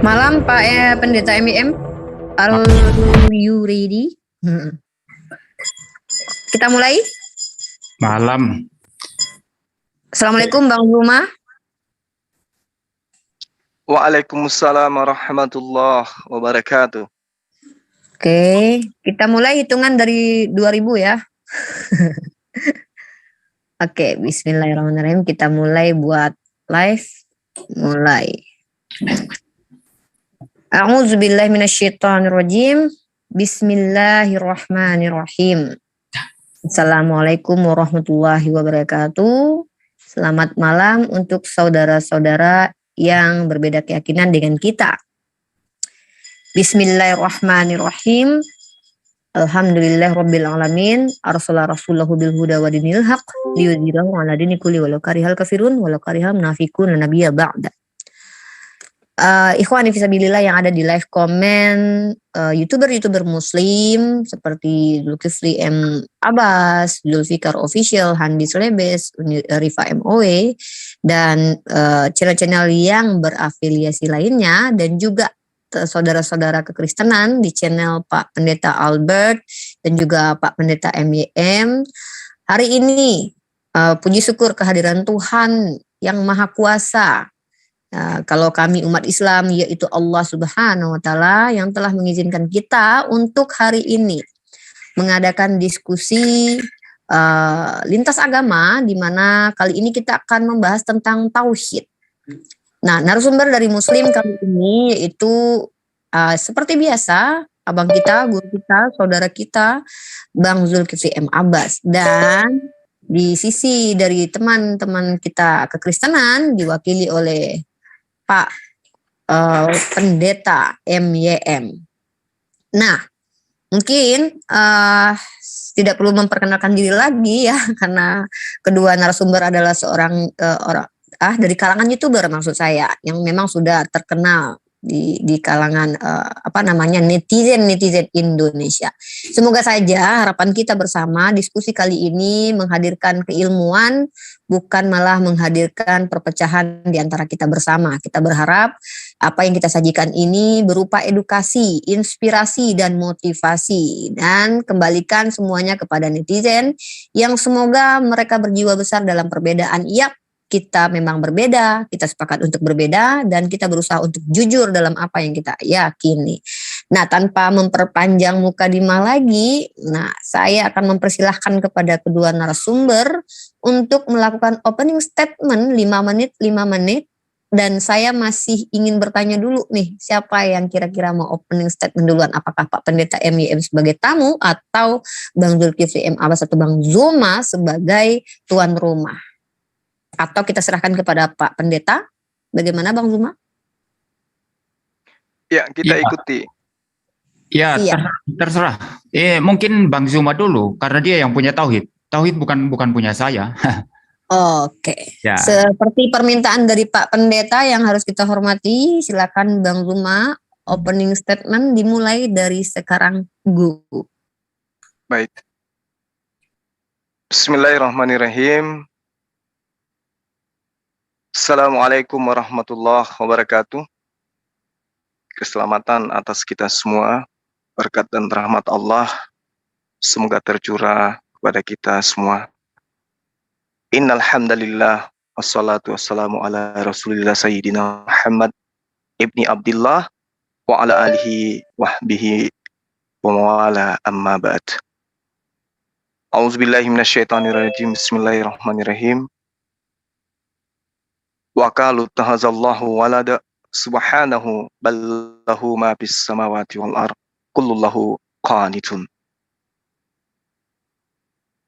Malam Pak Pendeta MIM, are you ready? Kita mulai. Malam. Assalamualaikum Bang Zuma. Waalaikumsalam warahmatullahi wabarakatuh. Oke, kita mulai hitungan dari 2000 ya. Oke, bismillahirrahmanirrahim. Kita mulai buat live. Mulai. A'udzubillahi minasyaitonirrajim. Bismillahirrahmanirrahim. Assalamualaikum warahmatullahi wabarakatuh. Selamat malam untuk saudara-saudara yang berbeda keyakinan dengan kita. Bismillahirrahmanirrahim. Alhamdulillah rabbil alamin. Arsala rasulahu bil huda wa dinil haq liyudhhirahu 'ala dini kulli walau karihal kafirun walau karihal munafiqun nabiyya ba'da. Ikhwani fisabilillah yang ada di live comment, YouTuber muslim seperti Zulkifli M. Abbas, Zulfikar Official, Handi Selebes, Rifa MOW, dan channel-channel yang berafiliasi lainnya, dan juga saudara-saudara kekristenan di channel Pak Pendeta Albert dan juga Pak Pendeta MYM. Hari ini puji syukur kehadiran Tuhan yang Maha Kuasa. Kalau kami umat Islam, yaitu Allah Subhanahu wa Ta'ala yang telah mengizinkan kita untuk hari ini mengadakan diskusi lintas agama, di mana kali ini kita akan membahas tentang tauhid. Nah, narasumber dari Muslim kali ini yaitu seperti biasa abang kita, guru kita, saudara kita, Bang Zulkifli M. Abbas, dan di sisi dari teman-teman kita kekristenan diwakili oleh Pak Pendeta MYM. Nah, mungkin tidak perlu memperkenalkan diri lagi ya, karena kedua narasumber adalah seorang dari kalangan YouTuber maksud saya, yang memang sudah terkenal di kalangan netizen Indonesia. Semoga saja harapan kita bersama diskusi kali ini menghadirkan keilmuan, bukan malah menghadirkan perpecahan di antara kita bersama. Kita berharap apa yang kita sajikan ini berupa edukasi, inspirasi, dan motivasi, dan kembalikan semuanya kepada netizen yang semoga mereka berjiwa besar dalam perbedaan. Yap, kita memang berbeda, kita sepakat untuk berbeda, dan kita berusaha untuk jujur dalam apa yang kita yakini. Nah, tanpa memperpanjang mukadimah lagi, saya akan mempersilahkan kepada kedua narasumber untuk melakukan opening statement 5 menit, dan saya masih ingin bertanya dulu nih, siapa yang kira-kira mau opening statement duluan? Apakah Pak Pendeta MYM sebagai tamu, atau Bang Zulkifli M. Abbas atau Bang Zuma sebagai tuan rumah? Atau kita serahkan kepada Pak Pendeta? Bagaimana Bang Zuma? Ya, kita ikuti. Ya, terserah. Mungkin Bang Zuma dulu, karena dia yang punya tauhid. Tauhid bukan punya saya. Oke. Ya. Seperti permintaan dari Pak Pendeta yang harus kita hormati, silakan Bang Zuma, opening statement dimulai dari sekarang. Baik. Bismillahirrahmanirrahim. Assalamualaikum warahmatullahi wabarakatuh. Keselamatan atas kita semua, berkat dan rahmat Allah semoga tercurah kepada kita semua. Innal hamdalillah wassalatu wassalamu ala Rasulillah Sayyidina Muhammad ibni Abdullah wa ala alihi wahbihi wa mawala amma ba'd. A'udzubillahi minasyaitonirrajim. Bismillahirrahmanirrahim. Wa qalu tahazallahu walada subhanahu ballahu ma bis samawati wal ard kullulahu qanitun.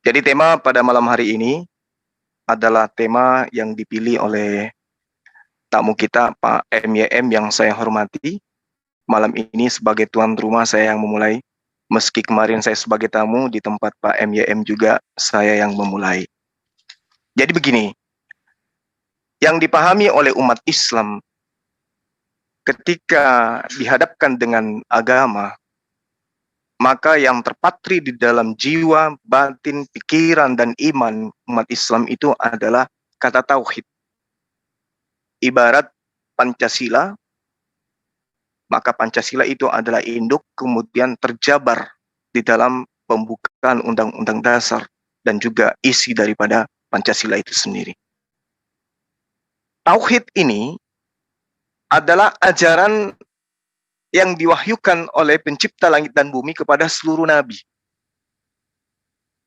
Jadi tema pada malam hari ini adalah tema yang dipilih oleh tamu kita Pak MYM yang saya hormati. Malam ini sebagai tuan rumah saya yang memulai, meski kemarin saya sebagai tamu di tempat Pak MYM juga saya yang memulai. Jadi begini, yang dipahami oleh umat Islam ketika dihadapkan dengan agama, maka yang terpatri di dalam jiwa, batin, pikiran, dan iman umat Islam itu adalah kata tauhid. Ibarat Pancasila maka Pancasila itu adalah induk kemudian terjabar di dalam pembukaan Undang-Undang Dasar dan juga isi daripada Pancasila itu sendiri. Tauhid ini adalah ajaran yang diwahyukan oleh pencipta langit dan bumi kepada seluruh nabi.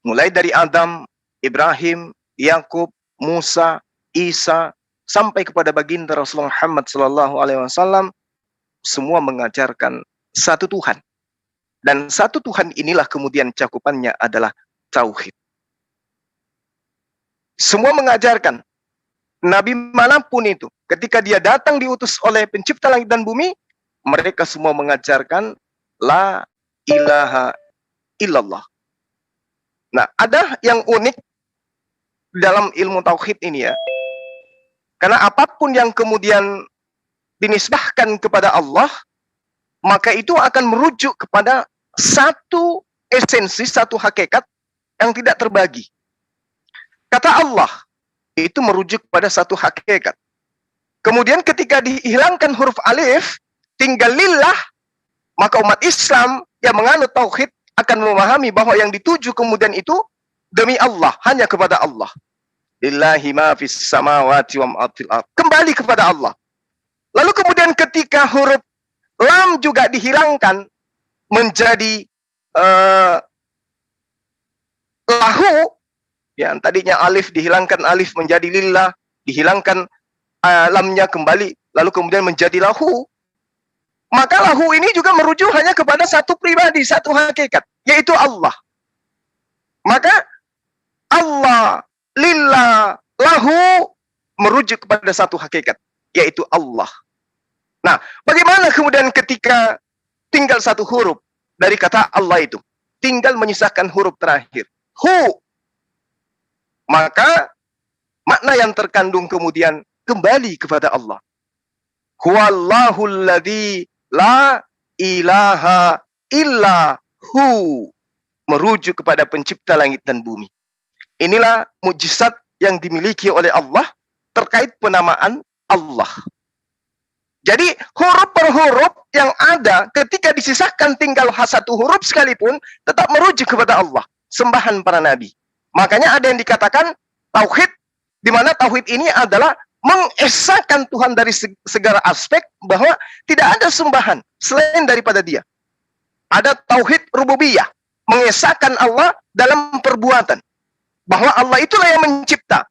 Mulai dari Adam, Ibrahim, Yakub, Musa, Isa, sampai kepada baginda Rasulullah Muhammad SAW, semua mengajarkan satu Tuhan. Dan satu Tuhan inilah kemudian cakupannya adalah tauhid. Semua mengajarkan, nabi manapun itu, ketika dia datang diutus oleh pencipta langit dan bumi, mereka semua mengajarkan la ilaha illallah. Nah, ada yang unik dalam ilmu tauhid ini ya. Karena apapun yang kemudian dinisbahkan kepada Allah, maka itu akan merujuk kepada satu esensi, satu hakikat yang tidak terbagi. Kata Allah itu merujuk pada satu hakikat. Kemudian ketika dihilangkan huruf alif, tinggal lillah, maka umat Islam yang menganut tauhid akan memahami bahwa yang dituju kemudian itu demi Allah, hanya kepada Allah. Lillahi ma fis samawati wa ma fil ardh. Kembali kepada Allah. Lalu kemudian ketika huruf lam juga dihilangkan menjadi lahu, yang tadinya alif dihilangkan alif menjadi lillah, dihilangkan lamnya kembali, lalu kemudian menjadi lahu. Maka lahu ini juga merujuk hanya kepada satu pribadi, satu hakikat, yaitu Allah. Maka Allah, lillah, lahu merujuk kepada satu hakikat, yaitu Allah. Nah, bagaimana kemudian ketika tinggal satu huruf dari kata Allah itu, tinggal menyisakan huruf terakhir, hu. Maka makna yang terkandung kemudian kembali kepada Allah. Huwallahul ladzi la ilaha illa hu, merujuk kepada pencipta langit dan bumi. Inilah mukjizat yang dimiliki oleh Allah terkait penamaan Allah. Jadi huruf per huruf yang ada ketika disisahkan tinggal satu huruf sekalipun tetap merujuk kepada Allah, sembahan para nabi. Makanya ada yang dikatakan tauhid, di mana tauhid ini adalah mengesahkan Tuhan dari segala aspek, bahwa tidak ada sembahan selain daripada Dia. Ada tauhid rububiyah, mengesahkan Allah dalam perbuatan, bahwa Allah itulah yang mencipta,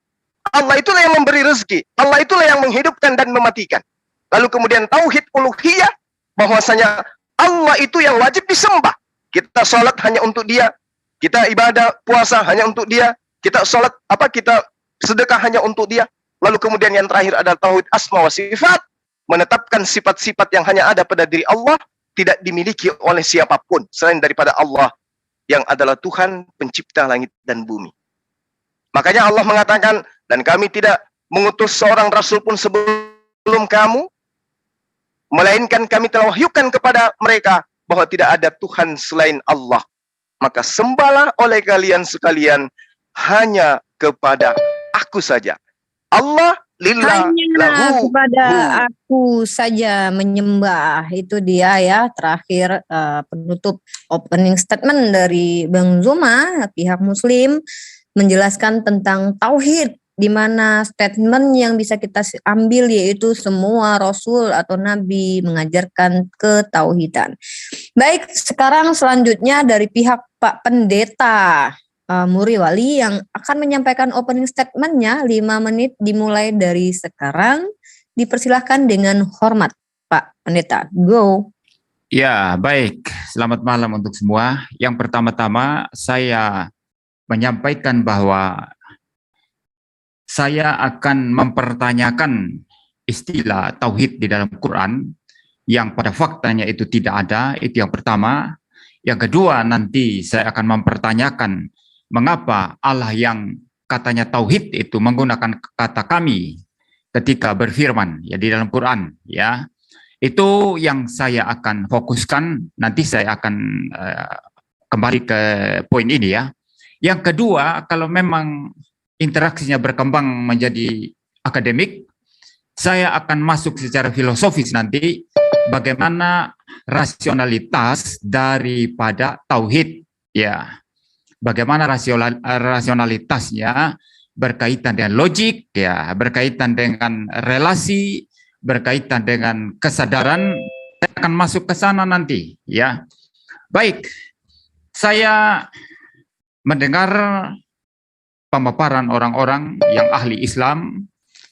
Allah itulah yang memberi rezeki, Allah itulah yang menghidupkan dan mematikan. Lalu kemudian tauhid uluhiyah, bahwasanya Allah itu yang wajib disembah. Kita sholat hanya untuk Dia, kita ibadah puasa hanya untuk Dia, kita sholat kita sedekah hanya untuk Dia. Lalu kemudian yang terakhir adalah tauhid asma wa sifat, menetapkan sifat-sifat yang hanya ada pada diri Allah, tidak dimiliki oleh siapapun selain daripada Allah yang adalah Tuhan pencipta langit dan bumi. Makanya Allah mengatakan, dan kami tidak mengutus seorang rasul pun sebelum kamu, melainkan kami telah wahyukan kepada mereka bahwa tidak ada Tuhan selain Allah. Maka sembahlah oleh kalian sekalian hanya kepada Aku saja. Allah lillah lahu kepada Aku saja menyembah. Itu dia ya, terakhir penutup opening statement dari Bang Zuma, pihak Muslim, menjelaskan tentang tauhid, di mana statement yang bisa kita ambil yaitu semua rasul atau nabi mengajarkan ketauhidan. Baik, sekarang selanjutnya dari pihak Pak Pendeta Muriwali yang akan menyampaikan opening statementnya 5 menit dimulai dari sekarang. Dipersilahkan dengan hormat, Pak Pendeta. Go. Ya, baik. Selamat malam untuk semua. Yang pertama-tama saya menyampaikan bahwa saya akan mempertanyakan istilah tauhid di dalam Quran yang pada faktanya itu tidak ada, itu yang pertama. Yang kedua, nanti saya akan mempertanyakan mengapa Allah yang katanya tauhid itu menggunakan kata kami ketika berfirman ya di dalam Quran ya. Itu yang saya akan fokuskan, nanti saya akan kembali ke poin ini ya. Yang kedua, kalau memang interaksinya berkembang menjadi akademik, saya akan masuk secara filosofis nanti bagaimana rasionalitas daripada tauhid, ya. Bagaimana rasionalitasnya berkaitan dengan logik, ya, berkaitan dengan relasi, berkaitan dengan kesadaran. Saya akan masuk ke sana nanti, ya. Baik, saya mendengar pemaparan orang-orang yang ahli Islam.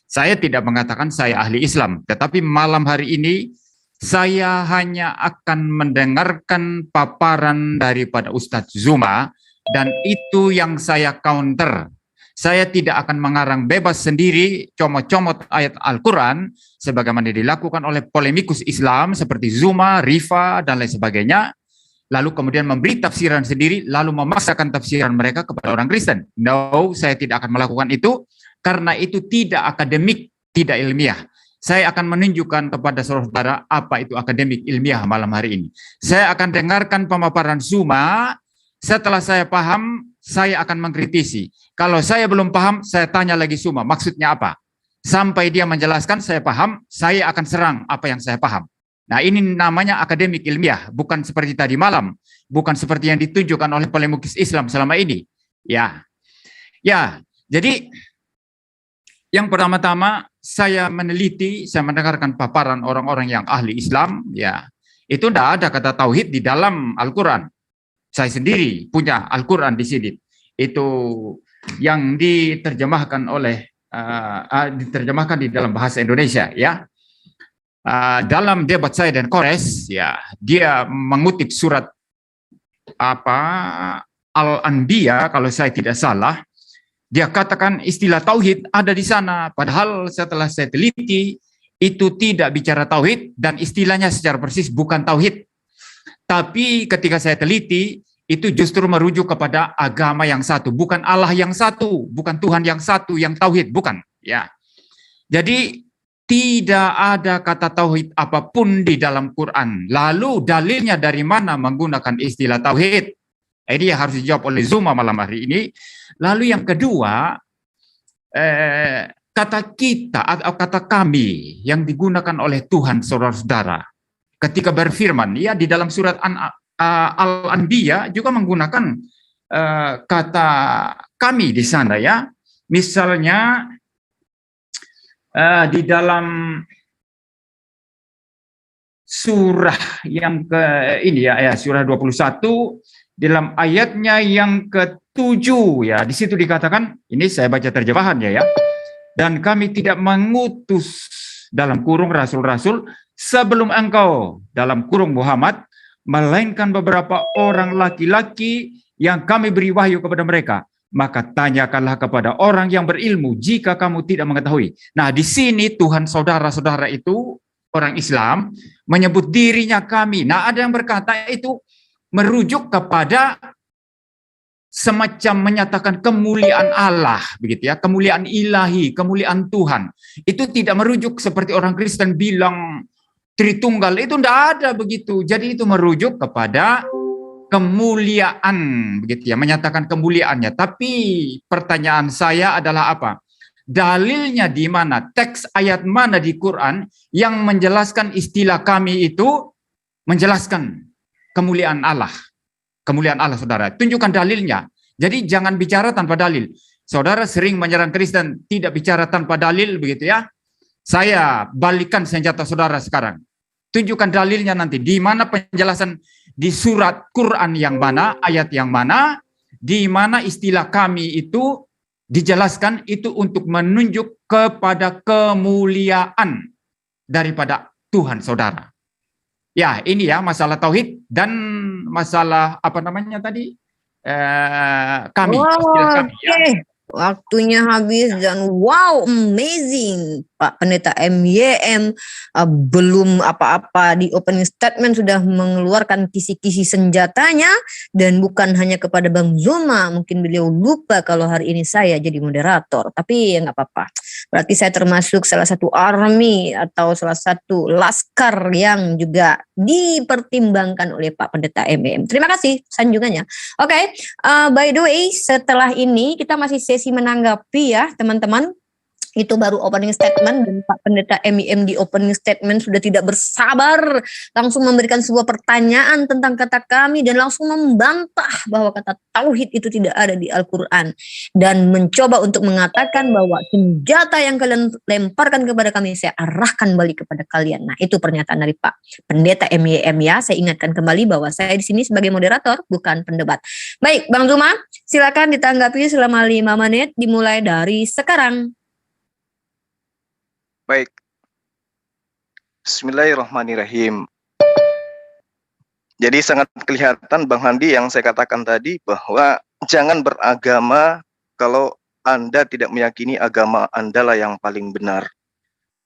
Saya tidak mengatakan saya ahli Islam, tetapi malam hari ini saya hanya akan mendengarkan paparan daripada Ustadz Zuma, dan itu yang saya counter. Saya tidak akan mengarang bebas sendiri, comot-comot ayat Al-Quran, sebagaimana dilakukan oleh polemikus Islam seperti Zuma, Rifa, dan lain sebagainya, lalu kemudian memberi tafsiran sendiri, lalu memaksakan tafsiran mereka kepada orang Kristen. No, saya tidak akan melakukan itu, karena itu tidak akademik, tidak ilmiah. Saya akan menunjukkan kepada saudara apa itu akademik ilmiah malam hari ini. Saya akan dengarkan pemaparan Zuma, setelah saya paham, saya akan mengkritisi. Kalau saya belum paham, saya tanya lagi Zuma, maksudnya apa? Sampai dia menjelaskan, saya paham, saya akan serang apa yang saya paham. Nah, ini namanya akademik ilmiah, bukan seperti tadi malam, bukan seperti yang ditunjukkan oleh polemikus Islam selama ini. Ya, jadi yang pertama-tama saya meneliti, saya mendengarkan paparan orang-orang yang ahli Islam, ya. Itu tidak ada kata tauhid di dalam Al-Quran. Saya sendiri punya Al-Quran di sini. Itu yang diterjemahkan oleh diterjemahkan di dalam bahasa Indonesia, ya. Dalam debat saya dan Kores, ya, dia mengutip surat Al-Anbiya kalau saya tidak salah. Dia katakan istilah tauhid ada di sana, padahal setelah saya teliti itu tidak bicara tauhid dan istilahnya secara persis bukan tauhid. Tapi ketika saya teliti itu justru merujuk kepada agama yang satu, bukan Allah yang satu, bukan Tuhan yang satu yang tauhid, bukan, ya. Jadi tidak ada kata tauhid apapun di dalam Quran. Lalu dalilnya dari mana menggunakan istilah tauhid? Ini harus dijawab oleh Zuma malam hari ini. Lalu yang kedua, kata kita atau kata kami yang digunakan oleh Tuhan, saudara-saudara, ketika berfirman, ya, di dalam surat Al-Anbiya juga menggunakan kata kami di sana, ya. Misalnya di dalam surah yang surah 21 dalam ayatnya yang ke-7, ya, di situ dikatakan, ini saya baca terjemahannya, ya. Dan kami tidak mengutus dalam kurung rasul-rasul sebelum engkau dalam kurung Muhammad, melainkan beberapa orang laki-laki yang kami beri wahyu kepada mereka. Maka tanyakanlah kepada orang yang berilmu jika kamu tidak mengetahui. Nah, di sini Tuhan saudara-saudara itu, orang Islam, menyebut dirinya kami. Nah, ada yang berkata itu merujuk kepada semacam menyatakan kemuliaan Allah, begitu ya, kemuliaan ilahi, kemuliaan Tuhan. Itu tidak merujuk seperti orang Kristen bilang Tritunggal, itu tidak ada begitu. Jadi itu merujuk kepada kemuliaan, begitu ya, menyatakan kemuliaannya. Tapi pertanyaan saya adalah apa? Dalilnya di mana? Teks ayat mana di Quran yang menjelaskan istilah kami itu menjelaskan kemuliaan Allah? Kemuliaan Allah, saudara. Tunjukkan dalilnya. Jadi jangan bicara tanpa dalil. Saudara sering menyerang Kristen, tidak bicara tanpa dalil, begitu ya. Saya balikan senjata saudara sekarang. Tunjukkan dalilnya nanti. Di mana penjelasan di surat Quran yang mana, ayat yang mana, di mana istilah kami itu dijelaskan itu untuk menunjuk kepada kemuliaan daripada Tuhan, saudara. Ya, ini ya masalah tauhid dan masalah apa namanya tadi? Kami, istilah kami, ya. Waktunya habis dan wow, amazing. Pak Pendeta MYM belum apa-apa di opening statement sudah mengeluarkan kisi-kisi senjatanya, dan bukan hanya kepada Bang Zuma. Mungkin beliau lupa kalau hari ini saya jadi moderator, tapi ya nggak apa-apa. Berarti saya termasuk salah satu army atau salah satu laskar yang juga dipertimbangkan oleh Pak Pendeta MYM. Terima kasih sanjungannya. Oke, by the way, setelah ini kita masih sesi menanggapi ya teman-teman. Itu baru opening statement, dan Pak Pendeta MIM di opening statement sudah tidak bersabar langsung memberikan sebuah pertanyaan tentang kata kami dan langsung membantah bahwa kata tauhid itu tidak ada di Al-Quran, dan mencoba untuk mengatakan bahwa senjata yang kalian lemparkan kepada kami saya arahkan balik kepada kalian. Nah, itu pernyataan dari Pak Pendeta MIM ya. Saya ingatkan kembali bahwa saya di sini sebagai moderator, bukan pendebat. Baik, Bang Zuma, silakan ditanggapi selama 5 menit dimulai dari sekarang. Baik. Bismillahirrahmanirrahim. Jadi sangat kelihatan Bang Handi yang saya katakan tadi bahwa jangan beragama kalau Anda tidak meyakini agama Anda lah yang paling benar.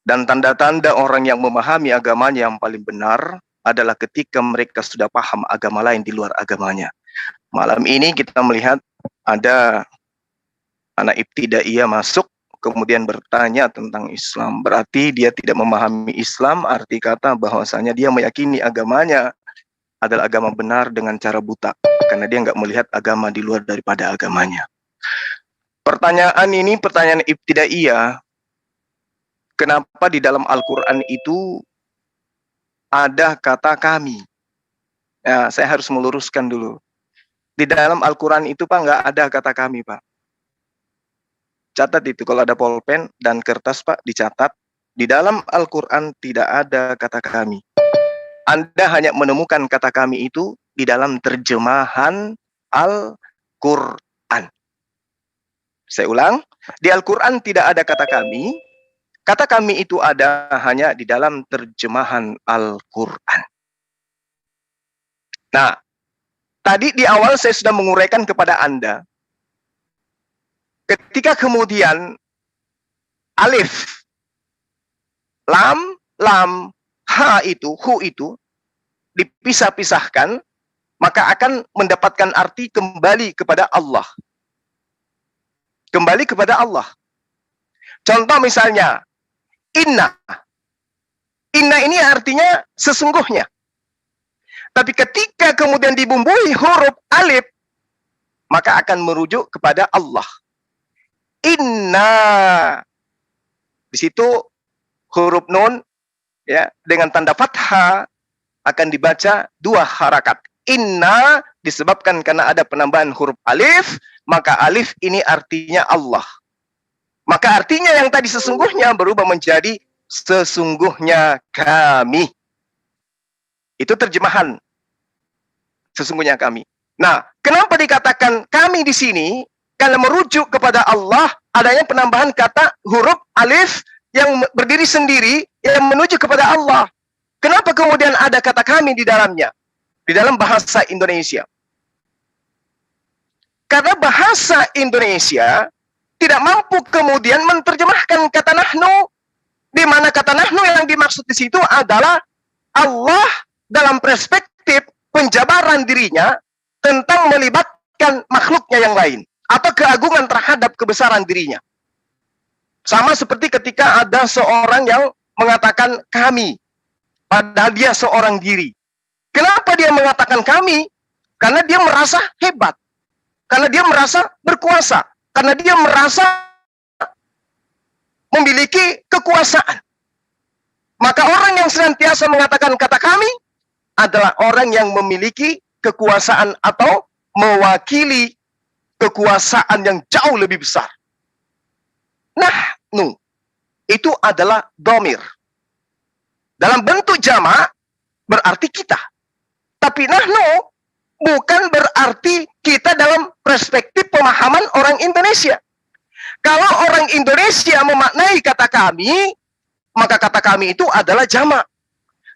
Dan tanda-tanda orang yang memahami agamanya yang paling benar adalah ketika mereka sudah paham agama lain di luar agamanya. Malam ini kita melihat ada anak ibtidaiyah masuk kemudian bertanya tentang Islam. Berarti dia tidak memahami Islam, arti kata bahwasanya dia meyakini agamanya adalah agama benar dengan cara buta, karena dia nggak melihat agama di luar daripada agamanya. Pertanyaan ini pertanyaan ibtidaiyah. Kenapa di dalam Al-Quran itu ada kata kami? Ya, saya harus meluruskan dulu. Di dalam Al-Quran itu Pak nggak ada kata kami Pak. Catat itu, kalau ada pulpen dan kertas Pak, dicatat. Di dalam Al-Quran tidak ada kata kami. Anda hanya menemukan kata kami itu di dalam terjemahan Al-Quran. Saya ulang, di Al-Quran tidak ada kata kami. Kata kami itu ada hanya di dalam terjemahan Al-Quran. Nah, tadi di awal saya sudah menguraikan kepada Anda, ketika kemudian alif, lam, ha itu, hu itu dipisah-pisahkan, maka akan mendapatkan arti kembali kepada Allah. Kembali kepada Allah. Contoh misalnya, inna. Inna ini artinya sesungguhnya. Tapi ketika kemudian dibumbui huruf alif, maka akan merujuk kepada Allah. Inna. Di situ huruf nun ya dengan tanda fathah akan dibaca 2 harakat. Inna disebabkan karena ada penambahan huruf alif, maka alif ini artinya Allah. Maka artinya yang tadi sesungguhnya berubah menjadi sesungguhnya kami. Itu terjemahan sesungguhnya kami. Nah, kenapa dikatakan kami di sini? Karena merujuk kepada Allah, adanya penambahan kata huruf alif yang berdiri sendiri yang menuju kepada Allah. Kenapa kemudian ada kata kami di dalamnya? Di dalam bahasa Indonesia. Karena bahasa Indonesia tidak mampu kemudian menerjemahkan kata nahnu, di mana kata nahnu yang dimaksud di situ adalah Allah dalam perspektif penjabaran dirinya tentang melibatkan makhluknya yang lain, atau keagungan terhadap kebesaran dirinya. Sama seperti ketika ada seorang yang mengatakan kami, padahal dia seorang diri. Kenapa dia mengatakan kami? Karena dia merasa hebat. Karena dia merasa berkuasa. Karena dia merasa memiliki kekuasaan. Maka orang yang senantiasa mengatakan kata kami adalah orang yang memiliki kekuasaan atau mewakili kekuasaan yang jauh lebih besar. Nahnu itu adalah dhamir. Dalam bentuk jamak berarti kita. Tapi nahnu bukan berarti kita dalam perspektif pemahaman orang Indonesia. Kalau orang Indonesia memaknai kata kami, maka kata kami itu adalah jamak.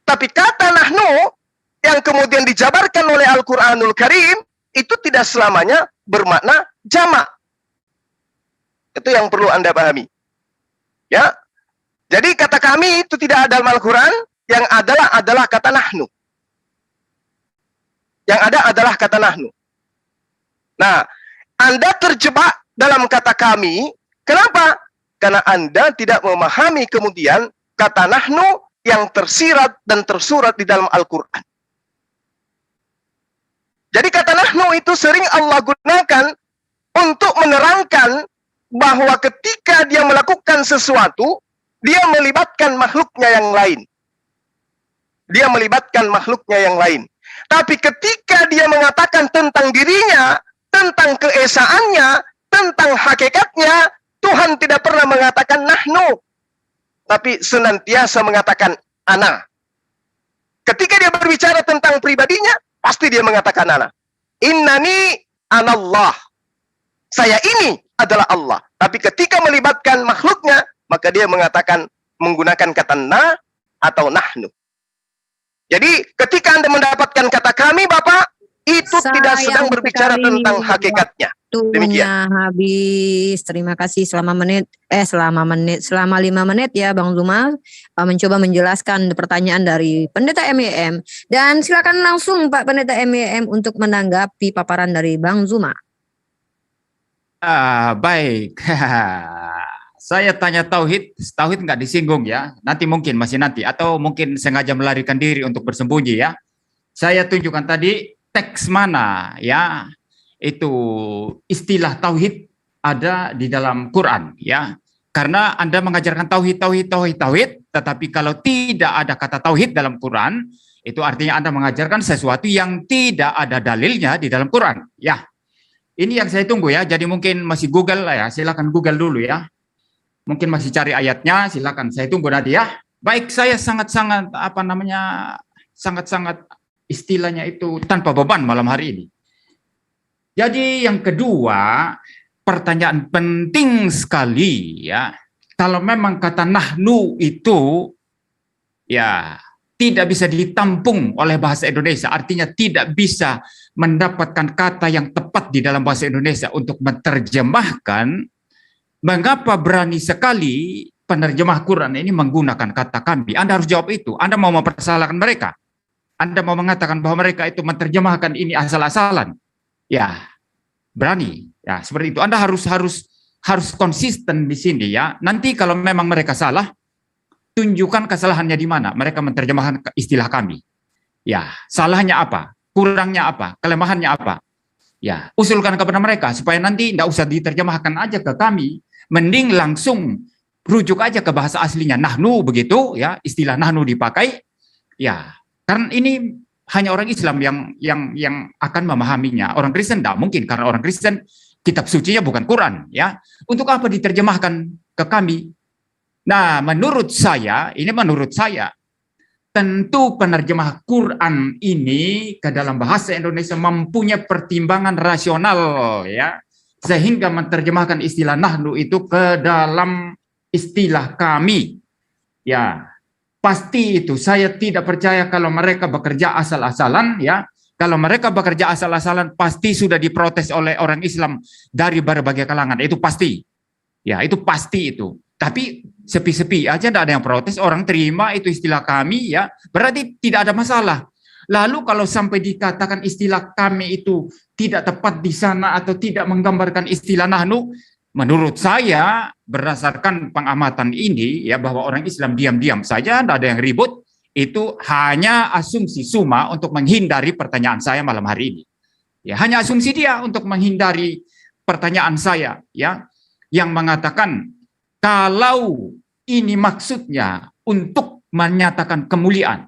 Tapi kata nahnu yang kemudian dijabarkan oleh Al-Quranul Karim itu tidak selamanya bermakna jamak. Itu yang perlu Anda pahami. Ya. Jadi kata kami itu tidak ada dalam Al-Quran, yang adalah kata nahnu. Yang ada adalah kata nahnu. Nah, Anda terjebak dalam kata kami, kenapa? Karena Anda tidak memahami kemudian kata nahnu yang tersirat dan tersurat di dalam Al-Quran. Jadi kata nahnu itu sering Allah gunakan untuk menerangkan bahwa ketika dia melakukan sesuatu, dia melibatkan makhluknya yang lain. Dia melibatkan makhluknya yang lain. Tapi ketika dia mengatakan tentang dirinya, tentang keesaannya, tentang hakikatnya, Tuhan tidak pernah mengatakan nahnu, tapi senantiasa mengatakan ana. Ketika dia berbicara tentang pribadinya, pasti dia mengatakan ana. Innani anallah. Saya ini adalah Allah. Tapi ketika melibatkan makhluknya, maka dia mengatakan menggunakan kata na atau nahnu. Jadi ketika Anda mendapatkan kata kami Bapak, itu tidak sedang berbicara tentang hakikatnya. Demikian. Habis. Terima kasih selama 5 menit ya Bang Zuma mencoba menjelaskan pertanyaan dari Pendeta MEM, dan silakan langsung Pak Pendeta MEM untuk menanggapi paparan dari Bang Zuma. Baik. Saya tanya tauhid nggak disinggung ya. Nanti mungkin masih nanti, atau mungkin sengaja melarikan diri untuk bersembunyi ya. Saya tunjukkan tadi teks mana ya itu istilah tauhid ada di dalam Quran ya. Karena Anda mengajarkan tauhid, tetapi kalau tidak ada kata tauhid dalam Quran, itu artinya Anda mengajarkan sesuatu yang tidak ada dalilnya di dalam Quran ya. Ini yang saya tunggu ya. Jadi mungkin masih Google lah ya. Silakan Google dulu ya. Mungkin masih cari ayatnya, silakan. Saya tunggu nanti ya. Baik, saya sangat-sangat sangat-sangat istilahnya itu tanpa beban malam hari ini. Jadi yang kedua, pertanyaan penting sekali ya. Kalau memang kata nahnu itu ya tidak bisa ditampung oleh bahasa Indonesia, artinya tidak bisa mendapatkan kata yang tepat di dalam bahasa Indonesia untuk menerjemahkan. Mengapa berani sekali penerjemah Quran ini menggunakan kata kami? Anda harus jawab itu. Anda mau mempersalahkan mereka. Anda mau mengatakan bahwa mereka itu menerjemahkan ini asal-asalan. Ya, berani. Ya, seperti itu. Anda harus konsisten di sini ya. Nanti kalau memang mereka salah, tunjukkan kesalahannya di mana. Mereka menerjemahkan istilah kami. Ya, salahnya apa? Kurangnya apa? Kelemahannya apa? Ya, usulkan kepada mereka supaya nanti tidak usah diterjemahkan aja ke kami. Mending langsung rujuk aja ke bahasa aslinya nahnu begitu ya, istilah nahnu dipakai ya, karena ini hanya orang Islam yang akan memahaminya. Orang Kristen tidak mungkin, karena orang Kristen kitab sucinya bukan Quran ya. Untuk apa diterjemahkan ke kami? Nah, menurut saya tentu penerjemah Quran ini ke dalam bahasa Indonesia mempunyai pertimbangan rasional ya, sehingga menerjemahkan istilah nahnu itu ke dalam istilah kami. Ya, pasti itu. Saya tidak percaya kalau mereka bekerja asal-asalan ya. Kalau mereka bekerja asal-asalan pasti sudah diprotes oleh orang Islam dari berbagai kalangan. Itu pasti. Ya, itu pasti itu. Tapi sepi-sepi aja tidak ada yang protes, orang terima itu istilah kami ya. Berarti tidak ada masalah. Lalu kalau sampai dikatakan istilah kami itu tidak tepat di sana atau tidak menggambarkan istilah nahnu, menurut saya berdasarkan pengamatan ini ya, bahwa orang Islam diam-diam saja, tidak ada yang ribut, itu hanya asumsi Suma untuk menghindari pertanyaan saya malam hari ini. Ya, hanya asumsi dia untuk menghindari pertanyaan saya ya, yang mengatakan kalau ini maksudnya untuk menyatakan kemuliaan.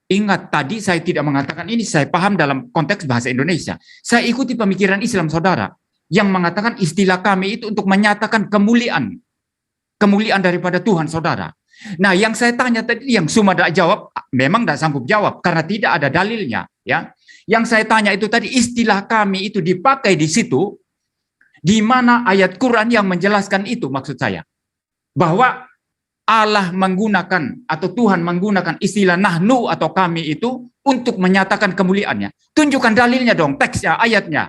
Ingat tadi saya tidak mengatakan ini, saya paham dalam konteks bahasa Indonesia. Saya ikuti pemikiran Islam saudara yang mengatakan istilah kami itu untuk menyatakan kemuliaan. Kemuliaan daripada Tuhan saudara. Nah, yang saya tanya tadi yang Suma tidak jawab, memang tidak sanggup jawab karena tidak ada dalilnya ya. Yang saya tanya itu tadi istilah kami itu dipakai di situ, di mana ayat Quran yang menjelaskan itu, maksud saya. Bahwa Allah menggunakan atau Tuhan menggunakan istilah nahnu atau kami itu untuk menyatakan kemuliaannya. Tunjukkan dalilnya dong, teksnya, ayatnya.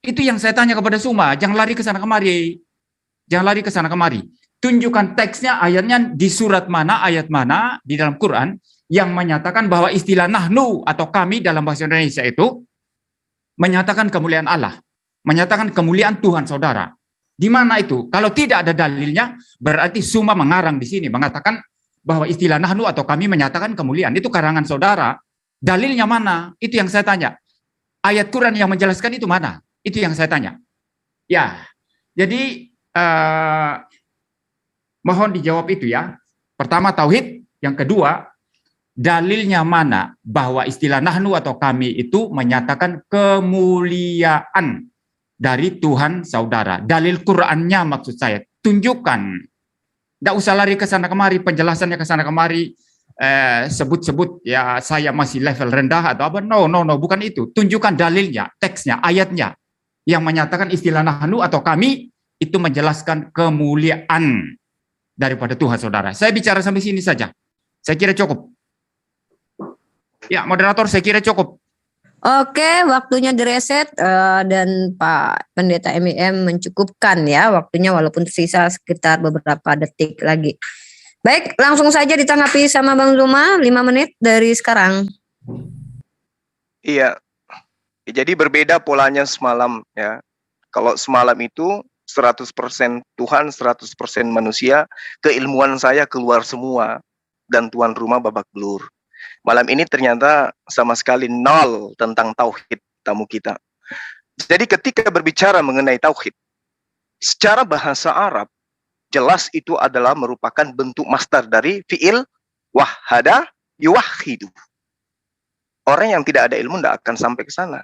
Itu yang saya tanya kepada Suma, jangan lari ke sana kemari. Jangan lari ke sana kemari. Tunjukkan teksnya, ayatnya di surat mana, ayat mana di dalam Quran yang menyatakan bahwa istilah nahnu atau kami dalam bahasa Indonesia itu menyatakan kemuliaan Allah, menyatakan kemuliaan Tuhan saudara. Di mana itu? Kalau tidak ada dalilnya, berarti Suma mengarang di sini, mengatakan bahwa istilah nahnu atau kami menyatakan kemuliaan. Itu karangan saudara. Dalilnya mana? Itu yang saya tanya. Ayat Quran yang menjelaskan itu mana? Itu yang saya tanya. Ya, jadi eh, mohon dijawab itu ya. Pertama tauhid, yang kedua dalilnya mana bahwa istilah nahnu atau kami itu menyatakan kemuliaan dari Tuhan saudara. Dalil Qur'annya maksud saya. Tunjukkan. Tidak usah lari ke sana kemari, penjelasannya ke sana kemari, sebut-sebut ya saya masih level rendah atau apa. No, bukan itu. Tunjukkan dalilnya, teksnya, ayatnya yang menyatakan istilah nahnu atau kami itu menjelaskan kemuliaan daripada Tuhan saudara. Saya bicara sampai sini saja. Saya kira cukup. Ya, moderator, saya kira cukup. Oke, waktunya direset dan Pak Pendeta MIM mencukupkan ya waktunya walaupun tersisa sekitar beberapa detik lagi. Baik, langsung saja ditanggapi sama Bang Zuma 5 menit dari sekarang. Iya, jadi berbeda polanya semalam ya. Kalau semalam itu 100% Tuhan, 100% manusia, keilmuan saya keluar semua dan tuan rumah babak belur. Malam ini ternyata sama sekali nol tentang tauhid tamu kita. Jadi ketika berbicara mengenai tauhid, secara bahasa Arab, jelas itu adalah merupakan bentuk masdar dari fi'il wahada yuwahidu. Orang yang tidak ada ilmu tidak akan sampai ke sana.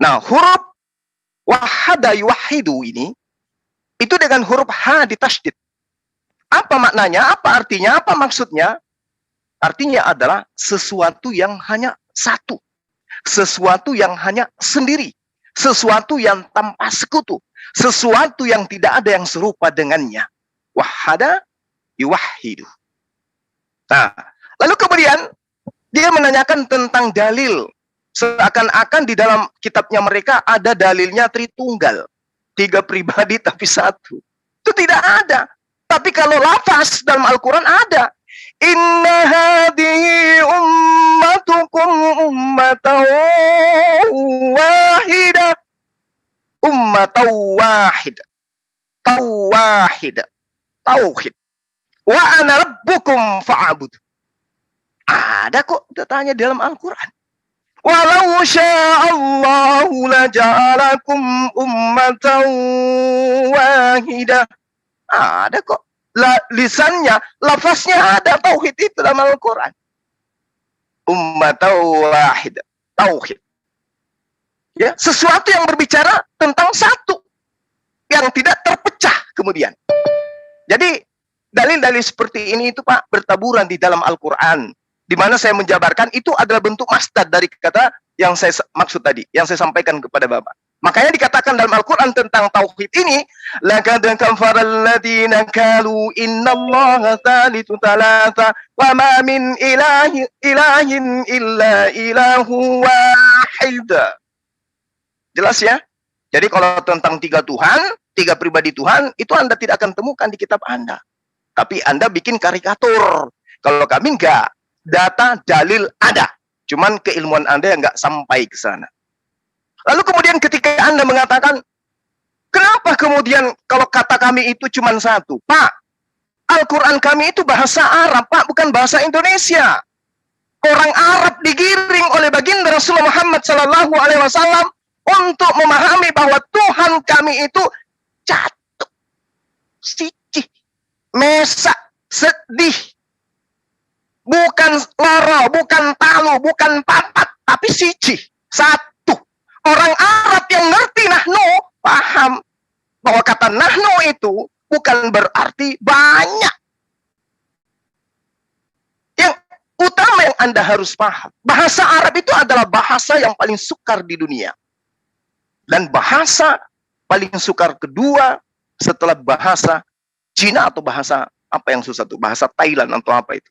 Nah, huruf wahada yuwahidu ini, itu dengan huruf ha ditasydid. Apa maknanya? Apa artinya? Apa maksudnya? Artinya adalah sesuatu yang hanya satu. Sesuatu yang hanya sendiri. Sesuatu yang tanpa sekutu. Sesuatu yang tidak ada yang serupa dengannya. Wahada yuwahidu. Nah, lalu kemudian dia menanyakan tentang dalil. Seakan-akan di dalam kitabnya mereka ada dalilnya Tritunggal. 3 pribadi tapi satu. Itu tidak ada. Tapi kalau lafaz dalam Al-Quran ada. Inna hadhihi ummatukum ummatan wahidah. Ummatan wahidah. Tauhid. Tauhid. Wa ana rabbukum fa'bud. Ada kok tanya dalam Al-Quran. Walau sya'allahu laja'alakum ummatan wahidah. Ada kok. Lisannya, lafaznya ada tauhid itu dalam Al-Quran. Ummatan wahidah. Tauhid. Ya, sesuatu yang berbicara tentang satu. Yang tidak terpecah kemudian. Jadi, dalil-dalil seperti ini itu Pak, bertaburan di dalam Al-Quran. Di mana saya menjabarkan itu adalah bentuk masdar dari kata yang saya maksud tadi, yang saya sampaikan kepada Bapak. Makanya dikatakan dalam Al-Quran tentang tauhid ini, laqad kafara alladziina qalu innallaha tsalitsu tsalatsa wa ma min ilahin illa ilahu wahid. Jelas ya? Jadi kalau tentang 3 Tuhan, 3 pribadi Tuhan, itu Anda tidak akan temukan di kitab Anda. Tapi Anda bikin karikatur. Kalau kami enggak. Data, dalil ada. Cuman keilmuan Anda yang enggak sampai ke sana. Lalu kemudian ketika Anda mengatakan, kenapa kemudian kalau kata kami itu cuma satu? Pak, Al-Quran kami itu bahasa Arab, Pak, bukan bahasa Indonesia. Orang Arab digiring oleh baginda Rasulullah Muhammad SAW untuk memahami bahwa Tuhan kami itu jatuh, sicih, mesak, sedih. Bukan loro, bukan talu, bukan papat, tapi sicih, satu. Orang Arab yang ngerti nahnu, paham bahwa kata nahnu itu bukan berarti banyak. Yang utama yang Anda harus paham, bahasa Arab itu adalah bahasa yang paling sukar di dunia. Dan bahasa paling sukar kedua setelah bahasa Cina atau bahasa apa yang susah itu, bahasa Thailand atau apa itu.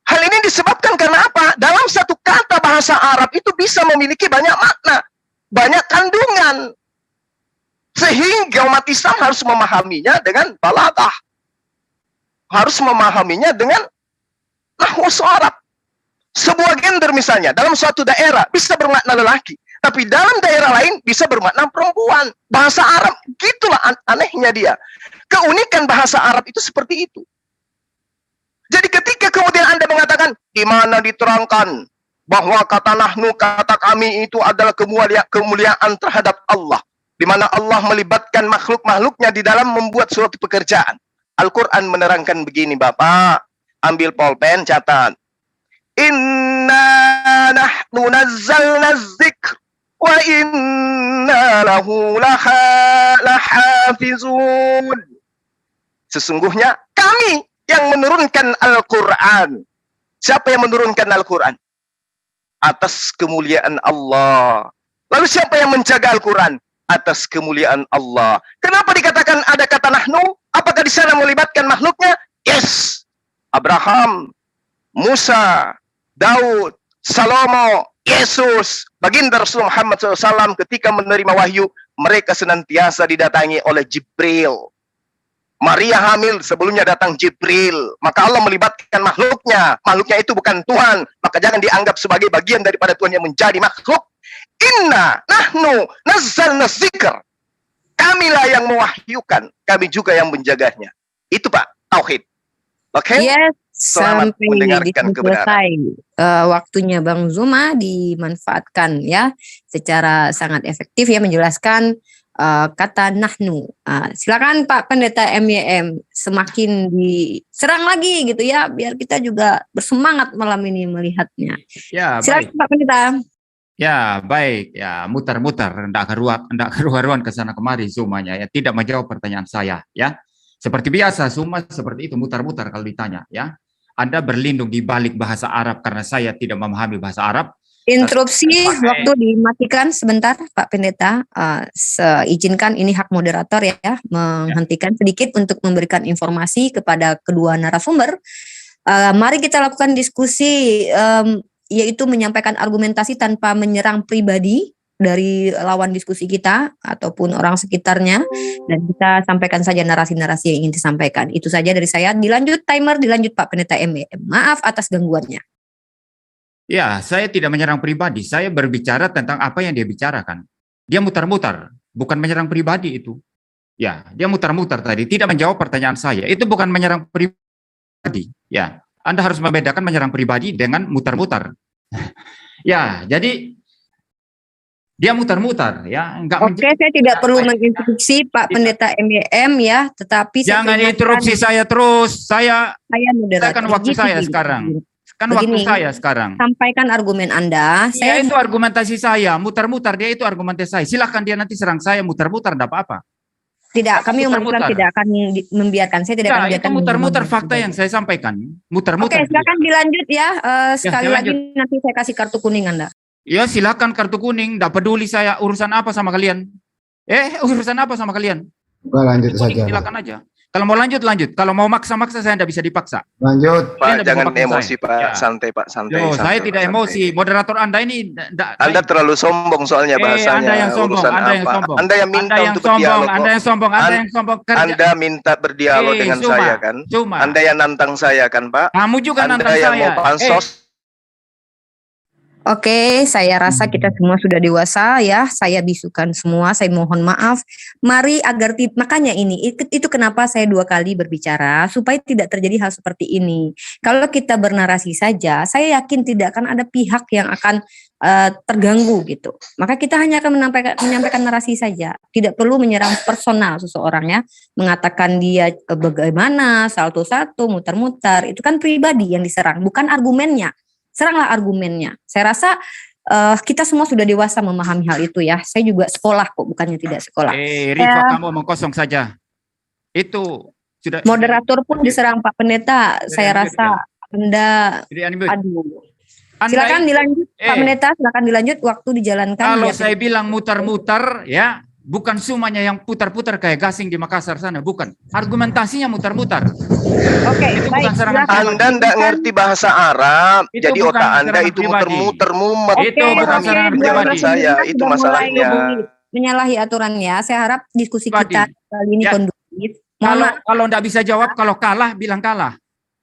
Hal ini disebabkan karena apa? Dalam satu kata bahasa Arab itu bisa memiliki banyak makna, banyak kandungan. Sehingga umat Islam harus memahaminya dengan balaghah. Harus memahaminya dengan nahwu Arab. Sebuah gender misalnya, dalam suatu daerah bisa bermakna lelaki. Tapi dalam daerah lain bisa bermakna perempuan. Bahasa Arab, gitulah anehnya dia. Keunikan bahasa Arab itu seperti itu. Jadi ketika kemudian Anda mengatakan, di mana diterangkan bahwa kata nahnu, kata kami itu adalah kemuliaan terhadap Allah. di mana Allah melibatkan makhluk-makhluknya di dalam membuat suatu pekerjaan. Al-Quran menerangkan begini, Bapak. Ambil pulpen, catat. Inna nahnu nazzalna dzikr wa inna lahu lahafizun. Sesungguhnya kami yang menurunkan Al-Quran. Siapa yang menurunkan Al-Quran? Atas kemuliaan Allah. Lalu siapa yang menjaga Al-Quran? Atas kemuliaan Allah. Kenapa dikatakan ada kata nahnu? Apakah di sana melibatkan makhluknya? Yes. Abraham, Musa, Daud, Salomo, Yesus, baginda Rasulullah Muhammad SAW ketika menerima wahyu, mereka senantiasa didatangi oleh Jibril. Maria hamil, sebelumnya datang Jibril. Maka Allah melibatkan makhluknya. Makhluknya itu bukan Tuhan. Maka jangan dianggap sebagai bagian daripada Tuhan yang menjadi makhluk. Inna nahnu nazzalna dzikr. Kamilah yang mewahyukan. Kami juga yang menjaganya. Itu Pak, tauhid. Oke? Yes, Selamat sampai mendengarkan kebenaran. Waktunya Bang Zuma dimanfaatkan ya secara sangat efektif ya menjelaskan kata nahnu. Silakan Pak Pendeta MYM semakin diserang lagi gitu ya biar kita juga bersemangat malam ini melihatnya. Ya, Silakan baik. Pak Pendeta. Ya, baik. Ya, mutar-mutar, hendak keruan ke sana kemari semuanya ya, tidak menjawab pertanyaan saya ya. Seperti biasa, semua seperti itu mutar-mutar kalau ditanya ya. Anda berlindung di balik bahasa Arab karena saya tidak memahami bahasa Arab. Interupsi waktu dimatikan sebentar Pak Pendeta. Izinkan ini hak moderator ya menghentikan sedikit untuk memberikan informasi kepada kedua narasumber. Mari kita lakukan diskusi yaitu menyampaikan argumentasi tanpa menyerang pribadi dari lawan diskusi kita ataupun orang sekitarnya, dan kita sampaikan saja narasi-narasi yang ingin disampaikan. Itu saja dari saya. Dilanjut timer, dilanjut Pak Pendeta MYM. Maaf atas gangguannya. Ya, saya tidak menyerang pribadi. Saya berbicara tentang apa yang dia bicarakan. Dia mutar-mutar, bukan menyerang pribadi itu. Ya, dia mutar-mutar tadi, tidak menjawab pertanyaan saya. Itu bukan menyerang pribadi. Ya, Anda harus membedakan menyerang pribadi dengan mutar-mutar. Ya, jadi dia mutar-mutar ya, enggak. Oke, saya tidak perlu menginstruksi Pak Pendeta MYM ya, tetapi jangan interupsi saya terus. Saya moderator. Kan waktu saya sekarang. Kan waktu saya sekarang. Sampaikan argumen Anda. Saya itu argumentasi saya, mutar-mutar, dia itu argumentasi saya. Silakan dia nanti serang saya mutar-mutar, enggak apa-apa. Tidak, kami umat Islam tidak akan membiarkan. Saya tidak akan membiarkan. Itu mutar-mutar fakta yang saya sampaikan. Mutar-mutar. Oke, silakan dilanjut ya. Sekali lagi nanti saya kasih kartu kuning Anda. Ya silakan kartu kuning, tidak peduli saya urusan apa sama kalian. Urusan apa sama kalian? Lanjut saja. Silakan aja. Kalau mau lanjut, Kalau mau maksa-maksa saya tidak bisa dipaksa. Lanjut. Pak, jangan emosi Pak. Ya. Santai Pak, santai. Yo, santai saya tidak santai. emosi. Moderator Anda ini Anda terlalu sombong soalnya bahasanya. Anda yang sombong, Anda yang sombong. Anda yang minta untuk berdialog. Anda yang sombong, Anda yang sombong. Anda minta berdialog dengan saya kan? Anda yang nantang saya kan, Pak? Kamu juga nantang saya. Anda yang saya. mau pansos. Oke, saya rasa kita semua sudah dewasa ya. Saya bisukan semua, saya mohon maaf. Mari agar makanya itu kenapa saya 2 kali berbicara supaya tidak terjadi hal seperti ini. Kalau kita bernarasi saja, saya yakin tidak akan ada pihak yang akan terganggu gitu. Maka kita hanya akan menyampaikan narasi saja. Tidak perlu menyerang personal seseorang ya. Mengatakan dia bagaimana, salto-salto, mutar-mutar. Itu kan pribadi yang diserang, bukan argumennya. Seranglah argumennya. Saya rasa kita semua sudah dewasa memahami hal itu ya. Saya juga sekolah kok, bukannya tidak sekolah. Rifa, kamu mengkosong saja. Itu sudah. Moderator pun diserang Pak Pendeta. Saya rasa Anda, aduh. Silakan dilanjut Pak Pendeta, silakan dilanjut. Waktu dijalankan. Kalau saya bilang mutar-mutar ya, bukan semuanya yang putar-putar kayak gasing di Makassar sana, bukan. Argumentasinya mutar-mutar. Oke, baik. Anda tidak ngerti bahasa Arab, itu jadi otak Anda itu muter-muter mumet. Itu bukan serangan pribadi. Saya, itu masalahnya. Menyalahi aturannya. Saya harap diskusi kita kali ini kondusif. Kalau tidak bisa jawab, kalau kalah bilang kalah.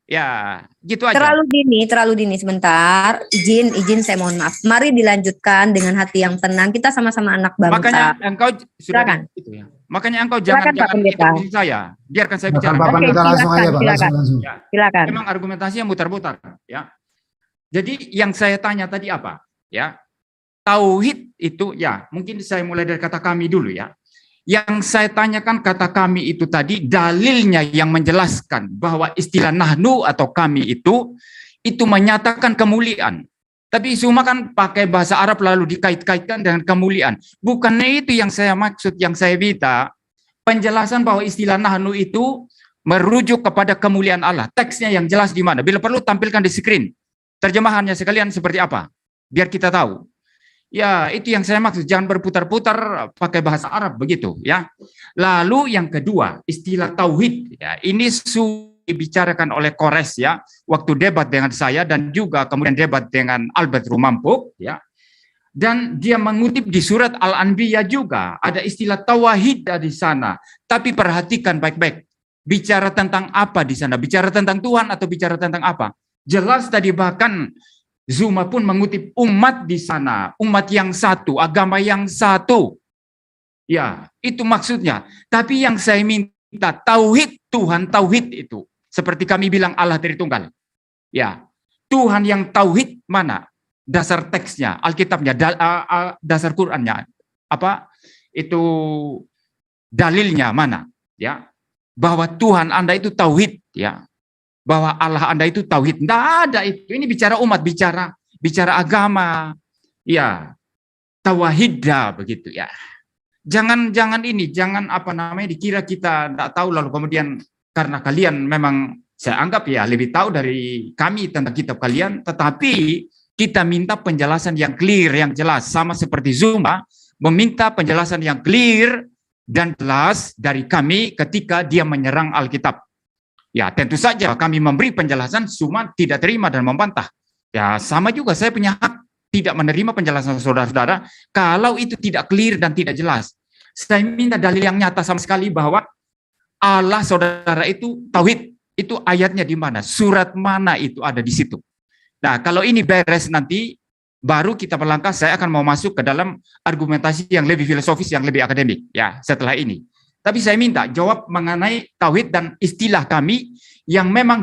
Ya, gitu aja. Terlalu dini sebentar. Izin saya mohon maaf. Mari dilanjutkan dengan hati yang tenang. Kita sama-sama anak bangsa. Makanya engkau sudah gitu ya. Makanya engkau jangan interupsi saya. Biarkan saya bicara. Pak Pendeta langsung aja, Pak. Langsung. Ya. Silakan. Memang argumentasinya mutar-mutar, ya. Jadi yang saya tanya tadi apa? Ya. Tauhid itu ya, mungkin saya mulai dari kata kami dulu ya. Yang saya tanyakan kata kami itu tadi, dalilnya yang menjelaskan bahwa istilah nahnu atau kami itu menyatakan kemuliaan. Tapi semua kan pakai bahasa Arab lalu dikait-kaitkan dengan kemuliaan. Bukannya itu yang saya maksud, yang saya minta. Penjelasan bahwa istilah nahnu itu merujuk kepada kemuliaan Allah. Teksnya yang jelas di mana. Bila perlu tampilkan di screen. Terjemahannya sekalian seperti apa. Biar kita tahu. Ya, itu yang saya maksud. Jangan berputar-putar pakai bahasa Arab begitu, ya. Lalu yang kedua, istilah tauhid. Ya, ini dibicarakan oleh Kores, ya, waktu debat dengan saya dan juga kemudian debat dengan Albert Rumampuk, ya. Dan dia mengutip di surat Al-Anbiya juga ada istilah tauhid di sana. Tapi perhatikan baik-baik. Bicara tentang apa di sana? Bicara tentang Tuhan atau bicara tentang apa? Jelas tadi bahkan Zuma pun mengutip umat di sana, umat yang satu, agama yang satu. Ya, itu maksudnya. Tapi yang saya minta tauhid Tuhan, tauhid itu seperti kami bilang Allah Tritunggal. Ya, Tuhan yang tauhid mana? Dasar teksnya, Alkitabnya, dasar Qur'annya. Apa? Itu dalilnya mana? Ya. Bahwa Tuhan Anda itu tauhid, ya. Bahwa Allah Anda itu tauhid. Tidak ada itu. Ini bicara umat, bicara agama. Ya, tauhidnya begitu ya. Jangan apa namanya dikira kita tidak tahu lalu kemudian karena kalian memang saya anggap ya lebih tahu dari kami tentang kitab kalian, tetapi kita minta penjelasan yang clear, yang jelas, sama seperti Zuma meminta penjelasan yang clear dan jelas dari kami ketika dia menyerang Alkitab. Ya, tentu saja kami memberi penjelasan, Zuma tidak terima dan membantah. Ya, sama juga saya punya hak tidak menerima penjelasan saudara-saudara kalau itu tidak clear dan tidak jelas. Saya minta dalil yang nyata sama sekali bahwa Allah saudara itu tauhid. Itu ayatnya di mana? Surat mana itu ada di situ? Nah, kalau ini beres nanti baru kita melangkah, saya akan mau masuk ke dalam argumentasi yang lebih filosofis, yang lebih akademik ya setelah ini. Tapi saya minta jawab mengenai tauhid dan istilah kami yang memang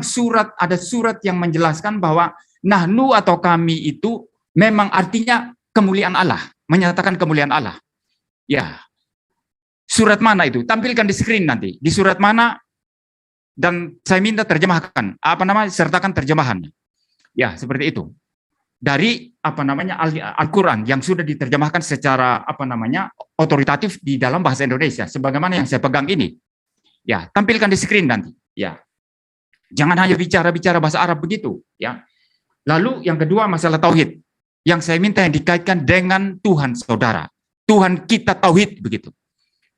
ada surat yang menjelaskan bahwa nahnu atau kami itu memang artinya kemuliaan Allah, menyatakan kemuliaan Allah. Ya. Surat mana itu? Tampilkan di screen nanti. Di surat mana? Dan saya minta terjemahkan. Sertakan terjemahannya. Ya, seperti itu. Dari Al-Qur'an yang sudah diterjemahkan secara otoritatif di dalam bahasa Indonesia sebagaimana yang saya pegang ini. Ya, tampilkan di screen nanti, ya. Jangan hanya bicara bahasa Arab begitu, ya. Lalu yang kedua masalah tauhid. Yang saya minta yang dikaitkan dengan Tuhan saudara. Tuhan kita tauhid begitu.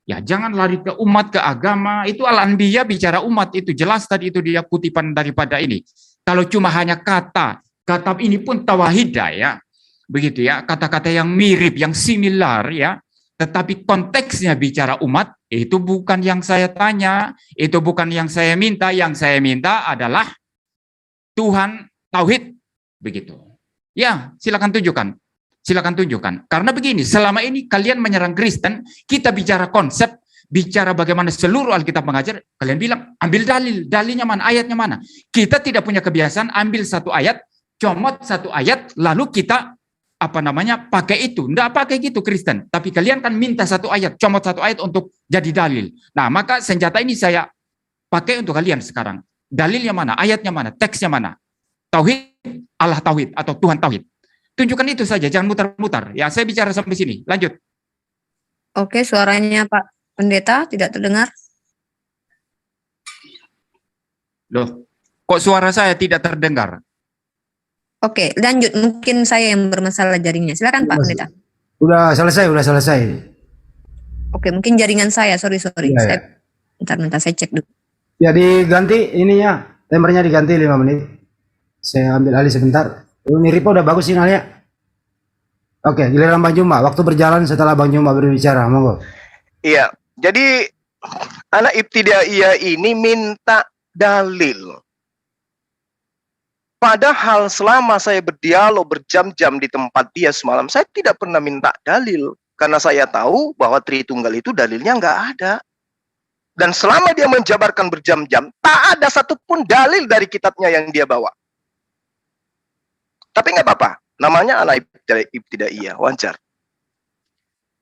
Ya, jangan lari ke umat, ke agama. Itu Al-Anbiya bicara umat itu jelas tadi itu dia kutipan daripada ini. Kalau cuma hanya kata ini pun tawahidah ya. Begitu ya, kata-kata yang mirip, yang similar ya. Tetapi konteksnya bicara umat, itu bukan yang saya tanya, itu bukan yang saya minta. Yang saya minta adalah Tuhan tauhid begitu. Ya, silakan tunjukkan. Silakan tunjukkan. Karena begini, selama ini kalian menyerang Kristen, kita bicara konsep, bicara bagaimana seluruh Alkitab mengajar, kalian bilang, ambil dalilnya mana, ayatnya mana. Kita tidak punya kebiasaan ambil satu ayat, comot satu ayat, lalu kita pakai itu. Enggak pakai gitu Kristen. Tapi kalian kan minta satu ayat, comot satu ayat untuk jadi dalil. Nah, maka senjata ini saya pakai untuk kalian sekarang. Dalilnya mana, ayatnya mana, teksnya mana. Tauhid, Allah tauhid atau Tuhan tauhid. Tunjukkan itu saja, jangan mutar-mutar. Ya, saya bicara sampai sini. Lanjut. Oke, suaranya Pak Pendeta tidak terdengar. Loh, kok suara saya tidak terdengar? Oke, lanjut. Mungkin saya yang bermasalah jaringnya. Silakan Pak Pendeta. Udah selesai. Oke, mungkin jaringan saya. Sorry. Ya. Bentar, saya cek dulu. Ya, diganti ininya. Timernya diganti 5 menit. Saya ambil alih sebentar. Ini Ripo udah bagus sinyalnya. Oke, giliran Bang Juma. Waktu berjalan setelah Bang Juma berbicara. Monggo. Iya, jadi anak ibtidaiyah ini minta dalil. Padahal selama saya berdialog berjam-jam di tempat dia semalam, saya tidak pernah minta dalil. Karena saya tahu bahwa Tritunggal itu dalilnya nggak ada. Dan selama dia menjabarkan berjam-jam, tak ada satupun dalil dari kitabnya yang dia bawa. Tapi nggak apa-apa, namanya anak ibtidaiyah, wajar.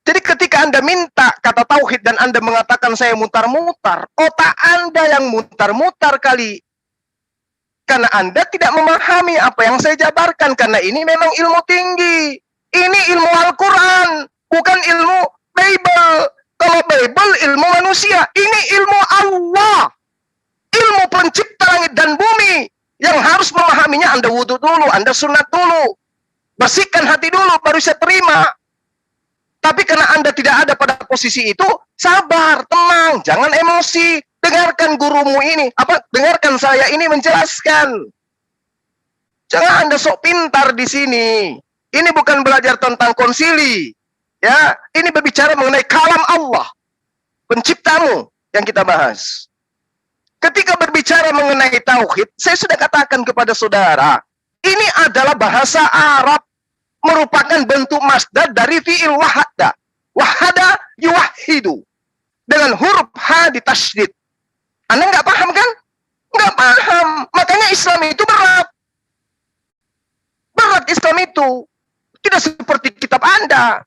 Jadi ketika Anda minta kata tauhid dan Anda mengatakan saya mutar-mutar, otak Anda yang mutar-mutar kali. Karena Anda tidak memahami apa yang saya jabarkan, karena ini memang ilmu tinggi. Ini ilmu Al-Quran, bukan ilmu Bible. Kalau Bible ilmu manusia, ini ilmu Allah. Ilmu pencipta langit dan bumi. Yang harus memahaminya Anda wudhu dulu, Anda sunat dulu. Bersihkan hati dulu, baru saya terima. Tapi karena Anda tidak ada pada posisi itu, sabar, tenang, jangan emosi. Dengarkan gurumu ini, dengarkan saya ini menjelaskan. Jangan Anda sok pintar di sini. Ini bukan belajar tentang konsili. Ya, ini berbicara mengenai kalam Allah, penciptamu yang kita bahas. Ketika berbicara mengenai tauhid, saya sudah katakan kepada saudara, ini adalah bahasa Arab, merupakan bentuk masdar dari fi'il wahada. Wahada yuwahidu. Dengan huruf H ditasydid. Anda nggak paham kan? Nggak paham. Makanya Islam itu berat. Berat Islam itu. Tidak seperti kitab Anda.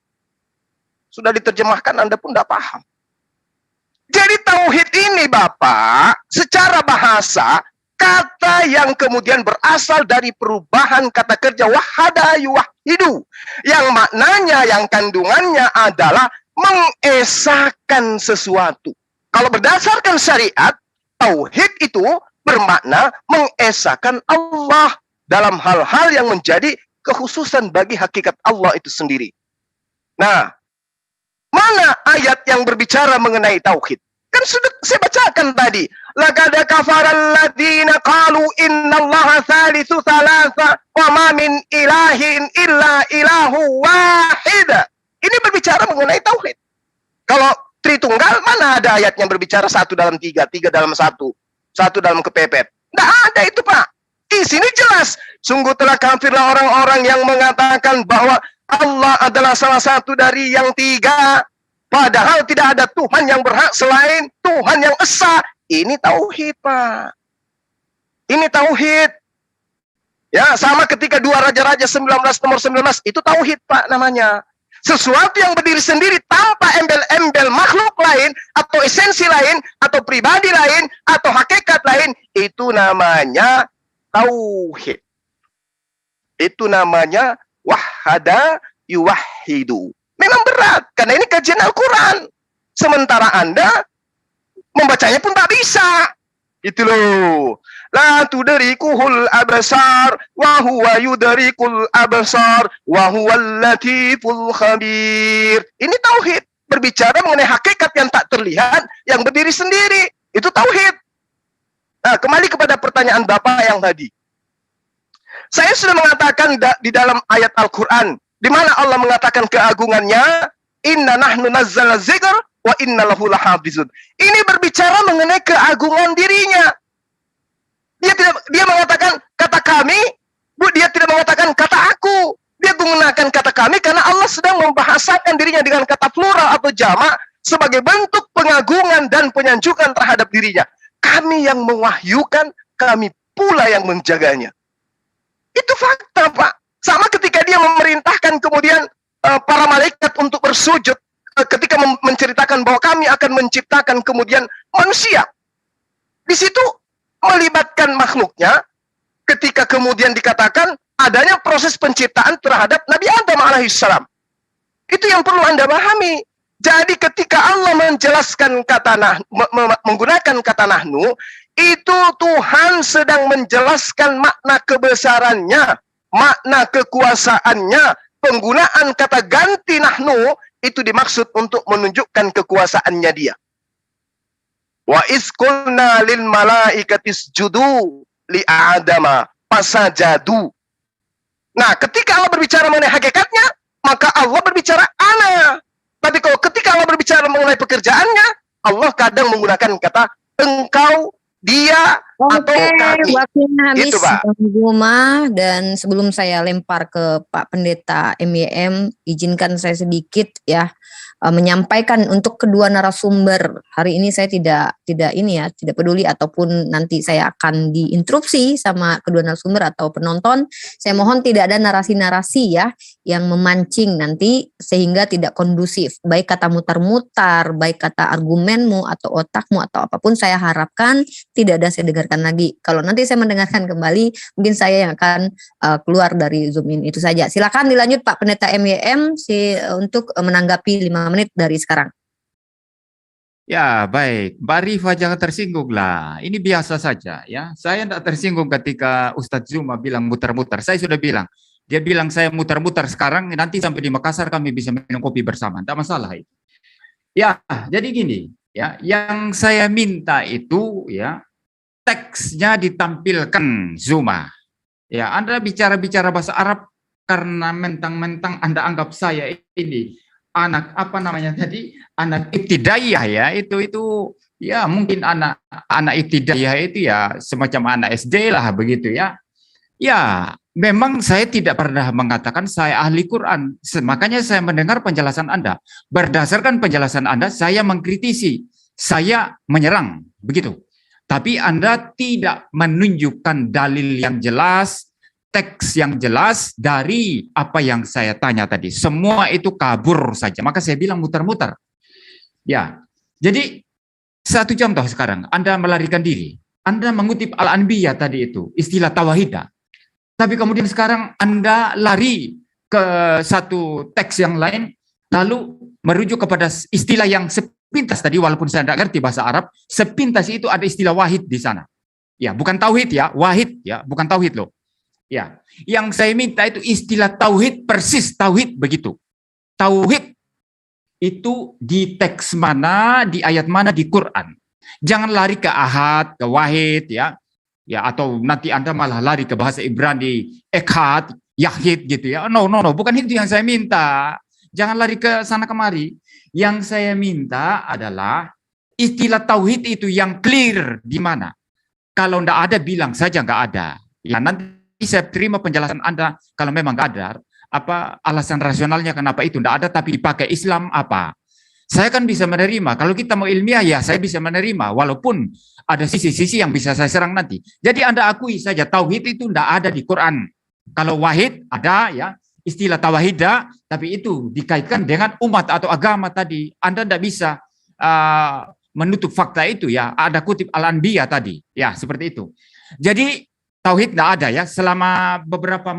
Sudah diterjemahkan, Anda pun nggak paham. Jadi tauhid ini Bapak, secara bahasa, kata yang kemudian berasal dari perubahan kata kerja wahada yuwahidu. Yang maknanya, yang kandungannya adalah mengesahkan sesuatu. Kalau berdasarkan syariat, tauhid itu bermakna mengesahkan Allah dalam hal-hal yang menjadi kekhususan bagi hakikat Allah itu sendiri. Nah, mana ayat yang berbicara mengenai tauhid? Kan sudah saya bacakan tadi. Laqad kafara alladziina qalu innallaha tsalitsu tsalatsa wa ma min ilahin illa ilahu wahid. Ini berbicara mengenai tauhid. Kalau Tritunggal, mana ada ayat yang berbicara 1 dalam 3, 3 dalam 1, 1 dalam kepepet? Tidak ada itu, Pak. Di sini jelas, sungguh telah kafirlah orang-orang yang mengatakan bahwa Allah adalah salah satu dari yang 3, padahal tidak ada Tuhan yang berhak selain Tuhan yang esa. Ini tauhid, Pak. Ini tauhid. Ya, sama ketika 2 Raja-Raja 19 nomor 19, itu tauhid, Pak, namanya. Sesuatu yang berdiri sendiri tanpa embel-embel makhluk lain, atau esensi lain, atau pribadi lain, atau hakikat lain, itu namanya tauhid. Itu namanya wahada yuwahidu. Memang berat, karena ini kajian Al-Quran. Sementara Anda membacanya pun tak bisa. Itu loh. La tudrikuhul absar wa huwa yudrikul absar wa huwal latiful khabir. Ini tauhid, berbicara mengenai hakikat yang tak terlihat, yang berdiri sendiri. Itu tauhid. Nah, kembali kepada pertanyaan Bapak yang tadi. Saya sudah mengatakan di dalam ayat Al-Qur'an di mana Allah mengatakan keagungannya, inna nahnu nazzalna dzikr wa inna lahu lahafizun. Ini berbicara mengenai keagungan dirinya. Dia mengatakan kata kami, dia tidak mengatakan kata aku. Dia menggunakan kata kami karena Allah sedang membahasakan dirinya dengan kata plural atau jamak sebagai bentuk pengagungan dan penyanjukan terhadap dirinya. Kami yang mewahyukan, kami pula yang menjaganya. Itu fakta, Pak. Sama ketika dia memerintahkan kemudian para malaikat untuk bersujud ketika menceritakan bahwa kami akan menciptakan kemudian manusia. Di situ melibatkan makhluknya ketika kemudian dikatakan adanya proses penciptaan terhadap Nabi Adam alaihissalam. Itu yang perlu Anda pahami. Jadi ketika Allah menjelaskan menggunakan kata nahnu, itu Tuhan sedang menjelaskan makna kebesarannya, makna kekuasaannya. Penggunaan kata ganti nahnu itu dimaksud untuk menunjukkan kekuasaannya dia. Wa isqulna lil malaikati isjudu li Adama fasajadu. Nah, ketika Allah berbicara mengenai hakikatnya, maka Allah berbicara ana. Tapi kalau ketika Allah berbicara mengenai pekerjaannya, Allah kadang menggunakan kata engkau, dia, Oke, atau kami. waktunya habis Gitu, Pak. Bang Guma, dan sebelum saya lempar ke Pak Pendeta MYM, izinkan saya sedikit ya menyampaikan untuk kedua narasumber. Hari ini saya tidak tidak peduli ataupun nanti saya akan diinterupsi sama kedua narasumber atau penonton. Saya mohon tidak ada narasi-narasi ya yang memancing nanti sehingga tidak kondusif. Baik kata mutar-mutar, baik kata argumenmu atau otakmu atau apapun, saya harapkan tidak ada saya dengarkan lagi. Kalau nanti saya mendengarkan kembali, mungkin saya yang akan keluar dari Zoom ini. Itu saja. Silakan dilanjut Pak Pendeta MYM untuk menanggapi 5 menit dari sekarang. Ya, baik. Mbak Rifa jangan tersinggung lah. Ini biasa saja ya. Saya tidak tersinggung ketika Ustadz Zuma bilang muter-muter. Saya sudah bilang. Dia bilang saya muter-muter sekarang, nanti sampai di Makassar kami bisa minum kopi bersama. Tidak masalah itu. Ya, jadi gini. Ya, yang saya minta itu ya teksnya ditampilkan Zuma. Ya, Anda bicara-bicara bahasa Arab karena mentang-mentang Anda anggap saya ini anak apa namanya tadi, anak ibtidaiyah ya, itu ya mungkin anak ibtidaiyah itu ya semacam anak SD lah begitu ya. Ya, memang saya tidak pernah mengatakan saya ahli Quran. Makanya saya mendengar penjelasan Anda. Berdasarkan penjelasan Anda, saya mengkritisi, saya menyerang, begitu. Tapi Anda tidak menunjukkan dalil yang jelas, teks yang jelas dari apa yang saya tanya tadi. Semua itu kabur saja. Maka saya bilang muter-muter. Ya, jadi satu contoh sekarang, Anda melarikan diri. Anda mengutip Al-Anbiya tadi itu, istilah tawahidah. Tapi kemudian sekarang Anda lari ke satu teks yang lain, lalu merujuk kepada istilah yang sepintas tadi, walaupun saya tidak ngerti bahasa Arab, sepintas itu ada istilah wahid di sana. Ya, bukan tauhid ya, wahid ya, bukan tauhid loh. Ya, yang saya minta itu istilah tauhid, persis tauhid begitu. Tauhid itu di teks mana, di ayat mana di Quran. Jangan lari ke ahad, ke wahid ya. Ya, atau nanti Anda malah lari ke bahasa Ibrani, ekhad, yahid gitu ya. No, bukan itu yang saya minta. Jangan lari ke sana kemari. Yang saya minta adalah istilah tauhid itu yang clear di mana. Kalau enggak ada, bilang saja enggak ada. Ya, nanti saya terima penjelasan Anda kalau memang enggak ada. Apa alasan rasionalnya kenapa itu enggak ada tapi dipakai Islam apa? Saya kan bisa menerima. Kalau kita mau ilmiah ya saya bisa menerima. Walaupun ada sisi-sisi yang bisa saya serang nanti. Jadi Anda akui saja tauhid itu enggak ada di Quran. Kalau wahid ada ya, istilah tawahidah, tapi itu dikaitkan dengan umat atau agama tadi. Anda enggak bisa menutup fakta itu ya. Ada kutip Al-Anbiya tadi. Ya, seperti itu. Jadi tauhid enggak ada ya. Selama beberapa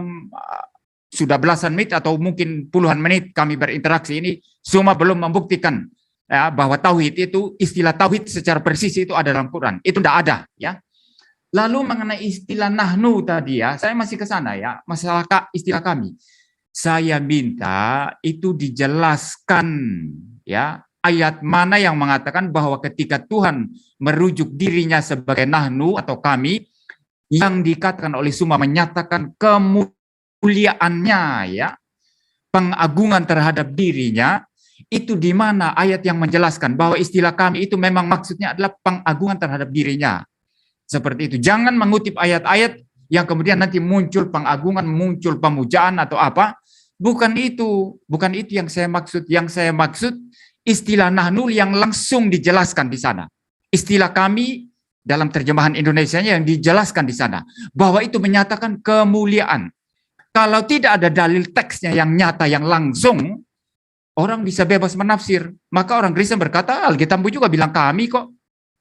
sudah belasan menit atau mungkin puluhan menit kami berinteraksi ini, semua belum membuktikan ya, bahwa tauhid itu, istilah tauhid secara persis itu ada dalam Quran. Itu tidak ada ya. Lalu mengenai istilah nahnu tadi ya, saya masih ke sana ya, masalah istilah kami. Saya minta itu dijelaskan ya, ayat mana yang mengatakan bahwa ketika Tuhan merujuk dirinya sebagai nahnu atau kami, yang dikatakan oleh Suma menyatakan kemuliaannya ya, pengagungan terhadap dirinya, itu di mana ayat yang menjelaskan bahwa istilah kami itu memang maksudnya adalah pengagungan terhadap dirinya. Seperti itu. Jangan mengutip ayat-ayat yang kemudian nanti muncul pengagungan, muncul pemujaan atau apa. Bukan itu yang saya maksud. Yang saya maksud istilah nahnu yang langsung dijelaskan di sana. Istilah kami dalam terjemahan Indonesianya yang dijelaskan di sana bahwa itu menyatakan kemuliaan. Kalau tidak ada dalil teksnya yang nyata, yang langsung, orang bisa bebas menafsir. Maka orang Kristen berkata, Alkitab juga bilang kami kok.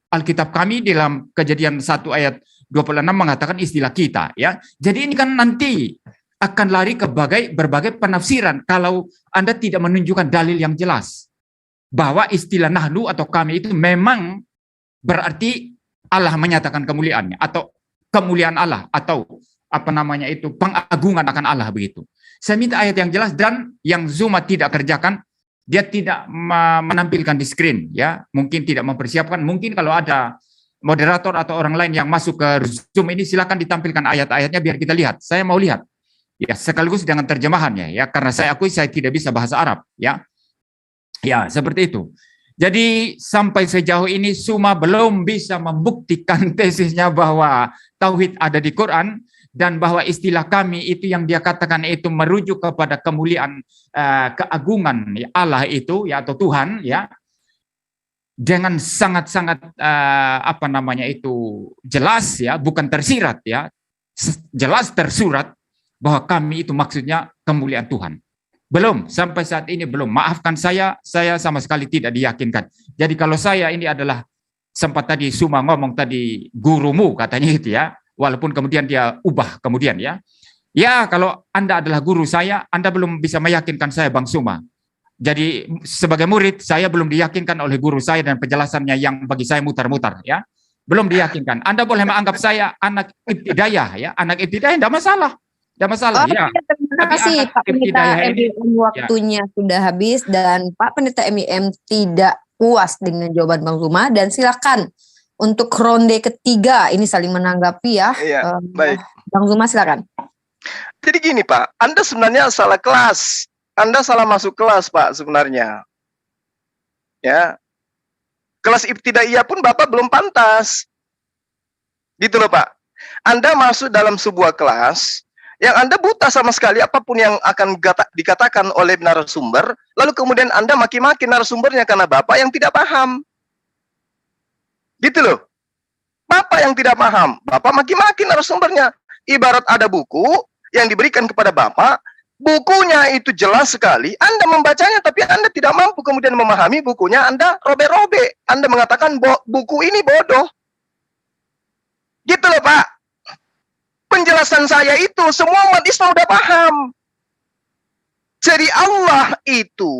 Alkitab kami dalam Kejadian 1 ayat 26 mengatakan istilah kita. Ya. Jadi ini kan nanti akan lari ke berbagai penafsiran kalau Anda tidak menunjukkan dalil yang jelas. Bahwa istilah nahnu atau kami itu memang berarti Allah menyatakan kemuliaannya. Atau kemuliaan Allah. Atau apa namanya itu, pengagungan akan Allah begitu. Saya minta ayat yang jelas dan yang Zuma tidak kerjakan, dia tidak menampilkan di screen ya, mungkin tidak mempersiapkan, mungkin kalau ada moderator atau orang lain yang masuk ke Zoom ini silakan ditampilkan ayat-ayatnya biar kita lihat. Saya mau lihat. Ya, sekaligus dengan terjemahannya ya, karena saya akui saya tidak bisa bahasa Arab ya. Ya, seperti itu. Jadi sampai sejauh ini Suma belum bisa membuktikan tesisnya bahwa tauhid ada di Quran dan bahwa istilah kami itu yang dia katakan itu merujuk kepada kemuliaan keagungan ya, Allah itu ya atau Tuhan ya dengan sangat-sangat apa namanya itu jelas ya bukan tersirat ya jelas tersurat bahwa kami itu maksudnya kemuliaan Tuhan. Belum, sampai saat ini belum. Maafkan saya sama sekali tidak diyakinkan. Jadi kalau saya ini adalah, sempat tadi Suma ngomong tadi, gurumu katanya itu ya, walaupun kemudian dia ubah kemudian ya. Ya kalau Anda adalah guru saya, Anda belum bisa meyakinkan saya Bang Suma. Jadi sebagai murid, saya belum diyakinkan oleh guru saya dan penjelasannya yang bagi saya mutar-mutar ya. Belum diyakinkan. Anda boleh menganggap saya anak ibtidayah ya, anak ibtidayah tidak masalah. Tidak masalah, ya. Terima kasih Pak Pendeta MIM, waktunya sudah habis dan Pak Pendeta MIM tidak puas dengan jawaban Bang Suma dan silakan untuk ronde ketiga ini saling menanggapi ya. Iya, baik. Bang Suma silakan. Jadi gini Pak, Anda sebenarnya salah kelas. Anda salah masuk kelas Pak sebenarnya. Ya. Kelas ibtidaiyah pun Bapak belum pantas. Gitu loh Pak. Anda masuk dalam sebuah kelas yang Anda buta sama sekali apapun yang akan dikatakan oleh narasumber, lalu kemudian Anda maki-maki narasumbernya karena Bapak yang tidak paham. Gitu loh. Bapak yang tidak paham, Bapak maki-maki narasumbernya. Ibarat ada buku yang diberikan kepada Bapak, bukunya itu jelas sekali, Anda membacanya tapi Anda tidak mampu kemudian memahami bukunya, Anda robe-robe. Anda mengatakan buku ini bodoh. Gitu loh Pak. Penjelasan saya itu semua umat Islam udah paham. Jadi Allah itu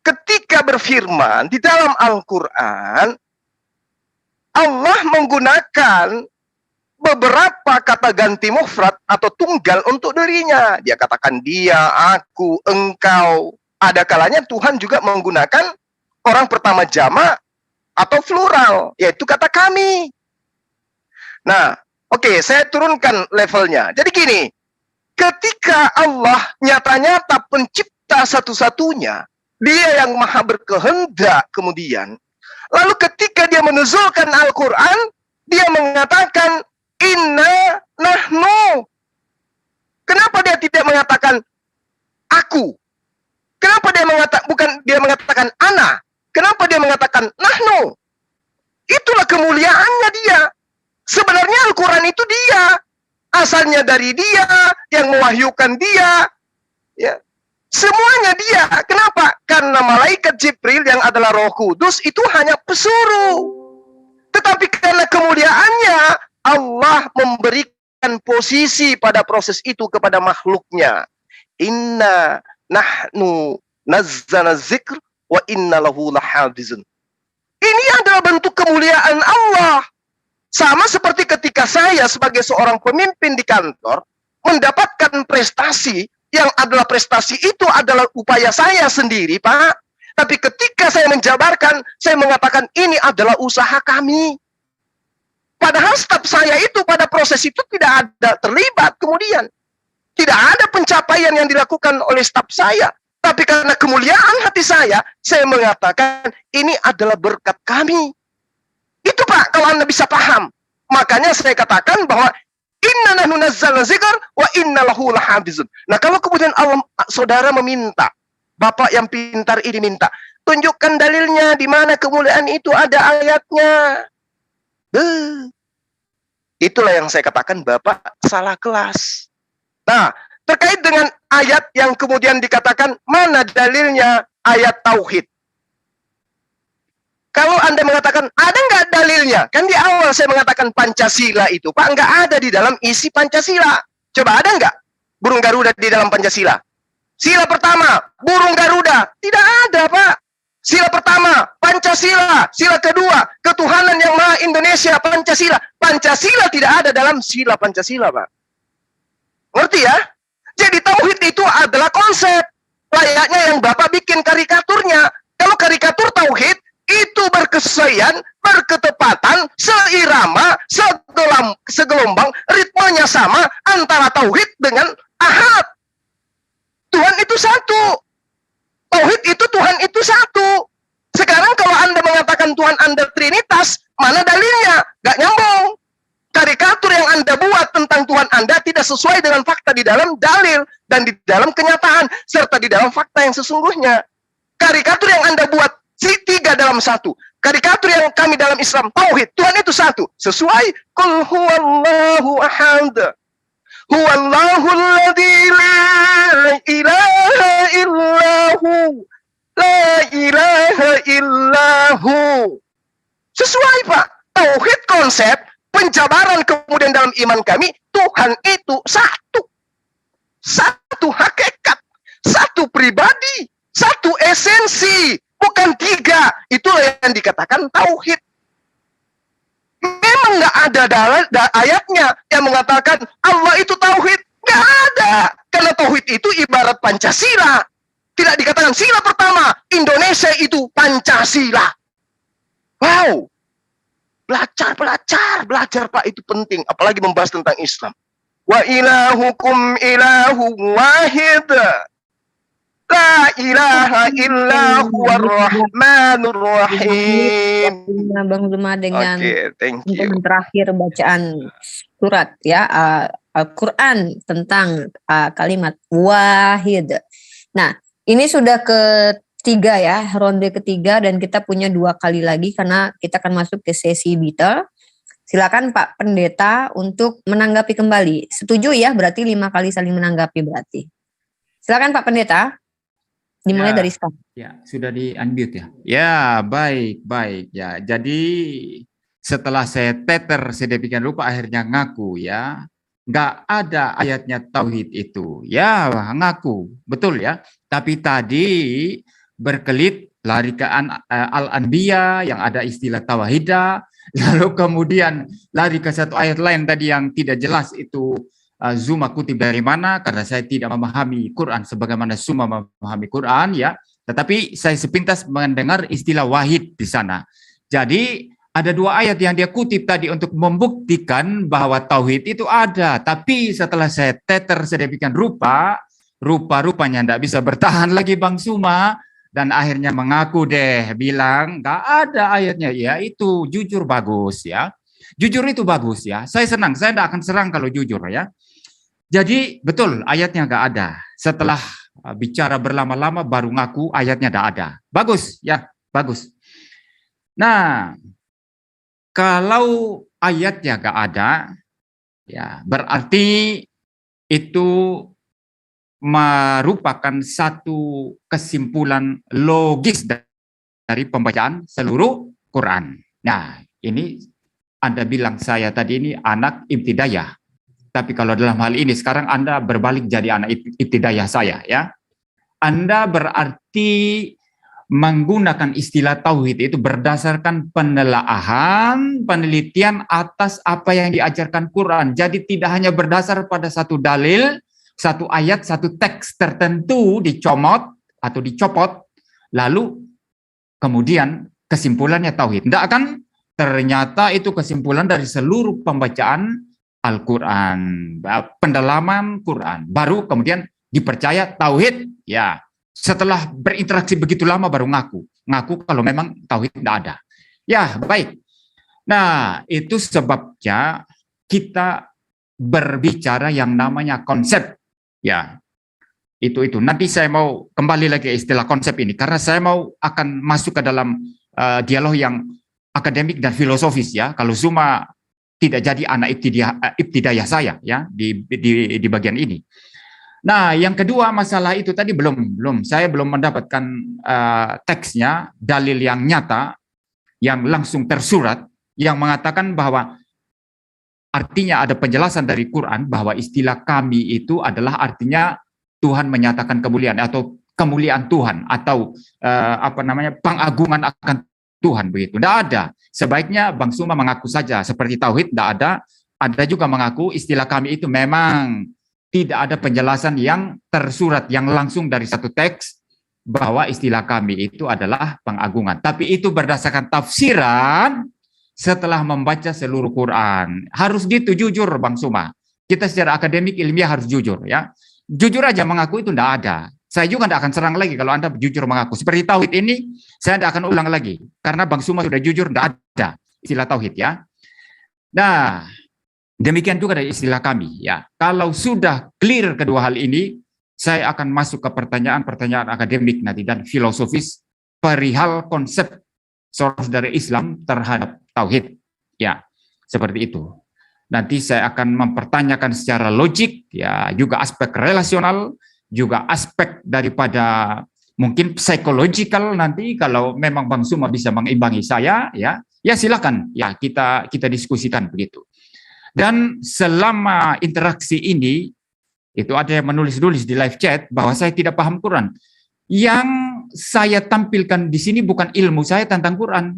ketika berfirman di dalam Al-Quran, Allah menggunakan beberapa kata ganti mufrad atau tunggal untuk dirinya. Dia katakan dia, aku, engkau. Ada kalanya Tuhan juga menggunakan orang pertama jamak atau plural, yaitu kata kami. Nah, oke, saya turunkan levelnya. Jadi gini, ketika Allah nyata-nyata pencipta satu-satunya, dia yang maha berkehendak kemudian, lalu ketika dia menuzulkan Al-Quran, dia mengatakan, inna nahnu. Kenapa dia tidak mengatakan aku? Kenapa dia mengatakan ana? Kenapa dia mengatakan nahnu? Itulah kemuliaannya dia. Sebenarnya Al-Quran itu dia. Asalnya dari dia, yang mewahyukan dia. Ya. Semuanya dia. Kenapa? Karena malaikat Jibril yang adalah Roh Kudus itu hanya pesuruh. Tetapi karena kemuliaannya, Allah memberikan posisi pada proses itu kepada makhluknya. Inna nahnu nazzana zikr wa inna lahu lahafizun. Ini adalah bentuk kemuliaan Allah. Sama seperti ketika saya sebagai seorang pemimpin di kantor mendapatkan prestasi yang adalah prestasi itu adalah upaya saya sendiri, Pak. Tapi ketika saya menjabarkan, saya mengatakan ini adalah usaha kami. Padahal staf saya itu pada proses itu tidak ada terlibat kemudian. Tidak ada pencapaian yang dilakukan oleh staf saya. Tapi karena kemuliaan hati saya mengatakan ini adalah berkat kami. Itu Pak, kalau Anda bisa paham. Makanya saya katakan bahwa inna nahnu nazzalna dzikr wa inna lahu lahafizun. Nah, kalau kemudian Allah, saudara meminta, Bapak yang pintar ini minta, tunjukkan dalilnya di mana kemuliaan itu ada ayatnya. Itulah yang saya katakan Bapak salah kelas. Nah, terkait dengan ayat yang kemudian dikatakan mana dalilnya ayat tauhid. Kalau Anda mengatakan, ada nggak dalilnya? Kan di awal saya mengatakan Pancasila itu, Pak, nggak ada di dalam isi Pancasila. Coba ada nggak burung Garuda di dalam Pancasila? Sila pertama, burung Garuda. Tidak ada, Pak. Sila pertama, Pancasila. Sila kedua, ketuhanan yang maha Indonesia, Pancasila. Pancasila tidak ada dalam sila Pancasila, Pak. Ngerti ya? Jadi tauhid itu adalah konsep. Layaknya yang Bapak bikin karikaturnya. Kalau karikatur tauhid, itu berkesesuaian, berketepatan, seirama, segelombang, ritmenya sama antara tauhid dengan ahad. Tuhan itu satu. Tauhid itu Tuhan itu satu. Sekarang kalau Anda mengatakan Tuhan Anda Trinitas, mana dalilnya? Gak nyambung. Karikatur yang Anda buat tentang Tuhan Anda tidak sesuai dengan fakta di dalam dalil dan di dalam kenyataan serta di dalam fakta yang sesungguhnya. Karikatur yang Anda buat tiga dalam satu. Karikatur yang kami dalam Islam tauhid, Tuhan itu satu. Sesuai Qul huwallahu ahad. Huwallahu alladzi la ilaha illahu. La ilaha illahu. Sesuai, Pak. Tauhid konsep, penjabaran kemudian dalam iman kami, Tuhan itu satu. Satu hakikat, satu pribadi, satu esensi, bukan tiga. Itulah yang dikatakan tauhid. Memang nggak ada ayatnya yang mengatakan Allah itu tauhid. Nggak ada. Karena tauhid itu ibarat Pancasila. Tidak dikatakan sila pertama, Indonesia itu Pancasila. Wow. Belajar Pak, itu penting. Apalagi membahas tentang Islam. Wa ilahukum ilahu wahid. La ilaha illa huwar rahmanur rahim. Bang Zuma dengan thank you. terakhir bacaan surat ya Al-Quran tentang kalimat wahid. Nah, ini sudah ketiga ya, ronde ketiga dan kita punya 2 kali lagi karena kita akan masuk ke sesi Beatle. Silakan Pak Pendeta untuk menanggapi kembali. Setuju ya, berarti 5 kali saling menanggapi berarti. Silakan Pak Pendeta. Dimulai dari sekarang. Ya, sudah di-unmute ya. Ya, baik. Ya, jadi setelah saya teter sedemikian rupa akhirnya ngaku ya. Nggak ada ayatnya tauhid itu. Ya, ngaku. Betul ya. Tapi tadi berkelit lari ke Al-Anbiya yang ada istilah tauhidah. Lalu kemudian lari ke satu ayat lain tadi yang tidak jelas itu Zuma kutip dari mana, karena saya tidak memahami Quran sebagaimana Zuma memahami Quran ya. Tetapi saya sepintas mendengar istilah wahid di sana. Jadi ada 2 ayat yang dia kutip tadi untuk membuktikan bahwa tauhid itu ada. Tapi setelah saya teter sedemikian rupa-rupanya tidak bisa bertahan lagi Bang Zuma. Dan akhirnya mengaku deh, bilang nggak ada ayatnya. Ya itu jujur bagus ya. Jujur itu bagus ya. Saya senang, saya tidak akan serang kalau jujur ya. Jadi betul ayatnya nggak ada. Setelah bicara berlama-lama baru ngaku ayatnya nggak ada. Bagus ya, bagus. Nah, kalau ayatnya nggak ada, ya berarti itu merupakan satu kesimpulan logis dari pembacaan seluruh Quran. Nah, ini Anda bilang saya tadi ini anak ibtidayah. Tapi kalau dalam hal ini sekarang Anda berbalik jadi anak ibtidayah saya ya. Anda berarti menggunakan istilah tauhid itu berdasarkan penelitian atas apa yang diajarkan Quran. Jadi tidak hanya berdasar pada satu dalil, satu ayat, satu teks tertentu dicomot atau dicopot, lalu kemudian kesimpulannya tauhid. Tidak kan? Ternyata itu kesimpulan dari seluruh pembacaan Al-Quran, pendalaman Quran. Baru kemudian dipercaya tauhid, ya. Setelah berinteraksi begitu lama baru ngaku kalau memang tauhid tidak ada. Ya, baik. Nah, itu sebabnya kita berbicara yang namanya konsep. Ya, itu. Nanti saya mau kembali lagi istilah konsep ini karena saya mau akan masuk ke dalam dialog yang akademik dan filosofis ya. Kalau Zuma tidak jadi anak ibtidayah saya ya di bagian ini. Nah, yang kedua masalah itu tadi saya belum mendapatkan teksnya, dalil yang nyata yang langsung tersurat yang mengatakan bahwa artinya ada penjelasan dari Quran bahwa istilah kami itu adalah artinya Tuhan menyatakan kemuliaan atau kemuliaan Tuhan atau pengagungan akan Tuhan begitu. Tidak ada. Sebaiknya Bang Zuma mengaku saja seperti tauhid tidak ada. Ada juga mengaku istilah kami itu memang tidak ada penjelasan yang tersurat yang langsung dari satu teks bahwa istilah kami itu adalah pengagungan. Tapi itu berdasarkan tafsiran setelah membaca seluruh Quran. Harus gitu jujur Bang Zuma. Kita secara akademik ilmiah harus jujur ya. Jujur aja mengaku itu tidak ada. Saya juga tidak akan serang lagi kalau Anda jujur mengaku. Seperti tauhid ini, saya tidak akan ulang lagi. Karena Bang Suma sudah jujur, tidak ada istilah tauhid ya. Nah, demikian juga dari istilah kami ya. Kalau sudah clear kedua hal ini, saya akan masuk ke pertanyaan-pertanyaan akademik nanti dan filosofis perihal konsep source dari Islam terhadap tauhid. Ya, seperti itu. Nanti saya akan mempertanyakan secara logik, ya, juga aspek relasional, juga aspek daripada mungkin psychological nanti kalau memang Bang Suma bisa mengimbangi saya, ya silakan, ya kita diskusikan begitu. Dan selama interaksi ini, itu ada yang menulis-nulis di live chat bahwa saya tidak paham Quran. Yang saya tampilkan di sini bukan ilmu saya tentang Quran.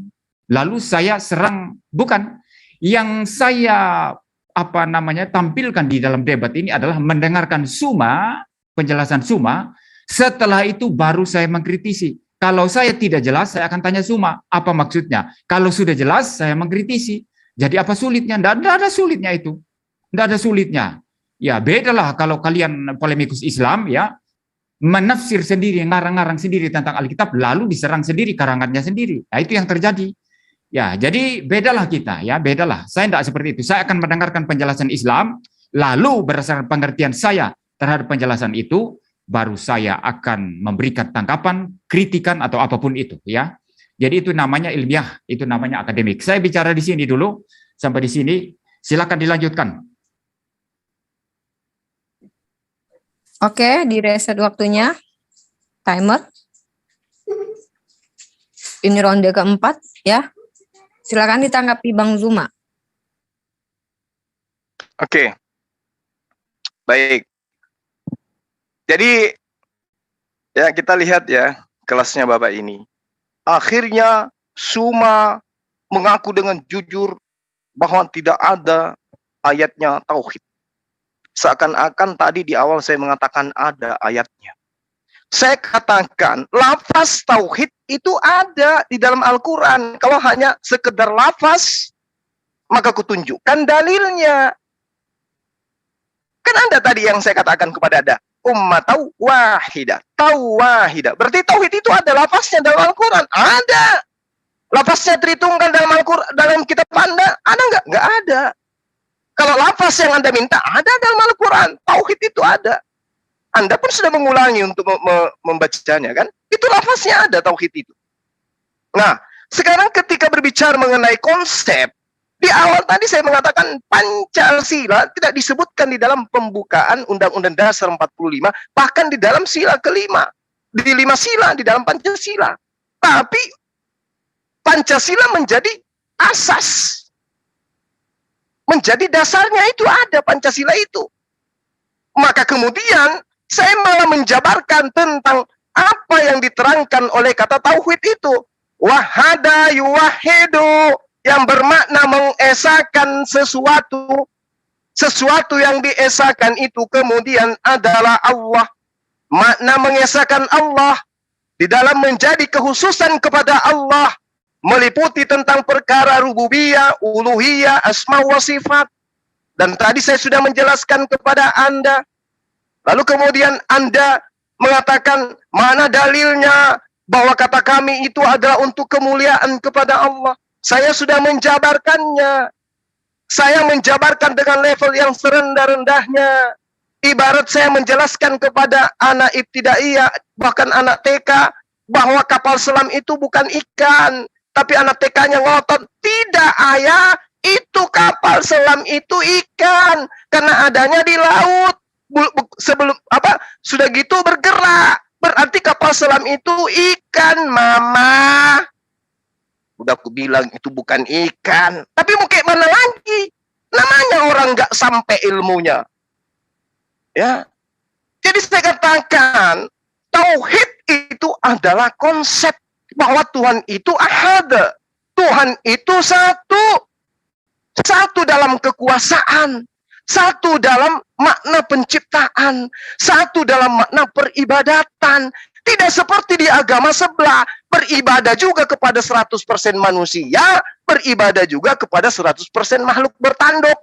Lalu saya serang, bukan. Yang saya tampilkan di dalam debat ini adalah mendengarkan Suma, penjelasan Suma, setelah itu baru saya mengkritisi. Kalau saya tidak jelas, saya akan tanya Suma, apa maksudnya? Kalau sudah jelas, saya mengkritisi. Jadi apa sulitnya? Tidak ada sulitnya itu. Tidak ada sulitnya. Ya bedalah kalau kalian polemikus Islam, ya, menafsir sendiri, ngarang-ngarang sendiri tentang Alkitab, lalu diserang sendiri karangannya sendiri. Nah, itu yang terjadi. Ya, jadi bedalah kita, ya, bedalah. Saya tidak seperti itu. Saya akan mendengarkan penjelasan Islam, lalu berdasarkan pengertian saya terhadap penjelasan itu, baru saya akan memberikan tanggapan, kritikan atau apapun itu, ya. Jadi itu namanya ilmiah, itu namanya akademik. Saya bicara di sini dulu, sampai di sini. Silakan dilanjutkan. Oke, di reset waktunya. Timer. Ini ronde keempat, ya. Silakan ditanggapi Bang Zuma. Oke. Baik. Jadi ya kita lihat ya kelasnya Bapak ini. Akhirnya Suma mengaku dengan jujur bahwa tidak ada ayatnya tauhid. Seakan-akan tadi di awal saya mengatakan ada ayatnya. Saya katakan lafaz tauhid itu ada di dalam Al-Quran. Kalau hanya sekedar lafaz, maka kutunjukkan dalilnya. Kan ada tadi yang saya katakan kepada Anda. Ummatau wahidah. Tauwahidah. Berarti tauhid itu ada lafaznya dalam Al-Quran. Ada. Lafaznya Tritunggal dalam Al-Quran, dalam kitab Anda. Ada nggak? Nggak ada. Kalau lafaz yang Anda minta, ada dalam Al-Quran. Tauhid itu ada. Anda pun sudah mengulangi untuk membacanya, kan? Itu lafaznya ada, tauhid itu. Nah, sekarang ketika berbicara mengenai konsep, di awal tadi saya mengatakan Pancasila tidak disebutkan di dalam pembukaan Undang-Undang Dasar 45, bahkan di dalam sila kelima, di 5 sila di dalam Pancasila. Tapi Pancasila menjadi asas, menjadi dasarnya itu ada Pancasila itu. Maka kemudian saya malah menjabarkan tentang apa yang diterangkan oleh kata tauhid itu. Wahada yuwahidu, yang bermakna mengesahkan sesuatu. Sesuatu yang diesahkan itu kemudian adalah Allah. Makna mengesahkan Allah di dalam menjadi kekhususan kepada Allah, meliputi tentang perkara rububiyah, uluhiyah, asma wa sifat. Dan tadi saya sudah menjelaskan kepada Anda. Lalu kemudian Anda mengatakan mana dalilnya bahwa kata kami itu adalah untuk kemuliaan kepada Allah. Saya sudah menjabarkannya. Saya menjabarkan dengan level yang serendah-rendahnya. Ibarat saya menjelaskan kepada anak ibtidaiyah, bahkan anak TK, bahwa kapal selam itu bukan ikan. Tapi anak TK-nya ngotot, tidak ayah, itu kapal selam itu ikan. Karena adanya di laut. Sebelum sudah gitu bergerak. Berarti kapal selam itu ikan, mama. Udah aku bilang itu bukan ikan. Tapi mau kayak mana lagi? Namanya orang nggak sampai ilmunya. Ya. Jadi saya katakan tauhid itu adalah konsep bahwa Tuhan itu ahad. Tuhan itu satu. Satu dalam kekuasaan. Satu dalam makna penciptaan. Satu dalam makna peribadatan. Tidak seperti di agama sebelah. Beribadah juga kepada 100% manusia. Beribadah juga kepada 100% makhluk bertanduk.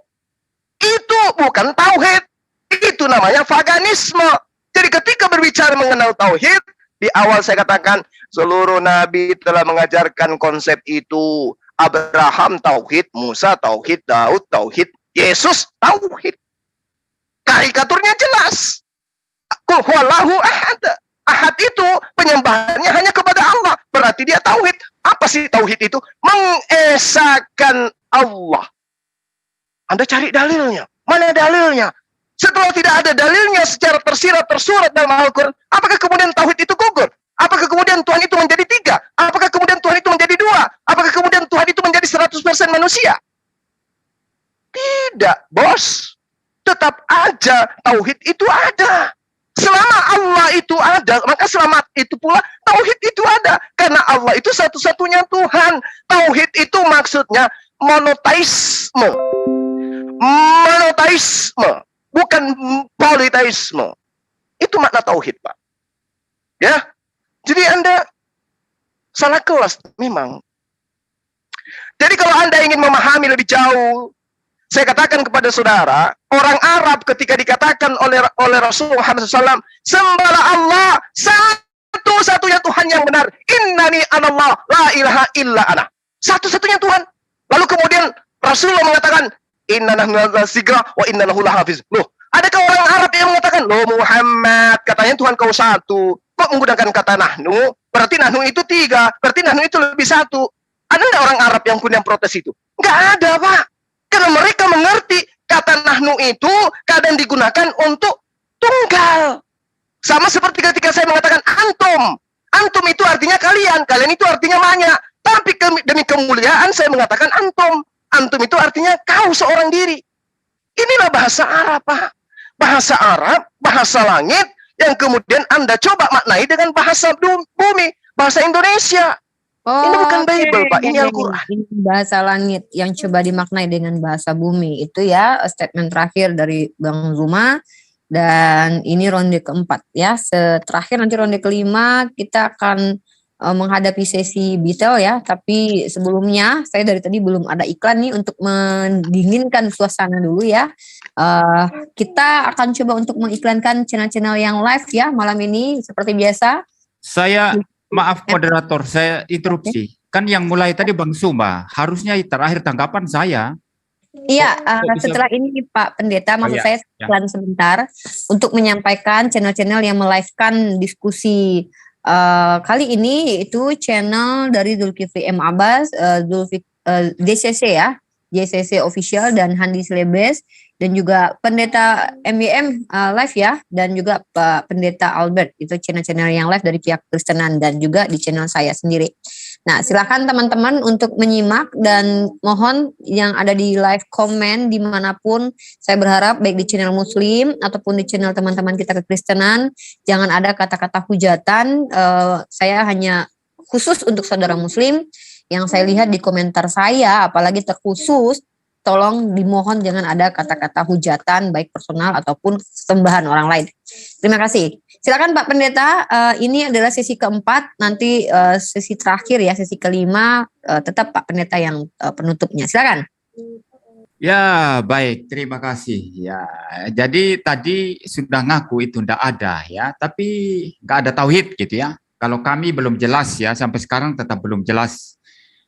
Itu bukan tauhid. Itu namanya paganisme. Jadi ketika berbicara mengenal tauhid, di awal saya katakan seluruh nabi telah mengajarkan konsep itu. Abraham tauhid, Musa tauhid, Daud tauhid, Yesus tauhid. Karikaturnya jelas. Qul huwallahu ahad. Ahad itu penyembahannya hanya kepada Allah. Berarti dia tauhid. Apa sih tauhid itu? Mengesahkan Allah. Anda cari dalilnya. Mana dalilnya? Setelah tidak ada dalilnya secara tersirat, tersurat dalam Al-Quran, apakah kemudian tauhid itu gugur? Apakah kemudian Tuhan itu menjadi 3? Apakah kemudian Tuhan itu menjadi 2? Apakah kemudian Tuhan itu menjadi 100% manusia? Tidak, bos. Tetap aja tauhid itu ada. Selama Allah itu ada, maka selamat itu pula tauhid itu ada. Karena Allah itu satu-satunya Tuhan. Tauhid itu maksudnya monoteisme. Monoteisme, bukan politeisme. Itu makna tauhid, Pak. Ya. Jadi Anda salah kelas memang. Jadi kalau Anda ingin memahami lebih jauh, saya katakan kepada saudara, orang Arab ketika dikatakan oleh Rasulullah SAW, sembahlah Allah satu-satunya Tuhan yang benar. Innani anallah la ilaha illa ana. Satu-satunya Tuhan. Lalu kemudian Rasulullah mengatakan, inna nahnu nazzikra wa inna lahu lahafiz. Loh, adakah orang Arab yang mengatakan, loh Muhammad, katanya Tuhan kau satu. Kok menggunakan kata nahnu? Berarti nahnu itu 3. Berarti nahnu itu lebih 1. Ada nggak orang Arab yang punya protes itu? Nggak ada, Pak. Karena mereka mengerti kata nahnu itu kadang digunakan untuk tunggal. Sama seperti ketika saya mengatakan antum. Antum itu artinya kalian. Kalian itu artinya banyak. Tapi demi kemuliaan saya mengatakan antum. Antum itu artinya kau seorang diri. Inilah bahasa Arab, Pak. Bahasa Arab, bahasa langit, yang kemudian Anda coba maknai dengan bahasa bumi, bahasa Indonesia. Ini bukan Bible, Pak. Ini Al-Quran. Ini bahasa langit yang coba dimaknai dengan bahasa bumi. Itu ya statement terakhir dari Bang Zuma. Dan ini ronde keempat ya. Terakhir nanti ronde kelima kita akan menghadapi sesi detail ya. Tapi sebelumnya saya dari tadi belum ada iklan nih untuk mendinginkan suasana dulu ya. Kita akan coba untuk mengiklankan channel-channel yang live ya malam ini seperti biasa. Maaf moderator, saya interupsi. Kan yang mulai tadi Bang Zuma, harusnya terakhir tanggapan saya. Iya, setelah ini Pak Pendeta, maksud saya iklan sebentar untuk menyampaikan channel-channel yang melive-kan diskusi. Kali ini itu channel dari Zulkifli M. Abbas, DCC ya, JCC Official dan Handi Celebes, dan juga Pendeta MYM live ya, dan juga Pak Pendeta Albert, itu channel-channel yang live dari pihak Kristenan dan juga di channel saya sendiri. Nah, silakan teman-teman untuk menyimak dan mohon yang ada di live komen dimanapun, saya berharap baik di channel Muslim ataupun di channel teman-teman kita kekristenan, jangan ada kata-kata hujatan. Saya hanya khusus untuk saudara Muslim yang saya lihat di komentar saya, apalagi terkhusus, tolong dimohon jangan ada kata-kata hujatan baik personal ataupun sembahan orang lain. Terima kasih. Silakan Pak Pendeta, ini adalah sesi keempat, nanti sesi terakhir ya, sesi kelima, tetap Pak Pendeta yang penutupnya. Silakan. Ya, baik, terima kasih. Ya, jadi tadi sudah ngaku itu ndak ada ya, tapi nggak ada tauhid gitu ya. Kalau kami belum jelas ya, sampai sekarang tetap belum jelas.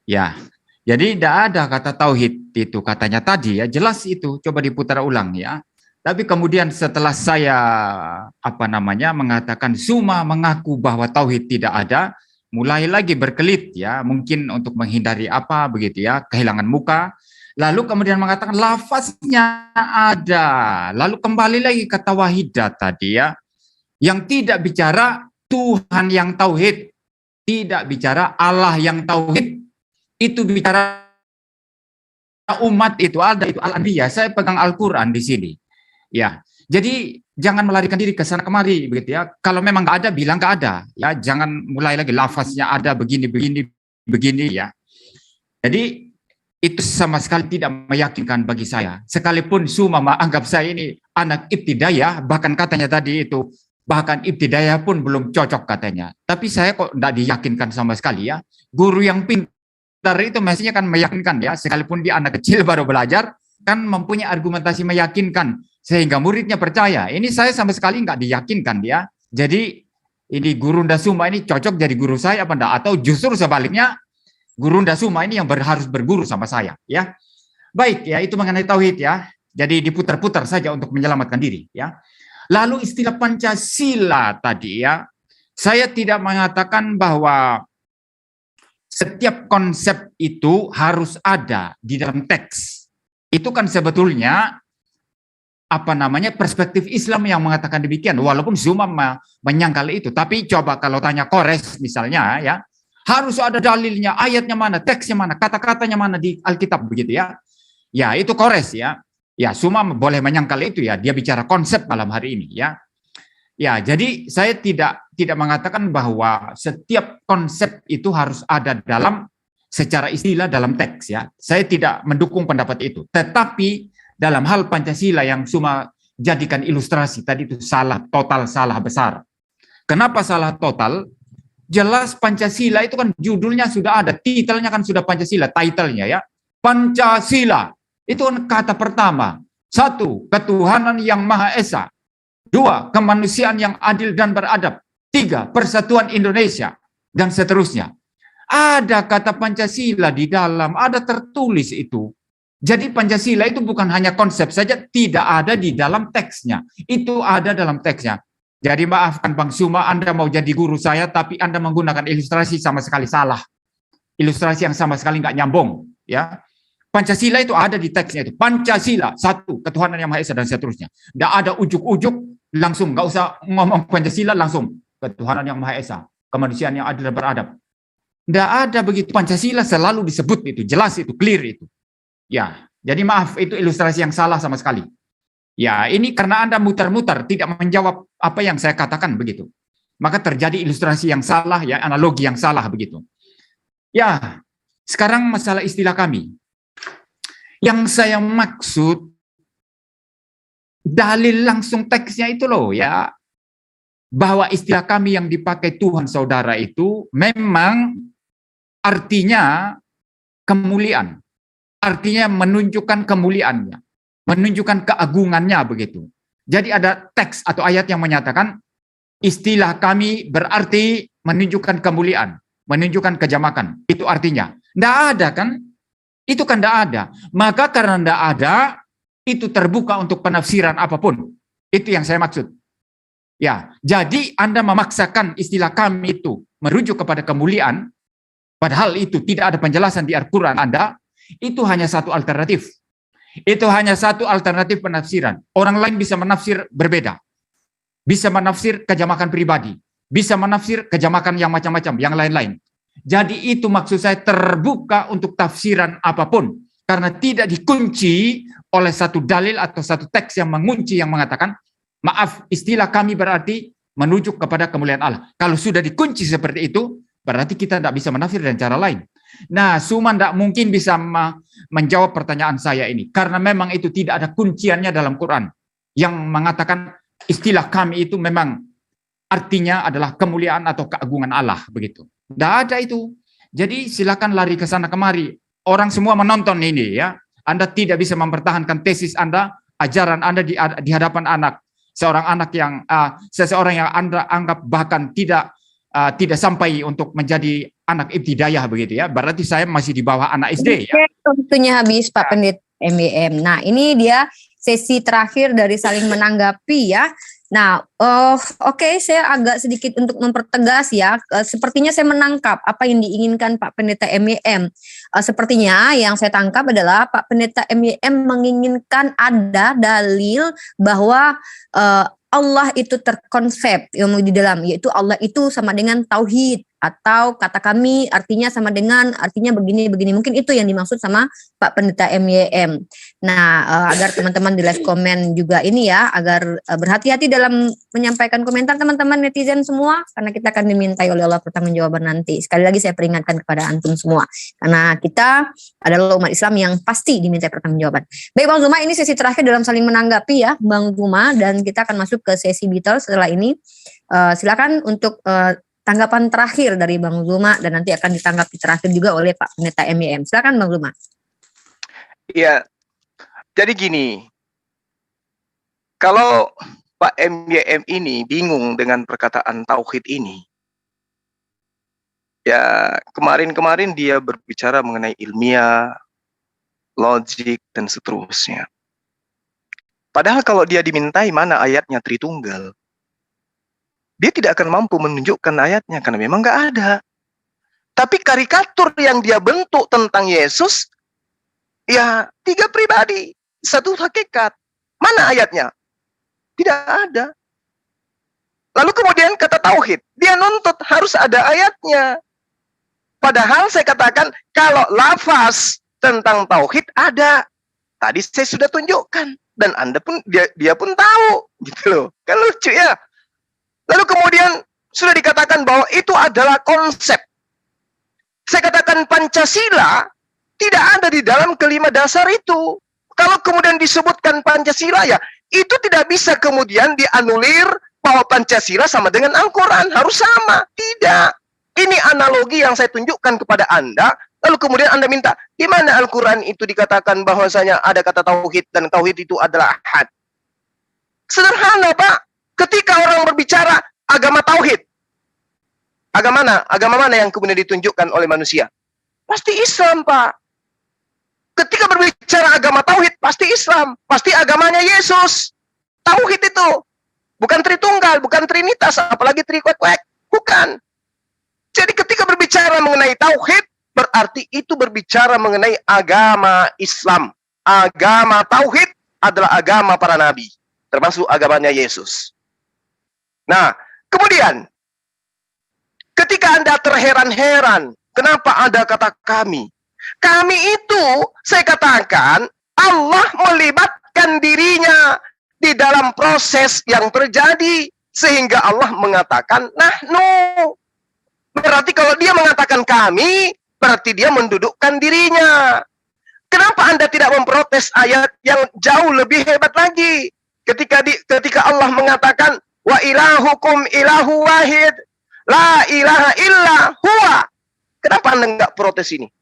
Ya, jadi tidak ada kata tauhid itu katanya tadi ya, jelas itu, coba diputar ulang ya. Tapi kemudian setelah saya mengatakan Zuma mengaku bahwa tauhid tidak ada, mulai lagi berkelit ya, mungkin untuk menghindari apa begitu ya, kehilangan muka. Lalu kemudian mengatakan lafaznya ada. Lalu kembali lagi ke tawahidat tadi ya, yang tidak bicara Tuhan yang tauhid, tidak bicara Allah yang tauhid. Itu bicara umat itu ada, itu al-anbiya. Saya pegang Al-Quran di sini. Ya, jadi jangan melarikan diri ke sana kemari begitu ya. Kalau memang nggak ada, bilang nggak ada. Ya, jangan mulai lagi lafaznya ada begini ya. Jadi itu sama sekali tidak meyakinkan bagi saya. Sekalipun Zuma anggap saya ini anak ibtidayah, bahkan katanya tadi itu bahkan ibtidayah pun belum cocok katanya. Tapi saya kok tidak diyakinkan sama sekali ya. Guru yang pintar itu mestinya kan meyakinkan ya, sekalipun dia anak kecil baru belajar, kan mempunyai argumentasi meyakinkan, sehingga muridnya percaya. Ini saya sama sekali nggak diyakinkan dia, Jadi ini Guru Ndasuma ini cocok jadi guru saya apa enggak? Atau justru sebaliknya Guru Ndasuma ini yang harus berguru sama saya, ya. Baik, ya itu mengenai tauhid ya. Jadi diputar-putar saja untuk menyelamatkan diri, ya. Lalu istilah Pancasila tadi ya, saya tidak mengatakan bahwa setiap konsep itu harus ada di dalam teks. Itu kan sebetulnya perspektif Islam yang mengatakan demikian, walaupun Zuma menyangkal itu. Tapi coba kalau tanya Kores misalnya ya, harus ada dalilnya, ayatnya mana, teksnya mana, kata-katanya mana di Alkitab begitu ya. Ya itu Kores ya. Ya Zuma boleh menyangkal itu ya, dia bicara konsep malam hari ini ya. Ya jadi saya tidak mengatakan bahwa setiap konsep itu harus ada dalam secara istilah dalam teks ya. Saya tidak mendukung pendapat itu. Tetapi dalam hal Pancasila yang Zuma jadikan ilustrasi tadi itu salah, total salah besar. Kenapa salah total? Jelas Pancasila itu kan judulnya sudah ada, titelnya kan sudah Pancasila, titlenya ya. Pancasila itu kan kata pertama. 1. Ketuhanan yang Maha Esa. 2. Kemanusiaan yang adil dan beradab. 3. Persatuan Indonesia. Dan seterusnya. Ada kata Pancasila di dalam, ada tertulis itu. Jadi Pancasila itu bukan hanya konsep saja, tidak ada di dalam teksnya. Itu ada dalam teksnya. Jadi maafkan Bang Zuma, Anda mau jadi guru saya, tapi Anda menggunakan ilustrasi sama sekali salah. Ilustrasi yang sama sekali nggak nyambung. Ya. Pancasila itu ada di teksnya itu. Pancasila, 1, ketuhanan yang Maha Esa dan seterusnya. Nggak ada ujuk-ujuk, langsung. Nggak usah ngomong Pancasila, langsung. Ketuhanan yang Maha Esa, kemanusiaan yang adil dan beradab. Nggak ada begitu. Pancasila selalu disebut itu, jelas itu, clear itu. Ya, jadi maaf, itu ilustrasi yang salah sama sekali. Ya, ini karena Anda mutar-mutar, tidak menjawab apa yang saya katakan begitu. Maka terjadi ilustrasi yang salah, ya, analogi yang salah begitu. Ya, sekarang masalah istilah kami. Yang saya maksud dalil langsung teksnya itu loh ya, bahwa istilah kami yang dipakai Tuhan saudara itu memang artinya kemuliaan, artinya menunjukkan kemuliaannya, menunjukkan keagungannya begitu. Jadi ada teks atau ayat yang menyatakan istilah kami berarti menunjukkan kemuliaan, menunjukkan kejamakan. Itu artinya. Tidak ada kan? Itu kan tidak ada. Maka karena tidak ada, itu terbuka untuk penafsiran apapun. Itu yang saya maksud. Ya, jadi Anda memaksakan istilah kami itu merujuk kepada kemuliaan, padahal itu tidak ada penjelasan di Al-Quran Anda, itu hanya satu alternatif. Itu hanya satu alternatif penafsiran. Orang lain bisa menafsir berbeda. Bisa menafsir kejamakan pribadi. Bisa menafsir kejamakan yang macam-macam, yang lain-lain. Jadi itu maksud saya terbuka untuk tafsiran apapun. Karena tidak dikunci oleh satu dalil atau satu teks yang mengunci yang mengatakan, maaf, istilah kami berarti menuju kepada kemuliaan Allah. Kalau sudah dikunci seperti itu, berarti kita tidak bisa menafsir dengan cara lain. Nah, Zuma tidak mungkin bisa menjawab pertanyaan saya ini. Karena memang itu tidak ada kunciannya dalam Quran. Yang mengatakan istilah kami itu memang artinya adalah kemuliaan atau keagungan Allah. Begitu. Tidak ada itu. Jadi silakan lari ke sana kemari. Orang semua menonton ini ya. Anda tidak bisa mempertahankan tesis Anda, ajaran Anda di hadapan anak. Seorang anak yang, seseorang yang Anda anggap bahkan tidak sampai untuk menjadi anak ibtidaiyah begitu ya. Berarti saya masih di bawah anak SD ya. Waktunya habis Pak Pendeta MYM. Nah ini dia sesi terakhir dari saling menanggapi ya. Nah, oke, saya agak sedikit untuk mempertegas ya. Sepertinya saya menangkap apa yang diinginkan Pak Pendeta MYM. Sepertinya yang saya tangkap adalah Pak Pendeta MYM menginginkan ada dalil bahwa Allah itu terkonsep yang di dalam, yaitu Allah itu sama dengan tauhid, atau kata kami artinya sama dengan artinya begini. Mungkin itu yang dimaksud sama Pak Pendeta MYM. Nah, agar teman-teman di live komen juga ini ya, agar berhati-hati dalam menyampaikan komentar teman-teman netizen semua, karena kita akan dimintai oleh Allah pertanggungjawaban nanti. Sekali lagi saya peringatkan kepada antum semua, karena kita adalah umat Islam yang pasti dimintai pertanggungjawaban. Baik Bang Zuma, ini sesi terakhir dalam saling menanggapi ya Bang Zuma, dan kita akan masuk ke sesi Beatle setelah ini. Silakan untuk tanggapan terakhir dari Bang Zuma, dan nanti akan ditanggapi terakhir juga oleh Pak Pendeta MYM. Silakan Bang Zuma. Iya, jadi gini, kalau Pak MYM ini bingung dengan perkataan tauhid ini. Ya, kemarin-kemarin dia berbicara mengenai ilmiah, logik, dan seterusnya. Padahal kalau dia dimintai mana ayatnya Tritunggal, dia tidak akan mampu menunjukkan ayatnya karena memang nggak ada. Tapi karikatur yang dia bentuk tentang Yesus, ya 3 pribadi, 1 hakikat. Mana ayatnya? Tidak ada. Lalu kemudian kata tauhid, dia nuntut harus ada ayatnya. Padahal saya katakan kalau lafaz tentang tauhid ada. Tadi saya sudah tunjukkan dan Anda pun dia pun tahu gitu loh. Kan lucu ya. Lalu kemudian sudah dikatakan bahwa itu adalah konsep. Saya katakan Pancasila tidak ada di dalam kelima dasar itu. Kalau kemudian disebutkan Pancasila ya, itu tidak bisa kemudian dianulir bahwa Pancasila sama dengan Al-Quran. Harus sama. Tidak. Ini analogi yang saya tunjukkan kepada Anda. Lalu kemudian Anda minta, di mana Al-Quran itu dikatakan bahwasanya ada kata tauhid dan tauhid itu adalah ahad. Sederhana, Pak. Ketika orang berbicara agama tauhid, agama mana yang kemudian ditunjukkan oleh manusia? Pasti Islam, Pak. Ketika berbicara agama tauhid, pasti Islam, pasti agamanya Yesus. Tauhid itu bukan Tritunggal, bukan Trinitas, apalagi Trikwek-kwek, bukan. Jadi ketika berbicara mengenai tauhid, berarti itu berbicara mengenai agama Islam. Agama tauhid adalah agama para nabi, termasuk agamanya Yesus. Nah, kemudian ketika Anda terheran-heran, kenapa ada kata kami? Kami itu, saya katakan, Allah melibatkan dirinya di dalam proses yang terjadi. Sehingga Allah mengatakan, nahnu. Berarti kalau dia mengatakan kami, berarti dia mendudukkan dirinya. Kenapa Anda tidak memprotes ayat yang jauh lebih hebat lagi? Ketika Allah mengatakan, wa ilahukum ilahu wahid, la ilaha illa huwa. Kenapa Anda nggak protes ini?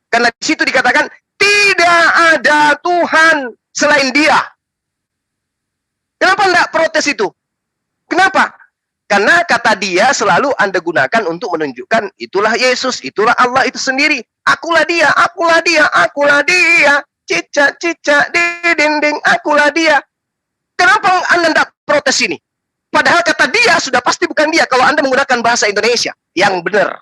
Karena di situ dikatakan tidak ada Tuhan selain Dia. Kenapa enggak protes itu? Kenapa? Karena kata Dia selalu Anda gunakan untuk menunjukkan itulah Yesus, itulah Allah itu sendiri. Akulah Dia, akulah Dia, akulah Dia. Cicak-cicak di dinding, akulah Dia. Kenapa Anda enggak protes ini? Padahal kata Dia sudah pasti bukan Dia kalau Anda menggunakan bahasa Indonesia yang benar.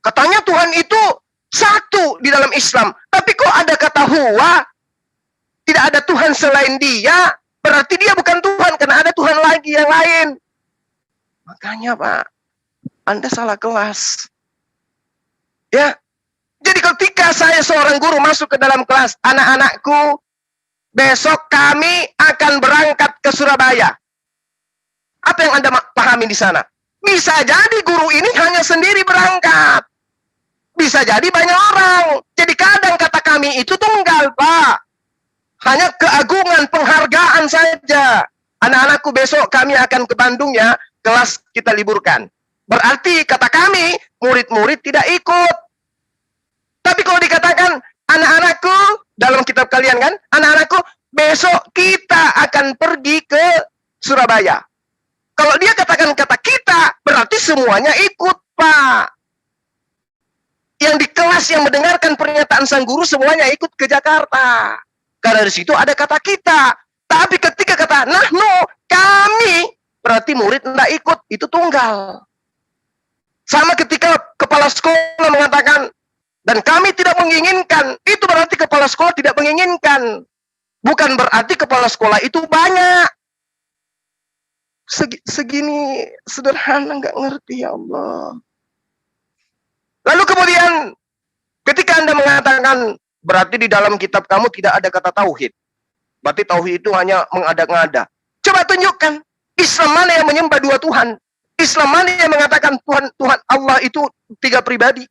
Katanya Tuhan itu satu di dalam Islam. Tapi kok ada kata huwa? Tidak ada Tuhan selain Dia. Berarti Dia bukan Tuhan karena ada Tuhan lagi yang lain. Makanya Pak, Anda salah kelas. Ya. Jadi ketika saya seorang guru masuk ke dalam kelas, anak-anakku, besok kami akan berangkat ke Surabaya. Apa yang Anda pahami di sana? Bisa jadi guru ini hanya sendiri berangkat. Bisa jadi banyak orang. Jadi kadang kata kami itu tunggal, Pak. Hanya keagungan, penghargaan saja. Anak-anakku besok kami akan ke Bandung ya. Kelas kita liburkan. Berarti kata kami, murid-murid tidak ikut. Tapi kalau dikatakan, anak-anakku, dalam kitab kalian kan, anak-anakku, besok kita akan pergi ke Surabaya. Kalau dia katakan kata kita, berarti semuanya ikut, Pak. Yang di kelas yang mendengarkan pernyataan sang guru semuanya ikut ke Jakarta. Karena di situ ada kata kita. Tapi ketika kata nahnu, kami, berarti murid tidak ikut. Itu tunggal. Sama ketika kepala sekolah mengatakan, dan kami tidak menginginkan. Itu berarti kepala sekolah tidak menginginkan. Bukan berarti kepala sekolah itu banyak. Segini sederhana nggak ngerti ya Allah. Lalu kemudian ketika Anda mengatakan berarti di dalam kitab kamu tidak ada kata tauhid. Berarti tauhid itu hanya mengada-ngada. Coba tunjukkan Islam mana yang menyembah 2 Tuhan? Islam mana yang mengatakan Tuhan Allah itu 3 pribadi?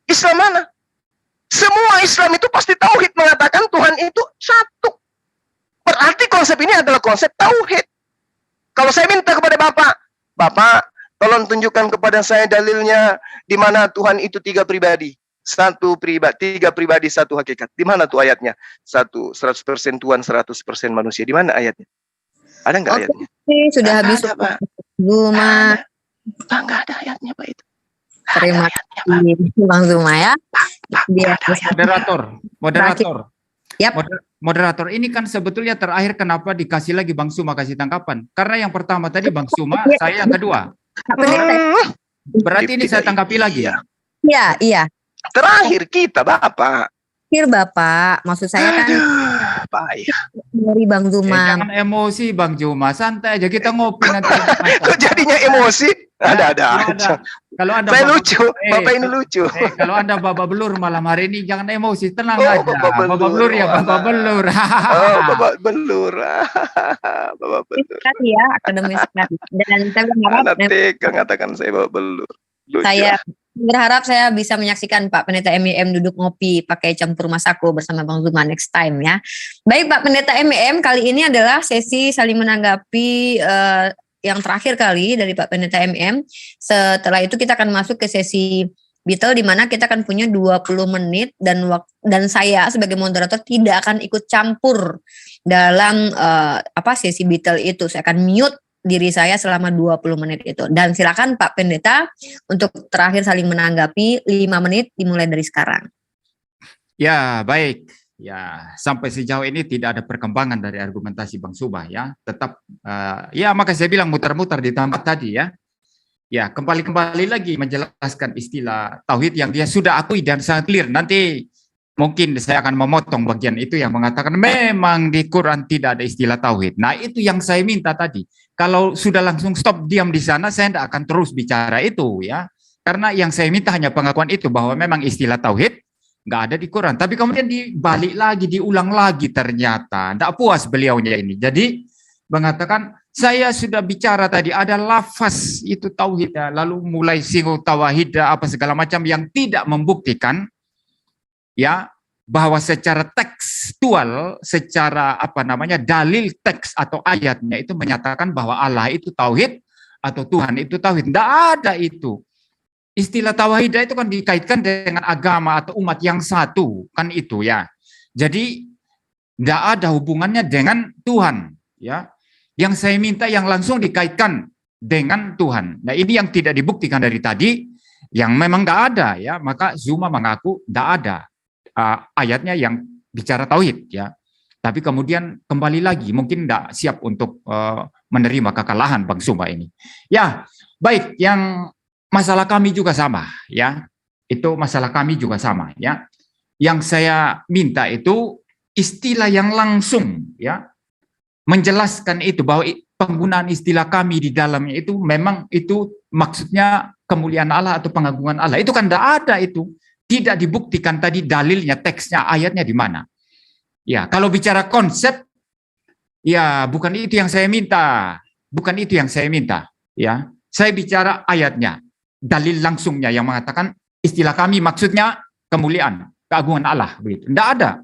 Islam mana? Semua Islam itu pasti tauhid mengatakan Tuhan itu satu. Berarti konsep ini adalah konsep tauhid. Kalau saya minta kepada Bapak, tolong tunjukkan kepada saya dalilnya di mana Tuhan itu 3 pribadi. 3 pribadi, 1 hakikat. Di mana tuh ayatnya? 100% Tuhan, 100% manusia. Di mana ayatnya? Ada nggak Oke, ayatnya? sudah Nggak habis ada, Pak. Zuma. Nggak ada ayatnya, Pak, itu. Terima Ayatnya, Pak. kasih Bang Zuma ya. Pak, Dia nggak ada ayatnya. Moderator. Yap. Moderator, ini kan sebetulnya terakhir kenapa dikasih lagi Bang Suma kasih tangkapan? Karena yang pertama tadi Bang Suma, saya yang kedua. Pak Pendeta. Berarti ini saya tanggapi lagi ya? Iya. Terakhir kita, Bapak. Akhir Bapak, maksud saya kan Pak, ya. dari Bang Zuma. Jangan emosi Bang Juma, santai aja kita ngopi nanti. Kok jadinya emosi? Ada aja. Kalau Anda Saya lucu, Bapak ini lucu. Kalau Anda babak belur malam hari ini jangan emosi, tenang Oh, aja. babak belur. Ya, babak belur. Oh, Bapak belur. Bapak belur. Sekali ya, akademis sekali. Dan saya berharap Anak TK mengatakan saya bapak belur. Lucu. saya berharap saya bisa menyaksikan Pak Pendeta MEM duduk ngopi pakai campur masako bersama Bang Zuma next time ya. Baik Pak Pendeta MEM, kali ini adalah sesi saling menanggapi yang terakhir kali dari Pak Pendeta MEM. Setelah itu kita akan masuk ke sesi Beatle di mana kita akan punya 20 menit dan saya sebagai moderator tidak akan ikut campur dalam sesi Beatle itu. Saya akan mute diri saya selama 20 menit itu. Dan silakan Pak Pendeta untuk terakhir saling menanggapi 5 menit dimulai dari sekarang. Ya, baik. Ya, sampai sejauh ini tidak ada perkembangan dari argumentasi Bang Subah ya. Tetap maka saya bilang muter-muter di tempat tadi ya. Ya, kembali lagi menjelaskan istilah tauhid yang dia sudah akui dan sangat clear. Nanti mungkin saya akan memotong bagian itu yang mengatakan memang di Quran tidak ada istilah tauhid. Nah, itu yang saya minta tadi. Kalau sudah langsung stop diam di sana, saya tidak akan terus bicara itu ya. Karena yang saya minta hanya pengakuan itu bahwa memang istilah tauhid nggak ada di Quran. Tapi kemudian dibalik lagi, diulang lagi ternyata. Tidak puas beliaunya ini. Jadi mengatakan saya sudah bicara tadi ada lafaz itu tauhid ya. Lalu mulai singgung tauhid apa segala macam yang tidak membuktikan ya bahwa secara tekstual, secara dalil teks atau ayatnya itu menyatakan bahwa Allah itu tauhid atau Tuhan itu tauhid. Tidak ada itu. Istilah tauhid itu kan dikaitkan dengan agama atau umat yang satu, kan itu ya. Jadi tidak ada hubungannya dengan Tuhan, ya. Yang saya minta yang langsung dikaitkan dengan Tuhan. Nah, ini yang tidak dibuktikan dari tadi, yang memang tidak ada ya. Maka Zuma mengaku tidak ada ayatnya yang bicara tauhid ya. Tapi kemudian kembali lagi mungkin tidak siap untuk menerima kekalahan Bang Zuma ini. Ya, baik, yang masalah kami juga sama ya. Itu masalah kami juga sama ya. Yang saya minta itu istilah yang langsung ya menjelaskan itu bahwa penggunaan istilah kami di dalamnya itu memang itu maksudnya kemuliaan Allah atau pengagungan Allah. Itu kan tidak ada itu. Tidak dibuktikan tadi dalilnya, teksnya, ayatnya di mana. Ya, kalau bicara konsep, ya bukan itu yang saya minta. Bukan itu yang saya minta. Ya, saya bicara ayatnya, dalil langsungnya yang mengatakan istilah kami maksudnya kemuliaan, keagungan Allah. Begitu. Tidak ada.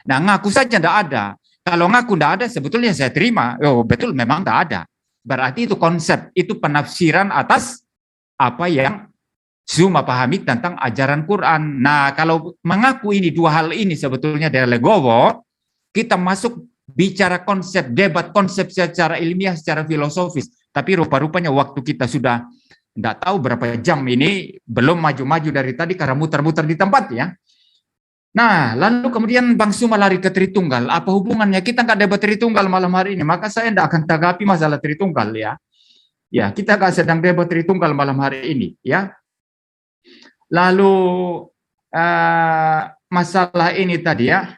Nah, ngaku saja tidak ada. Kalau ngaku tidak ada, sebetulnya saya terima. Oh, betul, memang tidak ada. Berarti itu konsep, itu penafsiran atas apa yang Zuma pahami tentang ajaran Quran. Nah, kalau mengaku ini dua hal ini sebetulnya dari legowo, kita masuk bicara konsep, debat konsep secara ilmiah, secara filosofis. Tapi rupa-rupanya waktu kita sudah tidak tahu berapa jam ini, belum maju-maju dari tadi karena muter-muter di tempat ya. Nah, lalu kemudian Bang Zuma lari ke Tritunggal. Apa hubungannya? Kita nggak debat Tritunggal malam hari ini, maka saya tidak akan tanggapi masalah Tritunggal ya. Ya, kita nggak sedang debat Tritunggal malam hari ini ya. Lalu masalah ini tadi ya,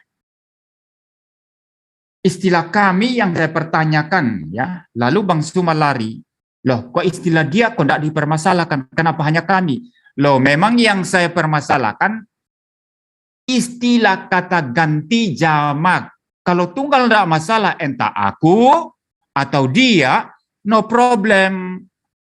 istilah kami yang saya pertanyakan ya, lalu Bang Zuma lari, loh kok istilah dia kok tidak dipermasalahkan, kenapa hanya kami? Loh memang yang saya permasalahkan istilah kata ganti jamak, kalau tunggal tidak masalah entah aku atau dia, no problem.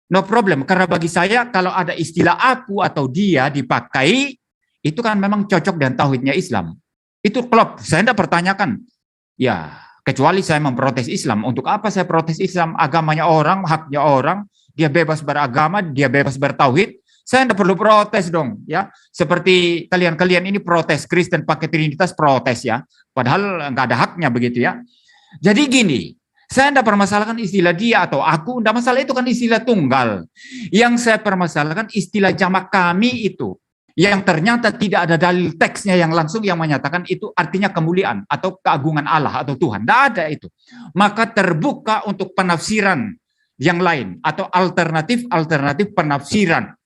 No problem, karena bagi saya kalau ada istilah aku atau dia dipakai, itu kan memang cocok dan tauhidnya Islam. Itu klop, saya tidak pertanyakan. Ya, kecuali saya memprotes Islam. Untuk apa saya protes Islam? Agamanya orang, haknya orang, dia bebas beragama, dia bebas bertauhid. Saya tidak perlu protes dong. Ya, seperti kalian ini protes, Kristen pakai Trinitas protes ya. Padahal nggak ada haknya begitu ya. Jadi gini, Saya tidak permasalahkan istilah dia atau aku, tidak masalah, itu kan istilah tunggal. Yang saya permasalahkan istilah jamak kami itu, yang ternyata tidak ada dalil teksnya yang langsung yang menyatakan itu artinya kemuliaan atau keagungan Allah atau Tuhan. Tidak ada itu. Maka terbuka untuk penafsiran yang lain atau alternatif penafsiran.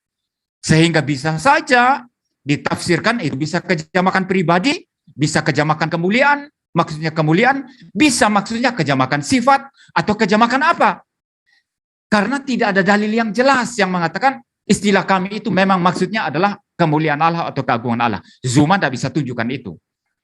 Sehingga bisa saja ditafsirkan itu bisa kejamakan pribadi, bisa kejamakan kemuliaan, maksudnya kemuliaan, bisa maksudnya kejamakan sifat atau kejamakan apa. Karena tidak ada dalil yang jelas yang mengatakan istilah kami itu memang maksudnya adalah kemuliaan Allah atau keagungan Allah. Zuma tidak bisa tunjukkan itu.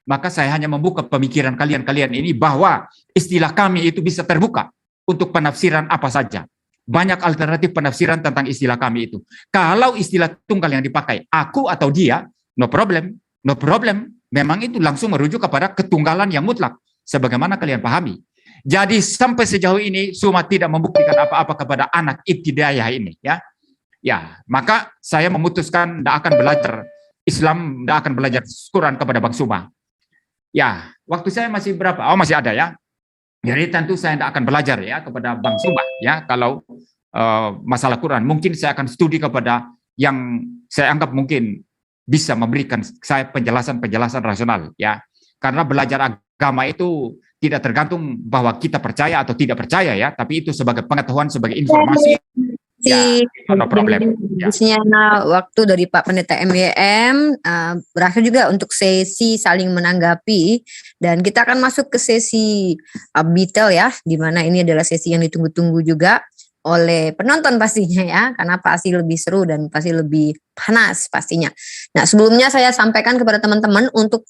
Maka saya hanya membuka pemikiran kalian ini bahwa istilah kami itu bisa terbuka untuk penafsiran apa saja. Banyak alternatif penafsiran tentang istilah kami itu. Kalau istilah tunggal yang dipakai, aku atau dia, no problem, no problem. Memang itu langsung merujuk kepada ketunggalan yang mutlak, sebagaimana kalian pahami. Jadi sampai sejauh ini Suma tidak membuktikan apa-apa kepada anak ibtidaiyah ini, ya. Ya, maka saya memutuskan tidak akan belajar Islam, tidak akan belajar Quran kepada Bang Suma. Ya, waktu saya masih berapa? Oh, masih ada ya. Jadi tentu saya tidak akan belajar ya kepada Bang Suma, ya. Kalau masalah Quran, mungkin saya akan studi kepada yang saya anggap mungkin bisa memberikan saya penjelasan-penjelasan rasional, ya. Karena belajar agama itu tidak tergantung bahwa kita percaya atau tidak percaya, ya, tapi itu sebagai pengetahuan, sebagai informasi. Ya, no problem. Ya. Waktu dari Pak Pendeta MYM berakhir juga untuk sesi saling menanggapi, dan kita akan masuk ke sesi Bitel, ya, di mana ini adalah sesi yang ditunggu-tunggu juga oleh penonton pastinya, ya, karena pasti lebih seru dan pasti lebih panas pastinya. Nah, sebelumnya saya sampaikan kepada teman-teman untuk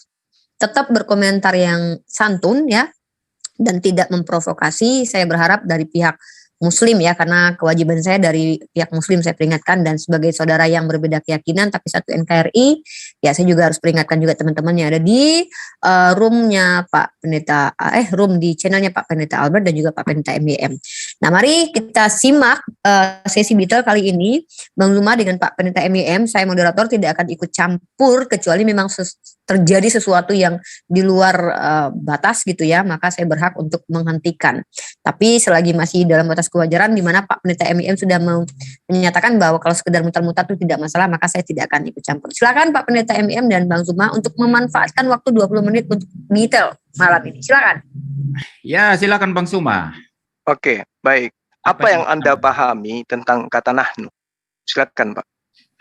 tetap berkomentar yang santun, ya, dan tidak memprovokasi. Saya berharap dari pihak Muslim, ya, karena kewajiban saya dari pihak Muslim saya peringatkan, dan sebagai saudara yang berbeda keyakinan tapi satu NKRI, ya, saya juga harus peringatkan juga teman-teman yang ada di roomnya Pak Pendeta, room di channelnya Pak Pendeta Albert dan juga Pak Pendeta MYM. Nah, mari kita simak sesi Bitel kali ini. Bang Zuma dengan Pak Pendeta MYM, saya moderator tidak akan ikut campur kecuali memang terjadi sesuatu yang di luar batas gitu, ya, maka saya berhak untuk menghentikan. Tapi selagi masih dalam batas kewajaran di mana Pak Pendeta MYM sudah menyatakan bahwa kalau sekedar mutar-mutar itu tidak masalah, maka saya tidak akan ikut campur. Silakan Pak Pendeta MYM dan Bang Zuma untuk memanfaatkan waktu 20 menit untuk detail malam ini. Silakan. Ya, silakan Bang Zuma. Oke, baik. Apa yang Anda pahami tentang kata nahnu? Silakan, Pak.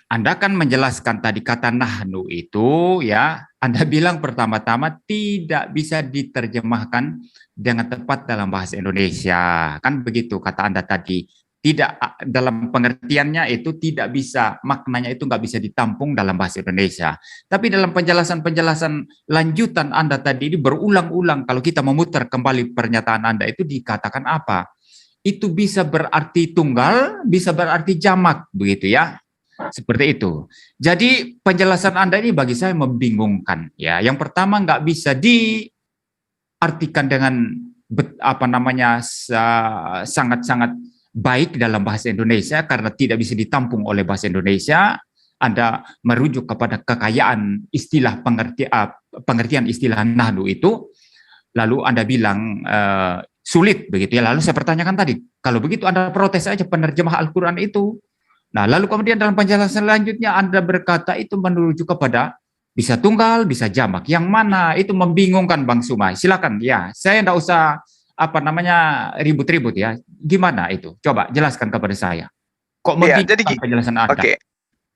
Anda kan menjelaskan tadi kata nahnu itu, ya, Anda bilang pertama-tama tidak bisa diterjemahkan dengan tepat dalam bahasa Indonesia. Kan begitu kata Anda tadi. Tidak, dalam pengertiannya itu tidak bisa, maknanya itu nggak bisa ditampung dalam bahasa Indonesia. Tapi dalam penjelasan-penjelasan lanjutan Anda tadi ini berulang-ulang, kalau kita memutar kembali pernyataan Anda itu dikatakan apa? Itu bisa berarti tunggal, bisa berarti jamak, begitu ya. Seperti itu. Jadi penjelasan Anda ini bagi saya membingungkan, ya. Yang pertama nggak bisa diartikan dengan sangat-sangat baik dalam bahasa Indonesia karena tidak bisa ditampung oleh bahasa Indonesia. Anda merujuk kepada kekayaan istilah pengertian istilah nahnu itu, lalu Anda bilang sulit begitu ya. Lalu saya pertanyakan tadi, kalau begitu Anda protes aja penerjemah Al-Quran itu. Nah, lalu kemudian dalam penjelasan selanjutnya Anda berkata itu merujuk kepada bisa tunggal, bisa jamak. Yang mana itu membingungkan Bang Sumai. Silakan ya, saya tidak usah ribut-ribut ya. Gimana itu? Coba jelaskan kepada saya. Kok membingungkan penjelasan Anda? Oke.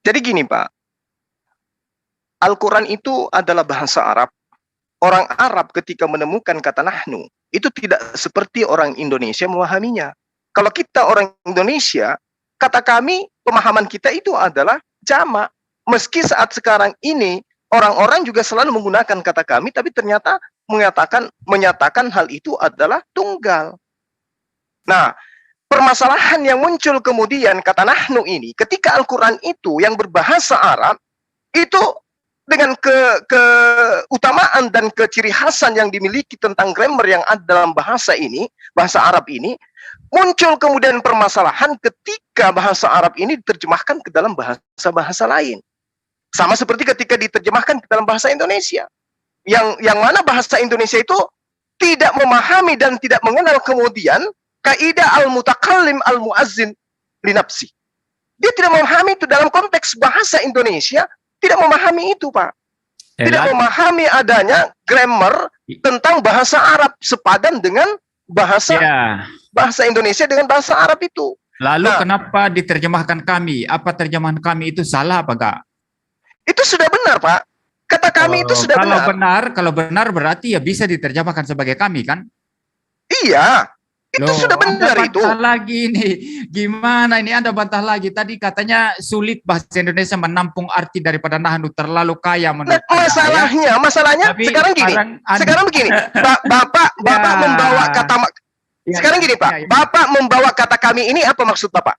Jadi gini, Pak. Al-Quran itu adalah bahasa Arab. Orang Arab ketika menemukan kata nahnu, itu tidak seperti orang Indonesia memahaminya. Kalau kita orang Indonesia, kata kami, pemahaman kita itu adalah jamak. Meski saat sekarang ini, orang-orang juga selalu menggunakan kata kami, tapi ternyata menyatakan hal itu adalah tunggal. Nah, permasalahan yang muncul kemudian kata nahnu ini, ketika Al-Quran itu yang berbahasa Arab, itu dengan keutamaan dan keciri khasan yang dimiliki tentang grammar yang ada dalam bahasa ini, bahasa Arab ini, muncul kemudian permasalahan ketika bahasa Arab ini diterjemahkan ke dalam bahasa-bahasa lain. Sama seperti ketika diterjemahkan ke dalam bahasa Indonesia. Yang mana bahasa Indonesia itu tidak memahami dan tidak mengenal kemudian kaidah al-mutakallim al-muazzin li nafsi. Dia tidak memahami itu dalam konteks bahasa Indonesia, tidak memahami itu, Pak. Tidak memahami adanya grammar tentang bahasa Arab sepadan dengan bahasa bahasa Indonesia dengan bahasa Arab itu. Lalu kenapa diterjemahkan kami? Apa terjemahan kami itu salah apa enggak? Itu sudah benar, Pak. Kata kami itu sudah benar. Kalau benar berarti ya bisa diterjemahkan sebagai kami kan? Iya. Itu sudah benar itu. Lagi nih, gimana ini Anda bantah lagi? Tadi katanya sulit bahasa Indonesia menampung arti daripada nahnu, terlalu kaya menurut masalahnya tapi sekarang gini. Sekarang begini, Bapak membawa kata sekarang gini, Pak. Bapak membawa kata kami ini apa maksud Bapak?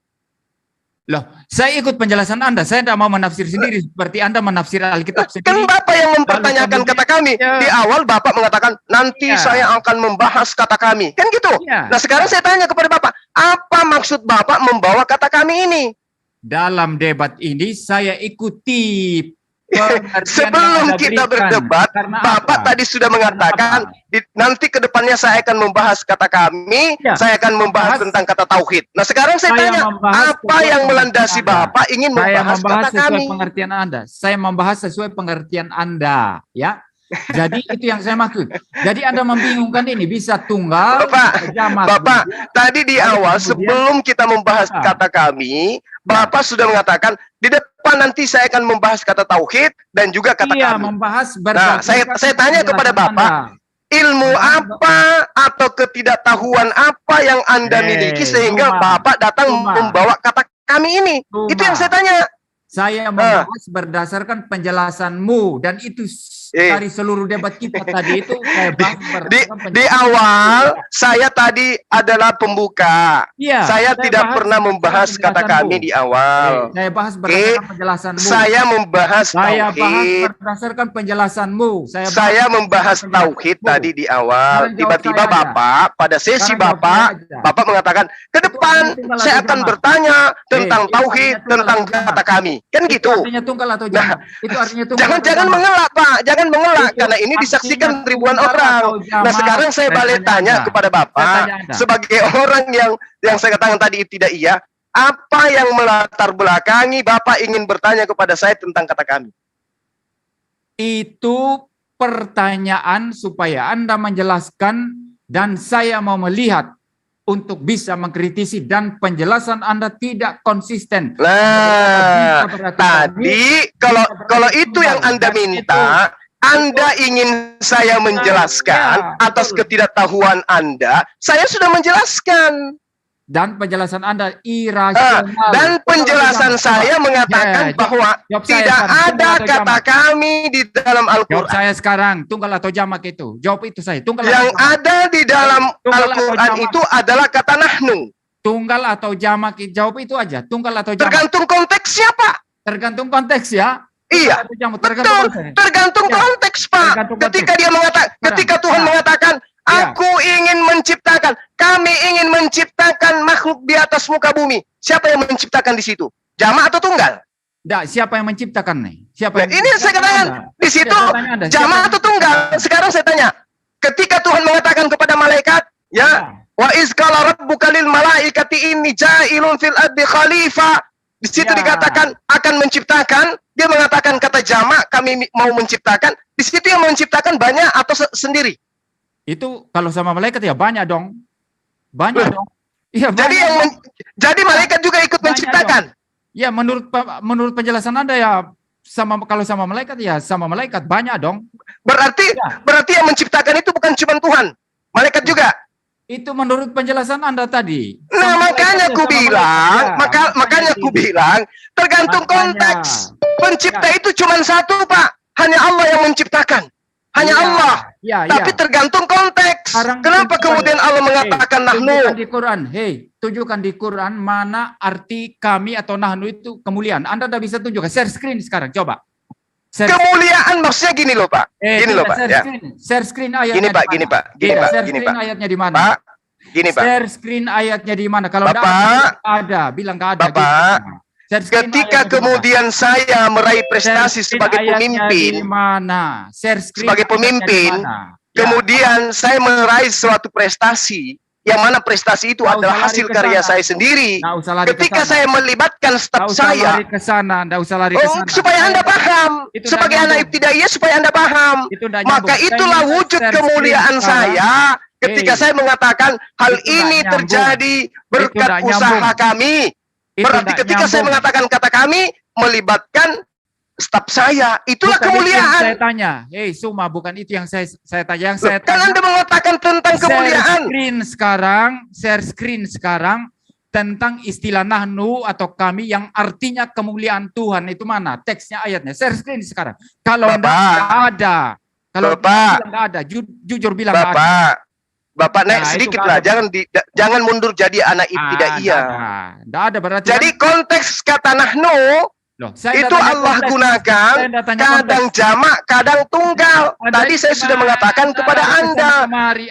Loh, saya ikut penjelasan Anda. Saya tidak mau menafsir sendiri seperti Anda menafsir Alkitab sendiri. Kan Bapak yang mempertanyakan kata kami. Di awal Bapak mengatakan, nanti saya akan membahas kata kami. Kan gitu. Nah, sekarang saya tanya kepada Bapak, apa maksud Bapak membawa kata kami ini? Dalam debat ini saya ikuti sebelum kita berdebat, Bapak tadi sudah mengatakan nanti ke depannya saya akan membahas kata kami, saya akan membahas tentang kata tauhid. Nah, sekarang saya tanya, apa yang melandasi Bapak ingin membahas kata kami? Pengertian Anda. Saya membahas sesuai pengertian Anda, ya. Jadi itu yang saya maksud. Jadi Anda membingungkan ini, bisa tunggal, Bapak, tadi di awal sebelum kita membahas kata kami, Bapak sudah mengatakan di depan nanti saya akan membahas kata tauhid dan juga kata kami. Nah, saya tanya kepada Bapak, ilmu apa atau ketidaktahuan apa yang Anda miliki sehingga Bapak datang membawa kata kami ini? Itu yang saya tanya. Saya membahas berdasarkan penjelasanmu dan itu dari seluruh debat kita tadi itu saya bahas di awal saya tadi adalah pembuka. Saya tidak pernah membahas kata kami di awal. Saya bahas berdasarkan penjelasanmu. Saya membahas tauhid. Bahas berdasarkan penjelasanmu. Saya membahas tauhid tadi di awal. Tiba-tiba Bapak pada sesi Bapak mengatakan ke depan saya akan bertanya tentang tauhid, tentang kata kami. Kan gitu. Artinya tunggal atau jamak. Itu artinya tunggal. Jangan mengelak, Pak. Jangan mengelak karena ini disaksikan ribuan orang. Nah, sekarang saya balik tanya kepada Bapak sebagai orang yang saya katakan tadi tidak iya, apa yang melatar belakangi Bapak ingin bertanya kepada saya tentang kata kami? Itu pertanyaan supaya Anda menjelaskan dan saya mau melihat untuk bisa mengkritisi dan penjelasan Anda tidak konsisten. Nah, tadi kalau itu yang Anda minta, Anda ingin saya menjelaskan atas ketidaktahuan Anda, saya sudah menjelaskan. Dan penjelasan Anda irasional. Dan penjelasan saya mengatakan bahwa tidak ada kata kami di dalam Al-Quran. Jawab saya sekarang, tunggal atau jamak itu. Jawab itu saya. Yang ada di dalam Al-Quran itu adalah kata nahnu. Tunggal atau jamak, jawab itu aja. Tunggal atau jamak. Tergantung konteks siapa? Tergantung konteks ya. Iya, betul. Tergantung konteks, Pak. Ketika Tuhan mengatakan, aku ingin menciptakan, kami ingin menciptakan makhluk di atas muka bumi. Siapa yang menciptakan di situ? Jamak atau tunggal? Tidak, siapa yang menciptakan nih? Siapa yang ini saya katakan di situ jamak atau tunggal? Sekarang saya tanya, ketika Tuhan mengatakan kepada malaikat, wa iz qala rabbuka lil malaikati inni ja'ilun fil ardi khalifah. Di situ dikatakan akan menciptakan, dia mengatakan kata jamak, kami mau menciptakan. Di situ yang menciptakan banyak atau sendiri? Itu kalau sama malaikat ya banyak dong. Banyak dong. Iya, jadi malaikat juga ikut menciptakan. Ya, menurut penjelasan Anda ya kalau sama malaikat ya sama malaikat banyak dong. Berarti yang menciptakan itu bukan cuma Tuhan, malaikat juga. Itu menurut penjelasan Anda tadi. Nah, makanya aku bilang tergantung konteks. Pencipta itu cuma satu, Pak. Hanya Allah yang menciptakan. Hanya Allah. Tapi tergantung konteks. Kenapa kemudian Allah mengatakan nahnu? Di Quran, tunjukkan di Quran mana arti kami atau nahnu itu kemuliaan. Anda tidak bisa tunjukkan. Share screen sekarang, coba. Kemuliaan maksudnya gini loh, Pak. Gini loh, Pak. Share screen ayatnya. Gini, Pak. Share screen ayatnya di mana? Pak. Gini, Pak. Share screen ayatnya di mana? Kalau ada, bilang nggak ada. Bapak, ketika kemudian saya meraih prestasi sebagai pemimpin, sebagai pemimpin, kemudian saya meraih suatu prestasi, yang mana prestasi itu adalah hasil karya saya sendiri. Ketika saya melibatkan staf saya, supaya Anda paham, sebagai anak ibtidaiyah supaya Anda paham, maka itulah wujud kemuliaan saya ketika saya mengatakan hal ini terjadi berkat usaha kami. Berarti ketika saya mengatakan kata kami, melibatkan staf saya, itulah kemuliaan. Saya tanya, Suma, bukan itu yang saya tanya. Yang saya kan tanya, Anda mengatakan tentang kemuliaan. Share screen sekarang tentang istilah nahnu atau kami yang artinya kemuliaan Tuhan itu mana? Teksnya, ayatnya. Share screen sekarang. Kalau tidak ada, kalau tidak ada, jujur bilang nggak ada. Bapak naik sedikit lah, jangan mundur jadi anak ibtidaiyah. Tidak ada berarti. Jadi konteks kata nahnu itu Allah gunakan kadang jamak, kadang tunggal. Tadi saya sudah mengatakan kepada Anda.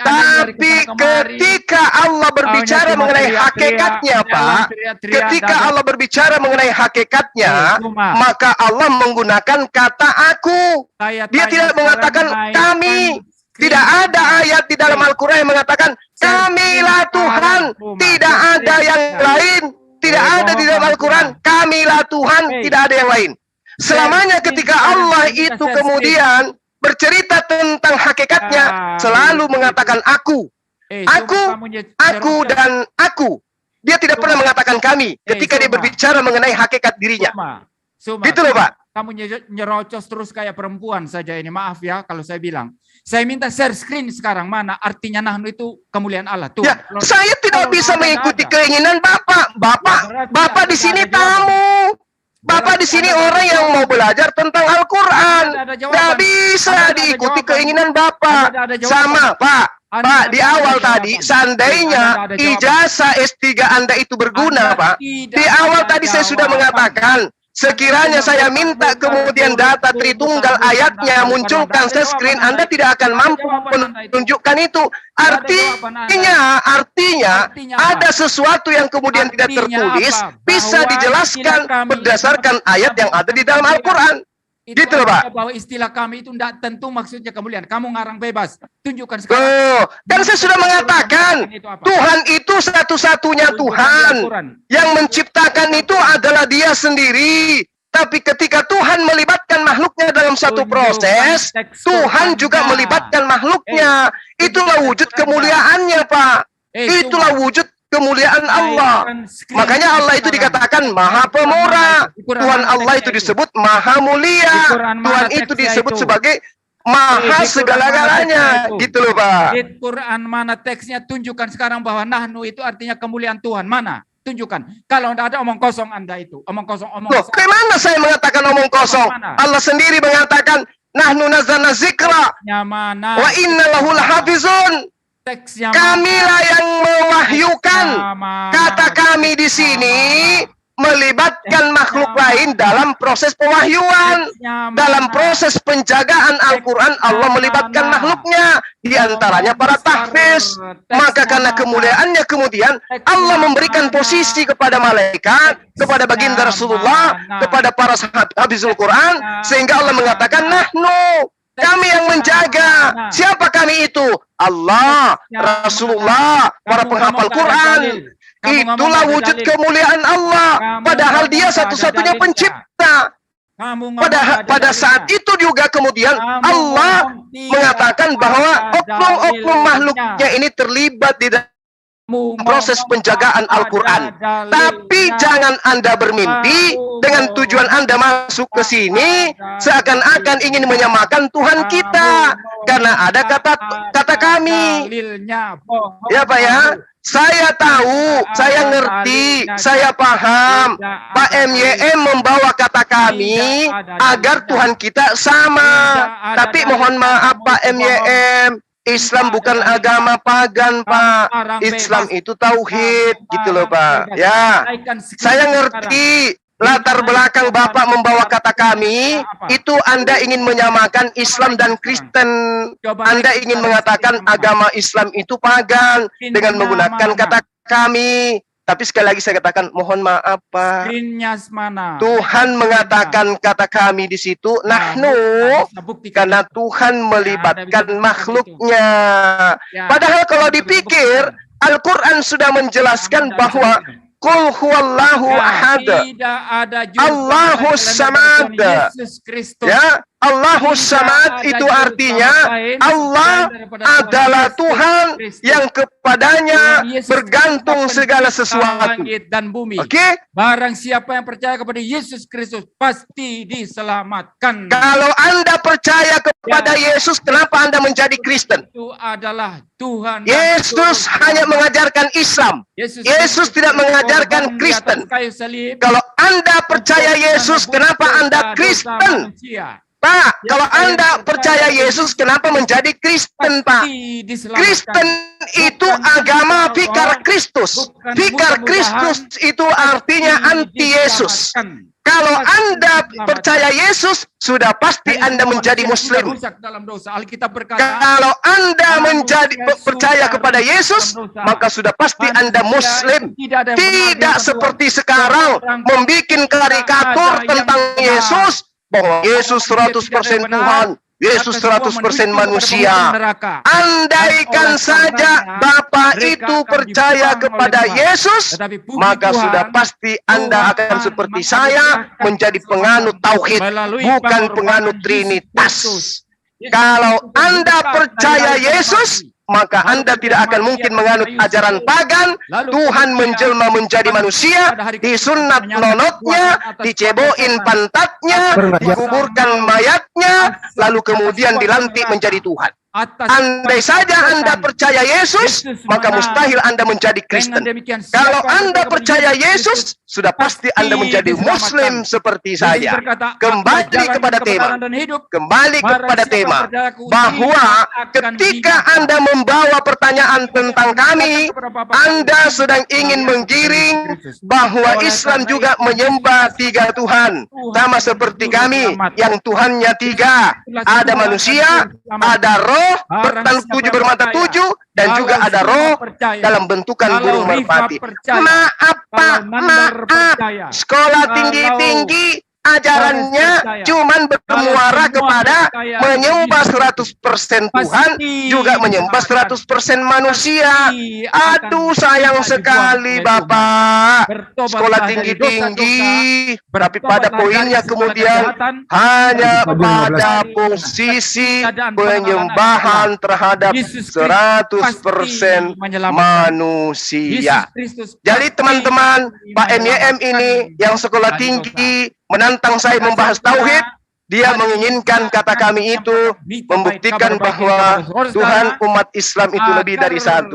Tapi ketika Allah berbicara mengenai hakikatnya, Pak, ketika Allah berbicara mengenai hakikatnya, maka Allah menggunakan kata aku. Dia tidak mengatakan kami. Tidak ada ayat di dalam Al-Quran yang mengatakan kamilah Tuhan. Tidak ada yang lain. Tidak ada di dalam Al-Quran kamilah Tuhan. Tidak ada yang lain. Selamanya ketika Allah itu kemudian bercerita tentang hakikatnya, selalu mengatakan aku. Aku dan aku. Dia tidak pernah mengatakan kami ketika dia berbicara mengenai hakikat dirinya. Gitu loh, Pak. Kamu nyerocos terus kayak perempuan saja ini. Maaf ya kalau saya bilang. Saya minta share screen sekarang, mana artinya nahnu itu kemuliaan Allah. Tuh, ya, saya tidak bisa mengikuti keinginan Bapak. Bapak di sini tamu. Bapak di sini orang yang mau belajar tentang Al-Quran. Nggak bisa diikuti keinginan Bapak. Sama, Pak. Pak, di awal tadi, seandainya ijazah S3 Anda itu berguna, Pak. Di awal tadi saya sudah mengatakan, sekiranya saya minta kemudian data Tritunggal ayatnya munculkan screen, Anda tidak akan mampu menunjukkan itu. Artinya ada sesuatu yang kemudian tidak tertulis bisa dijelaskan berdasarkan ayat yang ada di dalam Al-Quran. Gitu loh, Pak. Bahwa istilah kami itu tidak tentu maksudnya kemuliaan. Kamu ngarang bebas. Tunjukkan sekarang. Dan saya sudah mengatakan Tuhan itu satu-satunya Tuhan. Yang menciptakan itu adalah Dia sendiri. Tapi ketika Tuhan melibatkan makhluknya dalam satu proses, Tuhan juga melibatkan makhluknya. Itulah wujud kemuliaannya, Pak. Itulah wujud kemuliaan Allah. Makanya Allah itu dikatakan Maha Pemurah. Tuhan Allah itu disebut Maha Mulia. Tuhan itu disebut sebagai Maha segala-galanya. Gitu loh, Pak. Di Quran mana teksnya? Tunjukkan sekarang bahwa nahnu itu artinya kemuliaan Tuhan. Mana? Tunjukkan. Kalau tidak ada omong kosong Anda itu. Omong kosong. Loh, bagaimana saya mengatakan omong kosong? Allah sendiri mengatakan nahnu nazzalna dzikra wa inna lahu lahafizun. Kamilah yang mewahyukan. Kata kami di sini melibatkan makhluk lain dalam proses pewahyuan. Dalam proses penjagaan Al-Quran, Allah melibatkan makhluknya. Di antaranya para tahfiz. Maka karena kemuliaannya kemudian Allah memberikan posisi kepada malaikat, kepada baginda Rasulullah, kepada para sahabat Hafizul Quran, sehingga Allah mengatakan nahnu, kami yang menjaga. Siapa kami itu? Allah, Rasulullah, para penghafal Quran. Itulah wujud kemuliaan Allah. Padahal Dia satu-satunya pencipta. Pada saat itu juga kemudian Allah mengatakan bahwa oknum-oknum makhluknya ini terlibat di dalam proses penjagaan Al-Quran. Tapi jangan Anda bermimpi dengan tujuan Anda masuk ke sini seakan-akan ingin menyamakan Tuhan kita. Karena ada kata kami. Ya, Pak ya. Saya tahu, saya ngerti, saya paham. Pak MYM membawa kata kami agar Tuhan kita sama. Tapi mohon maaf Pak MYM, Islam bukan agama pagan, Pak. Islam itu tauhid, gitu loh, Pak. Ya, saya ngerti latar belakang Bapak membawa kata kami, itu Anda ingin menyamakan Islam dan Kristen. Anda ingin mengatakan agama Islam itu pagan dengan menggunakan kata kami. Tapi sekali lagi saya katakan, mohon maaf Pak. Screen-nya mana? Tuhan mengatakan kata kami di situ, nahnu, karena Tuhan melibatkan makhluknya. Padahal kalau dipikir, Al-Quran sudah menjelaskan bahwa Qul huwallahu ahad. Allahus samad. Ya, Allahus samad itu artinya Allah adalah Tuhan yang kepadanya bergantung segala sesuatu. Oke? Barang siapa yang percaya kepada Yesus Kristus pasti diselamatkan. Kalau Anda percaya kepada Yesus, kenapa Anda menjadi Kristen? Itu adalah Tuhan. Yesus hanya mengajarkan Islam. Yesus tidak mengajarkan Kristen. Kalau Anda percaya Yesus, kenapa Anda Kristen? Pak, kalau Anda percaya Yesus, kenapa menjadi Kristen, Pak? Kristen itu agama fikar Kristus. Fikar Kristus itu artinya anti Yesus. Kalau Anda percaya Yesus, sudah pasti Anda menjadi Muslim. Kalau Anda percaya kepada Yesus, maka sudah pasti Anda Muslim. Tidak seperti sekarang membuat karikatur tentang Yesus, bahwa Yesus 100% Tuhan, Yesus 100% manusia. Andaikan saja Bapak itu percaya kepada Yesus, maka sudah pasti Anda akan seperti saya, menjadi penganut tauhid, bukan penganut trinitas. Kalau Anda percaya Yesus, maka Anda tidak akan mungkin menganut ajaran pagan. Tuhan menjelma menjadi manusia, disunat nonotnya, diceboin pantatnya, dikuburkan mayatnya, lalu kemudian dilantik menjadi Tuhan. Andai saja Anda percaya Yesus, maka mustahil Anda menjadi Kristen. Kalau Anda percaya Yesus, sudah pasti Anda menjadi Muslim seperti saya. Kembali kepada tema. Kembali kepada tema. Bahwa ketika Anda membawa pertanyaan tentang kami, Anda sedang ingin menggiring bahwa Islam juga menyembah 3 Tuhan. Sama seperti kami, yang Tuhannya 3. Ada manusia, ada roh, bertan 7 bermata 7, dan juga ada roh dalam bentukan burung merpati. Maaf Pak, maaf. Sekolah tinggi-tinggi ajarannya cuman bermuara kepada menyembah 100% Tuhan, juga menyembah 100% manusia. Aduh, sayang sekali Bapak. Sekolah tinggi-tinggi, tapi pada poinnya kemudian hanya pada posisi penyembahan terhadap 100% manusia. Jadi teman-teman, Pak MYM ini yang sekolah tinggi menantang saya membahas tauhid, dia menginginkan kata kami itu membuktikan bahwa Tuhan umat Islam itu lebih dari 1.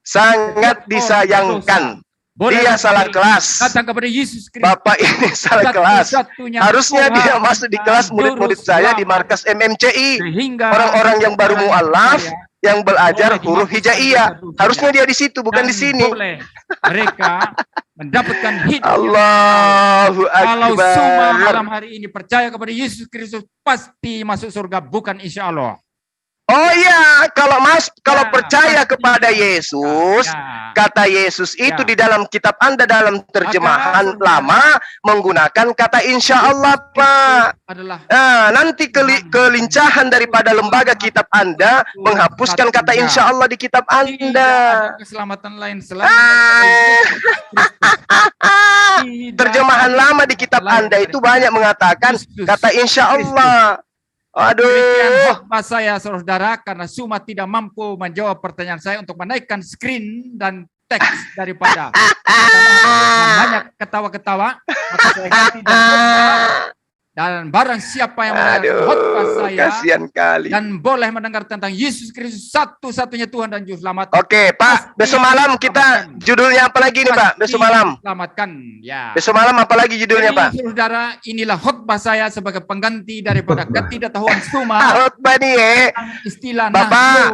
Sangat disayangkan. Dia salah kelas. Bapak ini salah kelas. Harusnya dia masuk di kelas murid-murid saya di markas MMCI. Orang-orang yang baru mu'alaf, yang belajar huruf hijaiyah. Harusnya dia di situ, bukan di sini. Mereka mendapatkan hidayah. Allahu Akbar. Kalau semua malam hari ini percaya kepada Yesus Kristus, pasti masuk surga, bukan insya Allah. Oh iya, kalau percaya kepada Yesus, kata Yesus itu di dalam kitab Anda dalam terjemahan lama menggunakan kata insya Allah, Pak. Nah, nanti kelincahan daripada lembaga kitab Anda menghapuskan kata insya Allah di kitab Anda. Keselamatan lain selain terjemahan lama di kitab Anda itu banyak mengatakan kata insya Allah. Aduh, Mas saya saudara, karena Suma tidak mampu menjawab pertanyaan saya untuk menaikkan screen dan teks daripada banyak ketawa-ketawa, maka saya ganti dan barang siapa yang mendengar saya kasihan kali dan boleh mendengar tentang Yesus Kristus satu-satunya Tuhan dan Juru Selamat. Oke, Pak, besok malam kita judulnya apa lagi nih, Pak? Besok malam. Selamatkan, ya. Besok malam apa lagi judulnya, Pak? Saudara, inilah khotbah saya sebagai pengganti daripada ketidaktahuan Suma. Khotbah nih, istilah Bapak.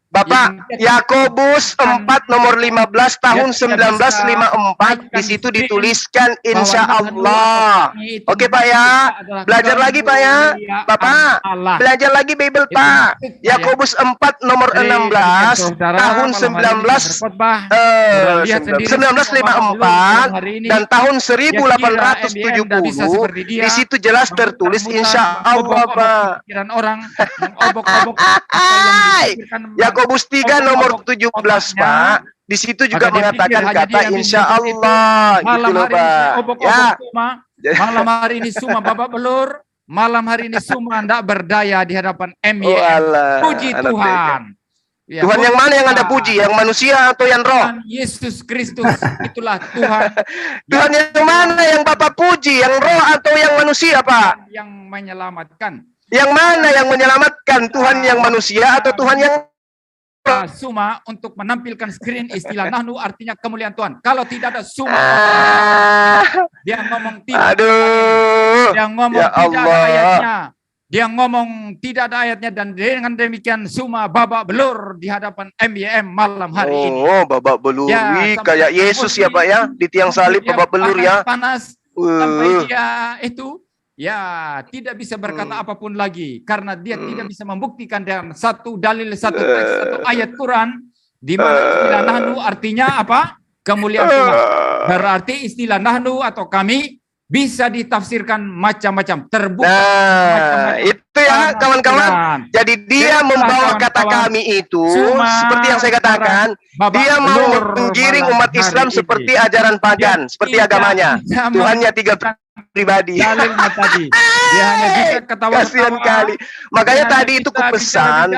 Bapak, Yakobus 4 nomor 15 tahun 1954, di situ dituliskan insya Allah. Oke Pak ya, belajar lagi Pak ya. Bapak, belajar lagi Bible Pak. Yakobus 4 nomor 16 tahun 1954 dan tahun 1870, di situ jelas tertulis insya Allah Pak. Orang mengobok-obok Yakobus 3 nomor 17 Pak, di situ juga mengatakan kata insya Allah gitu loh Pak. Ya. Malam hari ini semua Bapak belur, malam hari ini semua tidak berdaya di hadapan MYM. Puji Tuhan. Ya, Tuhan yang mana yang Anda puji? Yang manusia atau yang roh? Tuhan Yesus Kristus, itulah Tuhan. Tuhan yang mana yang Bapak puji? Yang roh atau yang manusia Pak? Yang menyelamatkan. Yang mana yang menyelamatkan? Tuhan yang manusia atau Tuhan yang Suma untuk menampilkan screen istilah nahnu artinya kemuliaan Tuhan. Kalau tidak ada suma, dia ngomong tidak. Dia ngomong ya tidak Allah. ada ayatnya. Dia ngomong tidak ada ayatnya dan dengan demikian suma babak belur di hadapan MYM malam hari ini. Oh, babak belur. Ya, kayak Yesus ya Pak ya, di tiang salib babak belur ya. Panas sampai dia itu ya tidak bisa berkata apapun lagi karena dia tidak bisa membuktikan dengan satu dalil, satu teks, satu ayat Quran di mana istilah nahnu artinya apa? Kemuliaan Tuhan. Berarti istilah nahnu atau kami bisa ditafsirkan macam-macam, terbuka. Nah, itu ya kawan-kawan. Jadi dia membawa kata kami itu seperti yang saya katakan, dia mau menggiring umat Islam seperti ajaran pagan, seperti agamanya. Tuhannya tiga pribadi. Tadi. Dia hanya bisa ketawa. Kasihan kali. Makanya tadi itu kupesan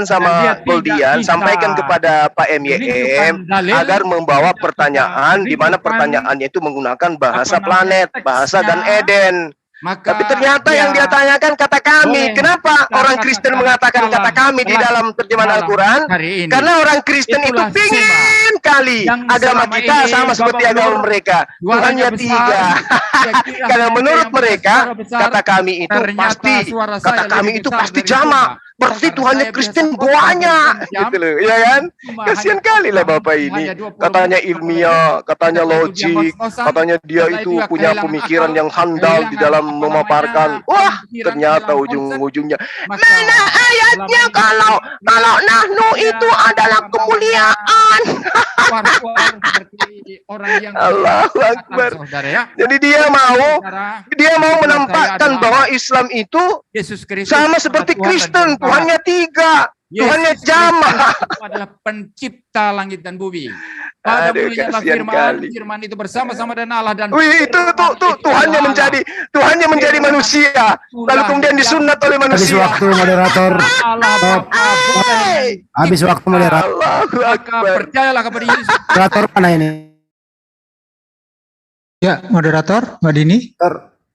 sama Goldian, sampaikan kepada Pak MYM agar membawa pertanyaan di mana pertanyaannya itu menggunakan bahasa planet, bahasa Gan Eden. Tapi ternyata yang dia tanyakan kata kami. Kenapa orang Kristen mengatakan kata kami di dalam terjemahan Al-Quran? Karena orang Kristen itu pingin kali agama kita sama seperti agama mereka. Tuhannya tiga. Karena menurut mereka kata kami itu pasti jamak. Berarti Tuhannya Kristen banyak gitu loh, ya kan? Kasihan kali lah Bapak ini. Katanya ilmiah, katanya logik, katanya dia itu punya pemikiran yang handal di dalam memaparkan. Wah, ternyata ujung-ujungnya mana ayatnya kalau nahnu itu adalah kemuliaan. Allahu Akbar. Jadi dia mau menampakkan bahwa Islam itu sama seperti Kristen. Tuhannya tiga, Tuhannya jamak. Adalah pencipta langit dan bumi. Pada mulanya firman itu bersama-sama dengan Allah dan itu Tuhannya menjadi manusia. Lalu kemudian disunat oleh manusia. Habis waktu moderator. Habis waktu moderator. Maka percayalah kepada Yesus. Moderator mana ini? Ya, moderator, Mbak Dini.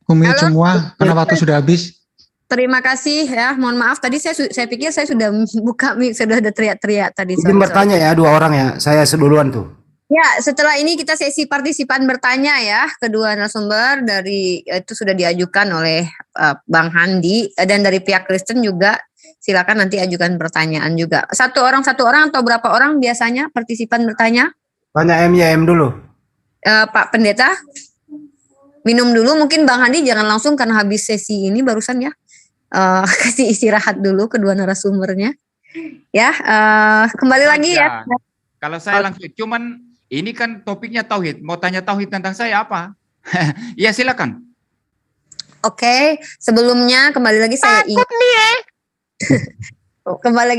Kumit semua karena waktu sudah habis. Terima kasih ya, mohon maaf tadi saya pikir saya sudah buka mic, sudah ada teriak-teriak tadi. Izin bertanya ya, dua orang ya, saya seduluan tuh. Ya, setelah ini kita sesi partisipan bertanya ya, kedua narasumber dari itu sudah diajukan oleh Bang Handi dan dari pihak Kristen juga silakan nanti ajukan pertanyaan juga. Satu orang atau berapa orang biasanya partisipan bertanya? Tanya MYM dulu. Pak Pendeta, minum dulu mungkin Bang Handi jangan langsung karena habis sesi ini barusan ya. Kasih istirahat dulu kedua narasumbernya ya, kembali lagi ya. Kalau saya langsung cuman ini kan topiknya tauhid, mau tanya tauhid tentang saya apa? Ya silakan. Oke, sebelumnya kembali lagi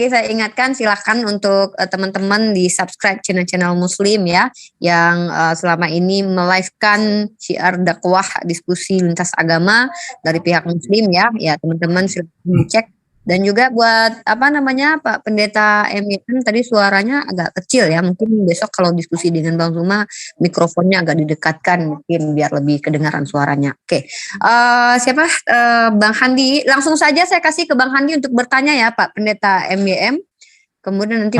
saya ingatkan silakan untuk teman-teman di subscribe channel Muslim ya, yang selama ini melivekan syiar dakwah diskusi lintas agama dari pihak Muslim ya teman-teman silakan dicek. Dan juga buat Pak Pendeta MYM tadi suaranya agak kecil ya, mungkin besok kalau diskusi dengan Bang Zuma mikrofonnya agak didekatkan mungkin biar lebih kedengaran suaranya. Oke, Bang Handi, langsung saja saya kasih ke Bang Handi untuk bertanya ya Pak Pendeta MYM. Kemudian nanti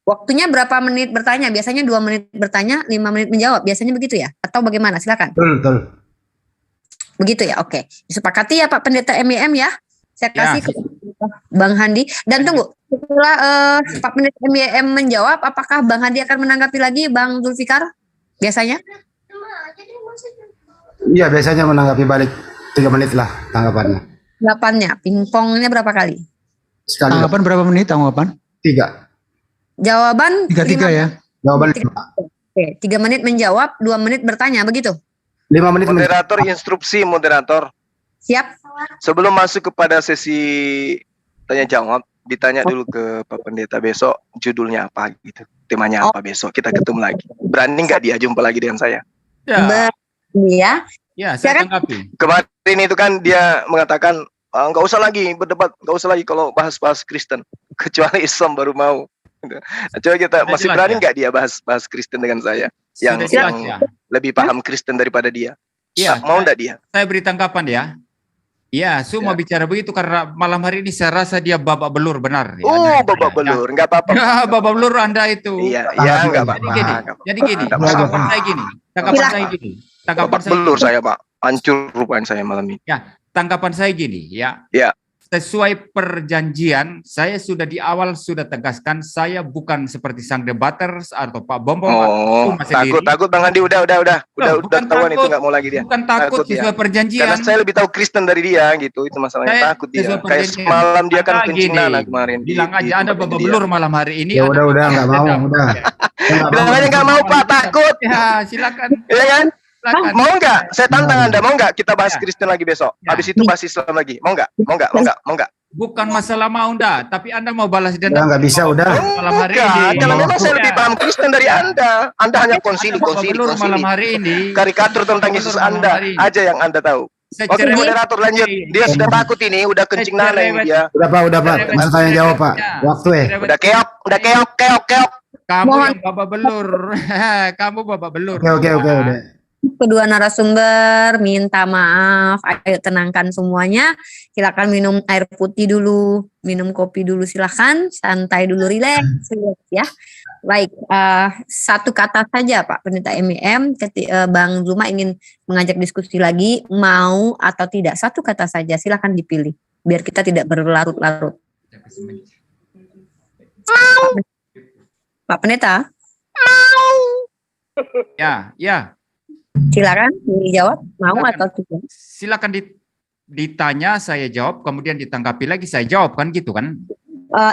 waktunya berapa menit bertanya? Biasanya 2 menit bertanya, 5 menit menjawab. Biasanya begitu ya? Atau bagaimana? Silakan. Betul. Begitu ya, oke. Disepakati ya Pak Pendeta MYM ya. Saya kasih Bang Handi. Dan tunggu, setelah Pak Pendeta MYM menjawab, apakah Bang Handi akan menanggapi lagi Bang Zulfikar? Biasanya? Iya, biasanya menanggapi balik 3 menit lah tanggapannya. Tanggapannya, pingpongnya berapa kali? Sekali. Tanggapan berapa menit tanggapan? 3. Jawaban? 3 ya? Jawaban 5. Oke, 3 menit menjawab, 2 menit bertanya, begitu? 5 menit. Moderator, instruksi moderator. Siap? Sebelum masuk kepada sesi tanya jawab, ditanya dulu ke Pak Pendeta besok judulnya apa gitu. Temanya apa besok, kita ketemu lagi. Berani nggak dia jumpa lagi dengan saya? Ya, Ya. ya saya Silakan. tanggapi. Kemarin itu kan dia mengatakan, nggak usah lagi berdebat, nggak usah lagi kalau bahas-bahas Kristen. Kecuali Islam baru mau. Coba kita, Sudah masih jelas, berani ya? nggak dia bahas Kristen dengan saya? Sudah Yang jelas, ya? lebih paham Kristen daripada dia. Iya, Mau nggak dia? saya beri tanggapan ya. Ya, semua bicara begitu karena malam hari ini saya rasa dia babak belur benar. Ya, Oh, dari babak saya. belur, nggak apa-apa. Ya, babak belur Anda itu. Iya, iya, nggak Jadi apa-apa. gini, nggak apa-apa. jadi gini, Nggak masalah. tanggapan saya gini, tanggapan Babak saya belur saya, Pak. Hancur rupanya saya malam ini. tanggapan saya gini, ya. Ya. Sesuai perjanjian, saya sudah di awal sudah tegaskan saya bukan seperti sang debaters atau Pak Bom Oh, takut Bang Andi udah bukan ketahuan itu takut. nggak mau lagi dia. Bukan takut Takut dia. sesuai perjanjian. Karena saya lebih tahu Kristen dari dia gitu, itu masalahnya. Saya Takut dia. sesuai Kayak perjanjian. semalam dia kan Anda kencing gini, nana kemarin. bilang aja Anda babak belur malam hari ini. Ya Anda udah nggak mau, tetap. udah. Bilang aja nggak mau Pak, takut. Ya, silakan. Iya kan? Silakan. Mau nggak? Saya tantang Anda, mau nggak kita bahas Ya. Kristen lagi besok? Ya. Habis itu bahas Islam lagi. Mau nggak? Mau nggak? Bukan masalah mau ndak, tapi Anda mau balas Udah dendam. nggak bisa, udah. Malam hari Enggak, ini. karena memang saya Ya. lebih paham Kristen dari Anda. Anda hanya konsili. Malam hari ini. Karikatur tentang Yesus Anda aja yang Anda tahu. Oke, Secerewet- moderator lanjut. Dia sudah takut ini, udah kencing nana ini dia. Udah Pak. Masa tanya jawab Pak. Waktu ya. Udah keok. Kamu Mohon. yang babak belur. Kamu babak belur. Oke, udah. Kedua narasumber minta maaf, ayo tenangkan semuanya. Silakan minum air putih dulu, minum kopi dulu silakan, santai dulu, relax ya. Baik, satu kata saja Pak Pendeta MEM, Bang Zuma ingin mengajak diskusi lagi, mau atau tidak, satu kata saja, silakan dipilih, biar kita tidak berlarut-larut. Pak Pendeta, Ya. silakan dijawab, mau Silakan. atau tidak. Silakan ditanya, saya jawab, kemudian ditanggapi lagi, saya jawab kan gitu kan?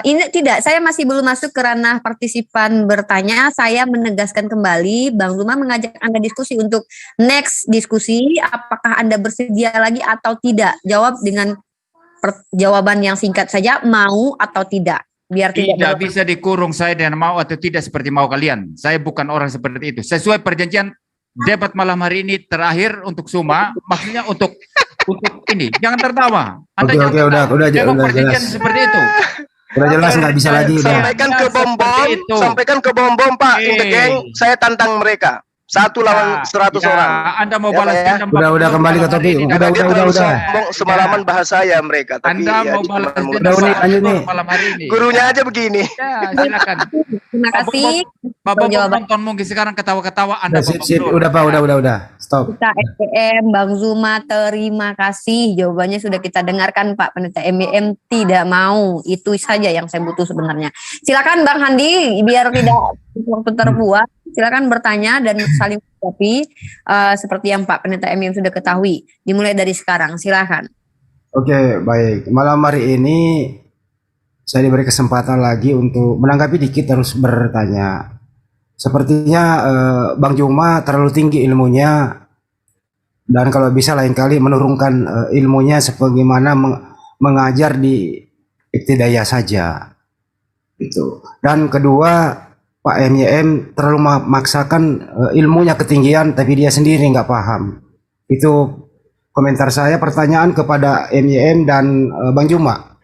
Ini tidak, saya masih belum masuk ke ranah partisipan bertanya. Saya menegaskan kembali, Bang Zuma mengajak Anda diskusi untuk next diskusi. Apakah Anda bersedia lagi atau tidak? Jawab dengan jawaban yang singkat saja, mau atau tidak. Biar Tidak bisa dikurung saya dengan mau atau tidak seperti mau kalian. Saya bukan orang seperti itu. Sesuai perjanjian debat malam hari ini terakhir untuk Suma, maksudnya untuk ini. Jangan tertawa. Anda Oke, jangan tertawa. udah Memang jelas. perjanjian seperti itu. Udah jelas nggak bisa lagi udah. Sampaikan ke bom Pak, in the gang, saya tantang mereka. 1 lawan 100 orang. Anda mau Ya, balas Pak, ya. dendam. Udah kembali ke topik. Karena dia terlalu Udah. sombong semalaman bahasa saya mereka. Tapi Anda ya, mau di balas depan mulut dendam Udah, lanjut nih. malam hari ini. gurunya aja begini. Ya, silakan. Terima kasih. Bapak Jawaban. nonton mungkin sekarang ketawa-ketawa Anda Udah, babak sip. belur. Udah Pak, udah. Stop. Kita SPM, Bang Zuma, terima kasih. Jawabannya sudah kita dengarkan Pak Pendeta MEM tidak mau. Itu saja yang saya butuh sebenarnya. Silakan Bang Handi, biar tidak waktu terbuat. Silakan bertanya dan saling menjawab seperti yang Pak Pendeta MEM sudah ketahui. Dimulai dari sekarang, silakan. Oke, baik. Malam hari ini saya diberi kesempatan lagi untuk menanggapi dikit terus bertanya. Sepertinya Bang Juma terlalu tinggi ilmunya dan kalau bisa lain kali menurunkan ilmunya sebagaimana mengajar di ibtidaiyah saja. Itu. Dan kedua, Pak MYM terlalu memaksakan ilmunya ketinggian tapi dia sendiri nggak paham. Itu komentar saya, pertanyaan kepada MYM dan Bang Juma.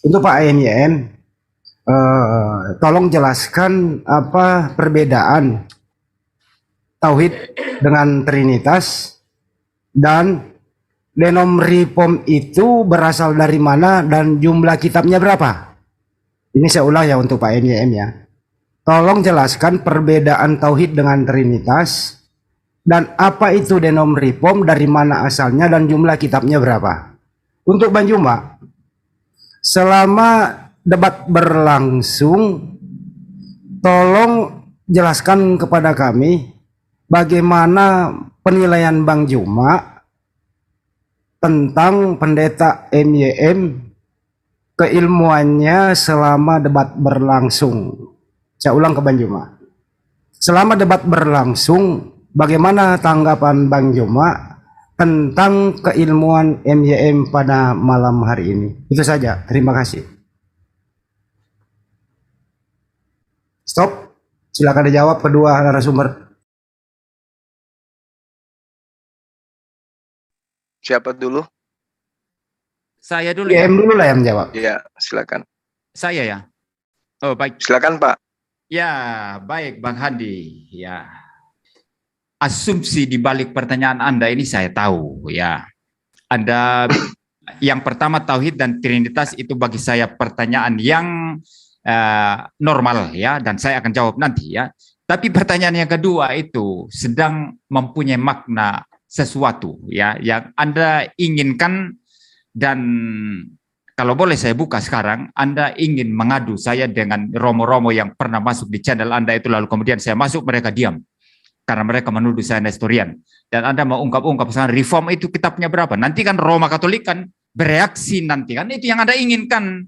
Untuk Pak MYM, tolong jelaskan apa perbedaan tauhid dengan trinitas dan denom reform itu berasal dari mana dan jumlah kitabnya berapa? Ini saya ulang ya untuk Pak MYM ya. Tolong jelaskan perbedaan tauhid dengan trinitas dan apa itu denom reform, dari mana asalnya dan jumlah kitabnya berapa. Untuk Bang Juma, selama debat berlangsung, tolong jelaskan kepada kami bagaimana penilaian Bang Juma tentang pendeta MYM, keilmuannya selama debat berlangsung. Saya ulang ke Bang Juma. Selama debat berlangsung, bagaimana tanggapan Bang Juma tentang keilmuan MYM pada malam hari ini? Itu saja. Terima kasih. Stop. Silakan dijawab kedua narasumber. Siapa dulu? Saya dulu ya. MYM dulu lah yang menjawab. Ya, silakan. Saya ya. Oh, baik. Silakan, Pak. Ya, baik Bang Hadi. Ya. Asumsi di balik pertanyaan Anda ini saya tahu ya. Anda yang pertama tauhid dan trinitas itu bagi saya pertanyaan yang normal ya, dan saya akan jawab nanti ya. Tapi pertanyaan yang kedua itu sedang mempunyai makna sesuatu ya yang Anda inginkan, dan kalau boleh saya buka sekarang, Anda ingin mengadu saya dengan romo-romo yang pernah masuk di channel Anda itu, lalu kemudian saya masuk, mereka diam karena mereka menuduh saya Nestorian, dan Anda mau ungkap-ungkap sekarang reform itu kitabnya berapa, nanti kan Roma Katolik kan bereaksi nanti kan, itu yang Anda inginkan,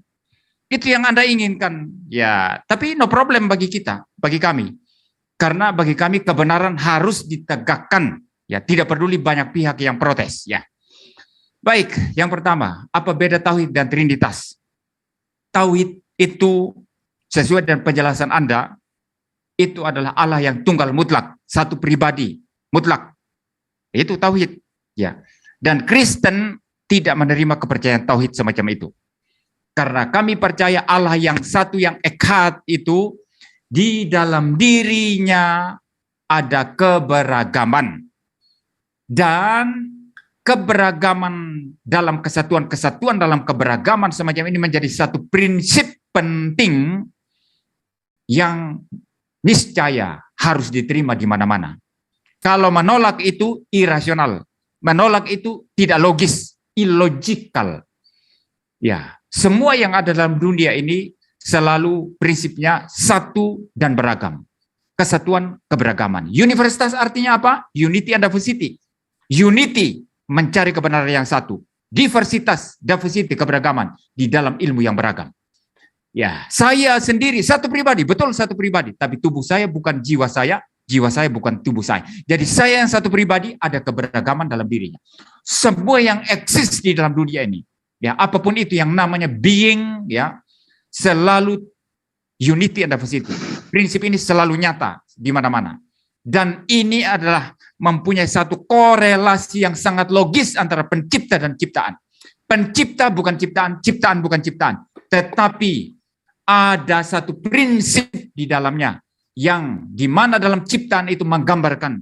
itu yang Anda inginkan ya. Tapi no problem bagi kita, bagi kami, karena bagi kami kebenaran harus ditegakkan ya, tidak peduli banyak pihak yang protes ya. Baik, yang pertama, apa beda tauhid dan trinitas? Tauhid itu sesuai dengan penjelasan Anda, itu adalah Allah yang tunggal mutlak, satu pribadi mutlak. Itu tauhid ya. Dan Kristen tidak menerima kepercayaan tauhid semacam itu. Karena kami percaya Allah yang satu, yang echad itu di dalam dirinya ada keberagaman. Dan keberagaman dalam kesatuan dalam keberagaman semacam ini menjadi satu prinsip penting yang niscaya harus diterima di mana-mana. Kalau menolak itu irasional, menolak itu tidak logis, illogical. Ya, semua yang ada dalam dunia ini selalu prinsipnya satu dan beragam. Kesatuan keberagaman. Universitas artinya apa? Unity and diversity. Unity mencari kebenaran yang satu, diversitas, diversity, keberagaman di dalam ilmu yang beragam. Ya, saya sendiri satu pribadi, betul satu pribadi, tapi tubuh saya bukan jiwa saya bukan tubuh saya. Jadi saya yang satu pribadi ada keberagaman dalam dirinya. Semua yang eksis di dalam dunia ini, ya apapun itu yang namanya being, ya selalu unity and diversity. Prinsip ini selalu nyata di mana-mana. Dan ini adalah mempunyai satu korelasi yang sangat logis antara pencipta dan ciptaan. Pencipta bukan ciptaan, ciptaan bukan ciptaan. Tetapi ada satu prinsip di dalamnya yang dimana dalam ciptaan itu menggambarkan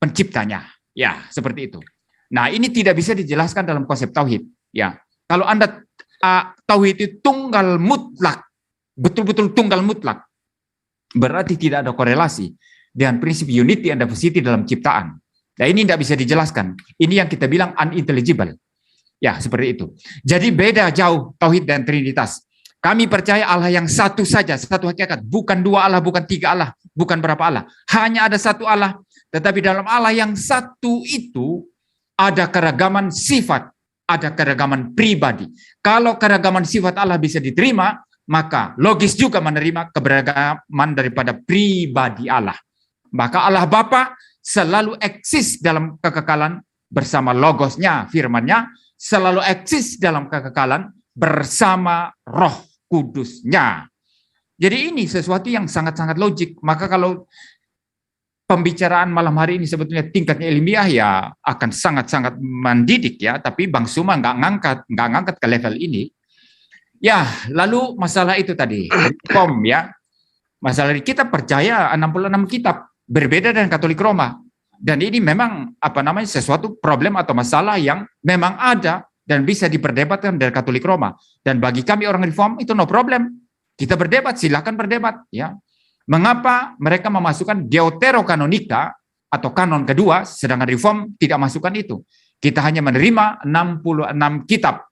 penciptanya. Ya, seperti itu. Nah, ini tidak bisa dijelaskan dalam konsep tauhid. Ya, kalau Anda tauhid itu tunggal mutlak, betul-betul tunggal mutlak, berarti tidak ada korelasi dengan prinsip unity and diversity dalam ciptaan. Nah, ini tidak bisa dijelaskan. Ini yang kita bilang unintelligible. Ya, seperti itu. Jadi beda jauh tauhid dan trinitas. Kami percaya Allah yang satu saja, satu hakikat. Bukan dua Allah, bukan tiga Allah, bukan berapa Allah. Hanya ada satu Allah. Tetapi dalam Allah yang satu itu ada keragaman sifat, ada keragaman pribadi. Kalau keragaman sifat Allah bisa diterima, maka logis juga menerima keberagaman daripada pribadi Allah. Maka Allah Bapa selalu eksis dalam kekekalan bersama logosnya, firmannya, selalu eksis dalam kekekalan bersama Roh Kudusnya. Jadi ini sesuatu yang sangat-sangat logik. Maka kalau pembicaraan malam hari ini sebetulnya tingkatnya ilmiah ya akan sangat-sangat mendidik ya, tapi Bang Suma nggak ngangkat ke level ini. Ya, lalu masalah itu tadi, ya. Masalah kita percaya 66 kitab. Berbeda dengan Katolik Roma, dan ini memang sesuatu problem atau masalah yang memang ada dan bisa diperdebatkan dari Katolik Roma. Dan bagi kami orang Reform itu no problem, kita berdebat, silakan berdebat ya. Mengapa mereka memasukkan Deuterokanonika atau kanon kedua, sedangkan Reform tidak masukkan itu? Kita hanya menerima 66 kitab.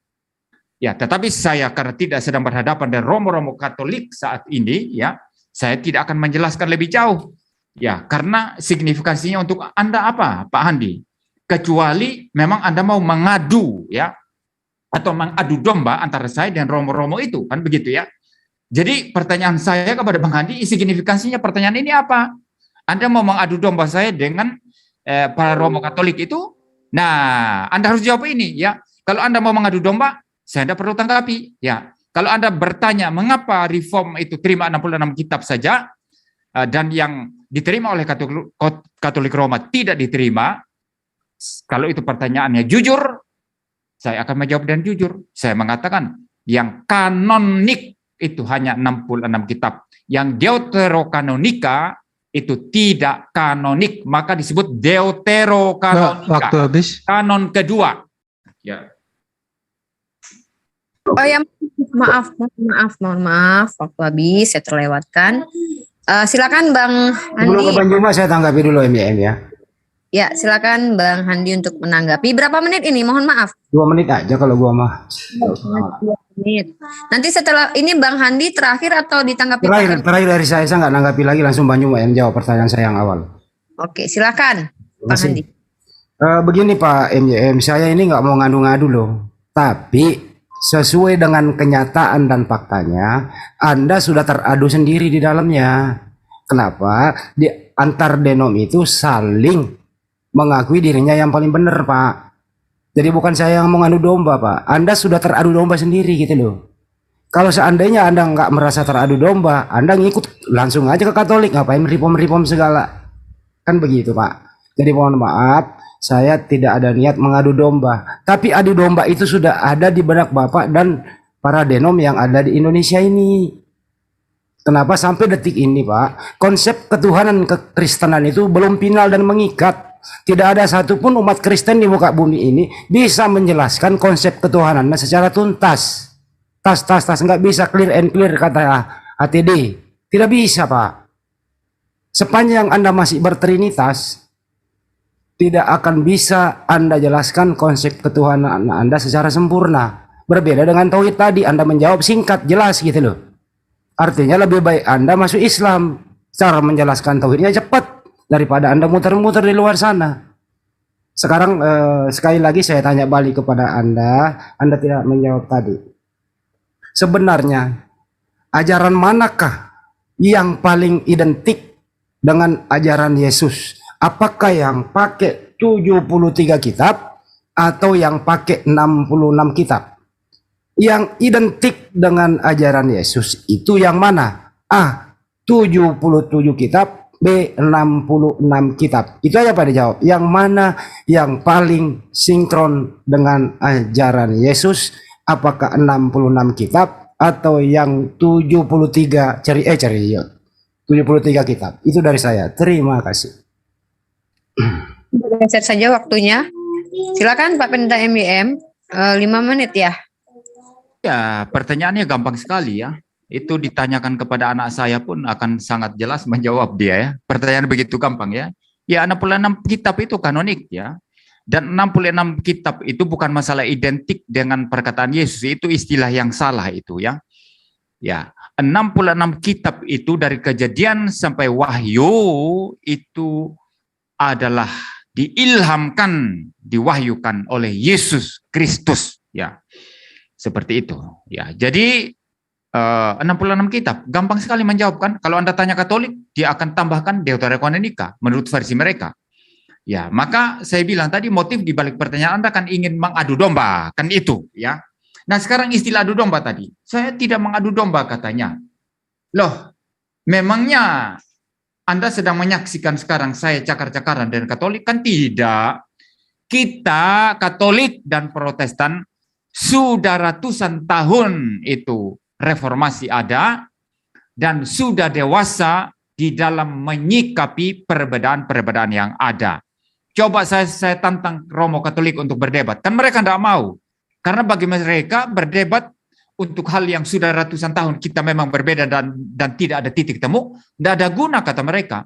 Ya, tetapi saya karena tidak sedang berhadapan dengan romo-romo Katolik saat ini, ya, saya tidak akan menjelaskan lebih jauh. Ya, karena signifikansinya untuk Anda apa, Pak Handi? Kecuali memang Anda mau mengadu, ya, atau mengadu domba antara saya dan romo-romo itu, kan begitu ya. Jadi pertanyaan saya kepada Bang Handi, signifikansinya pertanyaan ini apa? Anda mau mengadu domba saya dengan para romo Katolik itu? Nah, Anda harus jawab ini, ya. Kalau Anda mau mengadu domba, saya tidak perlu tanggapi, ya. Kalau Anda bertanya mengapa reform itu terima 66 kitab saja dan yang diterima oleh Katolik Roma tidak diterima, kalau itu pertanyaannya jujur, saya akan menjawab dan jujur. Saya mengatakan yang kanonik itu hanya 66 kitab, yang deuterokanonika itu tidak kanonik, maka disebut deuterokanonika. Waktu habis. Kanon kedua. Ya. Oh ya, mohon maaf, waktu habis saya terlewatkan. Silakan Bang Sebelum ke Handi. Bang Juma saya tanggapi dulu MYM ya. Ya, silakan Bang Handi untuk menanggapi. Berapa menit ini? Mohon maaf. 2 menit aja kalau gua mah. 2 menit. Nanti setelah ini Bang Handi terakhir atau ditanggapi? Terakhir dari saya nggak nanggapi lagi, langsung Bang Juma yang jawab pertanyaan saya yang awal. Oke, silakan Terima Bang kasih. Handi. Begini Pak MYM, saya ini nggak mau ngadu-ngadu loh. Tapi sesuai dengan kenyataan dan faktanya, Anda sudah teradu sendiri di dalamnya. Kenapa? Di antar denom itu saling mengakui dirinya yang paling benar, Pak. Jadi bukan saya yang mau ngadu domba, Pak. Anda sudah teradu domba sendiri gitu loh. Kalau seandainya Anda nggak merasa teradu domba, Anda ngikut langsung aja ke Katolik, ngapain reform-reform segala. Kan begitu, Pak. Jadi mohon maaf, saya tidak ada niat mengadu domba. Tapi adu domba itu sudah ada di benak Bapak dan para denom yang ada di Indonesia ini. Kenapa sampai detik ini, Pak, konsep ketuhanan kekristenan itu belum final dan mengikat. Tidak ada satupun umat Kristen di muka bumi ini bisa menjelaskan konsep ketuhanannya secara tuntas. Tas, nggak bisa clear and clear kata HTD. Tidak bisa, Pak. Sepanjang Anda masih bertrinitas, tidak akan bisa Anda jelaskan konsep ketuhanan Anda secara sempurna. Berbeda dengan tauhid tadi, Anda menjawab singkat, jelas gitu loh. Artinya lebih baik Anda masuk Islam, cara menjelaskan tauhidnya cepat daripada Anda muter-muter di luar sana. Sekarang sekali lagi saya tanya balik kepada Anda tidak menjawab tadi. Sebenarnya ajaran manakah yang paling identik dengan ajaran Yesus? Apakah yang pakai 73 kitab atau yang pakai 66 kitab? Yang identik dengan ajaran Yesus itu yang mana? A. 77 kitab, B. 66 kitab. Itu aja Pak dijawab. Yang mana yang paling sinkron dengan ajaran Yesus? Apakah 66 kitab atau yang 73 73 kitab? Itu dari saya. Terima kasih. Geser saja waktunya. Silakan Pak Pendeta MYM, 5 menit ya. Ya, pertanyaannya gampang sekali ya. Itu ditanyakan kepada anak saya pun akan sangat jelas menjawab dia ya. Pertanyaan begitu gampang ya. Ya, 66 kitab itu kanonik ya. Dan 66 kitab itu bukan masalah identik dengan perkataan Yesus, itu istilah yang salah itu ya. Ya, 66 kitab itu dari Kejadian sampai Wahyu itu adalah diilhamkan, diwahyukan oleh Yesus Kristus ya. Seperti itu ya. Jadi 66 kitab gampang sekali menjawabkan. Kalau Anda tanya Katolik, dia akan tambahkan Deuterokanonika menurut versi mereka. Ya, maka saya bilang tadi motif di balik pertanyaan Anda kan ingin mengadu domba, kan itu ya. Nah, sekarang istilah adu domba tadi. Saya tidak mengadu domba katanya. Loh, memangnya Anda sedang menyaksikan sekarang saya cakar-cakaran dengan Katolik? Kan tidak. Kita Katolik dan Protestan sudah ratusan tahun itu reformasi ada dan sudah dewasa di dalam menyikapi perbedaan-perbedaan yang ada. Coba saya tantang Romo Katolik untuk berdebat. Kan mereka tidak mau. Karena bagi mereka berdebat untuk hal yang sudah ratusan tahun kita memang berbeda dan tidak ada titik temu, tidak ada guna kata mereka.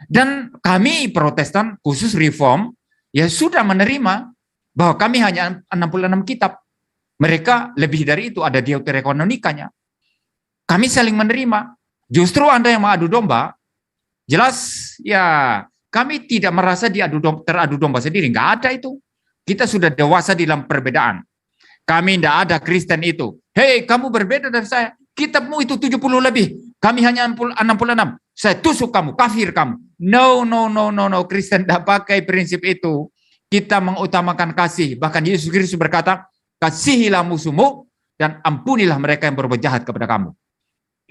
Dan kami Protestan khusus Reform ya sudah menerima bahwa kami hanya 66 kitab. Mereka lebih dari itu, ada deuteronomikanya. Kami saling menerima. Justru Anda yang mengadu domba, jelas ya kami tidak merasa teradu domba sendiri. Nggak ada itu. Kita sudah dewasa di dalam perbedaan. Kami tidak ada Kristen itu. Hei, kamu berbeda dari saya. Kitabmu itu 70 lebih. Kami hanya 66. Saya tusuk kamu, kafir kamu. No. Kristen tidak pakai prinsip itu. Kita mengutamakan kasih. Bahkan Yesus Kristus berkata, kasihilah musuhmu dan ampunilah mereka yang berbuat jahat kepada kamu.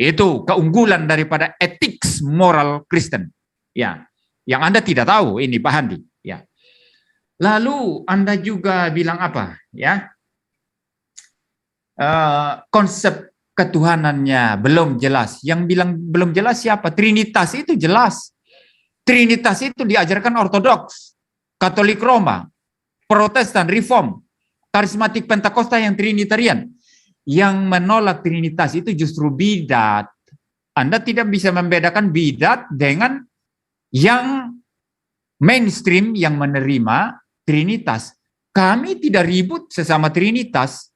Itu keunggulan daripada etik moral Kristen. Ya, yang Anda tidak tahu ini Pak Handi. Ya. Lalu Anda juga bilang apa? Ya, konsep ketuhanannya belum jelas. Yang bilang belum jelas siapa? Trinitas itu jelas. Trinitas itu diajarkan Ortodoks, Katolik Roma, Protestan, Reform, Karismatik Pentakosta yang Trinitarian. Yang menolak Trinitas itu justru bidat. Anda tidak bisa membedakan bidat dengan yang mainstream yang menerima Trinitas. Kami tidak ribut sesama Trinitas.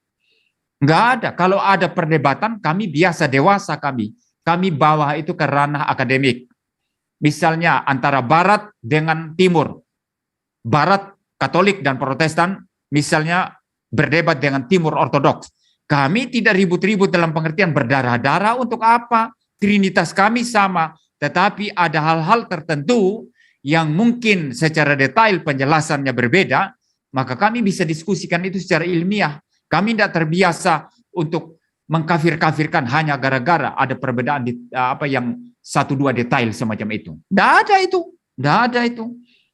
Nggak ada. Kalau ada perdebatan, kami biasa dewasa kami. Kami bawa itu ke ranah akademik. Misalnya antara Barat dengan Timur. Barat Katolik dan Protestan misalnya berdebat dengan Timur Ortodoks. Kami tidak ribut-ribut dalam pengertian berdarah-darah untuk apa? Trinitas kami sama. Tetapi ada hal-hal tertentu yang mungkin secara detail penjelasannya berbeda, maka kami bisa diskusikan itu secara ilmiah. Kami tidak terbiasa untuk mengkafir-kafirkan hanya gara-gara ada perbedaan yang 1-2 detail semacam itu. Tidak ada itu.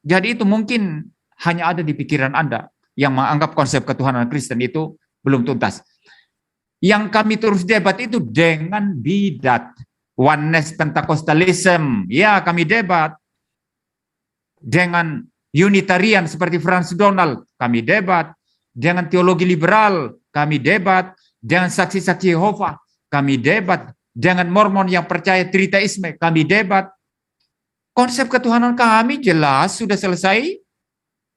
Jadi itu mungkin hanya ada di pikiran Anda yang menganggap konsep ketuhanan Kristen itu belum tuntas. Yang kami terus debat itu dengan bidat. Oneness Pentecostalism, ya kami debat. Dengan Unitarian seperti Franz Donald, kami debat. Dengan teologi liberal, kami debat. Dengan saksi-saksi Yehova, kami debat. Dengan Mormon yang percaya triteisme, kami debat. Konsep ketuhanan kami jelas sudah selesai.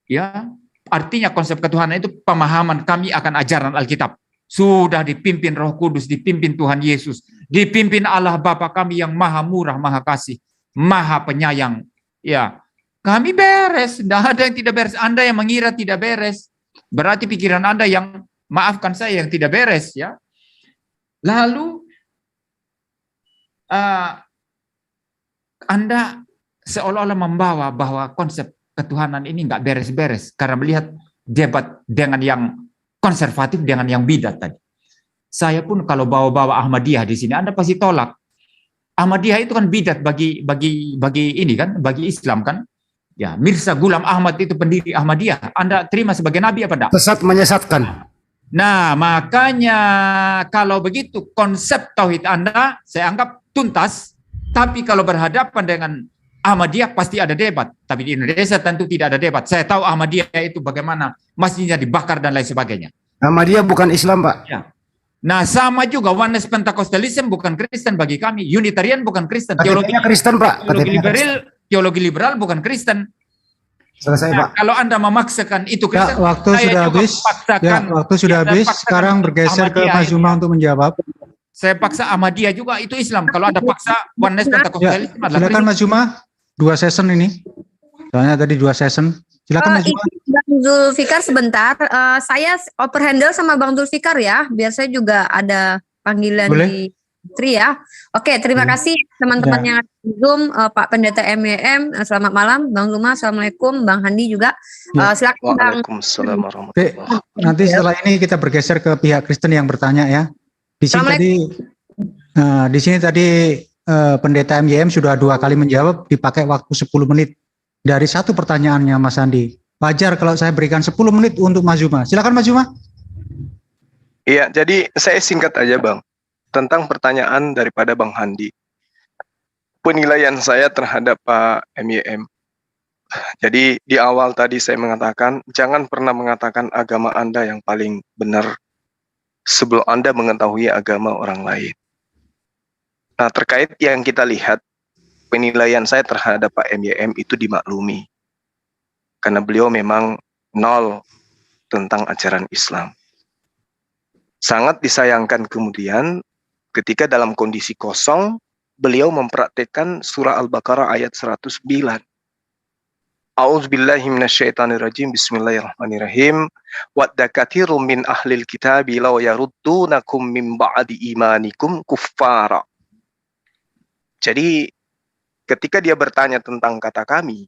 Ya, artinya konsep ketuhanan itu pemahaman kami akan ajaran Alkitab. Sudah dipimpin Roh Kudus, dipimpin Tuhan Yesus, dipimpin Allah Bapa kami yang maha murah, maha kasih, maha penyayang. Ya, kami beres, tidak ada yang tidak beres. Anda yang mengira tidak beres, berarti pikiran Anda yang, maafkan saya, yang tidak beres. Ya. Lalu Anda seolah-olah membawa bahwa konsep ketuhanan ini nggak beres-beres karena melihat debat dengan yang konservatif dengan yang bidat tadi. Saya pun kalau bawa-bawa Ahmadiyah di sini, Anda pasti tolak. Ahmadiyah itu kan bidat bagi ini kan, bagi Islam kan. Ya, Mirza Ghulam Ahmad itu pendiri Ahmadiyah. Anda terima sebagai nabi apa enggak? Sesat menyesatkan. Nah, makanya kalau begitu konsep tauhid Anda saya anggap tuntas. Tapi kalau berhadapan dengan Ahmadiyah pasti ada debat. Tapi di Indonesia tentu tidak ada debat. Saya tahu Ahmadiyah itu bagaimana masjidnya dibakar dan lain sebagainya. Ahmadiyah bukan Islam, Pak. Ya. Nah, sama juga Oneness Pentecostalism bukan Kristen bagi kami. Unitarian bukan Kristen. Teologi Kristen, Pak. Teologi liberal bukan Kristen. Selesai, Pak. Kalau Anda memaksakan itu Kristen, ya, waktu sudah habis. Ya, waktu sudah habis. Sekarang bergeser ke Mas Zuma untuk menjawab. Saya paksa Ahmadiyah juga itu Islam. Kalau Anda paksa Oneness Pentecostalism adalah silakan Mas Zuma. 2 session ini. Soalnya tadi 2 session. Silakan Mas Zuma. Bang Zulfikar sebentar. Saya oper handle sama Bang Zulfikar ya. Biar saya juga ada panggilan di Tri ya. Oke, terima kasih teman-teman yang ada di Zoom. Pak Pendeta MEM, selamat malam. Bang Zuma, assalamualaikum. Bang Handi juga. Silakan Bang. Waalaikumsalam warahmatullahi wabarakatuh. Nanti setelah ini kita bergeser ke pihak Kristen yang bertanya ya. Di sini tadi Pendeta MYM sudah 2 kali menjawab, dipakai waktu 10 menit. Dari 1 pertanyaannya Mas Andi. Wajar kalau saya berikan 10 menit untuk Mas Zuma. Silakan Mas Zuma. Iya, jadi saya singkat aja Bang. Tentang pertanyaan daripada Bang Handi. Penilaian saya terhadap Pak MYM. Jadi di awal tadi saya mengatakan, jangan pernah mengatakan agama Anda yang paling benar sebelum Anda mengetahui agama orang lain. Nah, terkait yang kita lihat, penilaian saya terhadap Pak MYM itu dimaklumi. Karena beliau memang nol tentang ajaran Islam. Sangat disayangkan kemudian ketika dalam kondisi kosong, beliau mempraktekkan surah Al-Baqarah ayat 109. A'udzubillahi minasyaitonirrajim. Bismillahirrahmanirrahim. Wadda katsirun min ahlil kitabi law yaruddunakum min ba'di imanikum kuffara. Jadi ketika dia bertanya tentang kata kami,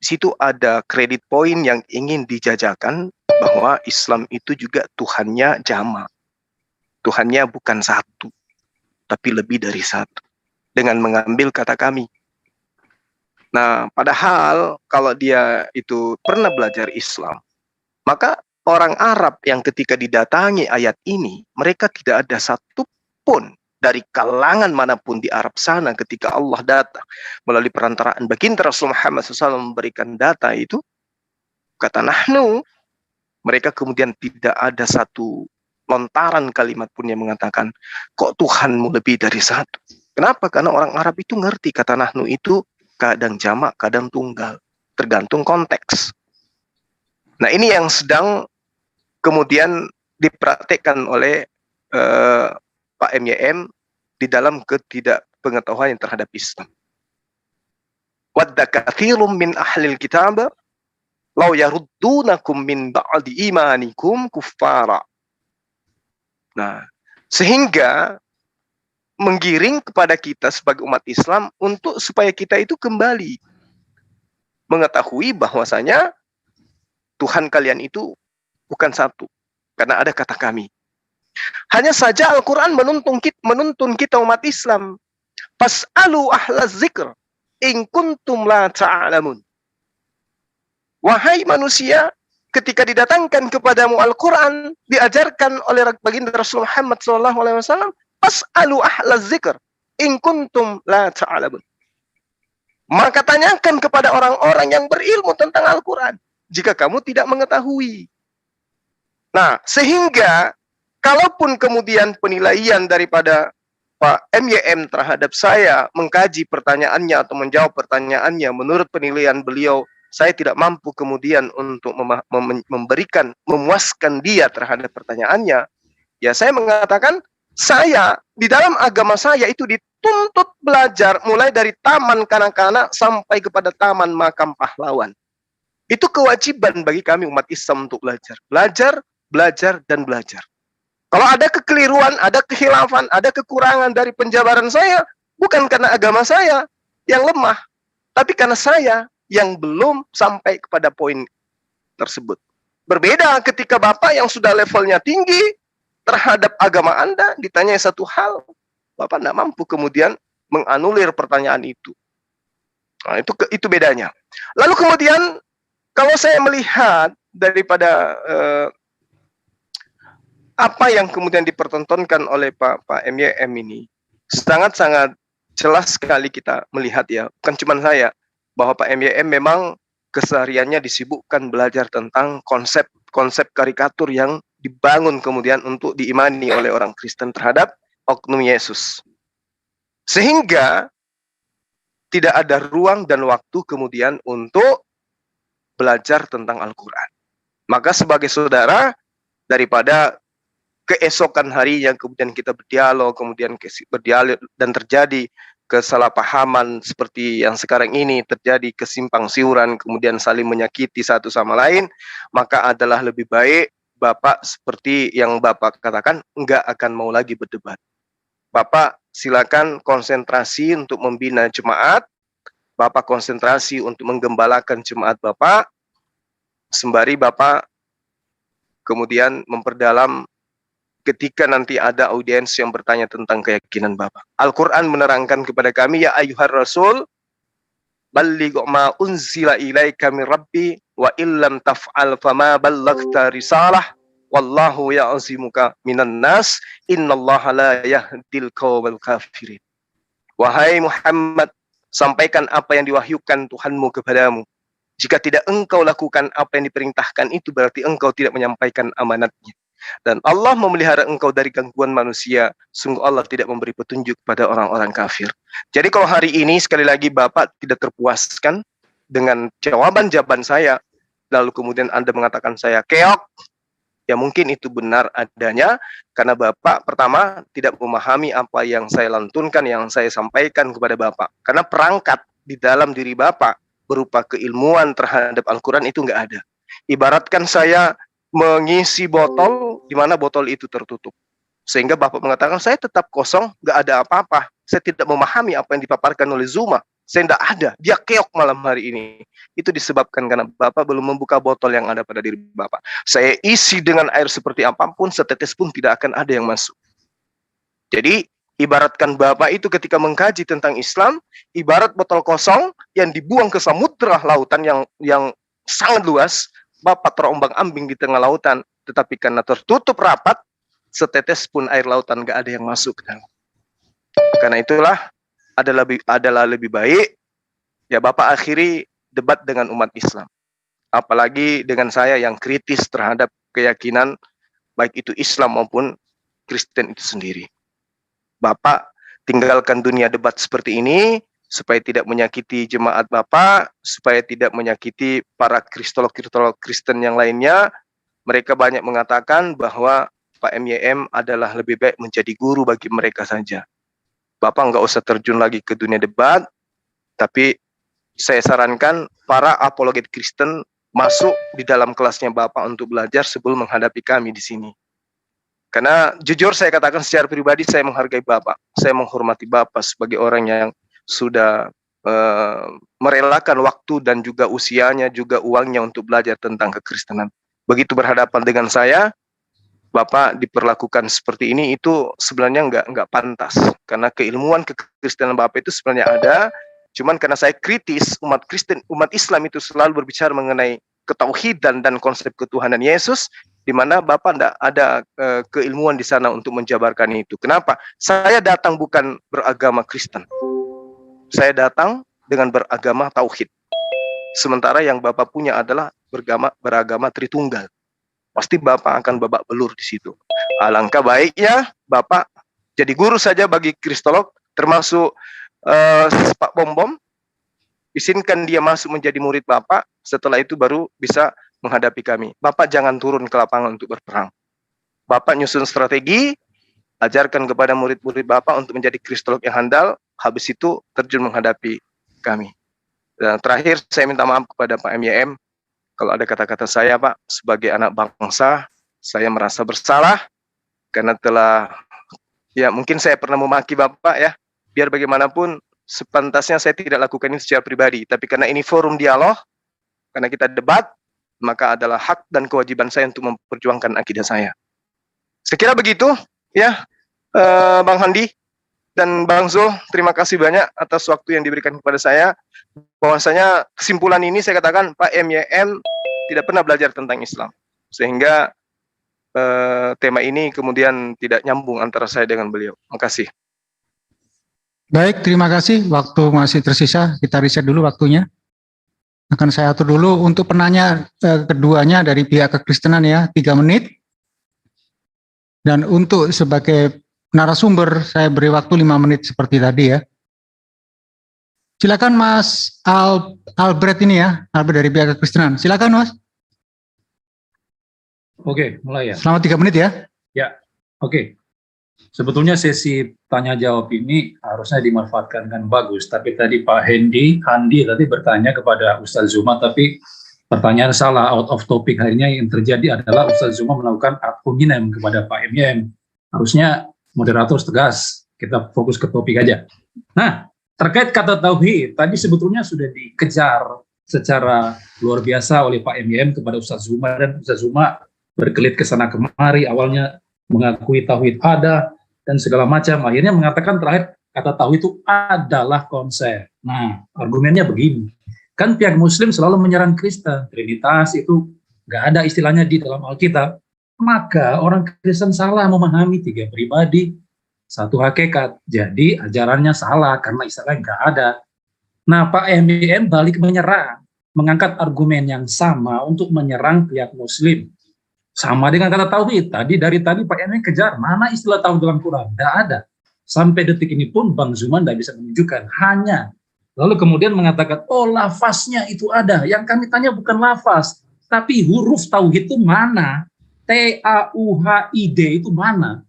di situ ada kredit poin yang ingin dijajakan bahwa Islam itu juga Tuhannya jama. Tuhannya bukan satu, tapi lebih dari satu. Dengan mengambil kata kami. Nah, padahal kalau dia itu pernah belajar Islam, maka orang Arab yang ketika didatangi ayat ini, mereka tidak ada satupun dari kalangan manapun di Arab sana ketika Allah datang melalui perantaraan baginda Rasul Muhammad SAW memberikan data itu, kata nahnu, mereka kemudian tidak ada satu lontaran kalimat pun yang mengatakan, kok Tuhanmu lebih dari satu? Kenapa? Karena orang Arab itu ngerti kata nahnu itu kadang jamak, kadang tunggal, tergantung konteks. Nah, ini yang sedang kemudian dipraktekkan oleh Pak MYM di dalam ketidakpengetahuan terhadap Islam. Wadda katsirun min ahlil kitab law yaruddunakum min ba'di imanikum kuffara. Nah, sehingga menggiring kepada kita sebagai umat Islam untuk supaya kita itu kembali mengetahui bahwasanya Tuhan kalian itu bukan satu, karena ada kata kami. Hanya saja Al-Quran menuntun kita umat Islam, fas'alu ahlaz zikr in kuntum la ta'lamun. Wahai manusia, ketika didatangkan kepadamu Al-Quran, diajarkan oleh baginda Rasul Muhammad SAW, fas'alu ahlaz zikr in kuntum la ta'lamun. Maka tanyakan kepada orang-orang yang berilmu tentang Al-Quran jika kamu tidak mengetahui. Nah, sehingga kalaupun kemudian penilaian daripada Pak MYM terhadap saya mengkaji pertanyaannya atau menjawab pertanyaannya menurut penilaian beliau, saya tidak mampu kemudian untuk memuaskan dia terhadap pertanyaannya, ya saya mengatakan, saya di dalam agama saya itu dituntut belajar mulai dari taman kanak-kanak sampai kepada taman makam pahlawan. Itu kewajiban bagi kami umat Islam untuk belajar. Belajar, belajar, dan belajar. Kalau ada kekeliruan, ada kehilafan, ada kekurangan dari penjabaran saya, bukan karena agama saya yang lemah, tapi karena saya yang belum sampai kepada poin tersebut. Berbeda ketika Bapak yang sudah levelnya tinggi, terhadap agama Anda ditanya satu hal, Bapak tidak mampu kemudian menganulir pertanyaan itu. Nah, itu bedanya. Lalu kemudian kalau saya melihat daripada apa yang kemudian dipertontonkan oleh Pak MYM ini, sangat-sangat jelas sekali kita melihat ya, bukan cuma saya, bahwa Pak MYM memang kesehariannya disibukkan belajar tentang konsep karikatur yang dibangun kemudian untuk diimani oleh orang Kristen terhadap oknum Yesus. Sehingga tidak ada ruang dan waktu kemudian untuk belajar tentang Al-Quran. Maka sebagai saudara, daripada keesokan hari yang kemudian kita berdialog dan terjadi kesalahpahaman seperti yang sekarang ini, terjadi kesimpang siuran, kemudian saling menyakiti satu sama lain, maka adalah lebih baik Bapak seperti yang Bapak katakan, enggak akan mau lagi berdebat. Bapak silakan konsentrasi untuk membina jemaat, Bapak konsentrasi untuk menggembalakan jemaat Bapak, sembari Bapak kemudian memperdalam ketika nanti ada audiens yang bertanya tentang keyakinan Bapak. Al-Quran menerangkan kepada kami, ya ayyuhar rasul, balligh ma unzila ilaika min rabbi wa illam taf'al fama ballaghta risalah wallahu ya'zimuka minan nas innallaha la yahdil qawmal kafirin. Wahai Muhammad, sampaikan apa yang diwahyukan Tuhanmu kepadamu. Jika tidak engkau lakukan apa yang diperintahkan itu, berarti engkau tidak menyampaikan amanatnya. Dan Allah memelihara engkau dari gangguan manusia. Sungguh Allah tidak memberi petunjuk pada orang-orang kafir. Jadi kalau hari ini sekali lagi Bapak tidak terpuaskan dengan jawaban saya, lalu kemudian Anda mengatakan saya keok, Ya mungkin itu benar adanya karena Bapak pertama tidak memahami apa yang saya lantunkan, yang saya sampaikan kepada Bapak. Karena perangkat di dalam diri Bapak berupa keilmuan terhadap Al-Quran itu nggak ada. Ibaratkan saya mengisi botol di mana botol itu tertutup. Sehingga Bapak mengatakan saya tetap kosong, nggak ada apa-apa. Saya tidak memahami apa yang dipaparkan oleh Zuma. Saya tidak ada, dia keok malam hari ini. Itu disebabkan karena Bapak belum membuka botol yang ada pada diri Bapak. Saya isi dengan air seperti apapun, setetes pun tidak akan ada yang masuk. Jadi, ibaratkan Bapak itu ketika mengkaji tentang Islam, ibarat botol kosong yang dibuang ke samudra lautan yang sangat luas, Bapak terombang-ambing di tengah lautan, tetapi karena tertutup rapat, setetes pun air lautan nggak ada yang masuk. Karena itulah adalah lebih baik ya Bapak akhiri debat dengan umat Islam. Apalagi dengan saya yang kritis terhadap keyakinan baik itu Islam maupun Kristen itu sendiri. Bapak tinggalkan dunia debat seperti ini supaya tidak menyakiti jemaat Bapak, supaya tidak menyakiti para kristolog-kristolog Kristen yang lainnya. Mereka banyak mengatakan bahwa Pak MYM adalah lebih baik menjadi guru bagi mereka saja. Bapak nggak usah terjun lagi ke dunia debat, tapi saya sarankan para apologet Kristen masuk di dalam kelasnya Bapak untuk belajar sebelum menghadapi kami di sini. Karena jujur saya katakan secara pribadi saya menghargai Bapak, saya menghormati Bapak sebagai orang yang sudah merelakan waktu dan juga usianya, juga uangnya untuk belajar tentang kekristenan. Begitu berhadapan dengan saya, Bapak diperlakukan seperti ini itu sebenarnya nggak pantas karena keilmuan kekristenan Bapak itu sebenarnya ada, cuman karena saya kritis umat Islam itu selalu berbicara mengenai ketauhidan dan konsep ketuhanan Yesus, di mana Bapak tidak ada keilmuan di sana untuk menjabarkan itu. Kenapa? Saya datang bukan beragama Kristen, saya datang dengan beragama tauhid. Sementara yang Bapak punya adalah beragama Tritunggal. Pasti Bapak akan babak belur di situ. Alangkah baiknya Bapak jadi guru saja bagi kristolog, termasuk Pak Bom. Izinkan dia masuk menjadi murid Bapak, setelah itu baru bisa menghadapi kami. Bapak jangan turun ke lapangan untuk berperang. Bapak nyusun strategi, ajarkan kepada murid-murid Bapak untuk menjadi kristolog yang handal, habis itu terjun menghadapi kami. Dan terakhir saya minta maaf kepada Pak MYM, kalau ada kata-kata saya Pak, sebagai anak bangsa, saya merasa bersalah karena telah, ya mungkin saya pernah memaki Bapak ya, biar bagaimanapun sepantasnya saya tidak lakukan ini secara pribadi, tapi karena ini forum dialog, karena kita debat, maka adalah hak dan kewajiban saya untuk memperjuangkan akidah saya. Sekira begitu ya, Bang Handi dan Bang Zul, terima kasih banyak atas waktu yang diberikan kepada saya. Bahwasanya kesimpulan ini saya katakan Pak MYM tidak pernah belajar tentang Islam, sehingga tema ini kemudian tidak nyambung antara saya dengan beliau. Terima kasih. Baik, terima kasih. Waktu masih tersisa, kita riset dulu waktunya. Akan saya atur dulu untuk penanya keduanya dari pihak kekristenan ya, 3 menit. Dan untuk sebagai narasumber, saya beri waktu 5 menit seperti tadi ya. Silakan Mas Albert ini ya, Albert dari pihak kekristenan. Silakan Mas. Oke, mulai ya. Selama 3 menit ya. Ya, oke. Sebetulnya sesi tanya jawab ini harusnya dimanfaatkan dengan bagus, tapi tadi Pak Handi tadi bertanya kepada Ustaz Zuma, tapi pertanyaan salah, out of topic. Akhirnya yang terjadi adalah Ustaz Zuma melakukan ad hominem kepada Pak MYM. Harusnya moderator tegas, kita fokus ke topik aja. Nah, terkait kata tauhid, tadi sebetulnya sudah dikejar secara luar biasa oleh Pak MYM kepada Ustaz Zuma, dan Ustaz Zuma berkelit ke sana kemari, awalnya mengakui tauhid ada dan segala macam, akhirnya mengatakan terakhir kata tauhid itu adalah konsep. Nah, argumennya begini, kan pihak Muslim selalu menyerang Kristen, Trinitas itu nggak ada istilahnya di dalam Alkitab, maka orang Kristen salah memahami 3 pribadi, 1 hakikat. Jadi ajarannya salah karena istilahnya nggak ada. Nah, Pak MYM balik menyerang, mengangkat argumen yang sama untuk menyerang pihak Muslim. Sama dengan kata tauhid. Dari tadi Pak MYM kejar, mana istilah tauhid dalam Quran? Nggak ada. Sampai detik ini pun Bang Zuma nggak bisa menunjukkan. Hanya lalu kemudian mengatakan, oh lafaznya itu ada. Yang kami tanya bukan lafaz, tapi huruf tauhid itu mana? TAUHID itu mana?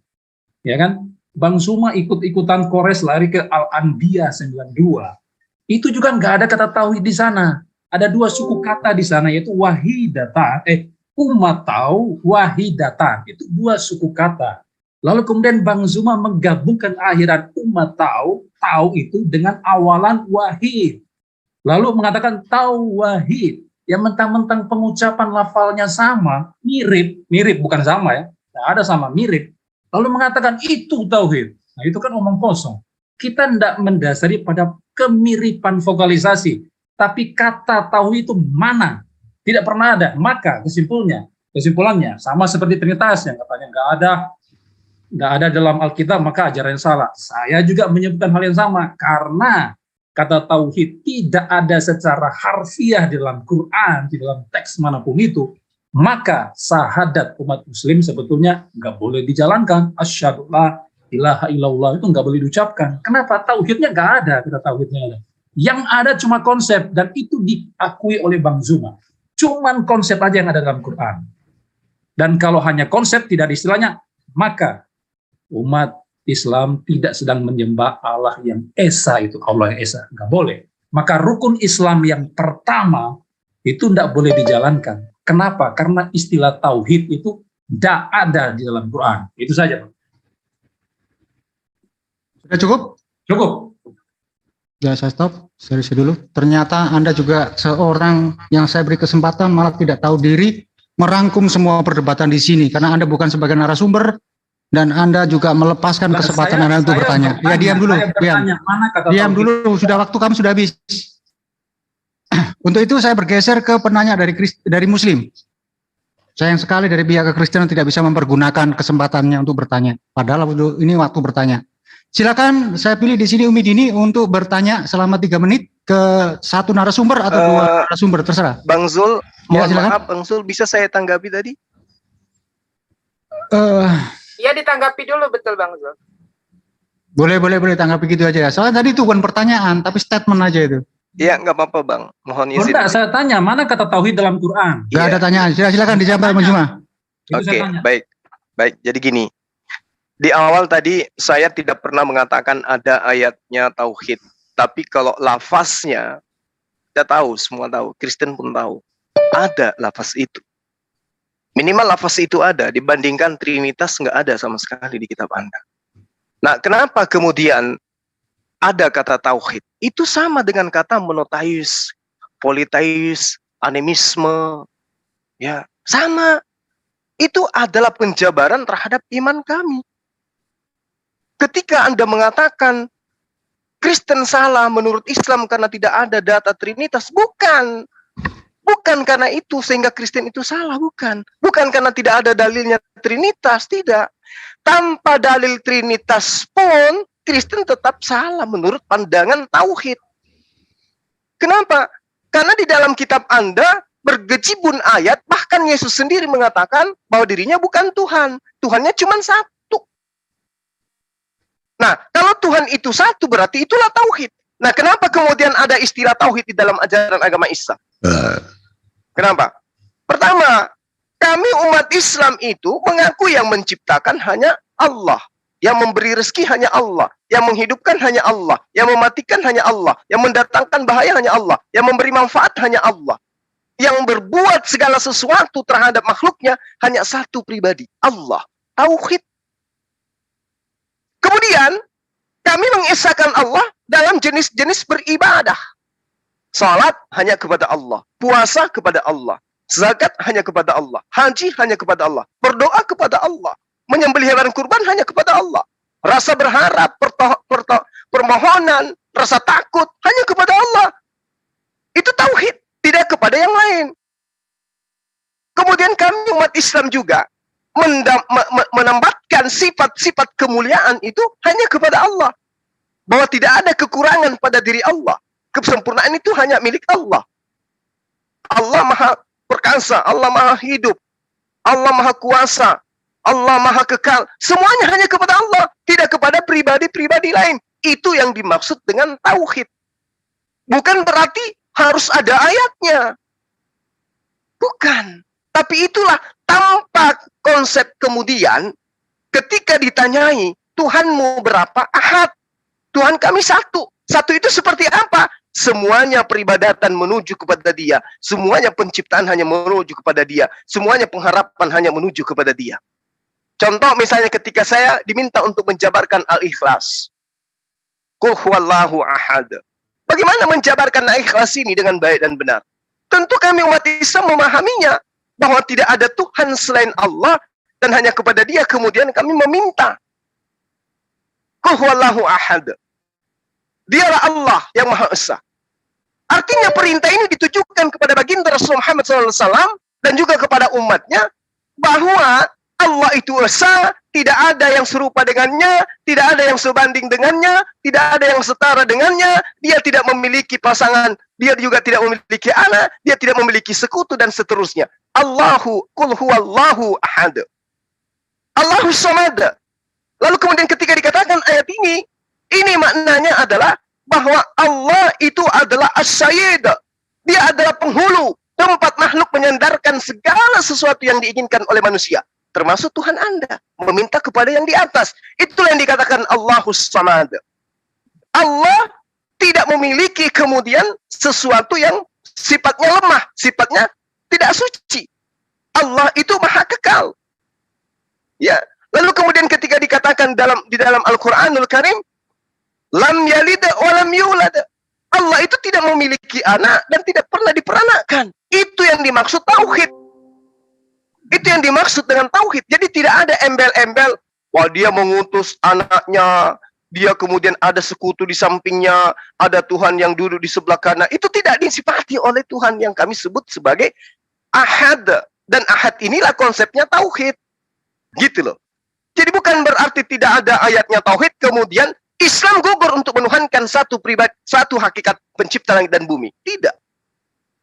Ya kan? Bang Suma ikut-ikutan kores lari ke Al-Anbiya 92. Itu juga nggak ada kata tauhid di sana. Ada dua suku kata di sana, yaitu wahidatan, umatau, wahidatan. Itu dua suku kata. Lalu kemudian Bang Zuma menggabungkan akhiran umatau, tau itu dengan awalan wahid. Lalu mengatakan tau wahid. Yang mentang-mentang pengucapan lafalnya sama, mirip bukan sama ya. Nggak ada sama, mirip. Lalu mengatakan itu tauhid. Nah itu kan omong kosong. Kita tidak mendasari pada kemiripan vokalisasi. Tapi kata tauhid itu mana? Tidak pernah ada. Maka kesimpulannya sama seperti Trinitas yang katanya nggak ada dalam Alkitab, maka ajaran yang salah. Saya juga menyebutkan hal yang sama. Karena kata tauhid tidak ada secara harfiah di dalam Quran, di dalam teks manapun itu. Maka syahadat umat muslim sebetulnya nggak boleh dijalankan. Asyhadu la ilaha illallah itu nggak boleh diucapkan. Kenapa? Tauhidnya nggak ada, kata tauhidnya ada. Yang ada cuma konsep, dan itu diakui oleh Bang Zuma. Cuman konsep aja yang ada dalam Quran. Dan kalau hanya konsep, tidak ada istilahnya, maka umat Islam tidak sedang menyembah Allah yang Esa, itu Allah yang Esa. Nggak boleh. Maka rukun Islam yang pertama itu nggak boleh dijalankan. Kenapa? Karena istilah tauhid itu tidak ada di dalam Quran. Itu saja. Sudah cukup? Cukup. Ya, saya stop. Serius dulu. Ternyata Anda juga seorang yang saya beri kesempatan malah tidak tahu diri merangkum semua perdebatan di sini. Karena Anda bukan sebagai narasumber dan Anda juga melepaskan kesempatan Anda untuk bertanya. Ya, diam dulu. Diam dulu. Sudah, waktu kamu sudah habis. Untuk itu saya bergeser ke penanya dari Muslim. Sayang sekali dari pihak Kekristenan tidak bisa mempergunakan kesempatannya untuk bertanya. Padahal ini waktu bertanya. Silakan saya pilih di sini Umi Dini untuk bertanya selama 3 menit ke satu narasumber atau dua narasumber, terserah. Bang Zul, Ya, mohon maaf Bang Zul, bisa saya tanggapi tadi? Iya, ditanggapi dulu, betul Bang Zul. Boleh tanggapi gitu aja ya. Soalnya tadi itu bukan pertanyaan, tapi statement aja itu. Iya, nggak apa-apa Bang. Mohon izin. Enggak, saya tanya, mana kata tauhid dalam Quran? Nggak ada tanyaan. Silakan dijawab Bang Zuma. Oke, baik. Jadi gini, di awal tadi saya tidak pernah mengatakan ada ayatnya tauhid. Tapi kalau lafaznya, kita tahu, semua tahu, Kristen pun tahu. Ada lafaz itu. Minimal lafaz itu ada, dibandingkan Trinitas nggak ada sama sekali di kitab Anda. Nah, kenapa kemudian ada kata tauhid? Itu sama dengan kata monotheus, polytheus, animisme. Ya, sama. Itu adalah penjabaran terhadap iman kami. Ketika Anda mengatakan Kristen salah menurut Islam karena tidak ada data Trinitas, bukan karena itu sehingga Kristen itu salah, bukan karena tidak ada dalilnya Trinitas, tidak. Tanpa dalil Trinitas pun Kristen tetap salah menurut pandangan tauhid. Kenapa? Karena di dalam kitab Anda bergejibun ayat, bahkan Yesus sendiri mengatakan bahwa dirinya bukan Tuhan, Tuhannya cuma satu. Nah, kalau Tuhan itu satu berarti itulah tauhid. Nah, kenapa kemudian ada istilah tauhid di dalam ajaran agama Islam? Kenapa? Pertama, kami umat Islam itu mengaku yang menciptakan hanya Allah, yang memberi rezeki hanya Allah, yang menghidupkan hanya Allah, yang mematikan hanya Allah, yang mendatangkan bahaya hanya Allah, yang memberi manfaat hanya Allah, yang berbuat segala sesuatu terhadap makhluknya hanya satu pribadi, Allah. Tauhid. Kemudian kami mengesahkan Allah dalam jenis-jenis beribadah. Salat hanya kepada Allah, puasa kepada Allah, zakat hanya kepada Allah, haji hanya kepada Allah, berdoa kepada Allah, menyembelih hewan kurban hanya kepada Allah, rasa berharap, permohonan, rasa takut hanya kepada Allah. Itu tauhid, tidak kepada yang lain. Kemudian kami umat Islam juga menambahkan sifat-sifat kemuliaan itu hanya kepada Allah, bahwa tidak ada kekurangan pada diri Allah. Kesempurnaan itu hanya milik Allah. Allah maha perkasa, Allah maha hidup, Allah maha kuasa, Allah maha kekal. Semuanya hanya kepada Allah, tidak kepada pribadi-pribadi lain. Itu yang dimaksud dengan tauhid. Bukan berarti harus ada ayatnya. Bukan. Tapi itulah tanpa konsep kemudian ketika ditanyai, Tuhanmu berapa? Ahad. Tuhan kami satu. Satu itu seperti apa? Semuanya peribadatan menuju kepada Dia. Semuanya penciptaan hanya menuju kepada Dia. Semuanya pengharapan hanya menuju kepada Dia. Contoh misalnya ketika saya diminta untuk menjabarkan Al-Ikhlas. Qul huwallahu ahad. Bagaimana menjabarkan Al-Ikhlas ini dengan baik dan benar? Tentu kami umat Islam memahaminya bahwa tidak ada Tuhan selain Allah dan hanya kepada Dia kemudian kami meminta. Qul huwallahu ahad. Dialah Allah yang Maha Esa. Artinya perintah ini ditujukan kepada baginda Rasulullah Muhammad SAW dan juga kepada umatnya bahwa Allah itu esa, tidak ada yang serupa dengannya, tidak ada yang sebanding dengannya, tidak ada yang setara dengannya, dia tidak memiliki pasangan, dia juga tidak memiliki anak, dia tidak memiliki sekutu dan seterusnya. Allahu qul huwallahu ahad. Allahu samad. Lalu kemudian ketika dikatakan ayat ini maknanya adalah bahwa Allah itu adalah as-sayyid. Dia adalah penghulu, tempat makhluk menyandarkan segala sesuatu yang diinginkan oleh manusia. Termasuk Tuhan Anda. Meminta kepada yang di atas. Itulah yang dikatakan Allahus samad. Allah tidak memiliki kemudian sesuatu yang sifatnya lemah. Sifatnya tidak suci. Allah itu maha kekal. Ya. Lalu kemudian ketika dikatakan di dalam Al-Quranul Karim, lam yalid wa lam yulad. Allah itu tidak memiliki anak dan tidak pernah diperanakkan. Itu yang dimaksud tauhid. Itu yang dimaksud dengan tauhid. Jadi tidak ada embel-embel, wah dia mengutus anaknya, dia kemudian ada sekutu di sampingnya, ada Tuhan yang duduk di sebelah kanan. Itu tidak disifati oleh Tuhan yang kami sebut sebagai ahad. Dan ahad inilah konsepnya tauhid. Gitu loh. Jadi bukan berarti tidak ada ayatnya tauhid, kemudian Islam gugur untuk menuhankan satu hakikat pencipta langit dan bumi. Tidak.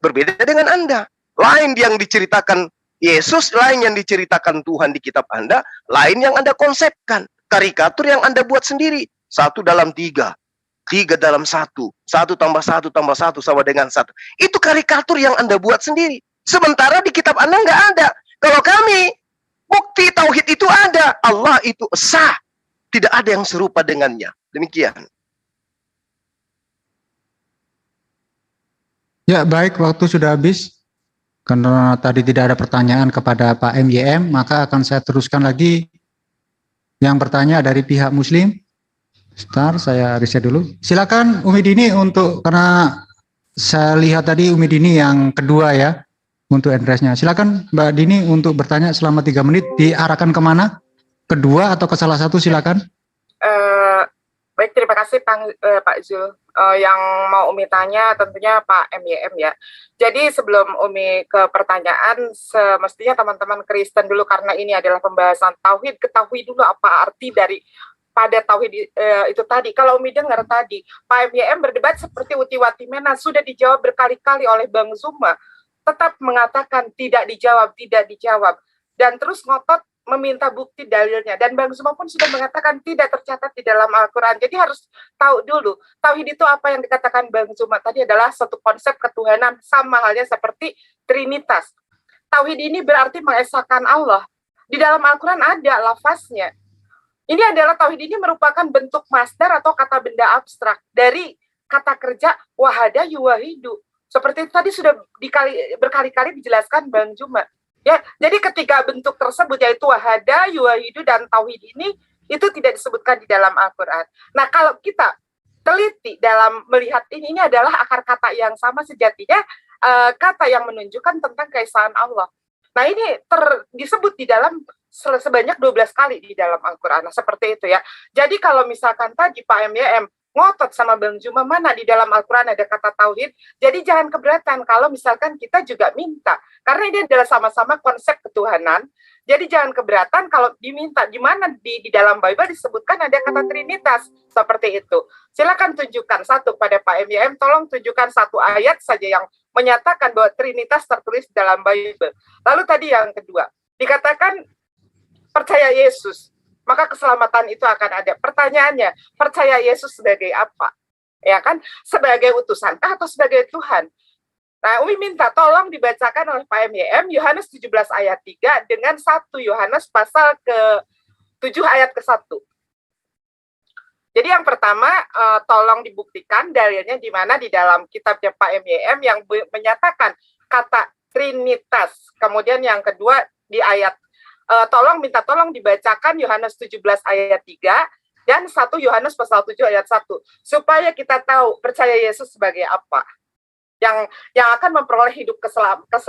Berbeda dengan Anda. Lain yang diceritakan Yesus, lain yang diceritakan Tuhan di kitab Anda, lain yang Anda konsepkan. Karikatur yang Anda buat sendiri. 1 dalam 3. 3 dalam 1. 1 tambah 1 tambah 1 sama dengan 1. Itu karikatur yang Anda buat sendiri. Sementara di kitab Anda nggak ada. Kalau kami, bukti tauhid itu ada. Allah itu esa. Tidak ada yang serupa dengannya. Demikian. Ya, baik, waktu sudah habis. Karena tadi tidak ada pertanyaan kepada Pak MYM, maka akan saya teruskan lagi yang bertanya dari pihak Muslim. Sebentar, saya riset dulu. Silakan Umi Dini karena saya lihat tadi Umi Dini yang kedua ya, untuk address-nya. Silakan Mbak Dini untuk bertanya selama 3 menit, diarahkan kemana? Kedua atau ke salah satu, silakan. Baik, terima kasih Pak Zul. Yang mau Umi tanya tentunya Pak MYM ya. Jadi sebelum Umi ke pertanyaan, semestinya teman-teman Kristen dulu, karena ini adalah pembahasan tauhid, ketahui dulu apa arti pada tauhid itu tadi. Kalau Umi dengar tadi, Pak MYM berdebat seperti uti watimena, sudah dijawab berkali-kali oleh Bang Zuma, tetap mengatakan tidak dijawab, dan terus ngotot meminta bukti dalilnya, dan Bang Zuma pun sudah mengatakan tidak tercatat di dalam Al-Quran. Jadi harus tahu dulu, tauhid itu apa yang dikatakan Bang Zuma tadi adalah satu konsep ketuhanan, sama halnya seperti Trinitas. Tauhid ini berarti mengesahkan Allah. Di dalam Al-Quran ada lafaznya. Ini adalah tauhid ini merupakan bentuk masdar atau kata benda abstrak dari kata kerja wahada yuwahidu. Seperti tadi sudah berkali-kali dijelaskan Bang Zuma. Ya, jadi ketika bentuk tersebut yaitu wahada, yuwahidu, dan tauhid ini itu tidak disebutkan di dalam Al-Quran. Nah, kalau kita teliti dalam melihat ini adalah akar kata yang sama sejatinya, kata yang menunjukkan tentang keesaan Allah. Nah, ini disebut di dalam sebanyak 12 kali di dalam Al-Quran. Nah, seperti itu ya. Jadi kalau misalkan tadi Pak MYM ngotot sama Bang Zuma, mana di dalam Al-Quran ada kata tauhid, jadi jangan keberatan kalau misalkan kita juga minta, karena ini adalah sama-sama konsep ketuhanan. Jadi jangan keberatan kalau diminta, di mana di dalam Bible disebutkan ada kata Trinitas, seperti itu. Silakan tunjukkan satu pada Pak MYM, tolong tunjukkan satu ayat saja yang menyatakan bahwa Trinitas tertulis dalam Bible. Lalu tadi yang kedua, dikatakan percaya Yesus, maka keselamatan itu akan ada. Pertanyaannya, percaya Yesus sebagai apa? Ya kan? Sebagai utusankah atau sebagai Tuhan? Nah, Umi minta tolong dibacakan oleh Pak MYM Yohanes 17 ayat 3 dengan 1 Yohanes pasal ke-7 ayat ke-1. Jadi yang pertama, tolong dibuktikan dalilnya di mana di dalam kitabnya Pak MYM yang menyatakan kata Trinitas. Kemudian yang kedua di ayat, minta tolong dibacakan Yohanes 17 ayat 3 dan 1 Yohanes pasal 7 ayat 1. Supaya kita tahu percaya Yesus sebagai apa. Yang akan memperoleh hidup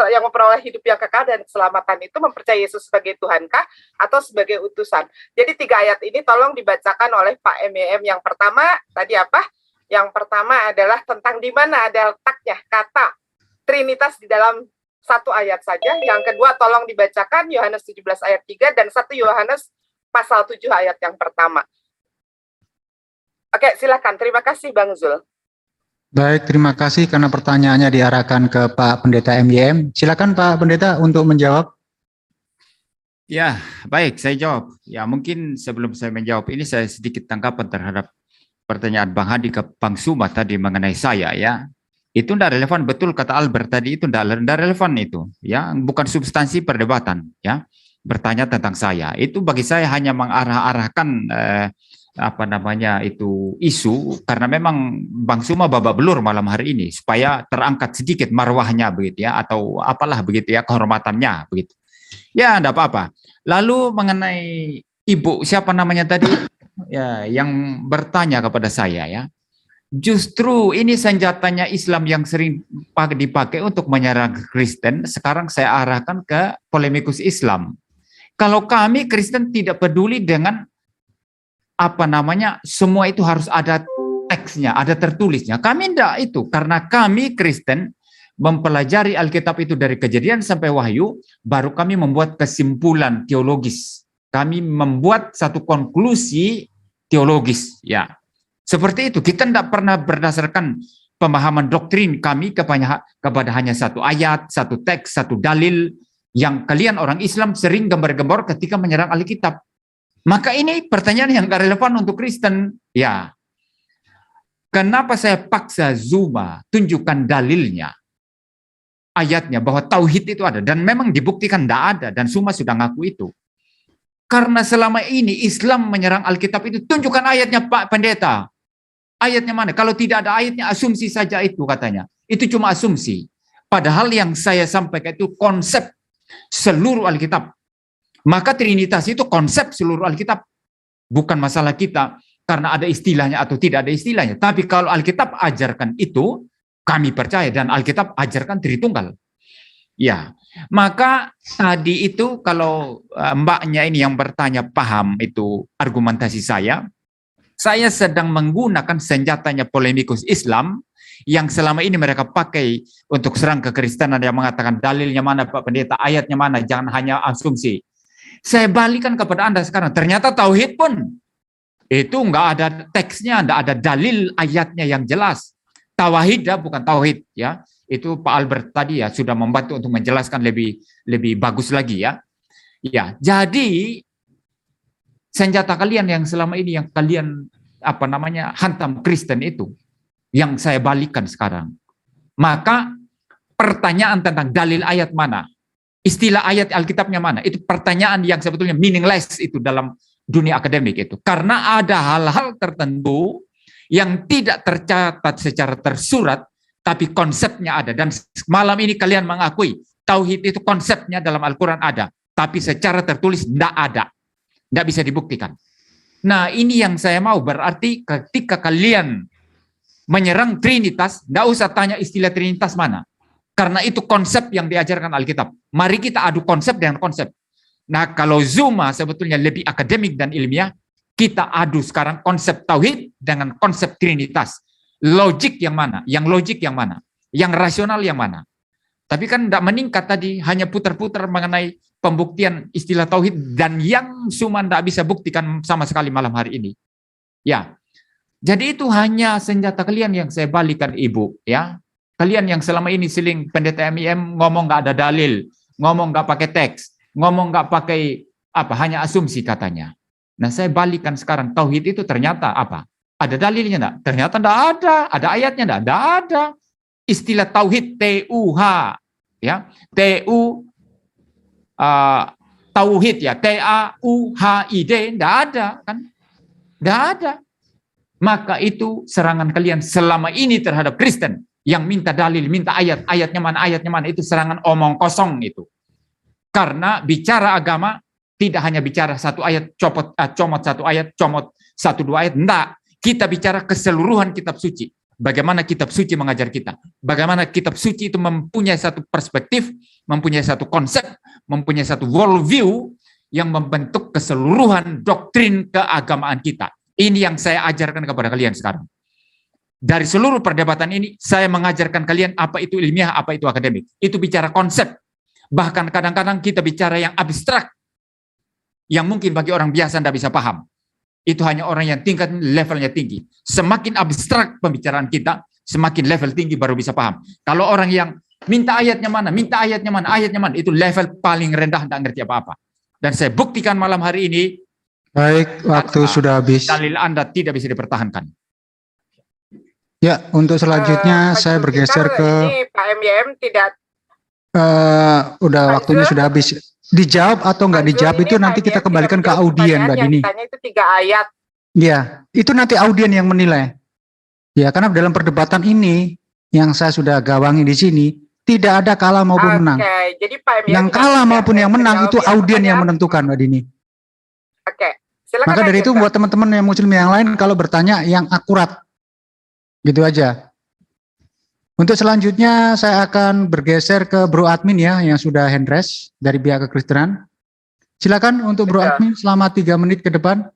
yang memperoleh hidup yang kekal dan keselamatan itu mempercayai Yesus sebagai Tuhankah atau sebagai utusan. Jadi 3 ayat ini tolong dibacakan oleh Pak MYM. Yang pertama tadi apa? Yang pertama adalah tentang di mana ada letaknya kata Trinitas di dalam 1 ayat saja. Yang kedua tolong dibacakan Yohanes 17 ayat 3 dan 1 Yohanes pasal 7 ayat yang pertama. Oke, silakan. Terima kasih Bang Zul. Baik, terima kasih karena pertanyaannya diarahkan ke Pak Pendeta MYM. Silakan Pak Pendeta untuk menjawab. Ya, baik, saya jawab. Ya, mungkin sebelum saya menjawab ini saya sedikit tanggapan terhadap pertanyaan Bang Hadi ke Bang Suma tadi mengenai saya ya. Itu tidak relevan, betul kata Albert tadi, itu tidak relevan itu ya, bukan substansi perdebatan ya. Bertanya tentang saya, itu bagi saya hanya mengarah-arahkan itu isu karena memang Bang Suma babak belur malam hari ini supaya terangkat sedikit marwahnya begitu ya, atau apalah begitu ya, kehormatannya begitu. Ya, enggak apa-apa. Lalu mengenai Ibu siapa namanya tadi ya yang bertanya kepada saya ya. Justru ini senjatanya Islam yang sering dipakai untuk menyerang Kristen, sekarang saya arahkan ke polemikus Islam. Kalau kami Kristen tidak peduli dengan semua itu harus ada teksnya, ada tertulisnya. Kami tidak itu, karena kami Kristen mempelajari Alkitab itu dari Kejadian sampai Wahyu, baru kami membuat kesimpulan teologis. Kami membuat satu konklusi teologis, ya. Seperti itu, kita tidak pernah berdasarkan pemahaman doktrin kami kepada hanya satu ayat, satu teks, satu dalil, yang kalian orang Islam sering gembar-gembor ketika menyerang Alkitab. Maka ini pertanyaan yang gak relevan untuk Kristen. Ya, kenapa saya paksa Zuma tunjukkan dalilnya, ayatnya, bahwa tauhid itu ada. Dan memang dibuktikan tidak ada, dan Zuma sudah ngaku itu. Karena selama ini Islam menyerang Alkitab itu, tunjukkan ayatnya Pak Pendeta. Ayatnya mana? Kalau tidak ada ayatnya, asumsi saja itu katanya. Itu cuma asumsi. Padahal yang saya sampaikan itu konsep seluruh Alkitab. Maka Trinitas itu konsep seluruh Alkitab. Bukan masalah kita karena ada istilahnya atau tidak ada istilahnya. Tapi kalau Alkitab ajarkan itu, kami percaya, dan Alkitab ajarkan Tritunggal. Ya, maka tadi itu kalau mbaknya ini yang bertanya paham itu argumentasi saya sedang menggunakan senjatanya polemikus Islam yang selama ini mereka pakai untuk serang kekristenan, yang mengatakan dalilnya mana Pak Pendeta, ayatnya mana, jangan hanya asumsi. Saya balikan kepada Anda sekarang, ternyata tauhid pun itu enggak ada teksnya, enggak ada dalil ayatnya yang jelas. Tauhid bukan tauhid ya. Itu Pak Albert tadi ya sudah membantu untuk menjelaskan lebih bagus lagi ya. Ya, jadi senjata kalian yang selama ini yang kalian hantam Kristen itu yang saya balikan sekarang. Maka pertanyaan tentang dalil ayat mana, istilah ayat Alkitabnya mana, itu pertanyaan yang sebetulnya meaningless itu dalam dunia akademik itu. Karena ada hal-hal tertentu yang tidak tercatat secara tersurat, tapi konsepnya ada. Dan malam ini kalian mengakui, tauhid itu konsepnya dalam Al-Quran ada, tapi secara tertulis tidak ada. Tidak bisa dibuktikan. Nah, ini yang saya mau, berarti ketika kalian menyerang Trinitas, tidak usah tanya istilah Trinitas mana. Karena itu konsep yang diajarkan Alkitab. Mari kita adu konsep dengan konsep. Nah, kalau Zuma sebetulnya lebih akademik dan ilmiah, kita adu sekarang konsep tauhid dengan konsep Trinitas. Logik yang mana? Yang logik yang mana? Yang rasional yang mana? Tapi kan tidak meningkat tadi, hanya putar-putar mengenai pembuktian istilah tauhid, dan yang Zuma tidak bisa buktikan sama sekali malam hari ini. Ya, jadi itu hanya senjata kalian yang saya balikan Ibu, ya. Kalian yang selama ini seling Pendeta MYM ngomong nggak ada dalil, ngomong nggak pakai teks, ngomong nggak pakai hanya asumsi katanya. Nah, saya balikan sekarang, tauhid itu ternyata apa? Ada dalilnya enggak? Ternyata enggak ada. Ada ayatnya enggak? Enggak ada. istilah tauhid, TUH, ya, tauhid ya, TAUHID, tidak ada kan, tidak ada. Maka itu serangan kalian selama ini terhadap Kristen yang minta dalil, minta ayat, ayatnya mana, itu serangan omong kosong itu. Karena bicara agama tidak hanya bicara satu ayat, comot satu ayat, comot satu dua ayat, enggak. Kita bicara keseluruhan kitab suci. Bagaimana kitab suci mengajar kita. Bagaimana kitab suci itu mempunyai satu perspektif, mempunyai satu konsep, mempunyai satu worldview yang membentuk keseluruhan doktrin keagamaan kita. Ini yang saya ajarkan kepada kalian sekarang. Dari seluruh perdebatan ini, saya mengajarkan kalian apa itu ilmiah, apa itu akademik. Itu bicara konsep. Bahkan kadang-kadang kita bicara yang abstrak, yang mungkin bagi orang biasa tidak bisa paham. Itu hanya orang yang tingkat levelnya tinggi. Semakin abstrak pembicaraan kita, semakin level tinggi baru bisa paham. Kalau orang yang minta ayatnya mana, itu level paling rendah, tidak ngerti apa-apa. Dan saya buktikan malam hari ini, Baik, waktu sudah habis. dalil Anda tidak bisa dipertahankan. Ya, untuk selanjutnya saya bergeser ke ini Pak MYM tidak udah waktunya sudah habis. Dijawab atau nggak dijawab itu nanti kita kembalikan ke audien, Mbak Dini. Tanya itu 3 ayat. Ya, itu nanti audien yang menilai. Ya, karena dalam perdebatan ini yang saya sudah gawangi di sini tidak ada kalah maupun menang. Jadi Pak MYM Yang kalah maupun yang menang itu audien yang menentukan, Mbak Dini. Silakan. Maka dari itu buat teman-teman yang muslim yang lain kalau bertanya yang akurat. Gitu aja. Untuk selanjutnya saya akan bergeser ke Bro Admin ya yang sudah hand raise dari pihak kekristenan. Silakan untuk Bro Admin selama 3 menit ke depan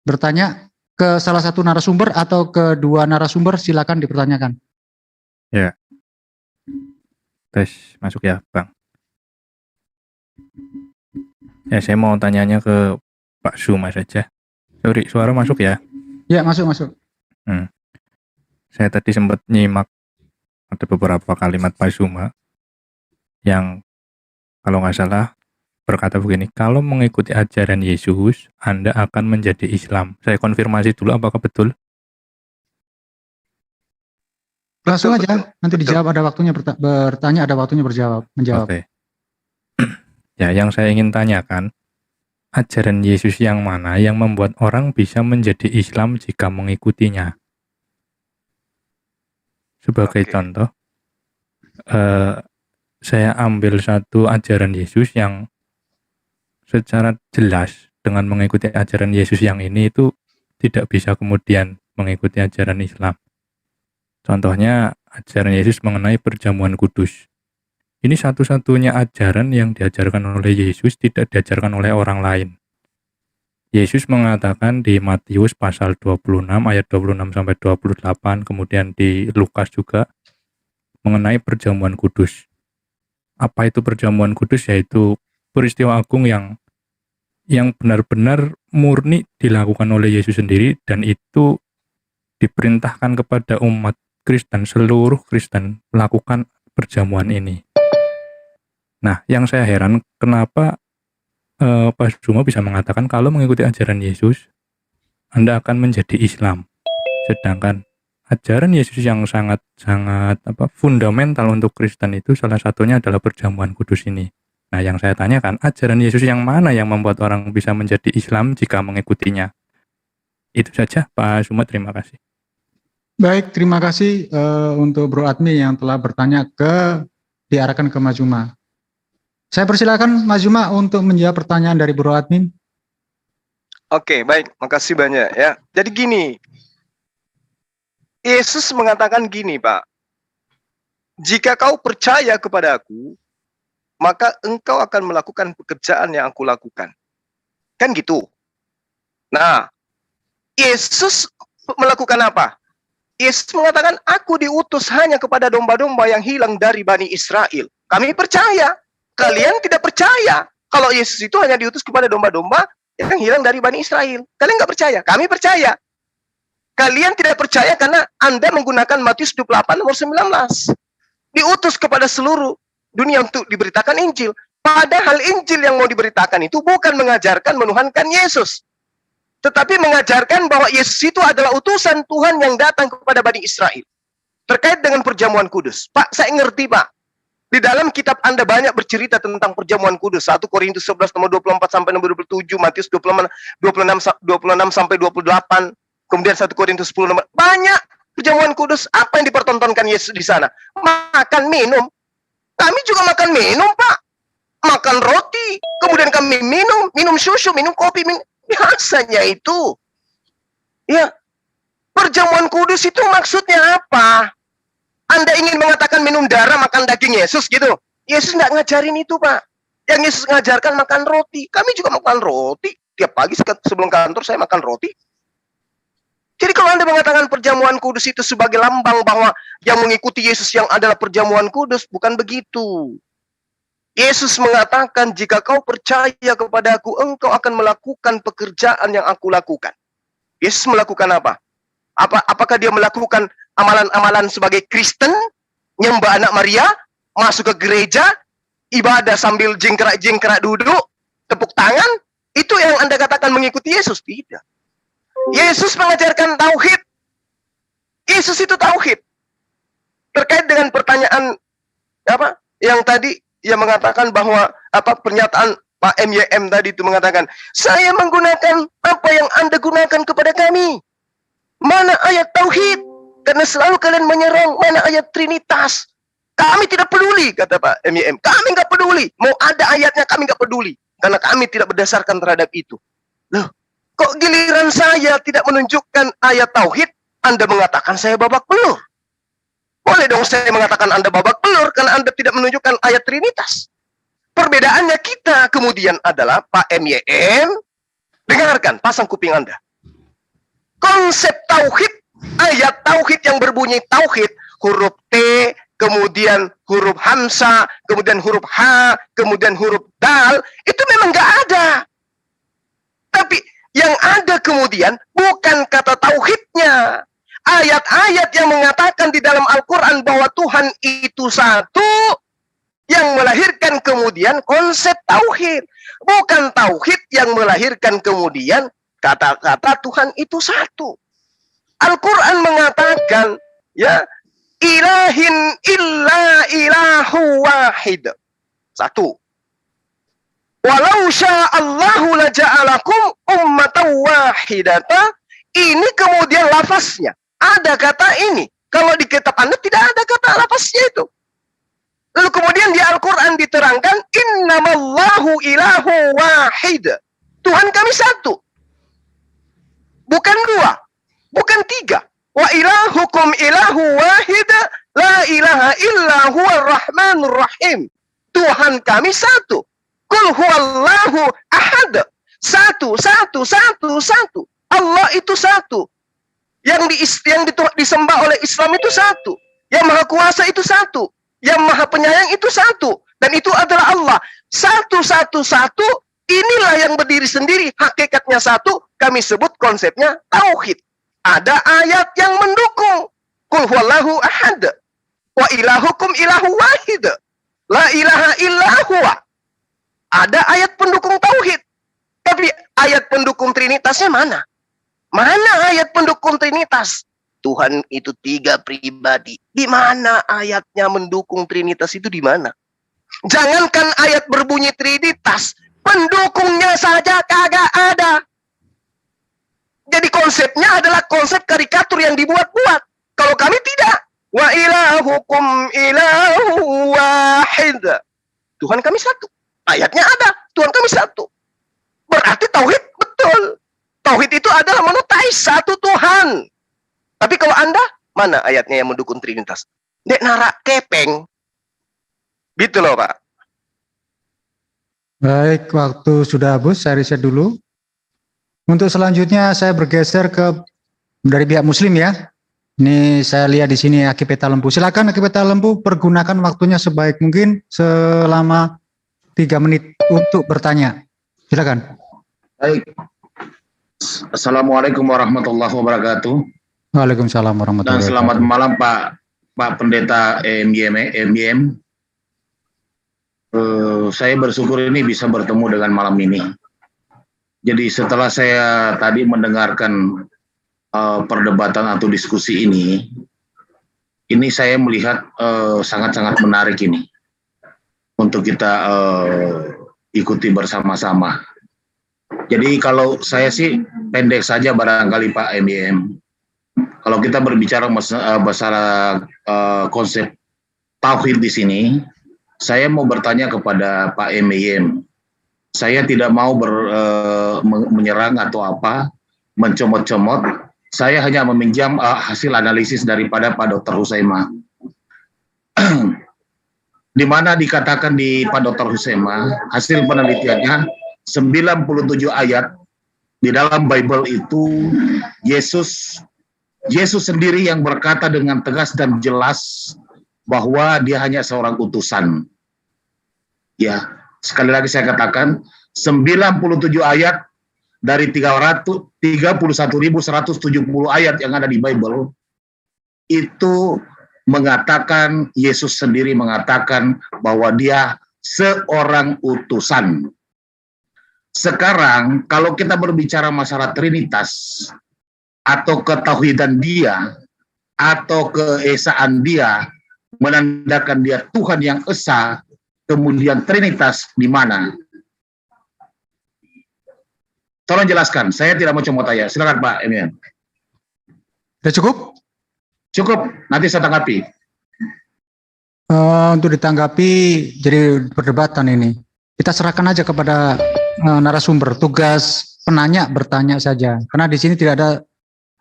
bertanya ke salah satu narasumber atau kedua narasumber, silakan dipertanyakan. Ya. Tes masuk ya, Bang. Ya, saya mau tanyanya ke Pak Zuma saja. Sorry, suara masuk ya? Ya, masuk. Saya tadi sempat nyimak ada beberapa kalimat Pak Zuma yang kalau nggak salah berkata begini, kalau mengikuti ajaran Yesus, Anda akan menjadi Islam. Saya konfirmasi dulu apakah betul? Langsung aja, nanti dijawab, ada waktunya bertanya, ada waktunya menjawab. Oke. Ya, yang saya ingin tanyakan, ajaran Yesus yang mana yang membuat orang bisa menjadi Islam jika mengikutinya? Sebagai contoh, saya ambil satu ajaran Yesus yang secara jelas dengan mengikuti ajaran Yesus yang ini itu tidak bisa kemudian mengikuti ajaran Islam. Contohnya ajaran Yesus mengenai perjamuan kudus. Ini satu-satunya ajaran yang diajarkan oleh Yesus, tidak diajarkan oleh orang lain. Yesus mengatakan di Matius pasal 26 ayat 26 sampai 28, kemudian di Lukas juga mengenai perjamuan kudus. Apa itu perjamuan kudus? Yaitu peristiwa agung yang benar-benar murni dilakukan oleh Yesus sendiri, dan itu diperintahkan kepada umat Kristen, seluruh Kristen melakukan perjamuan ini. Nah, yang saya heran kenapa Pak Zuma bisa mengatakan kalau mengikuti ajaran Yesus Anda akan menjadi Islam, sedangkan ajaran Yesus yang sangat fundamental untuk Kristen itu salah satunya adalah perjamuan kudus ini. Nah, yang saya tanyakan, ajaran Yesus yang mana yang membuat orang bisa menjadi Islam jika mengikutinya? Itu saja Pak Zuma, terima kasih. Baik, terima kasih untuk Bro Admin yang telah bertanya diarahkan ke Mas Zuma. Saya persilakan Mas Zuma untuk menjawab pertanyaan dari Bro Admin. Oke, baik, makasih banyak ya. Jadi gini, Yesus mengatakan gini, Pak. Jika kau percaya kepada aku, maka engkau akan melakukan pekerjaan yang aku lakukan. Kan gitu. Nah, Yesus melakukan apa? Yesus mengatakan, aku diutus hanya kepada domba-domba yang hilang dari Bani Israel. Kami percaya. Kalian tidak percaya kalau Yesus itu hanya diutus kepada domba-domba yang hilang dari Bani Israel. Kalian nggak percaya, kami percaya. Kalian tidak percaya karena Anda menggunakan Matius 28 nomor 19. Diutus kepada seluruh dunia untuk diberitakan Injil. Padahal Injil yang mau diberitakan itu bukan mengajarkan menuhankan Yesus, tetapi mengajarkan bahwa Yesus itu adalah utusan Tuhan yang datang kepada Bani Israel. terkait dengan perjamuan kudus. Pak, saya ngerti Pak. Di dalam kitab Anda banyak bercerita tentang perjamuan kudus. 1 Korintus 11 nomor 24 sampai nomor 27, Matius 26 sampai 28, kemudian 1 Korintus 10 nomor banyak perjamuan kudus. Apa yang dipertontonkan Yesus di sana? Makan minum. Kami juga makan minum, Pak. Makan roti, kemudian kami minum susu, minum kopi, biasanya itu. Ya. Perjamuan kudus itu maksudnya apa? Anda ingin mengatakan minum darah, makan daging Yesus gitu? Yesus nggak ngajarin itu, Pak. Yang Yesus ngajarkan makan roti. Kami juga makan roti. Tiap pagi sebelum kantor saya makan roti. Jadi kalau Anda mengatakan perjamuan kudus itu sebagai lambang bahwa yang mengikuti Yesus yang adalah perjamuan kudus, bukan begitu. Yesus mengatakan, jika kau percaya kepadaku, engkau akan melakukan pekerjaan yang aku lakukan. Yesus melakukan apa? Apakah dia melakukan amalan-amalan sebagai Kristen, nyembah anak Maria, masuk ke gereja, ibadah sambil jingkrak-jingkrak duduk, tepuk tangan? Itu yang Anda katakan mengikuti Yesus? Tidak. Yesus mengajarkan tauhid. Yesus itu tauhid. Terkait dengan pertanyaan apa yang tadi ia mengatakan bahwa pernyataan Pak MYM tadi itu mengatakan, saya menggunakan apa yang Anda gunakan kepada kami. Mana ayat tauhid? Karena selalu kalian menyerang mana ayat Trinitas. Kami tidak peduli, kata Pak MYM. Kami nggak peduli. Mau ada ayatnya kami nggak peduli. Karena kami tidak berdasarkan terhadap itu. Loh, kok giliran saya tidak menunjukkan ayat tauhid, Anda mengatakan saya babak belur? Boleh dong saya mengatakan Anda babak belur karena Anda tidak menunjukkan ayat Trinitas. Perbedaannya kita kemudian adalah Pak MYM, dengarkan, pasang kuping Anda. Konsep tauhid, ayat tauhid yang berbunyi tauhid, huruf T, kemudian huruf hamzah, kemudian huruf H, kemudian huruf dal, itu memang nggak ada. Tapi yang ada kemudian bukan kata tauhidnya. Ayat-ayat yang mengatakan di dalam Al-Quran bahwa Tuhan itu satu, yang melahirkan kemudian konsep tauhid. Bukan tauhid yang melahirkan kemudian kata-kata Tuhan itu satu. Al-Quran mengatakan, ya, ilahin illa ilahu wahid. Satu. Walau sya'allahu laja'alakum ummatan wahidata. Ini kemudian lafaznya. Ada kata ini. Kalau di kitab Anda tidak ada kata lafaznya itu. Lalu kemudian di Al-Quran diterangkan, innamallahu ilahu wahid. Tuhan kami satu. Bukan dua. Bukan tiga. Wa ilahukum ilahu wahid. La ilaha illa huwa rahmanur rahim. Tuhan kami satu. Qul huwallahu ahad. Satu. Allah itu satu. Yang disembah oleh Islam itu satu. Yang maha kuasa itu satu. Yang maha penyayang itu satu. Dan itu adalah Allah. Satu. Inilah yang berdiri sendiri. Hakikatnya satu. Kami sebut konsepnya tauhid. Ada ayat yang mendukung. Qul huwallahu ahad. Wa ilahukum ilahu wahid. La ilaha illa huwa. Ada ayat pendukung tauhid. Tapi ayat pendukung Trinitasnya mana? Mana ayat pendukung Trinitas? Tuhan itu tiga pribadi. Di mana ayatnya mendukung Trinitas itu di mana? Jangankan ayat berbunyi Trinitas, pendukungnya saja kagak ada. Jadi konsepnya adalah konsep karikatur yang dibuat-buat. Kalau kami tidak. Wa ilahukum ilahu wahid. Tuhan kami satu. Ayatnya ada. Tuhan kami satu. Berarti tauhid betul. Tauhid itu adalah monoteis, satu Tuhan. Tapi kalau Anda, mana ayatnya yang mendukung Trinitas? Dek narak kepeng. Gitu loh, Pak. Baik, waktu sudah habis, saya riset dulu. Untuk selanjutnya saya bergeser ke dari pihak Muslim ya. Ini saya lihat di sini Aki Peta Lempu. Silakan Aki Peta Lempu, pergunakan waktunya sebaik mungkin selama 3 menit untuk bertanya. Silakan. Baik. Assalamualaikum warahmatullahi wabarakatuh. Waalaikumsalam warahmatullahi wabarakatuh. Dan selamat malam Pak Pendeta MYM. Saya bersyukur ini bisa bertemu dengan malam ini. Jadi setelah saya tadi mendengarkan perdebatan atau diskusi ini, ini saya melihat sangat-sangat menarik ini untuk kita ikuti bersama-sama. Jadi kalau saya sih pendek saja barangkali Pak MYM. Kalau kita berbicara masalah konsep tauhid di sini, saya mau bertanya kepada Pak MYM. Saya tidak mau menyerang atau apa, mencomot-comot. Saya hanya meminjam hasil analisis daripada Pak Dr. Husaima. Di mana dikatakan di Pak Dr. Husaima, hasil penelitiannya 97 ayat di dalam Bible itu Yesus sendiri yang berkata dengan tegas dan jelas bahwa dia hanya seorang utusan. Ya, sekali lagi saya katakan 97 ayat dari 31.170 ayat yang ada di Bible itu mengatakan, Yesus sendiri mengatakan bahwa dia seorang utusan. Sekarang kalau kita berbicara masalah Trinitas atau ketauhidan dia atau keesaan dia, menandakan dia Tuhan yang esa, kemudian Trinitas di mana? Tolong jelaskan, saya tidak mau comot ayat. Silakan Pak Emian. Sudah cukup? Cukup, nanti saya tanggapi. Untuk ditanggapi, jadi perdebatan ini. Kita serahkan aja kepada narasumber. Tugas penanya bertanya saja. Karena di sini tidak ada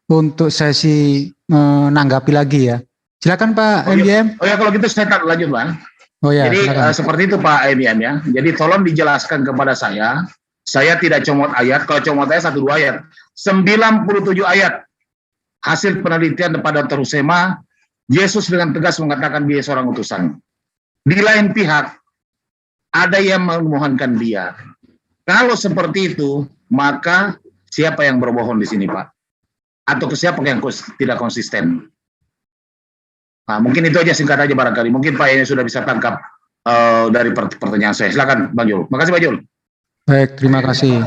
untuk sesi menanggapi lagi ya. Silakan Pak MYM. Oh ya, kalau gitu saya lanjut Pak. Oh ya. Jadi seperti itu Pak MYM ya. Jadi tolong dijelaskan kepada saya. Saya tidak comot ayat, kalau comot ayat 1-2 ayat. 97 ayat. Hasil penelitian pada Dr. Husaima, Yesus dengan tegas mengatakan dia seorang utusan. Di lain pihak, ada yang memohonkan dia. Kalau seperti itu, maka siapa yang berbohong di sini Pak? Atau siapa yang tidak konsisten? Nah, mungkin itu aja, singkat aja barangkali. Mungkin Pak ini sudah bisa tangkap dari pertanyaan saya. Silakan Bang Jul. Makasih Bang Jul. Baik, terima kasih.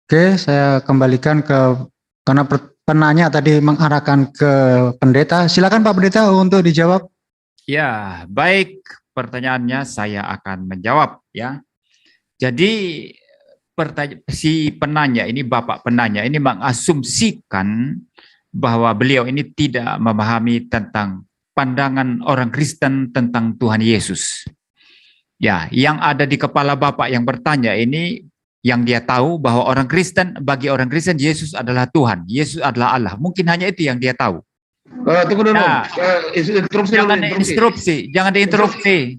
Oke, saya kembalikan karena penanya tadi mengarahkan ke pendeta. Silakan Pak Pendeta untuk dijawab. Ya, baik, pertanyaannya saya akan menjawab ya. Jadi si penanya ini, Bapak penanya ini mengasumsikan bahwa beliau ini tidak memahami tentang pandangan orang Kristen tentang Tuhan Yesus. Ya, yang ada di kepala Bapak yang bertanya ini, yang dia tahu bahwa bagi orang Kristen Yesus adalah Tuhan, Yesus adalah Allah. Mungkin hanya itu yang dia tahu. Tunggu dulu. Nah, jangan diinterupsi. Jangan diinterupsi.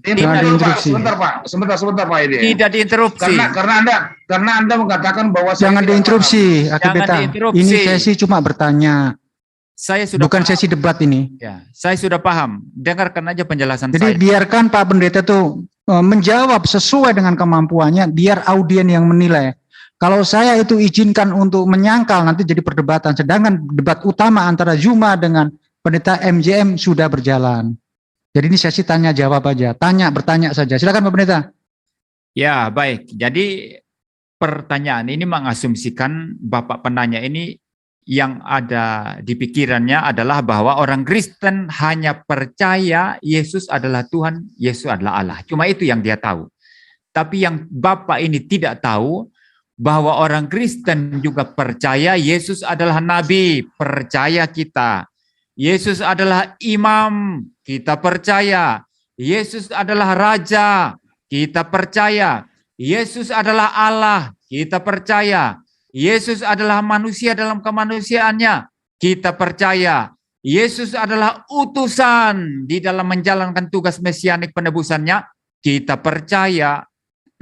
Sebentar Pak. Sebentar Pak ini. Tidak diinterupsi. Karena Anda mengatakan bahwa jangan diinterupsi. Ini sesi cuma bertanya. Saya sudah bukan paham. Sesi debat ini. Ya, saya sudah paham. Dengarkan aja penjelasan saya. Jadi biarkan Pak Pendeta tuh menjawab sesuai dengan kemampuannya, biar audien yang menilai. Kalau saya itu izinkan untuk menyangkal, nanti jadi perdebatan. Sedangkan debat utama antara Zuma dengan Pendeta MJM sudah berjalan. Jadi ini sesi tanya jawab aja, bertanya saja. Silakan Pak Pendeta. Ya, baik. Jadi pertanyaan ini mengasumsikan Bapak penanya ini yang ada di pikirannya adalah bahwa orang Kristen hanya percaya Yesus adalah Tuhan, Yesus adalah Allah. Cuma itu yang dia tahu. Tapi yang Bapak ini tidak tahu bahwa orang Kristen juga percaya Yesus adalah nabi, percaya kita. Yesus adalah imam, kita percaya. Yesus adalah raja, kita percaya. Yesus adalah Allah, kita percaya. Yesus adalah manusia dalam kemanusiaannya, kita percaya. Yesus adalah utusan di dalam menjalankan tugas mesianik penebusannya, kita percaya.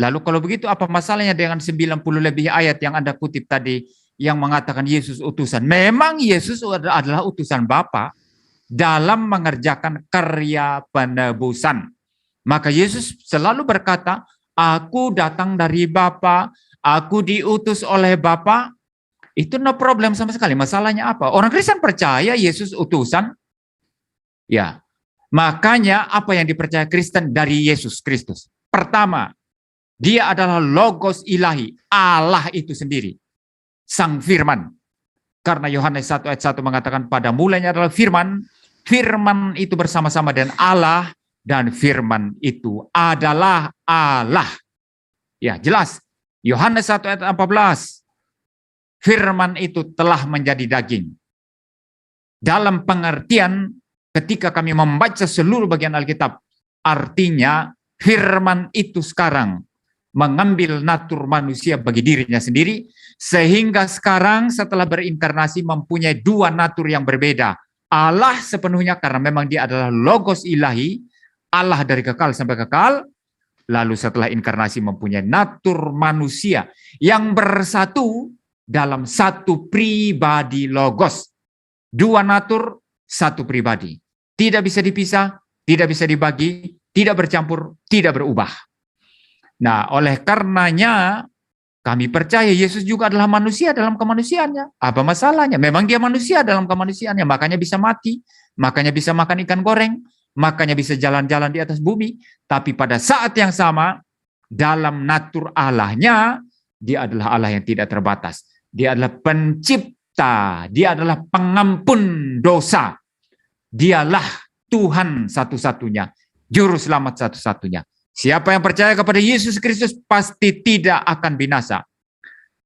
Lalu kalau begitu apa masalahnya dengan 90 lebih ayat yang Anda kutip tadi yang mengatakan Yesus utusan? Memang Yesus adalah utusan Bapa dalam mengerjakan karya penebusan. Maka Yesus selalu berkata, aku datang dari Bapa, aku diutus oleh Bapa. Itu no problem sama sekali. Masalahnya apa? Orang Kristen percaya Yesus utusan. Ya, makanya apa yang dipercaya Kristen dari Yesus Kristus? Pertama, dia adalah logos ilahi, Allah itu sendiri, Sang Firman. Karena Yohanes 1 ayat 1 mengatakan pada mulanya adalah Firman, firman itu bersama-sama dengan Allah, dan firman itu adalah Allah. Ya, jelas. Yohanes 1 ayat 14. Firman itu telah menjadi daging. Dalam pengertian ketika kami membaca seluruh bagian Alkitab, artinya firman itu sekarang mengambil natur manusia bagi dirinya sendiri, sehingga sekarang setelah berinkarnasi mempunyai dua natur yang berbeda. Allah sepenuhnya karena memang dia adalah logos ilahi, Allah dari kekal sampai kekal, lalu setelah inkarnasi mempunyai natur manusia yang bersatu dalam satu pribadi logos. Dua natur, satu pribadi. Tidak bisa dipisah, tidak bisa dibagi, tidak bercampur, tidak berubah. Nah, oleh karenanya kami percaya Yesus juga adalah manusia dalam kemanusiaannya. Apa masalahnya? Memang dia manusia dalam kemanusiaannya, makanya bisa mati, makanya bisa makan ikan goreng, makanya bisa jalan-jalan di atas bumi. Tapi pada saat yang sama, dalam natur Allahnya, dia adalah Allah yang tidak terbatas. Dia adalah pencipta, dia adalah pengampun dosa. Dialah Tuhan satu-satunya, juru selamat satu-satunya. Siapa yang percaya kepada Yesus Kristus pasti tidak akan binasa.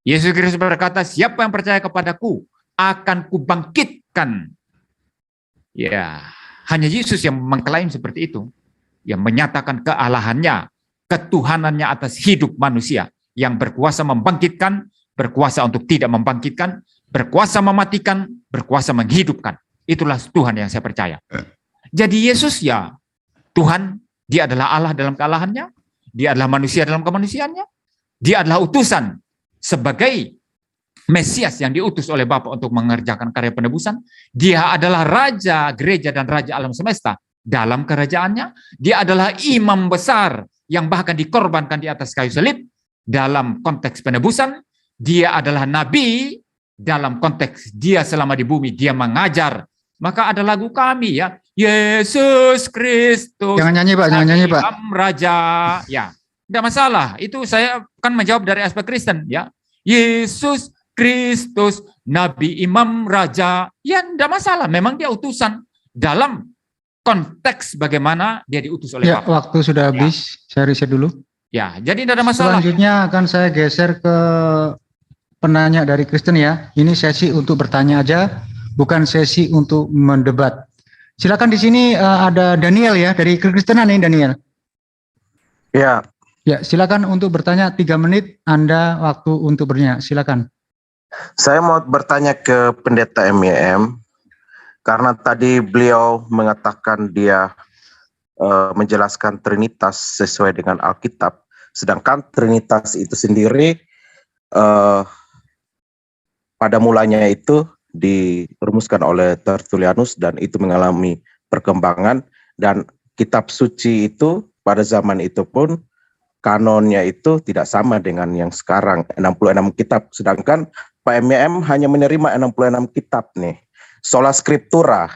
Yesus Kristus berkata, siapa yang percaya kepadaku akan kubangkitkan. Ya, hanya Yesus yang mengklaim seperti itu. Yang menyatakan kealahannya, ketuhanannya atas hidup manusia. Yang berkuasa membangkitkan, berkuasa untuk tidak membangkitkan, berkuasa mematikan, berkuasa menghidupkan. Itulah Tuhan yang saya percaya. Jadi Yesus ya Tuhan, dia adalah Allah dalam kealahannya, dia adalah manusia dalam kemanusiaannya, dia adalah utusan sebagai Mesias yang diutus oleh Bapa untuk mengerjakan karya penebusan, dia adalah Raja Gereja dan Raja alam semesta dalam kerajaannya, dia adalah imam besar yang bahkan dikorbankan di atas kayu salib dalam konteks penebusan, dia adalah Nabi dalam konteks dia selama di bumi, dia mengajar. Maka ada lagu kami ya, Yesus Kristus. Jangan nyanyi Pak, jangan nyanyi Pak. Raja, ya, tidak masalah. Itu saya kan menjawab dari aspek Kristen ya. Yesus Kristus, Nabi, Imam, Raja, ya tidak masalah. Memang dia utusan dalam konteks bagaimana dia diutus oleh Ya, Bapa. waktu sudah habis, saya riset dulu. Ya, jadi tidak ada masalah. Selanjutnya akan saya geser ke penanya dari Kristen ya. Ini sesi untuk bertanya aja, bukan sesi untuk mendebat. Silakan di sini ada Daniel ya, dari Kekristenan nih Daniel. Ya. Ya, silakan untuk bertanya 3 menit, Anda waktu untuk bertanya. Silakan. Saya mau bertanya ke Pendeta MYM, karena tadi beliau mengatakan dia menjelaskan Trinitas sesuai dengan Alkitab, sedangkan Trinitas itu sendiri pada mulanya itu dirumuskan oleh Tertullianus dan itu mengalami perkembangan, dan kitab suci itu pada zaman itu pun kanonnya itu tidak sama dengan yang sekarang 66 kitab, sedangkan Pak MYM hanya menerima 66 kitab nih, sola scriptura,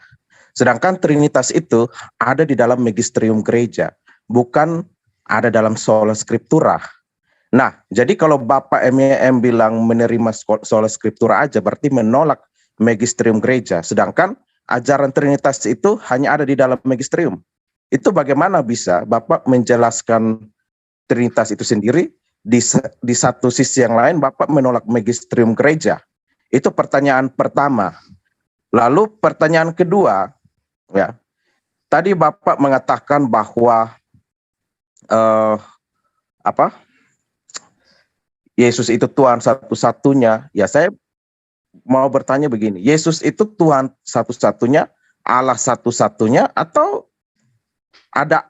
sedangkan Trinitas itu ada di dalam magisterium gereja, bukan ada dalam sola scriptura. Nah, jadi kalau Bapak MYM bilang menerima sola scriptura aja, berarti menolak magisterium gereja, sedangkan ajaran Trinitas itu hanya ada di dalam magisterium. Itu bagaimana bisa Bapak menjelaskan Trinitas itu sendiri, di satu sisi yang lain Bapak menolak magisterium gereja? Itu pertanyaan pertama. Lalu pertanyaan kedua, ya, tadi Bapak mengatakan bahwa Yesus itu Tuhan satu-satunya. Ya, saya mau bertanya begini, Yesus itu Tuhan satu-satunya, Allah satu-satunya, atau ada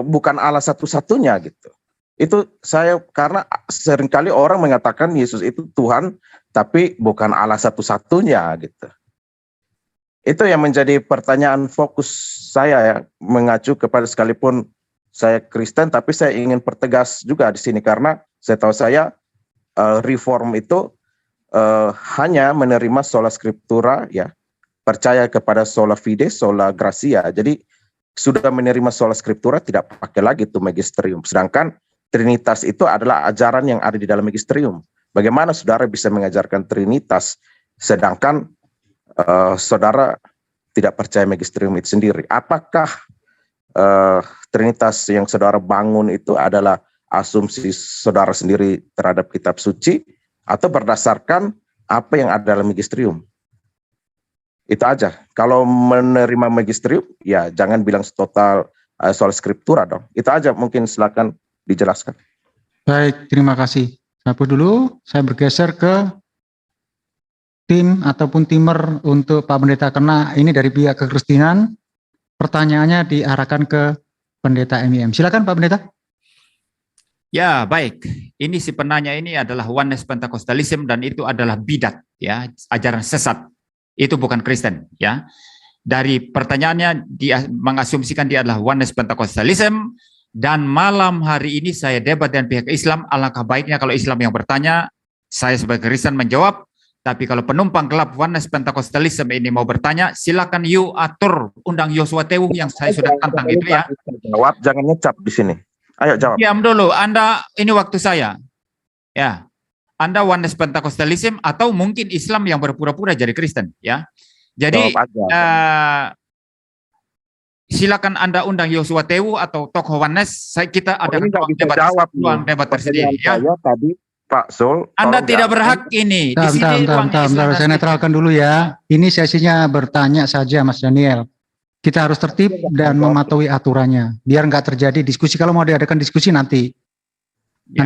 bukan Allah satu-satunya gitu? Itu saya, karena seringkali orang mengatakan Yesus itu Tuhan, tapi bukan Allah satu-satunya gitu. Itu yang menjadi pertanyaan fokus saya ya, mengacu kepada, sekalipun saya Kristen, tapi saya ingin pertegas juga di sini, karena setahu saya reform itu hanya menerima sola scriptura ya, percaya kepada sola fide, sola gratia. Jadi sudah menerima sola scriptura, tidak pakai lagi itu magisterium. Sedangkan Trinitas itu adalah ajaran yang ada di dalam magisterium. Bagaimana saudara bisa mengajarkan Trinitas sedangkan saudara tidak percaya magisterium itu sendiri. Apakah Trinitas yang saudara bangun itu adalah asumsi saudara sendiri terhadap kitab suci atau berdasarkan apa yang ada dalam magisterium? Itu aja. Kalau menerima magisterium, ya jangan bilang total soal skriptura dong. Itu aja, mungkin silakan dijelaskan. Baik, terima kasih. Sapu dulu, saya bergeser ke tim ataupun timer untuk Pak Pendeta, karena ini dari pihak kekristenan, pertanyaannya diarahkan ke Pendeta MIM. Silakan Pak Pendeta. Ya, baik. Ini si penanya ini adalah Oneness Pentecostalism dan itu adalah bidat, ya, ajaran sesat. Itu bukan Kristen, ya. Dari pertanyaannya dia mengasumsikan dia adalah Oneness Pentecostalism, dan malam hari ini saya debat dengan pihak Islam. Alangkah baiknya kalau Islam yang bertanya, saya sebagai Kristen menjawab. Tapi kalau penumpang gelap Oneness Pentecostalism ini mau bertanya, silakan you atur, undang Yosua Tewu yang saya sudah tantang itu, ya. Jawab, jangan ngecap di sini. Ayo jawab. Diam dulu, Anda, ini waktu saya. Ya, Anda Oneness Pentecostalism atau mungkin Islam yang berpura-pura jadi Kristen, ya. Jadi silakan Anda undang Yosua Tewu atau tokoh Oneness. Kita ada ruang debat tersendiri, ya. Tadi Pak Sul, Anda tidak berhak ini. Di sini Bentar, saya netralkan dulu ya. Ini sesinya bertanya saja, Mas Daniel. Kita harus tertib dan mematuhi aturannya, biar nggak terjadi diskusi. Kalau mau diadakan diskusi nanti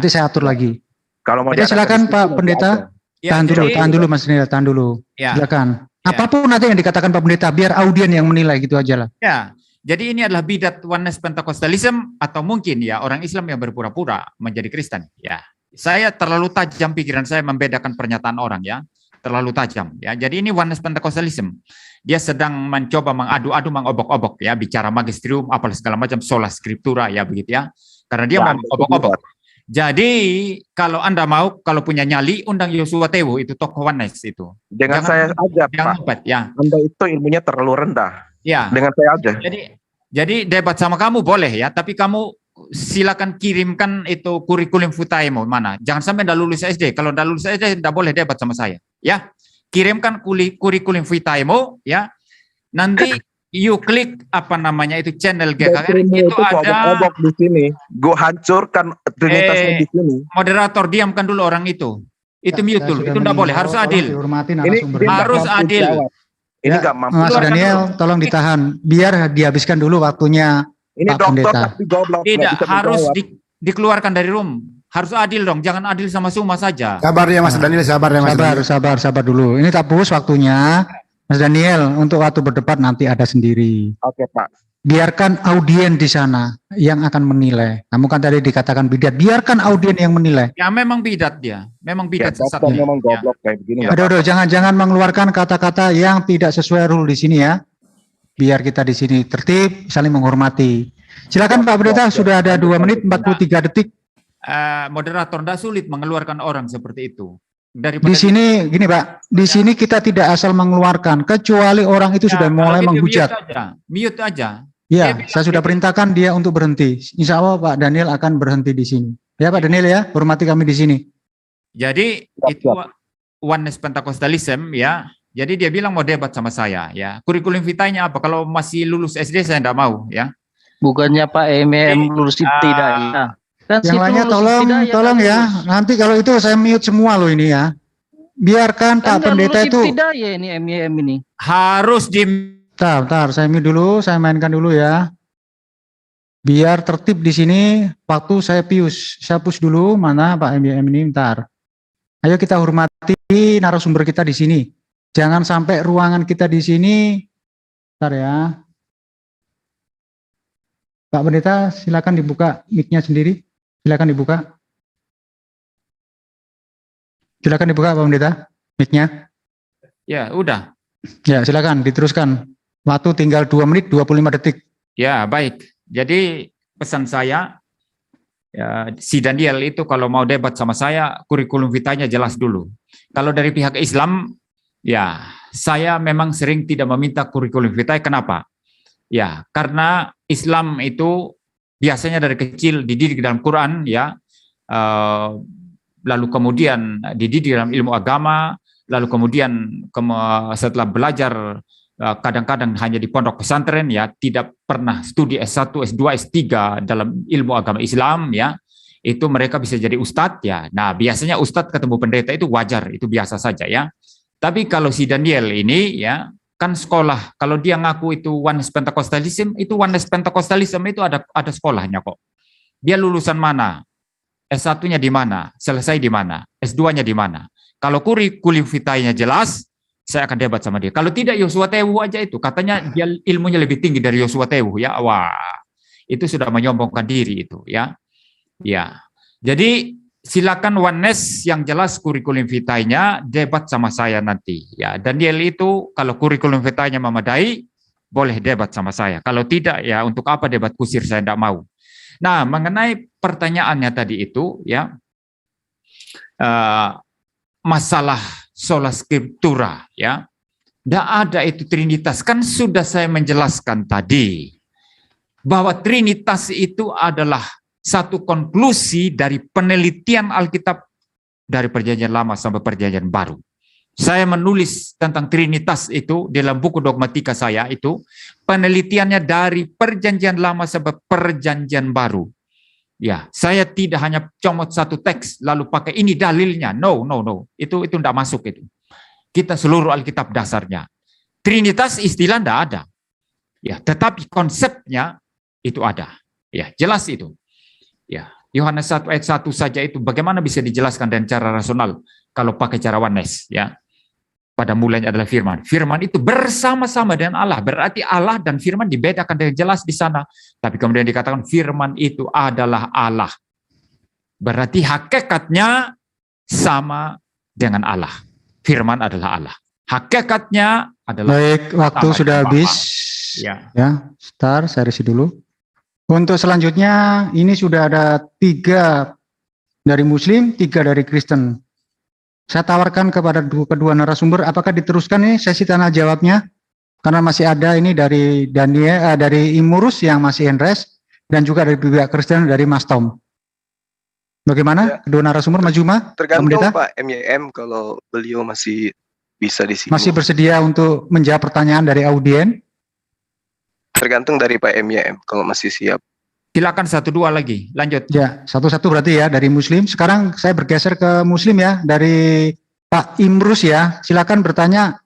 saya atur lagi. Kalau mau silakan Pak Pendeta. Tahan dulu Mas Daniel, tahan dulu. Silakan. Apapun nanti yang dikatakan Pak Pendeta, biar audien yang menilai, gitu aja lah. Ya. Jadi ini adalah bidat Oneness Pentecostalism atau mungkin ya orang Islam yang berpura-pura menjadi Kristen, ya. Saya terlalu tajam pikiran saya membedakan pernyataan orang, ya, terlalu tajam, ya. Jadi ini Oneness Pentecostalism, dia sedang mencoba mengadu-adu, mengobok-obok, ya, bicara magisterium, apa segala macam, sola scriptura, ya begitu, ya, karena dia mau mengobok-obok. Jadi kalau Anda mau, kalau punya nyali, undang Yosua Tewu, itu tokoh Oneness itu. Dengan saya aja, Pak. Ya. Anda itu ilmunya terlalu rendah. Ya. Dengan saya aja. Jadi debat sama kamu boleh, ya, tapi kamu silakan kirimkan itu kurikulum vitae mana. Jangan sampai Anda lulus SD. Kalau Anda lulus SD, tidak boleh debat sama saya. Ya, kirimkan kurikulum vitae ya. Nanti you klik apa namanya itu channel GKR itu ada. Obok di sini. Gue hancurkan Trinitasnya di sini. Moderator diamkan dulu orang itu. Itu mute dulu. Itu tidak boleh. Harus adil. Ini harus adil. Ini nggak mampu. Mas Daniel, tolong ditahan. Biar dihabiskan dulu waktunya. Ini Pak Pendeta. Tidak, harus dikeluarkan dari room. Harus adil dong, jangan adil sama Suma saja. Sabar ya Mas Daniel, sabar ya Mas Daniel. Sabar dulu. Ini tak push waktunya. Mas Daniel, untuk waktu berdebat nanti ada sendiri. Oke Pak. Biarkan audien di sana yang akan menilai. Kamu kan tadi dikatakan bidat, biarkan audien yang menilai. Ya memang bidat dia, memang bidat sesat. Memang goblok kayak begini. Aduh, jangan mengeluarkan kata-kata yang tidak sesuai rule di sini ya. Biar kita di sini tertib, saling menghormati. Silakan Pak Pendeta, sudah ada 2 menit 43 detik. Moderator, tidak sulit mengeluarkan orang seperti itu. Di sini gini Pak, di sini kita tidak asal mengeluarkan, kecuali orang itu sudah mulai menghujat. Mute aja. Ya, saya sudah perintahkan dia untuk berhenti. Insya Allah Pak Daniel akan berhenti di sini. Ya Pak Daniel ya, hormati kami di sini. Jadi itu Oneness Pentecostalism, ya. Jadi dia bilang mau debat sama saya, ya. Kurikulum vitae-nya apa? Kalau masih lulus SD saya tidak mau, ya. Bukannya Pak MM lulus tidak ya. Kan yang lainnya tolong ya. Nanti kalau itu saya mute semua loh ini ya. Biarkan Pak Pendeta itu. Tidak ya ini MM ini. Harus di. Bentar, saya mute dulu, saya mainkan dulu ya. Biar tertib di sini. Waktu saya push dulu mana Pak MM ini, bentar. Ayo kita hormati narasumber kita di sini. Jangan sampai ruangan kita di sini. Bentar ya. Pak Pendeta, silakan dibuka mic-nya sendiri. Silakan dibuka. Silakan dibuka Pak Pendeta, mic-nya. Ya, udah. Ya, silakan diteruskan. Waktu tinggal 2 menit 25 detik. Ya, baik. Jadi pesan saya, ya, si Daniel itu kalau mau debat sama saya, kurikulum vitae-nya jelas dulu. Kalau dari pihak Islam, ya, saya memang sering tidak meminta kurikulum vitae. Kenapa? Ya, karena Islam itu biasanya dari kecil dididik dalam Quran, ya, lalu kemudian dididik dalam ilmu agama, lalu kemudian setelah belajar kadang-kadang hanya di pondok pesantren ya, tidak pernah studi S1, S2, S3 dalam ilmu agama Islam ya, itu mereka bisa jadi ustadz ya. Nah, biasanya ustadz ketemu pendeta itu wajar, itu biasa saja ya. Tapi kalau si Daniel ini ya, kan sekolah, kalau dia ngaku itu Oneness Pentecostalism, itu Oneness Pentecostalism itu ada sekolahnya kok. Dia lulusan mana? S1-nya di mana? Selesai di mana? S2-nya di mana? Kalau kurikulum vitae-nya jelas, saya akan debat sama dia. Kalau tidak, Yosua Tewu aja itu. Katanya dia ilmunya lebih tinggi dari Yosua Tewu. Ya, wah, itu sudah menyombongkan diri itu. Ya, ya. Jadi silakan Oneness yang jelas kurikulum vitae-nya debat sama saya nanti. Ya, Daniel itu kalau kurikulum vitae-nya memadai, boleh debat sama saya. Kalau tidak, ya untuk apa debat kusir, saya tidak mau. Nah, mengenai pertanyaannya tadi itu, ya, masalah sola scriptura, ya, tidak ada itu Trinitas. Kan sudah saya menjelaskan tadi bahwa Trinitas itu adalah satu konklusi dari penelitian Alkitab dari Perjanjian Lama sampai Perjanjian Baru. Saya menulis tentang Trinitas itu dalam buku dogmatika saya itu penelitiannya dari Perjanjian Lama sampai Perjanjian Baru. Ya, saya tidak hanya comot satu teks lalu pakai ini dalilnya. No. Itu tidak masuk itu. Kita seluruh Alkitab dasarnya. Trinitas istilah tidak ada. Ya, tetapi konsepnya itu ada. Ya, jelas itu. Ya, Yohanes 1 ayat 1 saja itu bagaimana bisa dijelaskan dengan cara rasional kalau pakai cara Oneness, ya. Pada mulanya adalah firman. Firman itu bersama-sama dengan Allah. Berarti Allah dan firman dibedakan dengan jelas di sana. Tapi kemudian dikatakan firman itu adalah Allah. Berarti hakikatnya sama dengan Allah. Firman adalah Allah. Hakikatnya adalah. Baik, waktu sudah habis. Ya. Sebentar, saya isi dulu. Untuk selanjutnya, ini sudah ada 3 dari Muslim, 3 dari Kristen. Saya tawarkan kepada kedua narasumber, apakah diteruskan nih sesi tanya jawabnya? Karena masih ada ini dari Daniel, dari Imurus yang masih handres, dan juga dari pihak Kristen dari Mas Tom. Bagaimana? Kedua narasumber maju mah? Tergantung Pak MYM kalau beliau masih bisa di sini. Masih bersedia untuk menjawab pertanyaan dari audien? Tergantung dari Pak MYM kalau masih siap. Silakan 1-2 lagi, lanjut. Ya, 1-1 berarti ya dari Muslim. Sekarang saya bergeser ke Muslim ya, dari Pak Imrus ya. Silakan bertanya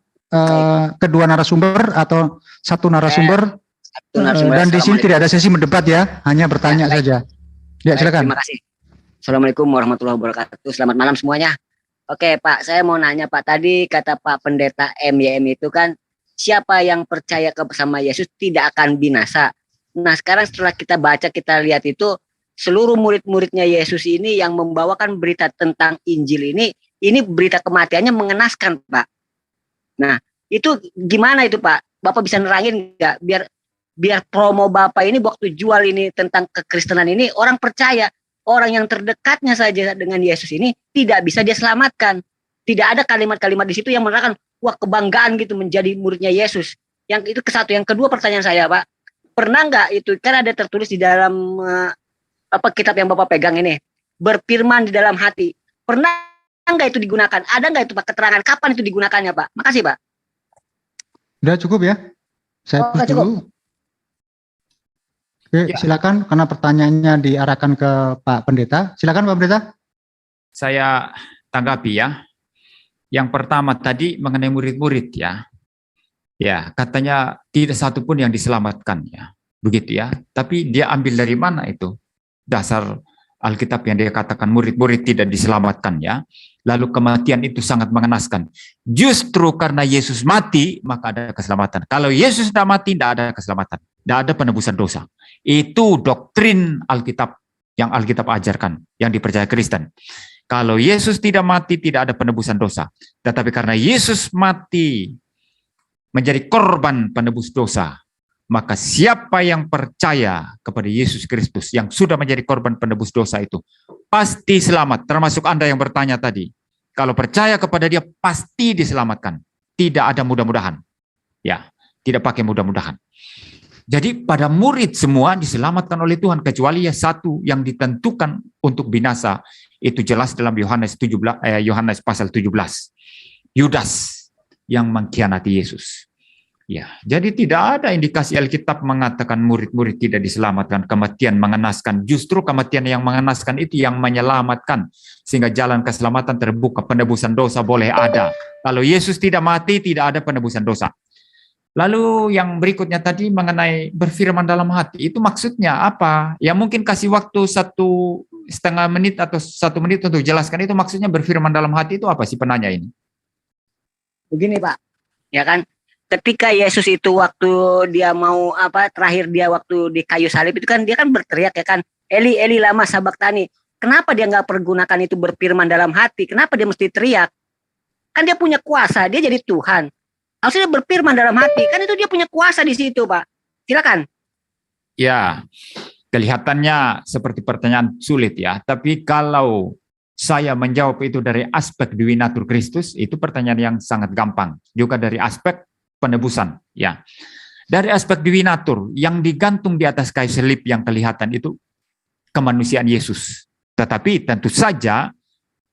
kedua narasumber atau satu narasumber. Dan di sini tidak ada sesi mendebat ya, hanya bertanya saja. Ya, silakan. Terima kasih. Assalamualaikum warahmatullahi wabarakatuh. Selamat malam semuanya. Oke Pak, saya mau nanya Pak, tadi kata Pak Pendeta MYM itu kan siapa yang percaya sama Yesus tidak akan binasa. Nah sekarang setelah kita baca, kita lihat itu seluruh murid-muridnya Yesus ini yang membawakan berita tentang Injil ini berita kematiannya mengenaskan Pak. Nah itu gimana itu Pak? Bapak bisa nerangin nggak biar promo Bapak ini waktu jual ini tentang kekristenan ini orang percaya, orang yang terdekatnya saja dengan Yesus ini tidak bisa dia selamatkan. Tidak ada kalimat-kalimat di situ yang menerangkan wah kebanggaan gitu menjadi muridnya Yesus. Yang itu kesatu. Yang kedua pertanyaan saya Pak, pernah nggak itu kan ada tertulis di dalam kitab yang Bapak pegang ini berfirman di dalam hati, pernah nggak itu digunakan? Ada nggak itu Pak keterangan kapan itu digunakannya Pak? Makasih Pak. Udah cukup ya? Saya push dulu. Oke, silakan karena pertanyaannya diarahkan ke Pak Pendeta. Silakan Pak Pendeta. Saya tanggapi ya. Yang pertama tadi mengenai murid-murid ya. Ya, katanya tidak satu pun yang diselamatkan ya. Begitu ya. Tapi dia ambil dari mana itu? Dasar Alkitab yang dia katakan murid-murid tidak diselamatkan ya. Lalu kematian itu sangat mengenaskan. Justru karena Yesus mati, maka ada keselamatan. Kalau Yesus tidak mati, tidak ada keselamatan. Tidak ada penebusan dosa. Itu doktrin Alkitab yang Alkitab ajarkan, yang dipercaya Kristen. Kalau Yesus tidak mati, tidak ada penebusan dosa. Tetapi karena Yesus mati, menjadi korban penebus dosa, maka siapa yang percaya kepada Yesus Kristus yang sudah menjadi korban penebus dosa itu pasti selamat. Termasuk Anda yang bertanya tadi, kalau percaya kepada dia pasti diselamatkan. Tidak ada mudah-mudahan. Ya, tidak pakai mudah-mudahan. Jadi pada murid semua diselamatkan oleh Tuhan kecuali ya satu yang ditentukan untuk binasa. Itu jelas dalam Yohanes pasal 17. Yudas yang mengkhianati Yesus. Ya, jadi tidak ada indikasi Alkitab mengatakan murid-murid tidak diselamatkan, kematian mengenaskan. Justru kematian yang mengenaskan itu yang menyelamatkan, sehingga jalan keselamatan terbuka, penebusan dosa boleh ada. Kalau Yesus tidak mati, tidak ada penebusan dosa. Lalu yang berikutnya tadi mengenai berfirman dalam hati, itu maksudnya apa? Ya mungkin kasih waktu 1,5 menit atau 1 menit untuk jelaskan itu maksudnya berfirman dalam hati itu apa sih penanya ini? Begini Pak, ya kan? Ketika Yesus itu waktu dia mau terakhir dia waktu di kayu salib itu kan dia kan berteriak ya kan, Eli Eli lama sabaktani. Kenapa dia nggak pergunakan itu berfirman dalam hati? Kenapa dia mesti teriak? Kan dia punya kuasa, dia jadi Tuhan. Harusnya dia berfirman dalam hati, kan itu dia punya kuasa di situ Pak. Silakan. Ya, kelihatannya seperti pertanyaan sulit ya, tapi kalau saya menjawab itu dari aspek Dewi Natur Kristus, itu pertanyaan yang sangat gampang. Juga dari aspek penebusan, ya. Dari aspek Dewi Natur, yang digantung di atas kayu salib yang kelihatan itu kemanusiaan Yesus. Tetapi tentu saja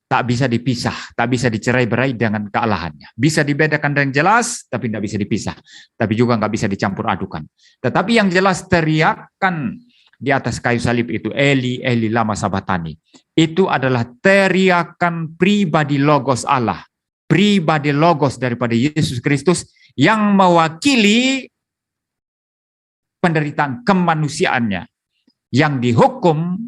tak bisa dipisah, tak bisa dicerai-berai dengan kealahannya. Bisa dibedakan dengan jelas, tapi tidak bisa dipisah. Tapi juga nggak bisa dicampur adukan. Tetapi yang jelas teriakan di atas kayu salib itu, Eli, Eli, lama sabatani. Itu adalah teriakan pribadi Logos Allah. Pribadi Logos daripada Yesus Kristus yang mewakili penderitaan kemanusiaannya yang dihukum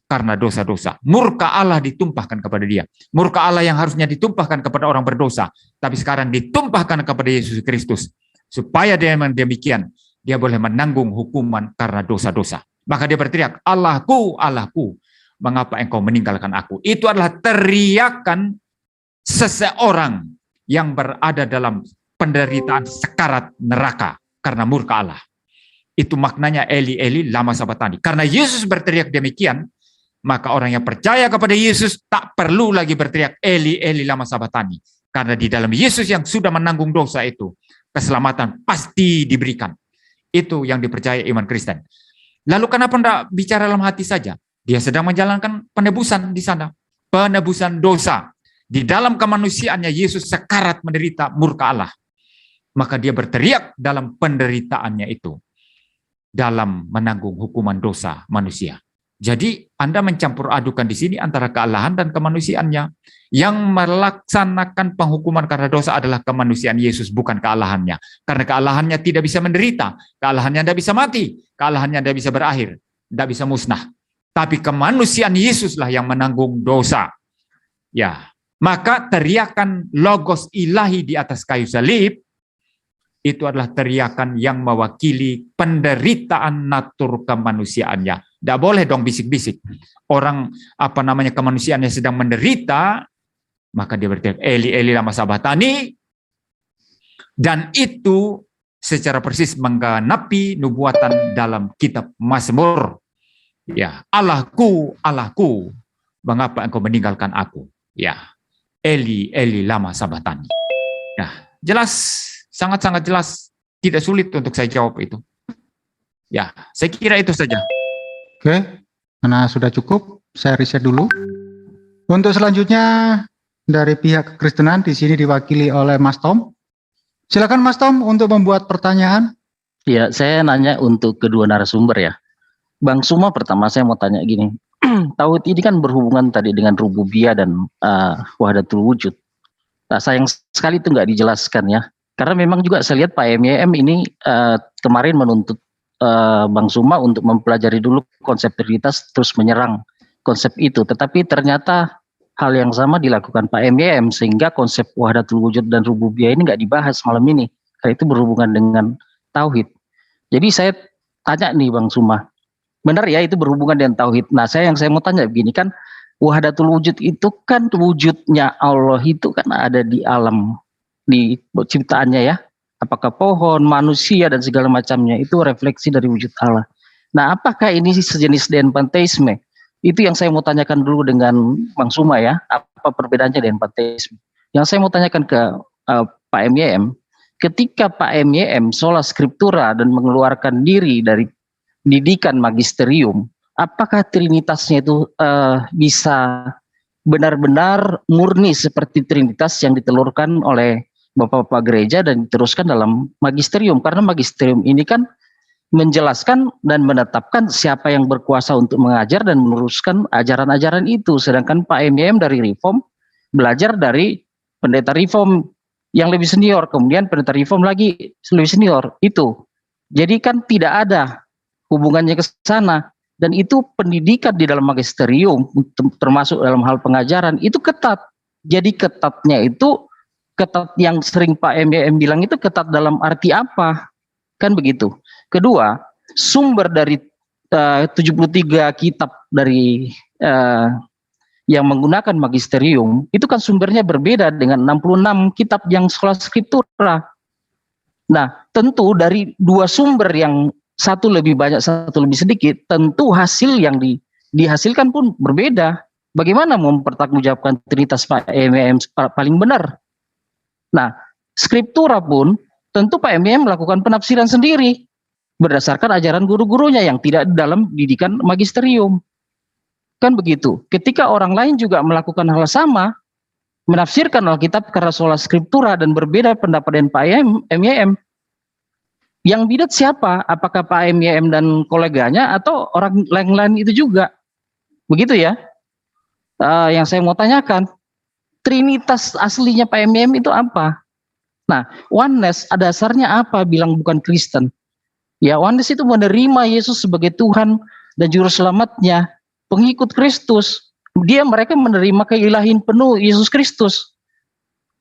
karena dosa-dosa. Murka Allah ditumpahkan kepada dia. Murka Allah yang harusnya ditumpahkan kepada orang berdosa, tapi sekarang ditumpahkan kepada Yesus Kristus. Supaya dia demikian, dia boleh menanggung hukuman karena dosa-dosa. Maka dia berteriak, Allahku, Allahku, mengapa engkau meninggalkan aku? Itu adalah teriakan seseorang yang berada dalam penderitaan sekarat neraka karena murka Allah. Itu maknanya Eli, Eli, lama sabatani. Karena Yesus berteriak demikian, maka orang yang percaya kepada Yesus tak perlu lagi berteriak Eli, Eli, lama sabatani. Karena di dalam Yesus yang sudah menanggung dosa itu, keselamatan pasti diberikan. Itu yang dipercaya iman Kristen. Lalu kenapa tidak bicara dalam hati saja? Dia sedang menjalankan penebusan di sana. Penebusan dosa. Di dalam kemanusiaannya Yesus sekarat menderita murka Allah. Maka dia berteriak dalam penderitaannya itu. Dalam menanggung hukuman dosa manusia. Jadi Anda mencampur adukan di sini antara kealahan dan kemanusiaannya. Yang melaksanakan penghukuman karena dosa adalah kemanusiaan Yesus, bukan kealahannya. Karena kealahannya tidak bisa menderita, kealahannya tidak bisa mati, kealahannya tidak bisa berakhir, tidak bisa musnah. Tapi kemanusiaan Yesuslah yang menanggung dosa. Ya, maka teriakan Logos ilahi di atas kayu salib itu adalah teriakan yang mewakili penderitaan natur kemanusiaannya. Tidak boleh dong bisik-bisik. Orang kemanusiaannya sedang menderita, maka dia berteriak Eli, Eli, lama sabatani. Dan itu secara persis menggenapi nubuatan dalam kitab Mazmur. Ya, Allahku, Allahku, mengapa engkau meninggalkan aku? Ya, Eli, Eli, lama sabatani. Ya, jelas. Sangat-sangat jelas, tidak sulit untuk saya jawab itu. Ya, saya kira itu saja. Oke, karena sudah cukup, saya riset dulu. Untuk selanjutnya dari pihak Kekristenan di sini diwakili oleh Mas Tom. Silakan Mas Tom untuk membuat pertanyaan. Ya, saya nanya untuk kedua narasumber ya. Bang Suma, pertama saya mau tanya gini. Tauhid ini kan berhubungan tadi dengan rububiyah dan wahdatul wujud. Nah, sayang sekali itu nggak dijelaskan ya. Karena memang juga saya lihat Pak MYM ini kemarin menuntut Bang Suma untuk mempelajari dulu konsep Trinitas terus menyerang konsep itu. Tetapi ternyata hal yang sama dilakukan Pak MYM sehingga konsep wahdatul wujud dan rububiyah ini nggak dibahas malam ini. Karena itu berhubungan dengan tauhid. Jadi saya tanya nih Bang Suma, benar ya itu berhubungan dengan tauhid. Nah saya mau tanya begini kan, wahdatul wujud itu kan wujudnya Allah itu kan ada di alam, di ciptaannya ya, apakah pohon, manusia dan segala macamnya itu refleksi dari wujud Allah. Nah, apakah ini sejenis panteisme? Itu yang saya mau tanyakan dulu dengan Bang Suma ya, apa perbedaannya dengan panteisme? Yang saya mau tanyakan ke Pak MYM, ketika Pak MYM sola scriptura dan mengeluarkan diri dari didikan magisterium, apakah trinitasnya itu bisa benar-benar murni seperti trinitas yang ditelurkan oleh bapak-bapak gereja dan diteruskan dalam magisterium, karena magisterium ini kan menjelaskan dan menetapkan siapa yang berkuasa untuk mengajar dan meneruskan ajaran-ajaran itu. Sedangkan Pak MYM dari Reform belajar dari pendeta Reform yang lebih senior, kemudian pendeta Reform lagi lebih senior itu. Jadi kan tidak ada hubungannya ke sana, dan itu pendidikan di dalam magisterium termasuk dalam hal pengajaran itu ketat. Jadi ketatnya itu ketat yang sering Pak MYM bilang itu ketat dalam arti apa? Kan begitu. Kedua, sumber dari 73 kitab dari yang menggunakan magisterium itu kan sumbernya berbeda dengan 66 kitab yang sekolah skriptura. Nah, tentu dari dua sumber yang satu lebih banyak, satu lebih sedikit, tentu hasil yang dihasilkan pun berbeda. Bagaimana mempertanggungjawabkan Trinitas Pak MYM paling benar? Nah, skriptura pun tentu Pak MYM melakukan penafsiran sendiri berdasarkan ajaran guru-gurunya yang tidak dalam didikan magisterium. Kan begitu. Ketika orang lain juga melakukan hal sama, menafsirkan Alkitab karena sola scriptura dan berbeda pendapat dengan Pak MYM, yang bidat siapa? Apakah Pak MYM dan koleganya atau orang lain itu juga? Begitu ya. Yang saya mau tanyakan, Trinitas aslinya Pak MYM itu apa? Nah, oneness dasarnya apa bilang bukan Kristen? Ya, oneness itu menerima Yesus sebagai Tuhan dan Juru Selamatnya, pengikut Kristus. Mereka menerima keilahian penuh Yesus Kristus.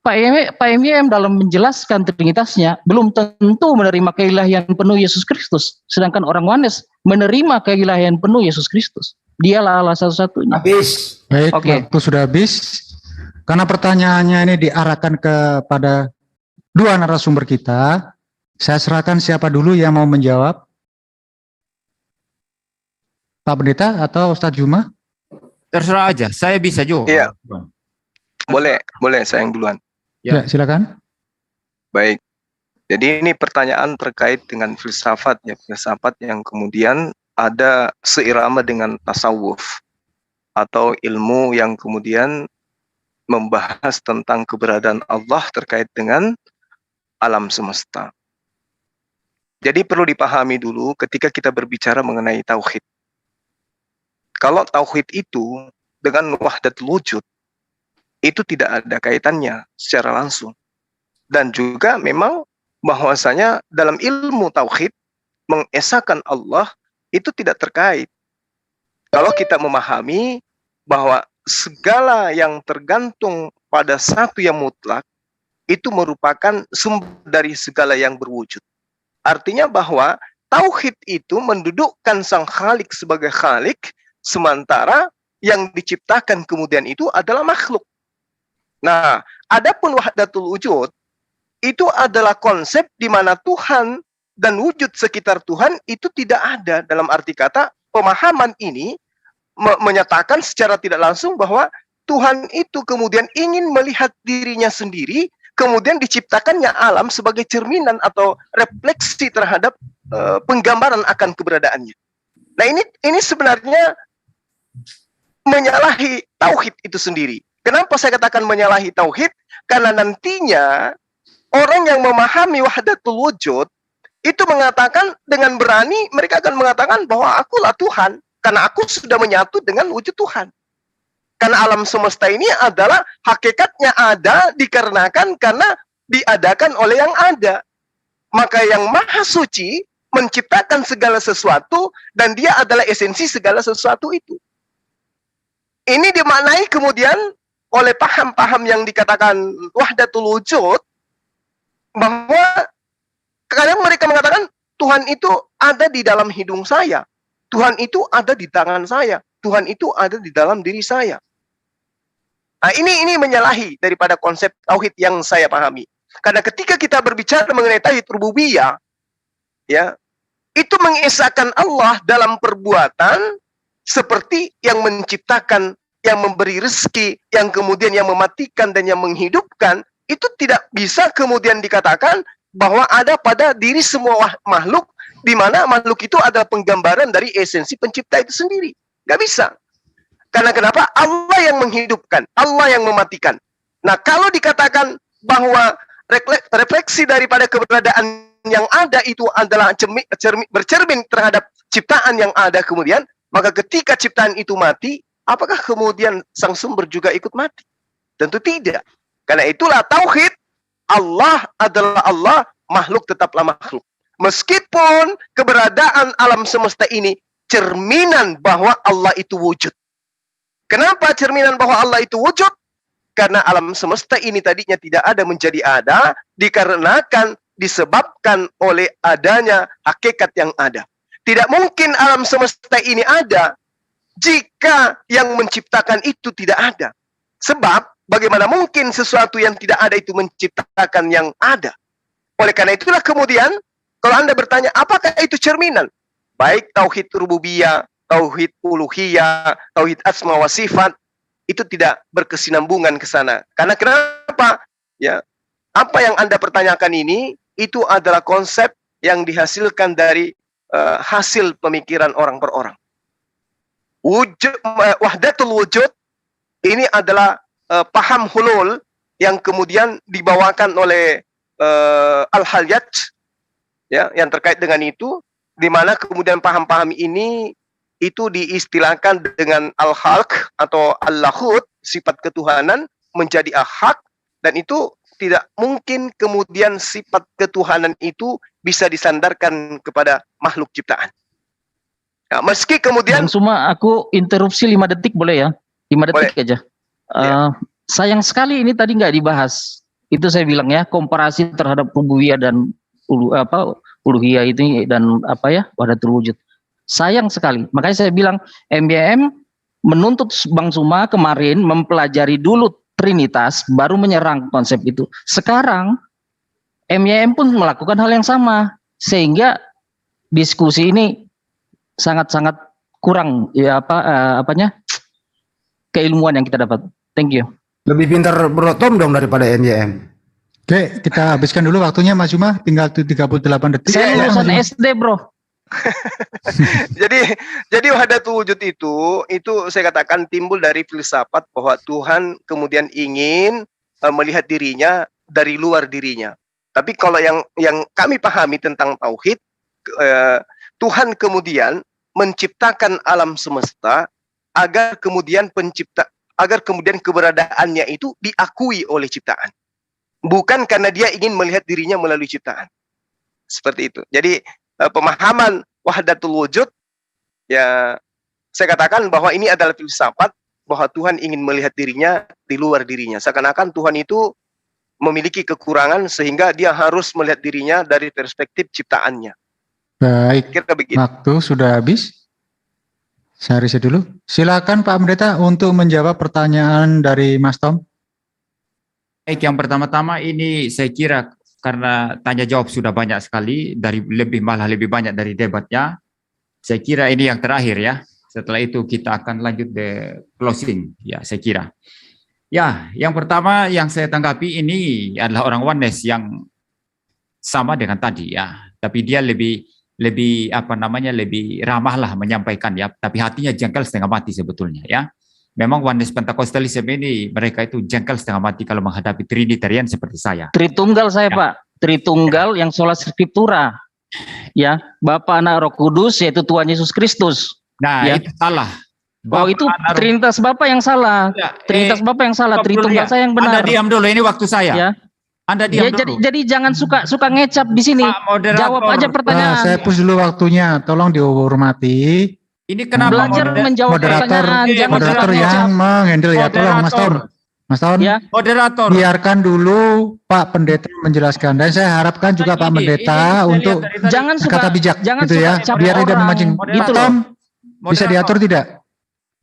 Pak MYM dalam menjelaskan Trinitasnya belum tentu menerima keilahian penuh Yesus Kristus. Sedangkan orang oneness menerima keilahian penuh Yesus Kristus. Dialah Allah satu-satunya. Habis. Baik, Oke. waktu sudah habis. Karena pertanyaannya ini diarahkan kepada dua narasumber kita, saya serahkan siapa dulu yang mau menjawab? Pak Pendeta atau Ustadz Juma? Terserah aja, saya bisa juga. Iya. Boleh saya yang duluan. Ya, silakan. Baik. Jadi ini pertanyaan terkait dengan filsafat ya, filsafat yang kemudian ada seirama dengan tasawuf atau ilmu yang kemudian membahas tentang keberadaan Allah terkait dengan alam semesta. Jadi perlu dipahami dulu ketika kita berbicara mengenai tauhid. Kalau tauhid itu dengan wahdatul wujud, itu tidak ada kaitannya secara langsung. Dan juga memang bahwasanya dalam ilmu tauhid, mengesahkan Allah itu tidak terkait. Kalau kita memahami bahwa segala yang tergantung pada satu yang mutlak, itu merupakan sumber dari segala yang berwujud. Artinya bahwa tauhid itu mendudukkan sang Khalik sebagai Khalik, sementara yang diciptakan kemudian itu adalah makhluk. Nah, adapun wahdatul wujud itu adalah konsep di mana Tuhan dan wujud sekitar Tuhan itu tidak ada. Dalam arti kata, pemahaman ini menyatakan secara tidak langsung bahwa Tuhan itu kemudian ingin melihat dirinya sendiri, kemudian diciptakannya alam sebagai cerminan atau refleksi terhadap penggambaran akan keberadaannya. Nah, ini sebenarnya menyalahi tauhid itu sendiri. Kenapa saya katakan menyalahi tauhid? Karena nantinya orang yang memahami wahdatul wujud itu mengatakan dengan berani, mereka akan mengatakan bahwa akulah Tuhan karena aku sudah menyatu dengan wujud Tuhan. Karena alam semesta ini adalah hakikatnya ada dikarenakan karena diadakan oleh yang ada. Maka yang maha suci menciptakan segala sesuatu dan dia adalah esensi segala sesuatu itu. Ini dimaknai kemudian oleh paham-paham yang dikatakan wahdatul wujud, bahwa kadang mereka mengatakan Tuhan itu ada di dalam hidung saya, Tuhan itu ada di tangan saya, Tuhan itu ada di dalam diri saya. Nah, ini menyalahi daripada konsep tauhid yang saya pahami. Karena ketika kita berbicara mengenai tauhid rububiyah, ya, itu mengesahkan Allah dalam perbuatan seperti yang menciptakan, yang memberi rezeki, yang kemudian yang mematikan dan yang menghidupkan, itu tidak bisa kemudian dikatakan bahwa ada pada diri semua makhluk, di mana makhluk itu ada penggambaran dari esensi pencipta itu sendiri. Gak bisa. Karena kenapa? Allah yang menghidupkan, Allah yang mematikan. Nah, kalau dikatakan bahwa refleksi daripada keberadaan yang ada itu adalah bercermin terhadap ciptaan yang ada kemudian, maka ketika ciptaan itu mati, apakah kemudian sang sumber juga ikut mati? Tentu tidak. Karena itulah tauhid, Allah adalah Allah, makhluk tetaplah makhluk. Meskipun keberadaan alam semesta ini cerminan bahwa Allah itu wujud. Kenapa cerminan bahwa Allah itu wujud? Karena alam semesta ini tadinya tidak ada menjadi ada, dikarenakan disebabkan oleh adanya hakikat yang ada. Tidak mungkin alam semesta ini ada jika yang menciptakan itu tidak ada. Sebab bagaimana mungkin sesuatu yang tidak ada itu menciptakan yang ada? Oleh karena itulah kemudian kalau Anda bertanya apakah itu cerminan? Baik tauhid rububiyah, tauhid uluhiyah, tauhid asma wa sifat, itu tidak berkesinambungan ke sana. Karena kenapa? Ya, apa yang Anda pertanyakan ini itu adalah konsep yang dihasilkan dari hasil pemikiran orang per orang. Wahdatul wujud ini adalah paham hulul yang kemudian dibawakan oleh Al-Halyaj, ya, yang terkait dengan itu, di mana kemudian paham-paham ini itu diistilahkan dengan al-khalq atau al-lahut, sifat ketuhanan menjadi ahak, dan itu tidak mungkin kemudian sifat ketuhanan itu bisa disandarkan kepada makhluk ciptaan. Nah, meski kemudian... Cuma aku interupsi 5 detik boleh ya? 5 detik boleh aja. Sayang sekali ini tadi nggak dibahas. Itu saya bilang ya, komparasi terhadap rububiyah dan uluhiyah itu dan wahdatul wujud. Sayang sekali. Makanya saya bilang MYM menuntut Bang Suma kemarin mempelajari dulu Trinitas baru menyerang konsep itu. Sekarang MYM pun melakukan hal yang sama sehingga diskusi ini sangat-sangat kurang keilmuan yang kita dapat. Thank you. Lebih pintar Bro Tom dong daripada MYM. Oke, kita habiskan dulu waktunya Mas Juma, tinggal 38 detik. Saya lulusan SD, Bro. jadi wahdatul wujud itu saya katakan timbul dari filsafat bahwa Tuhan kemudian ingin melihat dirinya dari luar dirinya. Tapi kalau yang kami pahami tentang tauhid, Tuhan kemudian menciptakan alam semesta agar kemudian keberadaannya itu diakui oleh ciptaan. Bukan karena dia ingin melihat dirinya melalui ciptaan. Seperti itu. Jadi pemahaman wahdatul wujud, ya saya katakan bahwa ini adalah filsafat bahwa Tuhan ingin melihat dirinya di luar dirinya. Seakan-akan Tuhan itu memiliki kekurangan sehingga dia harus melihat dirinya dari perspektif ciptaannya. Baik, waktu sudah habis. Saya riset dulu. Silakan Pak Pendeta untuk menjawab pertanyaan dari Mas Tom. Baik, yang pertama-tama ini saya kira karena tanya jawab sudah banyak sekali, malah lebih banyak dari debatnya. Saya kira ini yang terakhir ya. Setelah itu kita akan lanjut the closing ya, saya kira. Ya, yang pertama yang saya tanggapi ini adalah orang Oneness yang sama dengan tadi ya. Tapi dia lebih ramah lah menyampaikan ya, tapi hatinya jengkel setengah mati sebetulnya ya. Memang Oneness Pentakostalisme ini mereka itu jengkel setengah mati kalau menghadapi Trinitarian seperti saya. Tritunggal saya Pak, Tritunggal yang sola scriptura, ya, Bapa, Anak, Roh Kudus, yaitu Tuhan Yesus Kristus. Nah ya. itu salah. Itu Trinitas Bapa yang salah, Trinitas Bapa yang salah, Tritunggal saya yang benar. Anda diam dulu, ini waktu saya. Ya. Anda diam dulu. Jadi jangan suka ngecap di sini. Jawab aja pertanyaan. Saya push dulu waktunya, tolong dihormati. Ini kenapa belajar menjawab pertanyaan, moderator yang menghandle ya, tolong Mas Tom. Mas Tom, ya. Moderator. Biarkan dulu Pak Pendeta menjelaskan, dan saya harapkan juga Pak Pendeta untuk jangan kata bijak, jangan gitu ya, biar tidak memancing. Gitu Tom, bisa diatur tidak?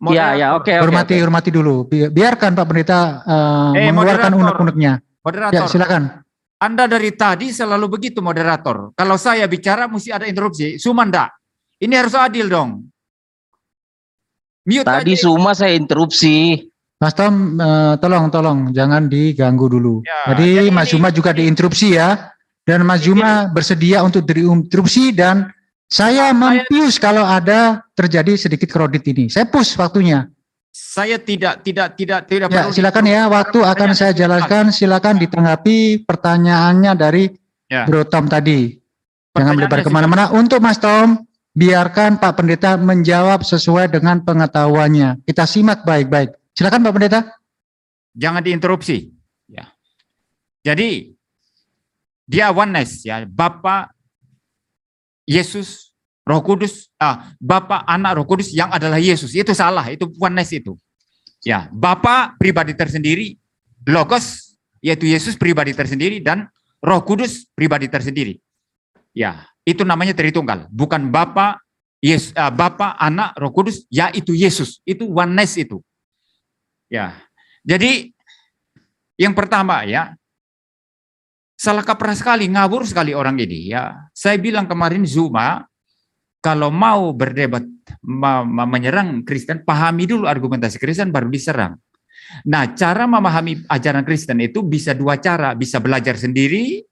Ya, oke. Hormati dulu. Biarkan Pak Pendeta mengeluarkan unek-uneknya. Moderator. Ya, silakan. Anda dari tadi selalu begitu moderator. Kalau saya bicara mesti ada interupsi. Sumanda, ini harus adil dong. Mute tadi aja. Suma saya interupsi. Mas Tom, tolong jangan diganggu dulu. Ya, jadi Mas Juma juga diinterupsi ya. Dan Mas Juma bersedia untuk diinterupsi dan saya mempush kalau ada terjadi sedikit kredit ini. Saya push waktunya. Saya tidak Ya, perlu silakan ya, waktu akan saya jelaskan. Silakan ditanggapi pertanyaannya dari Ya. Bro Tom tadi. Jangan melebar Pertanyaannya kemana-mana. Untuk Mas Tom, biarkan Pak Pendeta menjawab sesuai dengan pengetahuannya. Kita simak baik-baik. Silakan Pak Pendeta. Jangan diinterupsi. Ya. Jadi dia oneness ya, Bapa, Yesus, Roh Kudus, Bapa, Anak, Roh Kudus yang adalah Yesus. Itu salah, itu oneness itu. Ya, Bapa pribadi tersendiri, Logos yaitu Yesus pribadi tersendiri, dan Roh Kudus pribadi tersendiri. Ya, itu namanya Tritunggal. Bukan Bapa, Bapa, Anak, Roh Kudus, yaitu Yesus. Itu oneness itu. Ya. Jadi yang pertama ya, salah kaprah sekali, ngawur sekali orang ini ya. Saya bilang kemarin Zuma, kalau mau berdebat menyerang Kristen, pahami dulu argumentasi Kristen baru diserang. Nah, cara memahami ajaran Kristen itu bisa dua cara, bisa belajar sendiri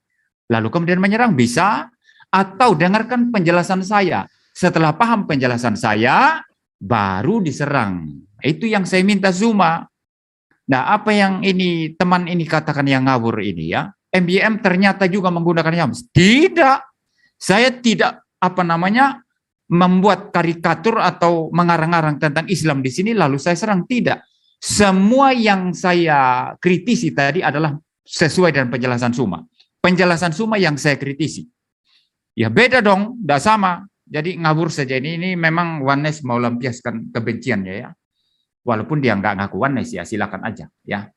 lalu kemudian menyerang, bisa, atau dengarkan penjelasan saya. Setelah paham penjelasan saya baru diserang. Itu yang saya minta Zuma. Nah, apa yang ini teman ini katakan yang ngawur ini ya, MBM ternyata juga menggunakannya. Tidak, saya tidak membuat karikatur atau mengarang-arang tentang Islam di sini lalu saya serang. Tidak, semua yang saya kritisi tadi adalah sesuai dengan penjelasan Zuma. Penjelasan Zuma yang saya kritisi. Ya beda dong, tidak sama. Jadi ngawur saja ini memang oneness mau lampiaskan kebenciannya ya. Walaupun dia nggak ngaku oneness ya, silakan aja ya.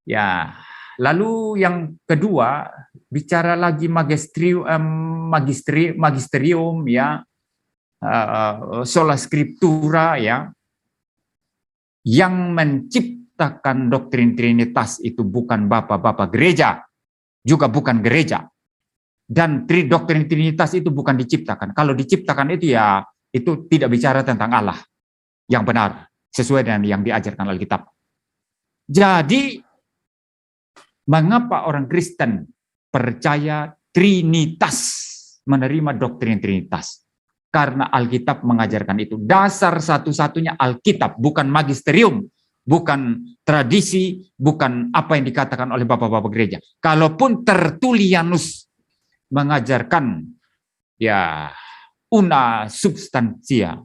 Ya, lalu yang kedua bicara lagi magisterium ya, sola scriptura ya, yang menciptakan doktrin Trinitas itu bukan bapak-bapak gereja, juga bukan gereja, dan doktrin Trinitas itu bukan diciptakan. Kalau diciptakan itu ya itu tidak bicara tentang Allah yang benar sesuai dengan yang diajarkan Alkitab. Jadi mengapa orang Kristen percaya Trinitas, menerima doktrin Trinitas? Karena Alkitab mengajarkan itu. Dasar satu-satunya Alkitab, bukan magisterium, bukan tradisi, bukan apa yang dikatakan oleh bapak-bapak gereja. Kalaupun Tertullianus mengajarkan ya una substantia,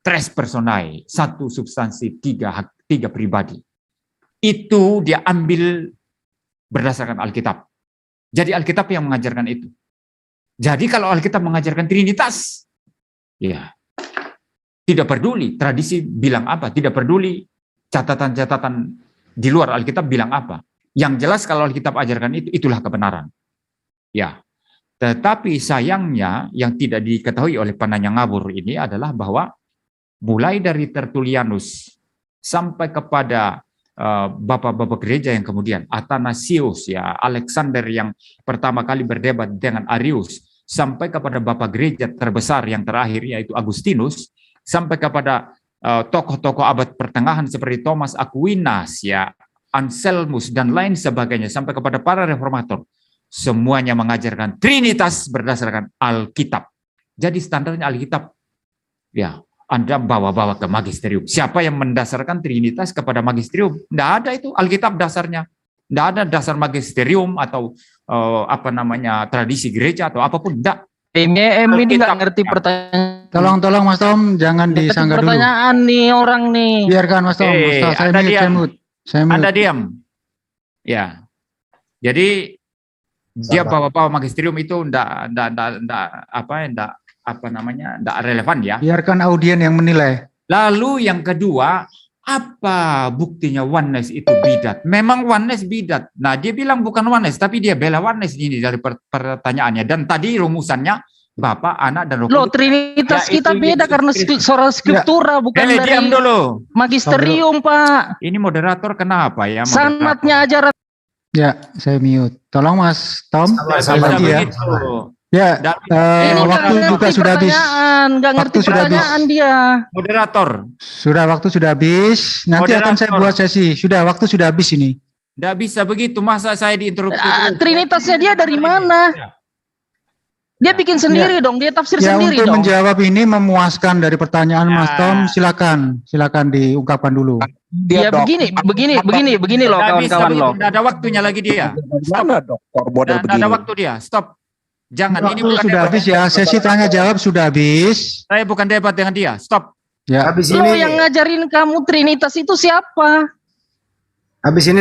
tres personae, satu substansi, tiga pribadi. Itu dia ambil berdasarkan Alkitab. Jadi Alkitab yang mengajarkan itu. Jadi kalau Alkitab mengajarkan Trinitas, ya tidak peduli tradisi bilang apa, tidak peduli catatan-catatan di luar Alkitab bilang apa. Yang jelas kalau Alkitab ajarkan itu, itulah kebenaran. Ya, tetapi sayangnya yang tidak diketahui oleh penanya ngawur ini adalah bahwa mulai dari Tertullianus sampai kepada bapak-bapak gereja yang kemudian, Athanasius ya, Alexander yang pertama kali berdebat dengan Arius, sampai kepada bapak gereja terbesar yang terakhir yaitu Agustinus, sampai kepada tokoh-tokoh abad pertengahan seperti Thomas Aquinas ya, Anselmus dan lain sebagainya, sampai kepada para reformator, semuanya mengajarkan Trinitas berdasarkan Alkitab. Jadi standarnya Alkitab. Ya, Anda bawa-bawa ke magisterium. Siapa yang mendasarkan Trinitas kepada magisterium? Tidak ada itu Alkitab dasarnya. Tidak ada dasar magisterium atau tradisi gereja atau apapun. Tidak. MYM ini nggak ngerti pertanyaan. Tolong Mas Tom, jangan disanggah dulu. Pertanyaan nih orang nih. Biarkan Mas Tom. Anda diam. Ya. Jadi dia bawa-bawa magisterium itu enggak relevan ya. Biarkan audien yang menilai. Lalu yang kedua, apa buktinya oneness itu bidat? Memang oneness bidat. Nah, dia bilang bukan oneness, tapi dia bela oneness ini dari pertanyaannya. Dan tadi rumusannya Bapa, Anak, dan Roh Kudus. Loh, Trinitas ya, kita beda karena soal skriptura, bukan dari diam dulu. Magisterium, Pak. Ini moderator kenapa ya? Sanatnya ajaran. Ya, saya mute. Tolong Mas Tom. Sabar ya. Ya, waktu juga sudah habis. Nggak ngerti pertanyaan dia. Moderator. Sudah, waktu sudah habis. Nanti akan saya buat sesi. Sudah, waktu sudah habis ini. Nggak bisa begitu. Masa saya diinterupsi? Trinitasnya dia dari mana? Dia bikin sendiri dong, dia tafsir Ya, sendiri untuk dong. menjawab ini memuaskan dari pertanyaan Mas Tom, silakan diungkapkan dulu. Ya begini loh Nggak bisa, kawan-kawan loh. nggak ada waktunya lagi dia. Gimana dokter model Nggak ada begini? waktu dia. Stop. Jangan, ini Waktu bukan sudah debat. habis ya, sesi tanya jawab sudah habis. Saya bukan debat dengan dia. Stop. Ya. Habis Lo ini yang ngajarin kamu Trinitas itu siapa?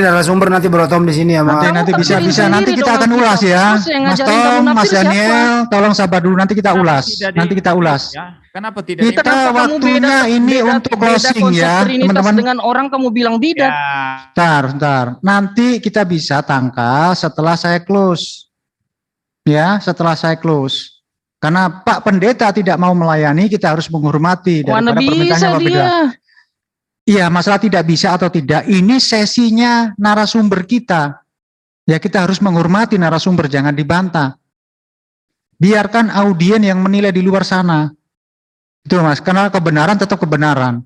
narasumber nanti Bro Tom di sini ya, Nanti Mak. nanti tafsirin bisa nanti sendiri kita dong, akan Alkitab. ulas ya. Terus yang Mas ngajarin kamu Tom, Mas nafsir siapa? Daniel, tolong sabar dulu nanti kita Kenapa ulas. tidak Nanti kita ulas. Ya, kenapa tidak Kita Kenapa kamu waktunya ini untuk closing konsep ya, Trinitas teman-teman. dengan orang kamu bilang bidat. Ya, Bentar. Nanti kita bisa tangkal setelah saya close. Ya, setelah saya close. Karena Pak Pendeta tidak mau melayani, kita harus menghormati Mana daripada permintaannya bisa Pak Pendeta. dia? Iya, masalah tidak bisa atau tidak. Ini sesinya narasumber kita. Ya, kita harus menghormati narasumber, jangan dibantah. Biarkan audien yang menilai di luar sana. Itu Mas, karena kebenaran tetap kebenaran.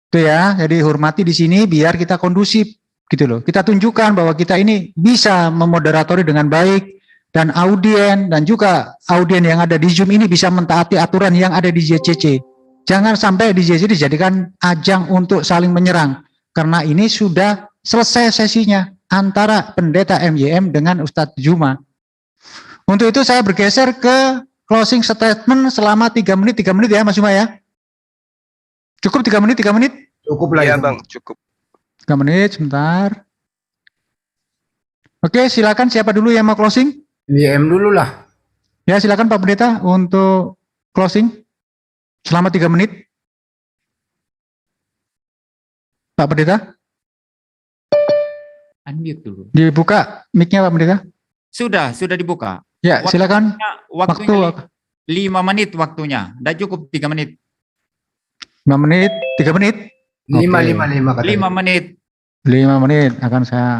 Itu ya, jadi hormati di sini biar kita kondusif gitu loh. Kita tunjukkan bahwa kita ini bisa memoderatori dengan baik dan audien dan juga audien yang ada di Zoom ini bisa mentaati aturan yang ada di JCC. Jangan sampai di JCC dijadikan ajang untuk saling menyerang karena ini sudah selesai sesinya antara pendeta MYM dengan Ustadz Juma. Untuk itu saya bergeser ke closing statement selama 3 menit ya Mas Juma ya. Cukup 3 menit? Cukup lah Iya itu. Bang, cukup. 3 menit, sebentar. Oke, silakan siapa dulu yang mau closing? MYM dulu lah. Ya, silakan Pak Pendeta untuk closing selama 3 menit. Pak Pendeta, unmute dulu. dibuka mic-nya Pak Pendeta. Sudah dibuka. Ya, silakan. Waktunya 5 menit waktunya. Tidak cukup 3 menit. 5 menit, 3 menit. 5 Oke. 5 katanya. 5 menit. 5 menit akan saya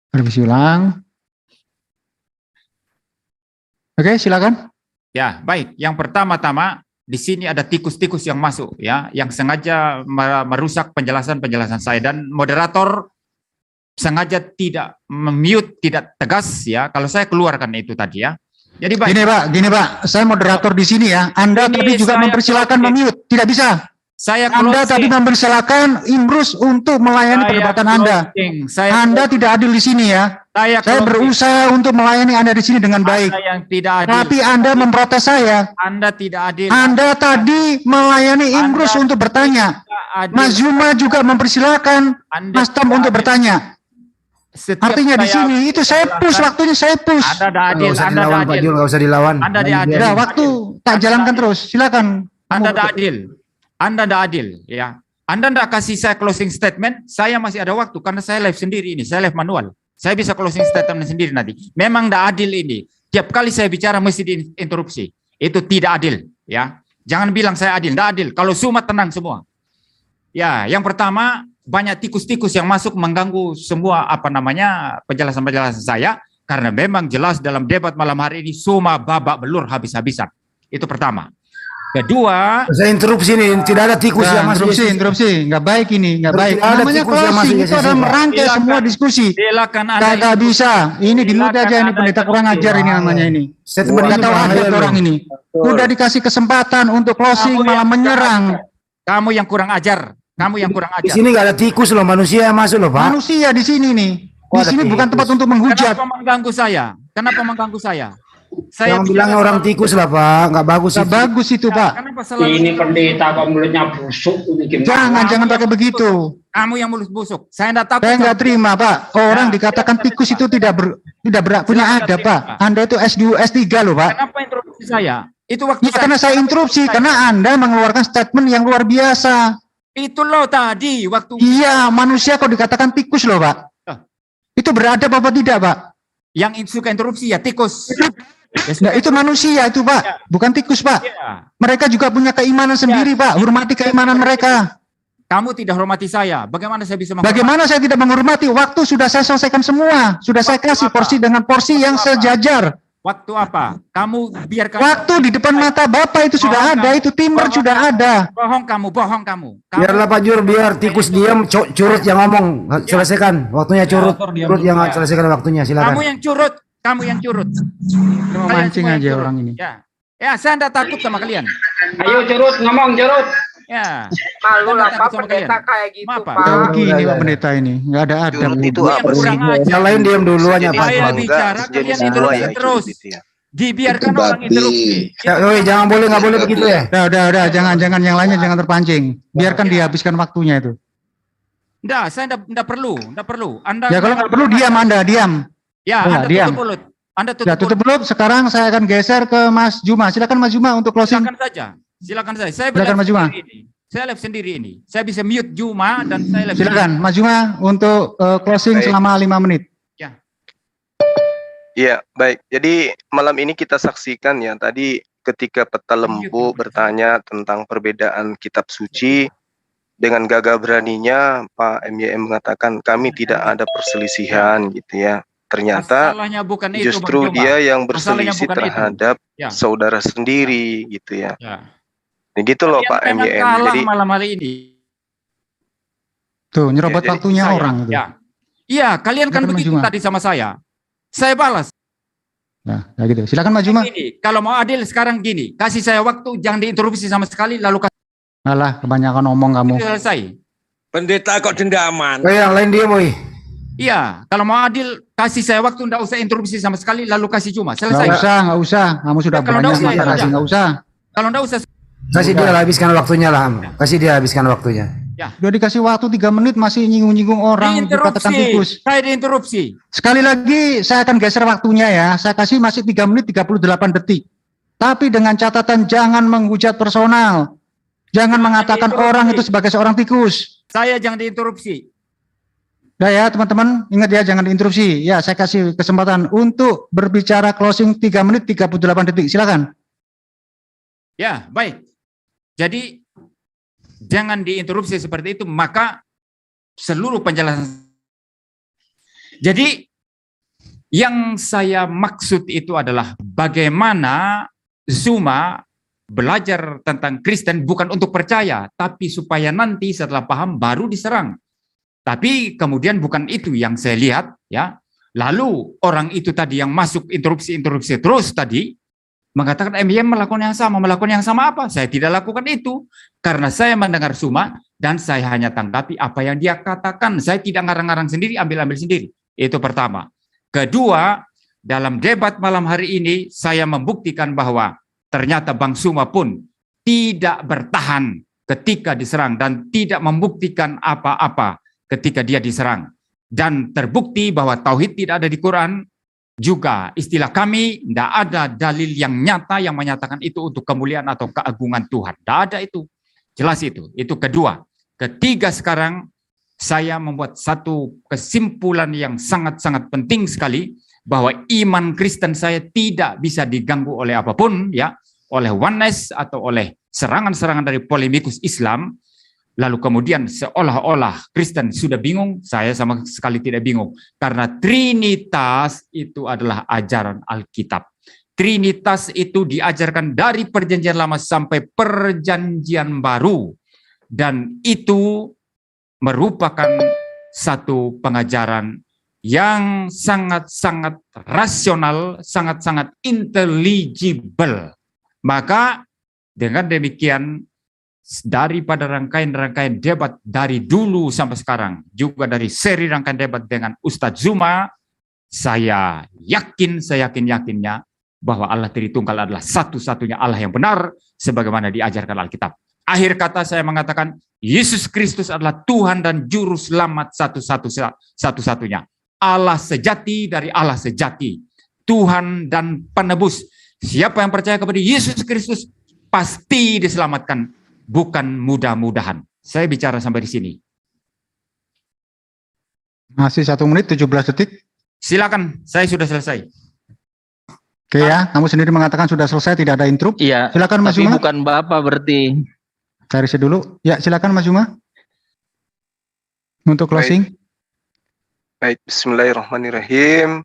revisi ulang. Oke, silakan. Ya, baik. Yang pertama-tama di sini ada tikus-tikus yang masuk ya, yang sengaja merusak penjelasan-penjelasan saya dan moderator sengaja tidak memute, tidak tegas ya. Kalau saya keluarkan itu tadi ya. Jadi baik. Gini Pak, saya moderator di sini ya. Anda Ini tadi juga saya mempersilakan closing. memute, tidak bisa. Saya Anda tadi mempersilakan Imrus untuk melayani perdebatan Anda. Anda tidak adil di sini ya. Saya berusaha untuk melayani Anda di sini dengan baik. Anda yang tidak adil. Tapi Anda memprotes saya. Anda tidak adil. Anda tadi melayani Imrus untuk bertanya. Mas Juma juga mempersilakan Mas Tom untuk bertanya. Artinya di sini itu saya push waktunya, saya push. Anda tidak adil. Nggak usah Anda dilawan tidak Pak adil. Jul, nggak usah dilawan. Anda tidak adil. Udah, waktu tak jalankan terus. Silakan. Anda tidak adil. Anda tidak adil, ya. Anda tidak kasih saya closing statement, saya masih ada waktu karena saya live sendiri ini, saya live manual. Saya bisa closing statement sendiri nanti. Memang tidak adil ini. Tiap kali saya bicara mesti diinterupsi. Itu tidak adil, ya. Jangan bilang saya adil, tidak adil. Kalau Sumat tenang semua. Ya, yang pertama banyak tikus-tikus yang masuk mengganggu semua penjelasan-penjelasan saya karena memang jelas dalam debat malam hari ini semua babak belur habis-habisan. Itu pertama. Kedua, Saya interupsi nih, tidak ada tikus yang masuk. interupsi, nggak baik ini, nggak baik. Tidak ada Namanya tikus yang masuk closing, itu JCC, adalah Pak. merangkai semua diskusi. silakan Anda Kagak bisa, ini di mute aja ini Anda pendeta kurang interupsi. ajar ini namanya ini. Statement Nggak ini tahu bahaya adat loh. orang ini. Udah dikasih kesempatan untuk closing malah menyerang. Kamu yang kurang ajar. Kamu yang kurang Di ajar. sini nggak ada tikus loh, manusia yang masuk loh Pak. Manusia di sini nih. Kok Di ada sini bukan tikus? tempat untuk menghujat. Kenapa mengganggu saya? Kenapa mengganggu saya? Saya Yang bilang orang tikus lah Pak, nggak bagus Nggak itu. bagus itu Pak. Kenapa selalu Ini pendeta apa mulutnya busuk ini gimana? Jangan pakai begitu. kamu yang mulut busuk? Saya tidak takut. Saya nggak terima Pak. Orang Ya. dikatakan tikus itu tidak punya Silakan adab terima, Pak. Pak. Anda itu S2, S3 loh Pak. Kenapa interupsi saya? Itu waktu Ya, karena saya interupsi, karena Anda mengeluarkan statement yang luar biasa. itu loh tadi waktu Iya, manusia kok dikatakan tikus loh Pak. Ah. Itu beradab apa tidak Pak? yang suka interupsi ya tikus. Nah, itu manusia itu Pak, bukan tikus Pak. Ya. Mereka juga punya keimanan sendiri Pak, hormati keimanan mereka. Kamu tidak hormati saya. Bagaimana saya bisa menghormati? Bagaimana saya tidak menghormati? Waktu sudah saya selesaikan semua. Sudah saya kasih porsi dengan porsi yang sejajar. Waktu apa? Kamu biarkan. Waktu di depan mata Bapak itu sudah ada, itu timber sudah ada. Bohong kamu, bohong kamu. Biarlah Pak Jur, biar tikus diam, curut yang ngomong, selesaikan. Waktunya curut, curut yang selesaikan waktunya, Kamu silakan. yang curut. kamu yang curut. Mau Kalian mancing semua yang aja curut. orang ini. Ya, saya tidak takut sama kalian. Ayo Cerut, ngomong Cerut. Ya. Malu lah Saya takut Pak sama pendeta kalian. kayak gitu Maaf, Pak. Pak. Ya begini udah, Pak Pendeta ini, nggak ada adab. Curut itu Yang apa sih? kurang ajar. Yang lain diam dulu aja Pak. Saya Bangga, bicara, jenis kalian dua interupsi ya, terus. curut itu ya. Dibiarkan Itu orang babi. interupsi. Ya, jangan boleh, nggak boleh begitu ya. Udah, jangan yang lainnya jangan terpancing. Biarkan dihabiskan waktunya itu. Enggak, saya enggak perlu. Anda Ya kalau nggak perlu diam Anda, diam. Ya, Ya, Anda diam. tutup mulut. Anda Ya tutup mulut. Sekarang saya akan geser ke Mas Juma. Silakan Mas Juma untuk closing. Silakan saja. Saya Silakan, Mas Juma. Saya live sendiri ini. Saya bisa mute Juma dan saya live. Silakan Mas Juma untuk closing Baik. selama 5 menit. Iya, baik. Jadi malam ini kita saksikan ya, tadi ketika Peta Lembu bertanya tentang perbedaan kitab suci, dengan gagah beraninya Pak MYM mengatakan kami tidak ada perselisihan gitu ya. Ternyata Masalahnya bukan itu, justru Bang Joma. dia yang Masalahnya berselisih bukan itu. terhadap Ya. saudara sendiri gitu ya. Ya. Begitu loh Pak Kalian memang MYM. kalah Jadi malam hari ini. Tuh, nyerobot jadi waktunya Saya, orang itu. Ya. Iya, kalian kan Silakan, Mas begitu Juma. tadi sama saya. Saya balas. Nah, ya gitu. Silakan Mas Juma. Gini, kalau mau adil sekarang gini, kasih saya waktu, jangan diinterupsi sama sekali, lalu kasih Alah, kebanyakan ngomong kamu. selesai. Pendeta kok dendaman? Yang lain diam, woi. Iya, kalau mau adil, kasih saya waktu, enggak usah interupsi sama sekali, lalu kasih Juma. Nggak Selesai. usah. Kamu sudah Ya, kalau banyak nggak usah, masa ya kasih, udah. nggak usah. Kalau enggak usah. Kasih dia habiskan waktunya lah. Kasih dia habiskan waktunya. Udah dikasih waktu 3 menit masih nyinggung-nyinggung orang, dikatakan tikus. Saya diinterupsi. Sekali lagi saya akan geser waktunya ya. Saya kasih masih 3 menit 38 detik. Tapi dengan catatan jangan menghujat personal. Jangan mengatakan orang itu sebagai seorang tikus. Saya jangan diinterupsi. Nah ya teman-teman, ingat ya jangan diinterupsi. Ya saya kasih kesempatan untuk berbicara closing 3 menit 38 detik. Silakan. Ya, baik. Jadi jangan diinterupsi seperti itu, maka seluruh penjelasan. Jadi yang saya maksud itu adalah bagaimana Zuma belajar tentang Kristen bukan untuk percaya, tapi supaya nanti setelah paham baru diserang. Tapi kemudian bukan itu yang saya lihat ya. Lalu orang itu tadi yang masuk interupsi terus tadi mengatakan MYM melakukan yang sama apa? Saya tidak lakukan itu karena saya mendengar Zuma dan saya hanya tanggapi apa yang dia katakan. Saya tidak ngarang-ngarang sendiri, ambil-ambil sendiri. Itu pertama. Kedua, dalam debat malam hari ini saya membuktikan bahwa ternyata Bang Zuma pun tidak bertahan ketika diserang dan tidak membuktikan apa-apa ketika dia diserang. Dan terbukti bahwa tauhid tidak ada di Quran. Juga istilah kami tidak ada dalil yang nyata yang menyatakan itu untuk kemuliaan atau keagungan Tuhan. Tidak ada itu. Jelas itu. Itu kedua. Ketiga sekarang saya membuat satu kesimpulan yang sangat-sangat penting sekali bahwa iman Kristen saya tidak bisa diganggu oleh apapun ya, oleh oneness atau oleh serangan-serangan dari polemikus Islam. Lalu kemudian seolah-olah Kristen sudah bingung, saya sama sekali tidak bingung. Karena Trinitas itu adalah ajaran Alkitab. Trinitas itu diajarkan dari perjanjian lama sampai perjanjian baru. Dan itu merupakan satu pengajaran yang sangat-sangat rasional, sangat-sangat intelligible. Maka dengan demikian, daripada rangkaian-rangkaian debat dari dulu sampai sekarang, juga dari seri rangkaian debat dengan Ustadz Zuma, saya yakinnya bahwa Allah Tritunggal adalah satu-satunya Allah yang benar sebagaimana diajarkan Alkitab. Akhir kata saya mengatakan Yesus Kristus adalah Tuhan dan Juru Selamat satu-satunya. Allah sejati dari Allah sejati. Tuhan dan penebus. Siapa yang percaya kepada Yesus Kristus pasti diselamatkan. Bukan mudah-mudahan. Saya bicara sampai di sini. Masih 1 menit 17 detik. Silakan, saya sudah selesai. Oke ya, kamu sendiri mengatakan sudah selesai, tidak ada intrup. Iya. Silakan Mas Tapi Zuma. bukan Bapak berarti. Cari saya dulu. Ya, silakan Mas Zuma. Untuk closing. Baik, bismillahirrahmanirrahim.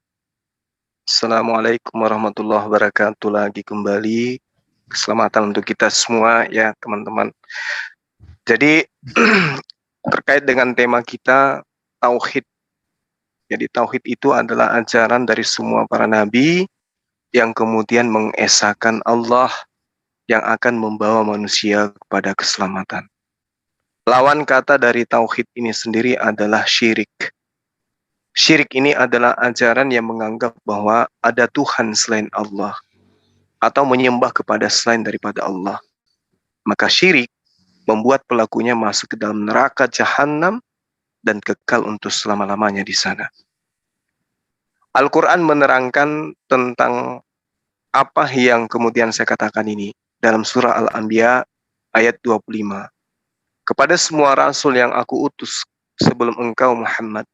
Assalamualaikum warahmatullahi wabarakatuh. Lagi kembali. Keselamatan untuk kita semua ya teman-teman. Jadi terkait dengan tema kita tauhid Jadi tauhid itu adalah ajaran dari semua para nabi yang kemudian mengesahkan Allah yang akan membawa manusia kepada keselamatan. Lawan kata dari tauhid ini sendiri adalah syirik. Syirik ini adalah ajaran yang menganggap bahwa ada Tuhan selain Allah atau menyembah kepada selain daripada Allah. Maka syirik membuat pelakunya masuk ke dalam neraka jahanam dan kekal untuk selama-lamanya di sana. Al-Quran menerangkan tentang apa yang kemudian saya katakan ini dalam surah Al-Anbiya ayat 25. Kepada semua rasul yang aku utus sebelum engkau Muhammad,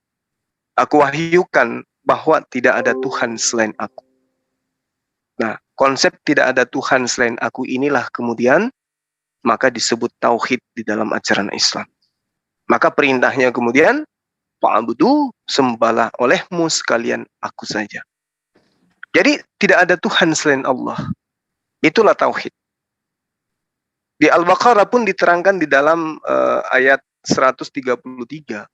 aku wahyukan bahwa tidak ada Tuhan selain aku. Nah, konsep tidak ada Tuhan selain aku inilah kemudian maka disebut tauhid di dalam ajaran Islam. Maka perintahnya kemudian fa'budu, sembahlah olehmu sekalian aku saja. Jadi tidak ada Tuhan selain Allah. Itulah tauhid. Di Al-Baqarah pun diterangkan di dalam ayat 133.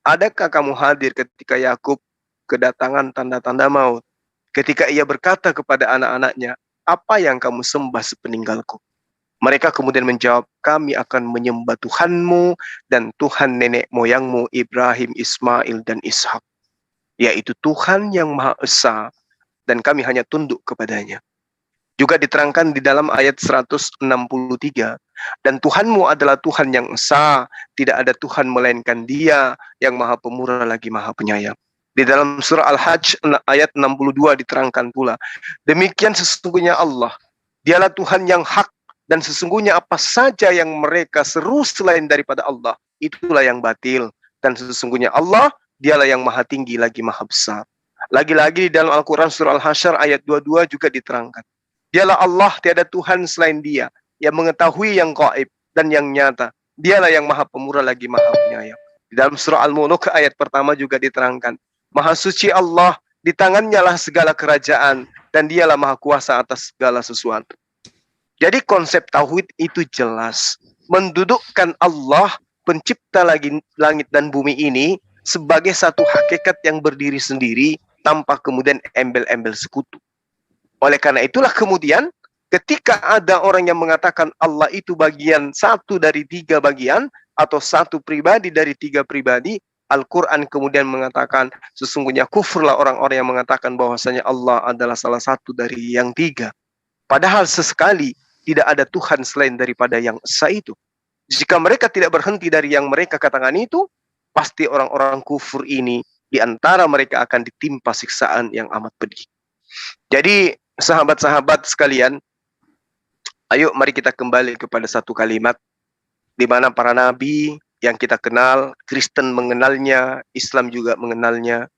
Adakah kamu hadir ketika Yakub kedatangan tanda-tanda maut? Ketika ia berkata kepada anak-anaknya, apa yang kamu sembah sepeninggalku? Mereka kemudian menjawab, kami akan menyembah Tuhanmu dan Tuhan nenek moyangmu Ibrahim, Ismail, dan Ishak. Yaitu Tuhan yang Maha Esa dan kami hanya tunduk kepadanya. Juga diterangkan di dalam ayat 163, dan Tuhanmu adalah Tuhan yang esa, tidak ada Tuhan melainkan Dia yang Maha Pemurah lagi Maha Penyayang. Di dalam surah Al-Hajj ayat 62 diterangkan pula, demikian sesungguhnya Allah, Dialah Tuhan yang hak, dan sesungguhnya apa saja yang mereka seru selain daripada Allah, itulah yang batil, dan sesungguhnya Allah, Dialah yang Maha Tinggi lagi Maha Besar. Lagi-lagi di dalam Al-Quran surah Al-Hasyr ayat 22 juga diterangkan, Dialah Allah, tiada Tuhan selain Dia, yang mengetahui yang gaib dan yang nyata. Dialah yang Maha Pemurah lagi Maha Penyayang. Di dalam surah Al-Mulk ayat pertama juga diterangkan, Maha Suci Allah, di tangannya lah segala kerajaan, dan Dialah Maha Kuasa atas segala sesuatu. Jadi konsep tauhid itu jelas, mendudukkan Allah, pencipta langit dan bumi ini, sebagai satu hakikat yang berdiri sendiri, tanpa kemudian embel-embel sekutu. Oleh karena itulah kemudian ketika ada orang yang mengatakan Allah itu bagian satu dari tiga bagian atau satu pribadi dari tiga pribadi, Al-Quran kemudian mengatakan sesungguhnya kufurlah orang-orang yang mengatakan bahwasanya Allah adalah salah satu dari yang tiga. Padahal sesekali tidak ada Tuhan selain daripada yang esa itu. Jika mereka tidak berhenti dari yang mereka katakan itu, pasti orang-orang kufur ini di antara mereka akan ditimpa siksaan yang amat pedih. Jadi sahabat-sahabat sekalian, ayo mari kita kembali kepada satu kalimat di mana para nabi yang kita kenal, Kristen mengenalnya, Islam juga mengenalnya,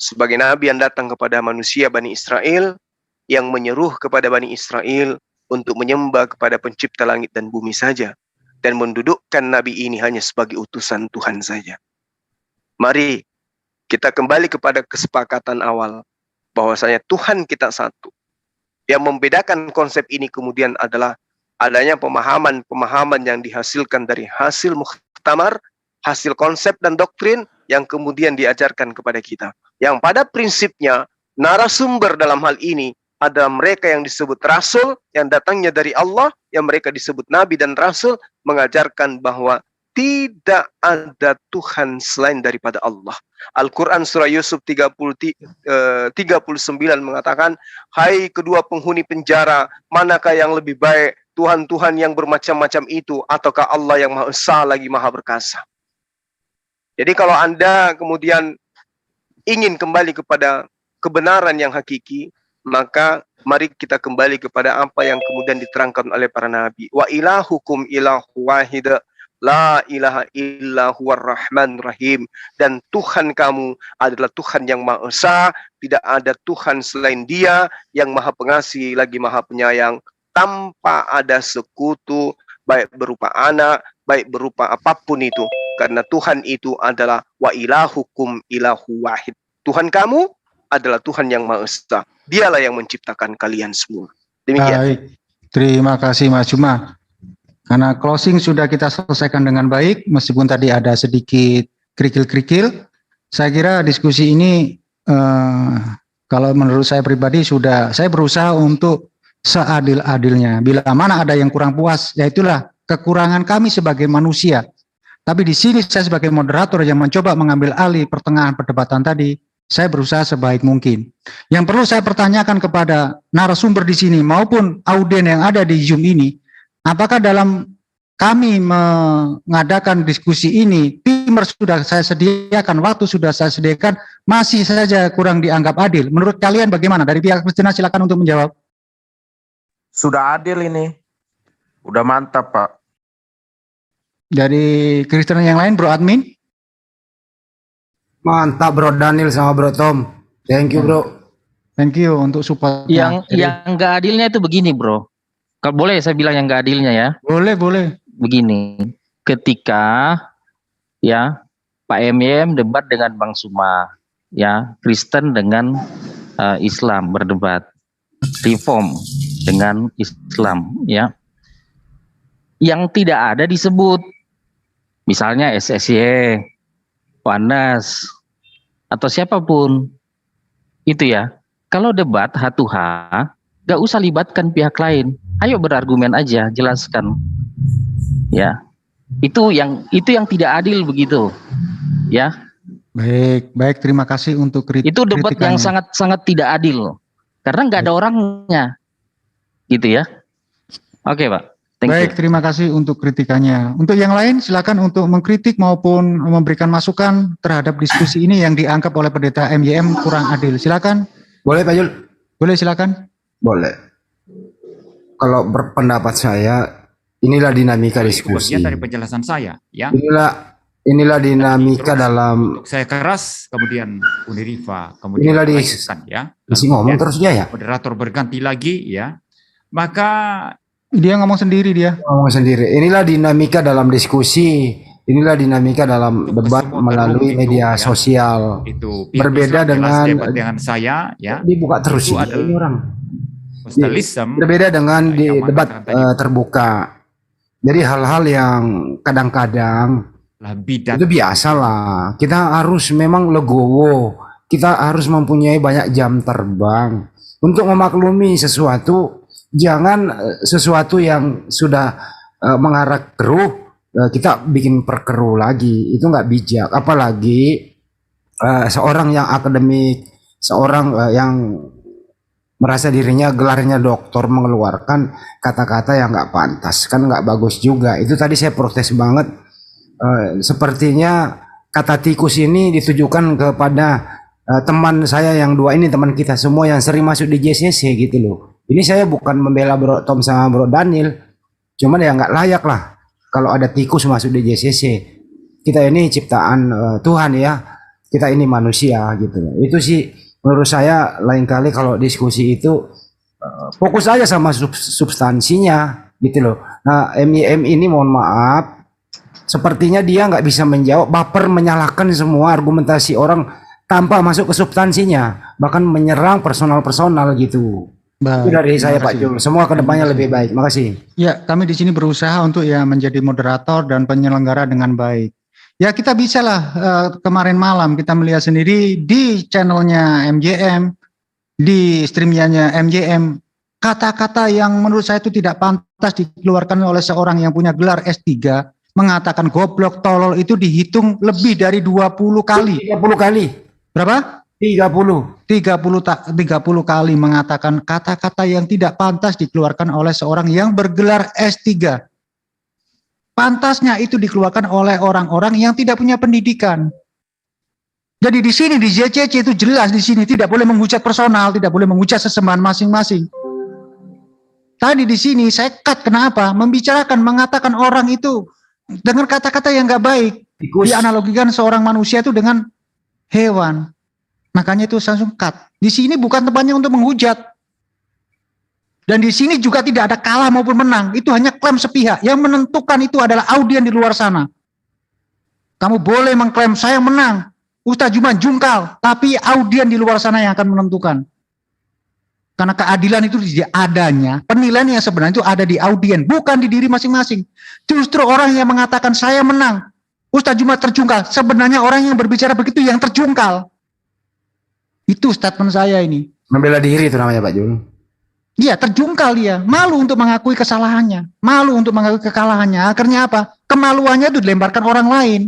sebagai nabi yang datang kepada manusia Bani Israel, yang menyeruh kepada Bani Israel untuk menyembah kepada pencipta langit dan bumi saja, dan mendudukkan nabi ini hanya sebagai utusan Tuhan saja. Mari kita kembali kepada kesepakatan awal, bahwasanya Tuhan kita satu. Yang membedakan konsep ini kemudian adalah adanya pemahaman-pemahaman yang dihasilkan dari hasil muktamar, hasil konsep dan doktrin yang kemudian diajarkan kepada kita. Yang pada prinsipnya narasumber dalam hal ini adalah mereka yang disebut rasul, yang datangnya dari Allah, yang mereka disebut nabi dan rasul, mengajarkan bahwa tidak ada Tuhan selain daripada Allah. Al-Quran surah Yusuf 39 mengatakan, hai kedua penghuni penjara, manakah yang lebih baik, Tuhan-Tuhan yang bermacam-macam itu, ataukah Allah yang Maha Esa lagi Maha Perkasa? Jadi kalau Anda kemudian ingin kembali kepada kebenaran yang hakiki, maka mari kita kembali kepada apa yang kemudian diterangkan oleh para nabi. Wa ilahukum ilahu wahid, la ilaha illa huwar rahman rahim. Dan Tuhan kamu adalah Tuhan yang Maha Esa, tidak ada Tuhan selain Dia yang Maha Pengasih lagi Maha Penyayang, tanpa ada sekutu, baik berupa anak, baik berupa apapun itu. Karena Tuhan itu adalah wa ilahukum ilahu wahid. Tuhan kamu adalah Tuhan yang Maha Esa. Dialah yang menciptakan kalian semua. Demikian. Baik, terima kasih Mas Juma. Karena closing sudah kita selesaikan dengan baik, meskipun tadi ada sedikit kerikil-kerikil, Saya kira diskusi ini kalau menurut saya pribadi saya berusaha untuk seadil-adilnya. Bila mana ada yang kurang puas, ya itulah kekurangan kami sebagai manusia. Tapi di sini saya sebagai moderator yang mencoba mengambil alih pertengahan perdebatan tadi, saya berusaha sebaik mungkin. Yang perlu saya pertanyakan kepada narasumber di sini maupun audien yang ada di Zoom ini, apakah dalam kami mengadakan diskusi ini, timer sudah saya sediakan, waktu sudah saya sediakan, masih saja kurang dianggap adil. Menurut kalian bagaimana? Dari pihak Kristen silakan untuk menjawab. Sudah adil ini. Udah mantap, Pak. Dari Kristen yang lain, Bro Admin? Mantap Bro Daniel sama Bro Tom. Thank you, Bro. Thank you untuk support. Yang nggak adilnya itu begini, Bro. Kalau boleh saya bilang yang nggak adilnya ya. Boleh. Begini, ketika ya Pak MYM debat dengan Bang Suma, ya Kristen dengan Islam berdebat, Reform dengan Islam, ya. Yang tidak ada disebut, misalnya SSY, Wanas, atau siapapun, itu ya. Kalau debat H2H, gak usah libatkan pihak lain. Ayo berargumen aja, jelaskan. Ya, itu yang tidak adil begitu, ya. Baik, terima kasih untuk itu debat yang sangat tidak adil, karena nggak ada orangnya, gitu ya. Oke, Pak. Baik, terima kasih untuk kritikannya. Untuk yang lain, silakan untuk mengkritik maupun memberikan masukan terhadap diskusi ini yang dianggap oleh pendeta MYM kurang adil. Silakan. Boleh, Pak Jul? Boleh, silakan. Boleh. Kalau berpendapat saya, inilah dinamika diskusi. Bagian dari penjelasan saya, ya. Inilah dinamika dalam. Saya keras, kemudian Uniriva, kemudian Inilah ya. Masih ngomong terus dia ya. Moderator berganti lagi, ya. Maka dia ngomong sendiri dia. Ngomong sendiri. Inilah dinamika dalam diskusi. Inilah dinamika dalam debat melalui media sosial. Itu berbeda dengan saya, ya. Dibuka terus ini orang. Berbeda dengan di debat terbuka. Jadi hal-hal yang kadang-kadang itu biasa lah. Kita harus memang legowo. Kita harus mempunyai banyak jam terbang untuk memaklumi sesuatu. Jangan sesuatu yang sudah mengarah keruh kita bikin perkeruh lagi. Itu nggak bijak. Apalagi seorang yang akademik, seorang yang merasa dirinya gelarnya doktor mengeluarkan kata-kata yang nggak pantas, kan nggak bagus juga. Itu tadi saya protes banget. Sepertinya kata tikus ini ditujukan kepada teman saya yang dua ini, teman kita semua yang sering masuk di JCC gitu loh. Ini saya bukan membela Bro Tom sama Bro Daniel, cuman ya nggak layak lah kalau ada tikus masuk di JCC. Kita ini ciptaan Tuhan ya, kita ini manusia gitu loh. Itu sih menurut saya lain kali kalau diskusi itu fokus aja sama substansinya gitu loh. Nah MYM ini mohon maaf, sepertinya dia nggak bisa menjawab, baper menyalahkan semua argumentasi orang tanpa masuk ke substansinya, bahkan menyerang personal gitu. Itu dari saya Pak Jul. Semua kedepannya lebih baik. Makasih. Ya, kami di sini berusaha untuk ya menjadi moderator dan penyelenggara dengan baik. Ya kita bisa lah, kemarin malam kita melihat sendiri di channelnya MYM, di streamnya MYM, kata-kata yang menurut saya itu tidak pantas dikeluarkan oleh seorang yang punya gelar S3, mengatakan goblok, tolol itu dihitung lebih dari 20 kali. 30 kali. Berapa? 30 kali mengatakan kata-kata yang tidak pantas dikeluarkan oleh seorang yang bergelar S3. Pantasnya itu dikeluarkan oleh orang-orang yang tidak punya pendidikan. Jadi di sini di JCC itu jelas di sini tidak boleh menghujat personal, tidak boleh menghujat sesembahan masing-masing. Tadi di sini saya cut kenapa? Membicarakan, mengatakan orang itu dengan kata-kata yang nggak baik. Dianalogikan seorang manusia itu dengan hewan. Makanya itu langsung cut. Di sini bukan tempatnya untuk menghujat. Dan di sini juga tidak ada kalah maupun menang. Itu hanya klaim sepihak. Yang menentukan itu adalah audien di luar sana. Kamu boleh mengklaim saya menang, Ustaz Juman jungkal, tapi audien di luar sana yang akan menentukan. Karena keadilan itu adanya, penilaian yang sebenarnya itu ada di audien, bukan di diri masing-masing. Justru orang yang mengatakan saya menang, Ustaz Jumat terjungkal. Sebenarnya orang yang berbicara begitu yang terjungkal. Itu statement saya ini. Membela diri itu namanya Pak Jul. Iya, terjungkal dia. Malu untuk mengakui kesalahannya. Malu untuk mengakui kekalahannya. Akhirnya apa? Kemaluannya itu dilemparkan orang lain.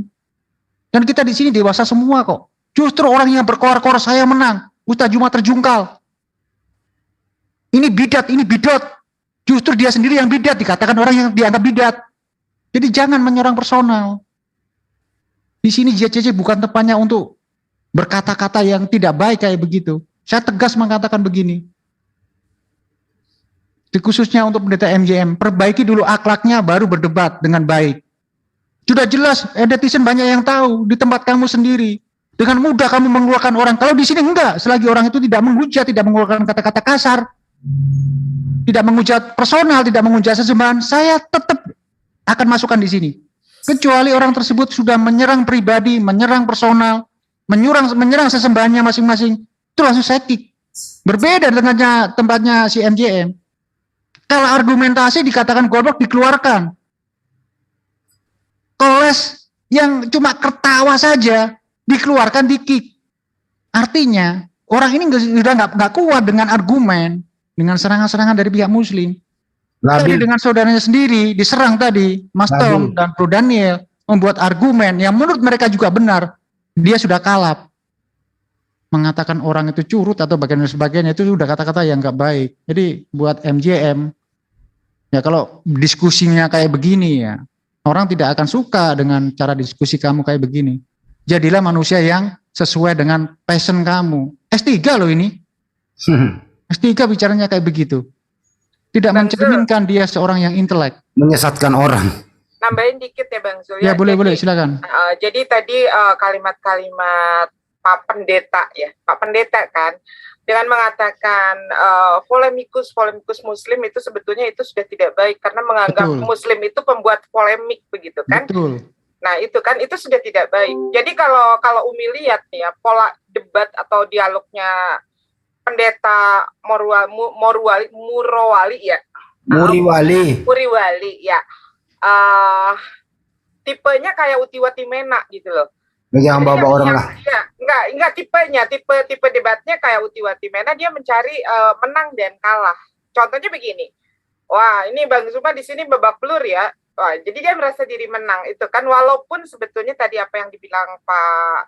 Dan kita di sini dewasa semua kok. Justru orang yang berkoar-koar saya menang. Ustaz Jumat terjungkal. Ini bidat, ini bidot. Justru dia sendiri yang bidat. Dikatakan orang yang dianggap bidat. Jadi jangan menyerang personal. Di sini JCC bukan tempatnya untuk berkata-kata yang tidak baik kayak begitu. Saya tegas mengatakan begini. Khususnya untuk pendeta MJM, perbaiki dulu akhlaknya baru berdebat dengan baik. Sudah jelas, netizen banyak yang tahu di tempat kamu sendiri. Dengan mudah kamu mengeluarkan orang. Kalau di sini enggak, selagi orang itu tidak menghujat, tidak mengeluarkan kata-kata kasar, tidak menghujat personal, tidak menghujat sesembahan, saya tetap akan masukkan di sini. Kecuali orang tersebut sudah menyerang pribadi, menyerang personal, menyerang sesembahannya masing-masing, itu langsung saya kick. Berbeda dengan tempatnya si MJM. Kalau argumentasi dikatakan goblok dikeluarkan. Koles yang cuma ketawa saja dikeluarkan di kick. Artinya orang ini sudah nggak kuat dengan argumen, dengan serangan-serangan dari pihak Muslim. Tadi dengan saudaranya sendiri diserang tadi, Mas Tom dan Bro Daniel membuat argumen yang menurut mereka juga benar. Dia sudah kalap. Mengatakan orang itu curut atau bagian dan sebagainya itu sudah kata-kata yang nggak baik. Jadi buat MJM, ya kalau diskusinya kayak begini ya, orang tidak akan suka dengan cara diskusi kamu kayak begini. Jadilah manusia yang sesuai dengan passion kamu. S3 loh ini. S3 bicaranya kayak begitu. Tidak mencerminkan dia seorang yang intelek. Menyesatkan orang. Nambahin dikit ya Bang Zul. Ya boleh silakan. Jadi tadi kalimat-kalimat Pak Pendeta ya, Pak Pendeta kan, dengan mengatakan polemikus Muslim itu sebetulnya itu sudah tidak baik karena menganggap Muslim itu pembuat polemik begitu kan. Betul. Nah itu kan itu sudah tidak baik. Jadi kalau Umi lihat nih ya pola debat atau dialognya Pendeta Muriwali ya. Muriwali ya. Tipenya kayak Utiwati Mena gitu loh. Jangan bawa orang lah. Ya, enggak tipenya, tipe debatnya kayak Utiwati Mena, dia mencari menang dan kalah. Contohnya begini. Wah, ini Bang Zuma di sini babak belur ya. Wah, jadi dia merasa diri menang itu kan, walaupun sebetulnya tadi apa yang dibilang Pak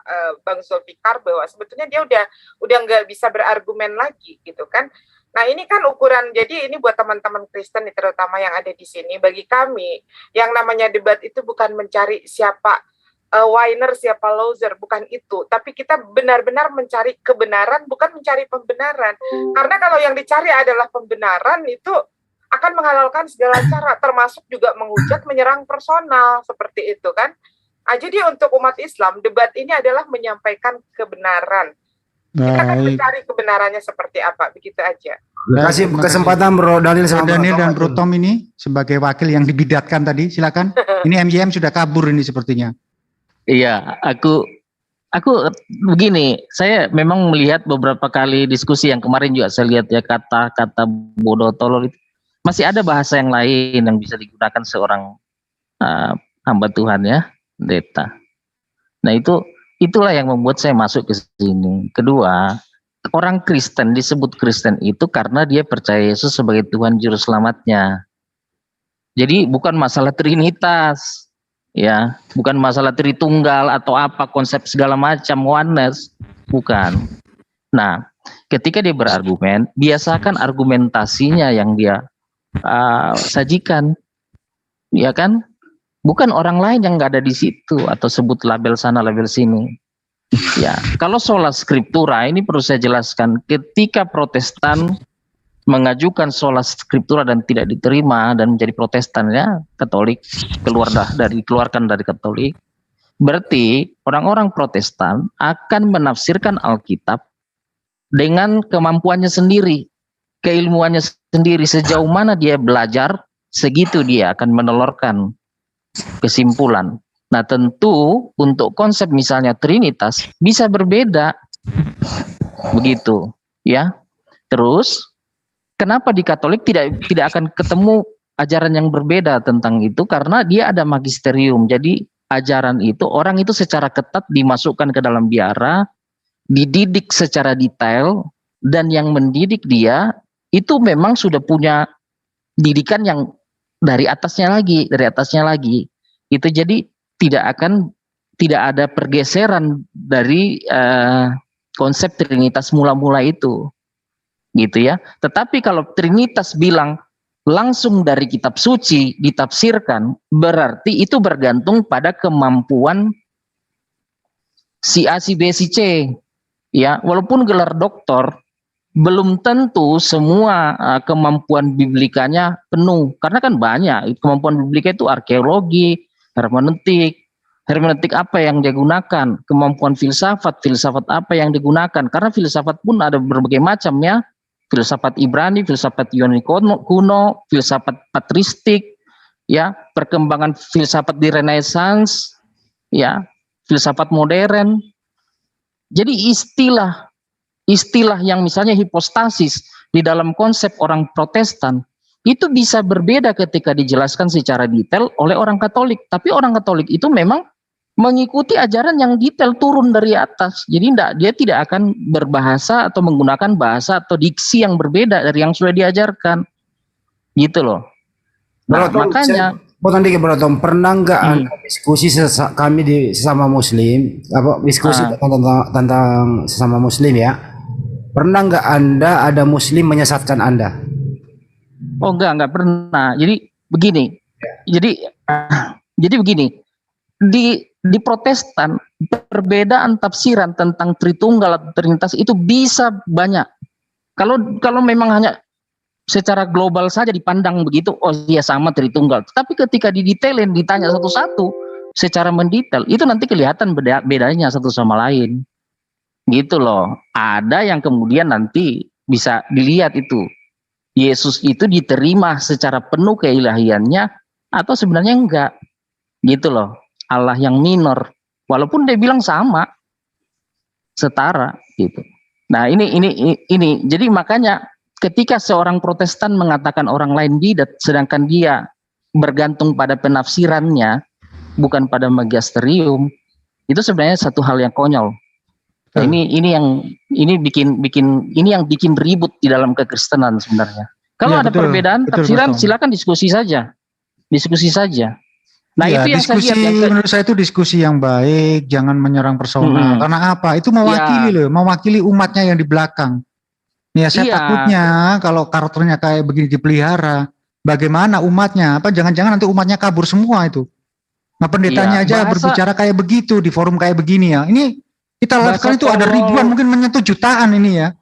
Bang Zulfikar bahwa sebetulnya dia udah nggak bisa berargumen lagi gitu kan. Nah ini kan ukuran, jadi ini buat teman-teman Kristen terutama yang ada di sini, bagi kami yang namanya debat itu bukan mencari siapa winner siapa loser, bukan itu, tapi kita benar-benar mencari kebenaran, bukan mencari pembenaran. Karena kalau yang dicari adalah pembenaran itu akan menghalalkan segala cara, termasuk juga menghujat, menyerang personal, seperti itu kan. Jadi untuk umat Islam, debat ini adalah menyampaikan kebenaran. Kita akan mencari kebenarannya seperti apa, begitu aja. Kasih kesempatan Bro Daniel dan Bro Tom ini sebagai wakil yang dibidatkan tadi, silakan. Ini MJM sudah kabur ini sepertinya. Iya, aku begini, saya memang melihat beberapa kali diskusi yang kemarin juga saya lihat ya, kata-kata bodoh tolol itu masih ada bahasa yang lain yang bisa digunakan seorang hamba Tuhan ya, pendeta. Nah itulah yang membuat saya masuk ke sini. Kedua, orang Kristen disebut Kristen itu karena dia percaya Yesus sebagai Tuhan Juru Selamatnya. Jadi bukan masalah Trinitas, ya, bukan masalah Tritunggal atau apa konsep segala macam oneness, bukan. Nah, ketika dia berargumen, biasakan argumentasinya yang dia sajikan, ya kan? Bukan orang lain yang nggak ada di situ atau sebut label sana label sini. Ya, kalau sola scriptura ini perlu saya jelaskan. Ketika Protestan mengajukan sola scriptura dan tidak diterima dan menjadi Protestan ya, Katolik dikeluarkan dari Katolik, berarti orang-orang Protestan akan menafsirkan Alkitab dengan kemampuannya sendiri, keilmuannya sendiri. Sejauh mana dia belajar, segitu dia akan menelurkan kesimpulan. Nah tentu untuk konsep misalnya Trinitas bisa berbeda, begitu ya. Terus kenapa di Katolik tidak akan ketemu ajaran yang berbeda tentang itu? Karena dia ada magisterium. Jadi ajaran itu, orang itu secara ketat dimasukkan ke dalam biara, dididik secara detail, dan yang mendidik dia itu memang sudah punya didikan yang dari atasnya lagi. Itu jadi tidak ada pergeseran dari konsep Trinitas mula-mula itu, gitu ya. Tetapi kalau Trinitas bilang langsung dari kitab suci ditafsirkan, berarti itu bergantung pada kemampuan si A, si B, si C. Ya, walaupun gelar doktor, belum tentu semua kemampuan biblikanya penuh, karena kan banyak kemampuan biblika itu, arkeologi, hermeneutik apa yang dia gunakan, kemampuan filsafat apa yang digunakan, karena filsafat pun ada berbagai macam ya, filsafat Ibrani, filsafat Yunani kuno, filsafat patristik, ya, perkembangan filsafat di Renaissance, ya, filsafat modern. Jadi istilah yang misalnya hipostasis di dalam konsep orang Protestan itu bisa berbeda ketika dijelaskan secara detail oleh orang Katolik. Tapi orang Katolik itu memang mengikuti ajaran yang detail turun dari atas. Jadi dia tidak akan berbahasa atau menggunakan bahasa atau diksi yang berbeda dari yang sudah diajarkan. Gitu loh. Nah, makanya Bro Tom, pernah nggak Anda diskusi kami di sesama Muslim, diskusi tentang sesama Muslim ya? Pernah nggak Anda ada Muslim menyesatkan Anda? Oh enggak pernah. Jadi begini. Jadi begini. Di Protestan perbedaan tafsiran tentang Tritunggal atau Trinitas itu bisa banyak. Kalau memang hanya secara global saja dipandang begitu, oh iya sama Tritunggal. Tapi ketika didetailin, ditanya satu-satu secara mendetail, itu nanti kelihatan bedanya satu sama lain. Gitu loh. Ada yang kemudian nanti bisa dilihat itu Yesus itu diterima secara penuh keilahiannya atau sebenarnya enggak. Gitu loh. Allah yang minor, walaupun dia bilang sama, setara gitu. Nah ini jadi makanya ketika seorang Protestan mengatakan orang lain bidat, sedangkan dia bergantung pada penafsirannya, bukan pada magisterium, itu sebenarnya satu hal yang konyol. Nah, ini yang bikin ribut di dalam kekristenan sebenarnya. Kalau ada perbedaan tafsiran, silakan diskusi saja. Nah ya, itu yang diskusi menurut saya itu diskusi yang baik, jangan menyerang personal. Karena apa? Itu mewakili umatnya yang di belakang. Ya saya takutnya kalau karakternya kayak begini dipelihara, bagaimana umatnya? Apa jangan-jangan nanti umatnya kabur semua itu? Nah pendetanya aja berbicara kayak begitu di forum kayak begini ya. Ini kita lakukan itu ada ribuan, mungkin menyentuh jutaan ini ya,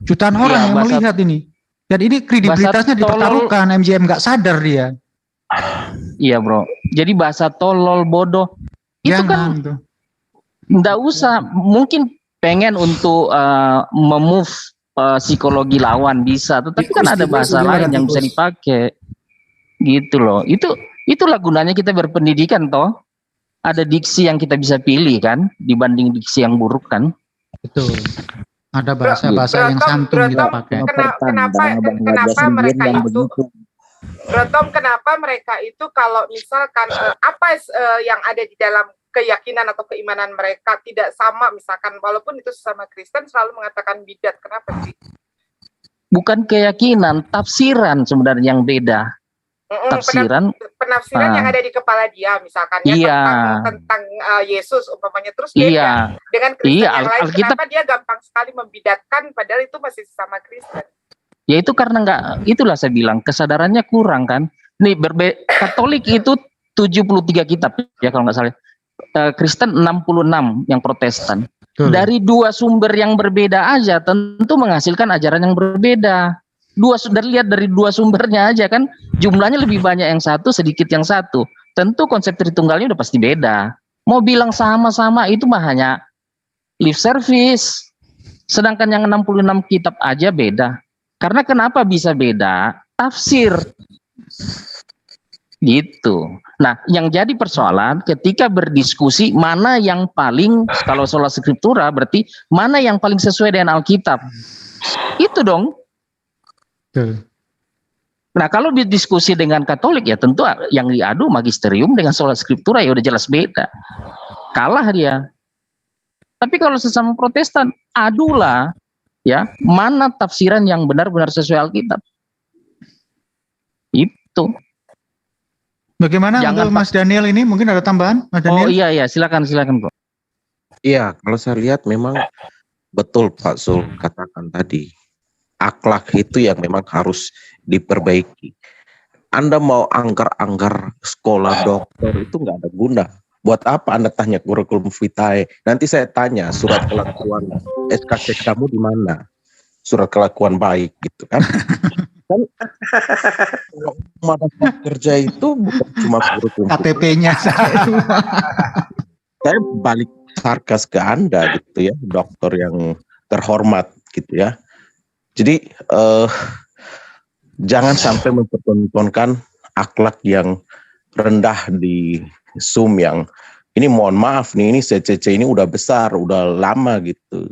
jutaan orang yang melihat ini. Dan ini kredibilitasnya dipertaruhkan. MJM nggak sadar dia. Iya bro, jadi bahasa tolol, bodoh itu kan nggak usah, mungkin pengen untuk memove psikologi lawan bisa, tetapi kan ada bahasa lain yang bisa dipakai, gitu loh. Itulah gunanya kita berpendidikan toh, ada diksi yang kita bisa pilih kan, dibanding diksi yang buruk kan. Betul. Ada bahasa-bahasa yang santun kita pakai. Kenapa mereka itu? Brotom, kenapa mereka itu kalau misalkan yang ada di dalam keyakinan atau keimanan mereka tidak sama, misalkan walaupun itu sesama Kristen selalu mengatakan bidat, kenapa sih? Bukan keyakinan, tafsiran sebenarnya yang beda. Penafsiran yang ada di kepala dia, misalkan tentang Yesus umpamanya, terus beda dengan Kristen yang lain. Kenapa dia gampang sekali membidatkan padahal itu masih sesama Kristen? Ya itu karena itulah saya bilang kesadarannya kurang kan. Nih Katolik itu 73 kitab ya kalau nggak salah. Kristen 66 yang Protestan. Dari dua sumber yang berbeda aja tentu menghasilkan ajaran yang berbeda. Lihat dari dua sumbernya aja kan jumlahnya lebih banyak yang satu, sedikit yang satu. Tentu konsep Tritunggalnya udah pasti beda. Mau bilang sama-sama itu mah hanya lip service. Sedangkan yang 66 kitab aja beda. Karena kenapa bisa beda? Tafsir. Gitu. Nah, yang jadi persoalan ketika berdiskusi mana yang paling, kalau sola scriptura berarti mana yang paling sesuai dengan Alkitab. Itu dong. Nah, kalau diskusi dengan Katolik ya tentu yang diadu magisterium dengan sola scriptura ya udah jelas beda. Kalah dia. Tapi kalau sesama Protestan, adulah ya, mana tafsiran yang benar-benar sesuai Alkitab. Itu. Bagaimana untuk Mas Daniel ini? Mungkin ada tambahan, Mas Daniel? Oh iya, silakan kok. Iya, kalau saya lihat memang betul Pak Zul katakan tadi. Akhlak itu yang memang harus diperbaiki. Anda mau anggar-anggar sekolah dokter itu nggak ada guna. Buat apa Anda tanya kurikulum vitae? Nanti saya tanya surat kelakuan SKS kamu di mana? Surat kelakuan baik gitu kan? Kan kalau kerja itu bukan cuma kurikulum KTP-nya. Saya balik sarkas ke Anda gitu ya, dokter yang terhormat gitu ya. Jadi jangan sampai mempertontonkan akhlak yang rendah di Zoom yang ini mohon maaf nih, ini CCC ini udah besar, udah lama gitu.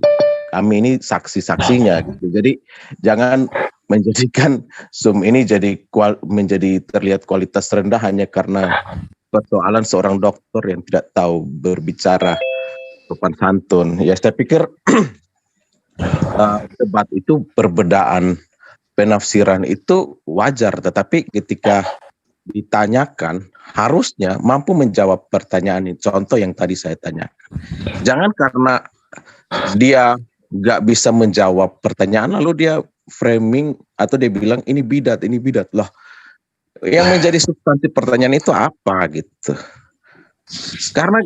Kami ini saksi-saksinya gitu. Jadi jangan menjadikan Zoom ini menjadi terlihat kualitas rendah hanya karena persoalan seorang dokter yang tidak tahu berbicara sopan santun. Ya saya pikir debat itu perbedaan penafsiran itu wajar, tetapi ketika ditanyakan harusnya mampu menjawab pertanyaan ini. Contoh yang tadi saya tanyakan, jangan karena dia nggak bisa menjawab pertanyaan lalu dia framing atau dia bilang ini bidat loh. Yang menjadi substansi pertanyaan itu apa gitu? Karena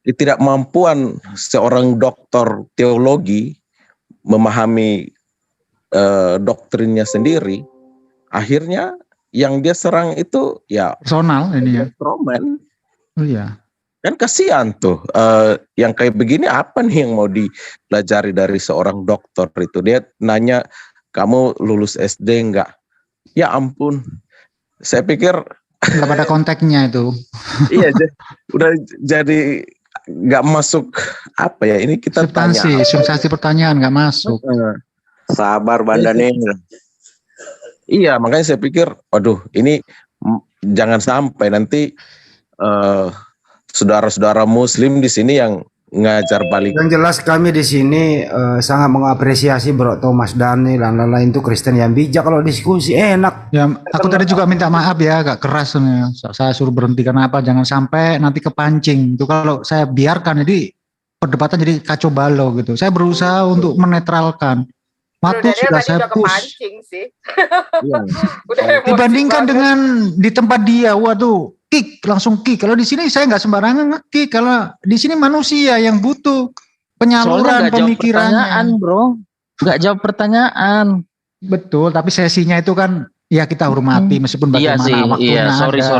tidak mampuan seorang dokter teologi memahami doktrinnya sendiri, akhirnya yang dia serang itu ya personal ini ya. Instrumen. Oh iya. Kan kasihan tuh, yang kayak begini apa nih yang mau dipelajari dari seorang dokter itu? Dia nanya, kamu lulus SD enggak? Ya ampun, saya pikir nggak pada konteksnya itu. Iya, udah jadi nggak masuk apa ya? Ini kita substansi pertanyaan nggak masuk. Sabar Banda Daniel. Iya, makanya saya pikir, waduh, ini jangan sampai nanti saudara-saudara Muslim di sini yang ngajar balik. Yang jelas kami di sini sangat mengapresiasi Bro Thomas Daniel dan lain-lain itu Kristen yang bijak kalau diskusi enak. Ya, aku tadi juga minta maaf ya, agak keras nih. Saya suruh berhenti karena apa? Jangan sampai nanti kepancing. Itu kalau saya biarkan jadi perdebatan jadi kacau balau gitu. Saya berusaha untuk menetralkan. Waktu sudah saya push. Iya. Dibandingkan dengan di tempat dia, waduh, langsung kick. Kalau di sini saya nggak sembarangan nge-kick. Kalau di sini manusia yang butuh penyaluran pemikirannya. Bro, nggak jawab pertanyaan. Betul, tapi sesinya itu kan ya kita hormati meskipun bagaimana waktunya sorry, ada.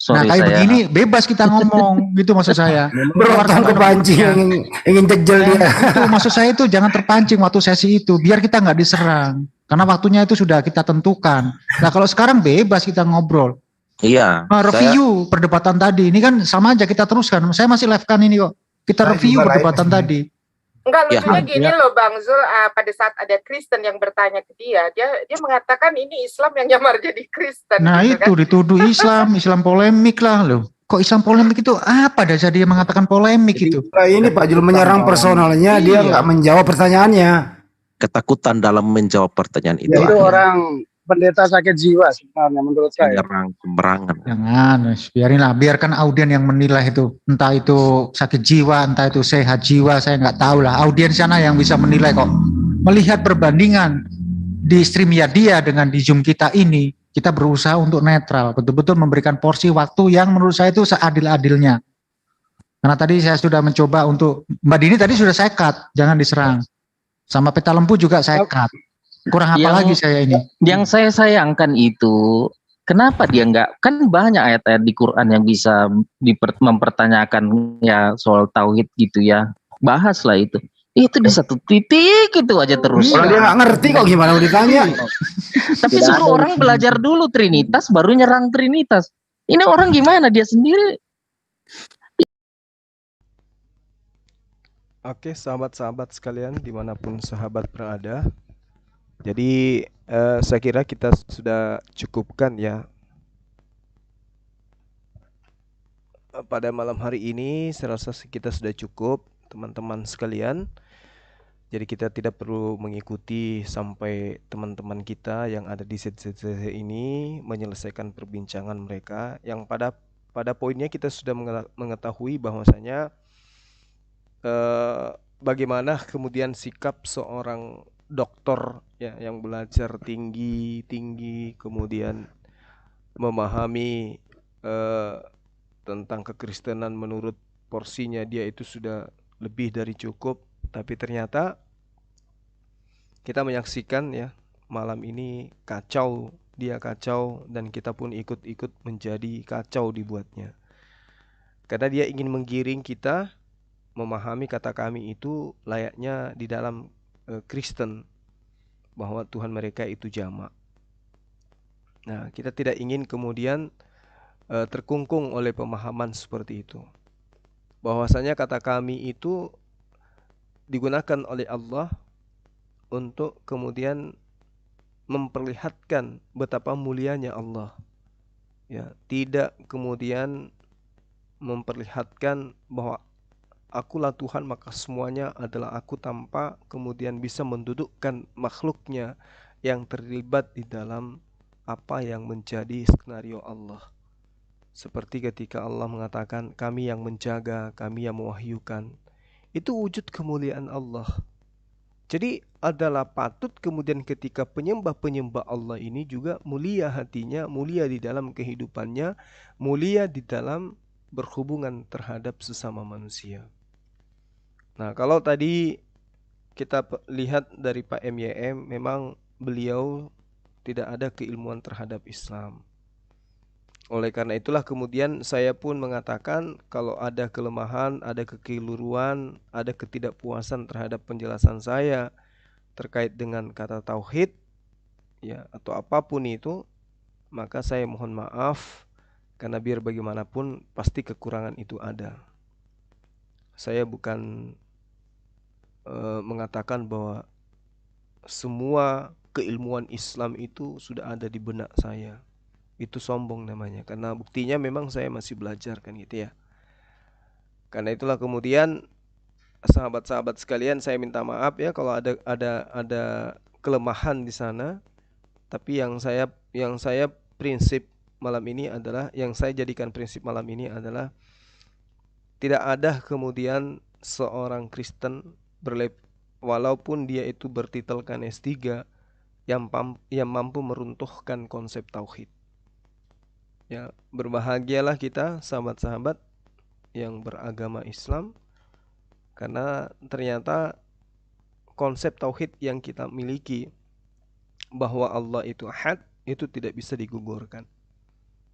Sorry, nah kayak begini bebas kita ngomong gitu maksud saya. Jangan kepancing, ingin kejel dia. Itu maksud saya itu jangan terpancing waktu sesi itu biar kita nggak diserang. Karena waktunya itu sudah kita tentukan. Nah kalau sekarang bebas kita ngobrol. Iya. Review perdebatan tadi ini kan sama aja kita teruskan. Saya masih live kan ini kok. Kita review perdebatan tadi. Enggak, lucunya gini loh Bang Zul, pada saat ada Kristen yang bertanya ke dia mengatakan ini Islam yang nyamar jadi Kristen. Nah gitu itu kan? dituduh Islam polemik lah loh. Kok Islam polemik itu apa dasar dia mengatakan polemik itu? Nah, ini Pak Jul menyerang personalnya, dia nggak menjawab pertanyaannya. Ketakutan dalam menjawab pertanyaan itu. Itu orang pendeta sakit jiwa sebenarnya menurut saya. Pemberangan. Jangan, biarkan audien yang menilai itu. Entah itu sakit jiwa, entah itu sehat jiwa, saya nggak tahu lah. Audien sana yang bisa menilai kok. Melihat perbandingan di StreamYard dia dengan di Zoom kita ini, kita berusaha untuk netral, betul-betul memberikan porsi waktu yang menurut saya itu seadil-adilnya. Karena tadi saya sudah mencoba untuk, Mbak Dini tadi sudah saya cut, jangan diserang. Sama Peta Lempu juga saya cut. Kurang apa lagi saya ini? Yang saya sayangkan itu, kenapa dia nggak, kan banyak ayat-ayat di Quran yang bisa mempertanyakan ya soal tauhid gitu ya. Bahaslah itu. Itu di satu titik itu aja terus. Orang dia nggak ngerti kok gimana mau ditanya. Tapi suruh orang belajar dulu Trinitas, baru nyerang Trinitas. Ini orang gimana dia sendiri? Oke, sahabat-sahabat sekalian dimanapun sahabat berada, Jadi saya kira kita sudah cukupkan ya pada malam hari ini. Saya rasa kita sudah cukup teman-teman sekalian. Jadi kita tidak perlu mengikuti sampai teman-teman kita yang ada di sesi ini menyelesaikan perbincangan mereka. Yang pada poinnya kita sudah mengetahui bahwasanya bagaimana kemudian sikap seorang dokter ya yang belajar tinggi kemudian memahami tentang kekristenan menurut porsinya dia itu sudah lebih dari cukup, tapi ternyata kita menyaksikan ya malam ini dia kacau dan kita pun ikut-ikut menjadi kacau dibuatnya. Karena dia ingin menggiring kita memahami kata kami itu layaknya di dalam Kristen, bahwa Tuhan mereka itu jamak. Nah, kita tidak ingin kemudian terkungkung oleh pemahaman seperti itu. Bahwasanya kata kami itu digunakan oleh Allah untuk kemudian memperlihatkan betapa mulianya Allah. Ya, tidak kemudian memperlihatkan bahwa akulah Tuhan maka semuanya adalah aku, tanpa kemudian bisa mendudukkan makhluknya yang terlibat di dalam apa yang menjadi skenario Allah. Seperti ketika Allah mengatakan kami yang menjaga, kami yang mewahyukan. Itu wujud kemuliaan Allah. Jadi adalah patut kemudian ketika penyembah-penyembah Allah ini juga mulia hatinya, mulia di dalam kehidupannya, mulia di dalam berhubungan terhadap sesama manusia. Nah, kalau tadi kita lihat dari Pak MYM, memang beliau tidak ada keilmuan terhadap Islam. Oleh karena itulah kemudian saya pun mengatakan kalau ada kelemahan, ada kekeliruan, ada ketidakpuasan terhadap penjelasan saya terkait dengan kata tauhid ya atau apapun itu, maka saya mohon maaf, karena biar bagaimanapun pasti kekurangan itu ada. Saya bukan mengatakan bahwa semua keilmuan Islam itu sudah ada di benak saya. Itu sombong namanya, karena buktinya memang saya masih belajar kan gitu ya. Karena itulah kemudian sahabat-sahabat sekalian, saya minta maaf ya kalau ada kelemahan di sana. Tapi yang saya prinsip malam ini adalah, yang saya jadikan prinsip malam ini adalah tidak ada kemudian seorang Kristen walaupun dia itu bertitelkan S3 yang mampu meruntuhkan konsep tauhid. Ya, berbahagialah kita sahabat-sahabat yang beragama Islam, karena ternyata konsep tauhid yang kita miliki bahwa Allah itu ahad itu tidak bisa digugurkan.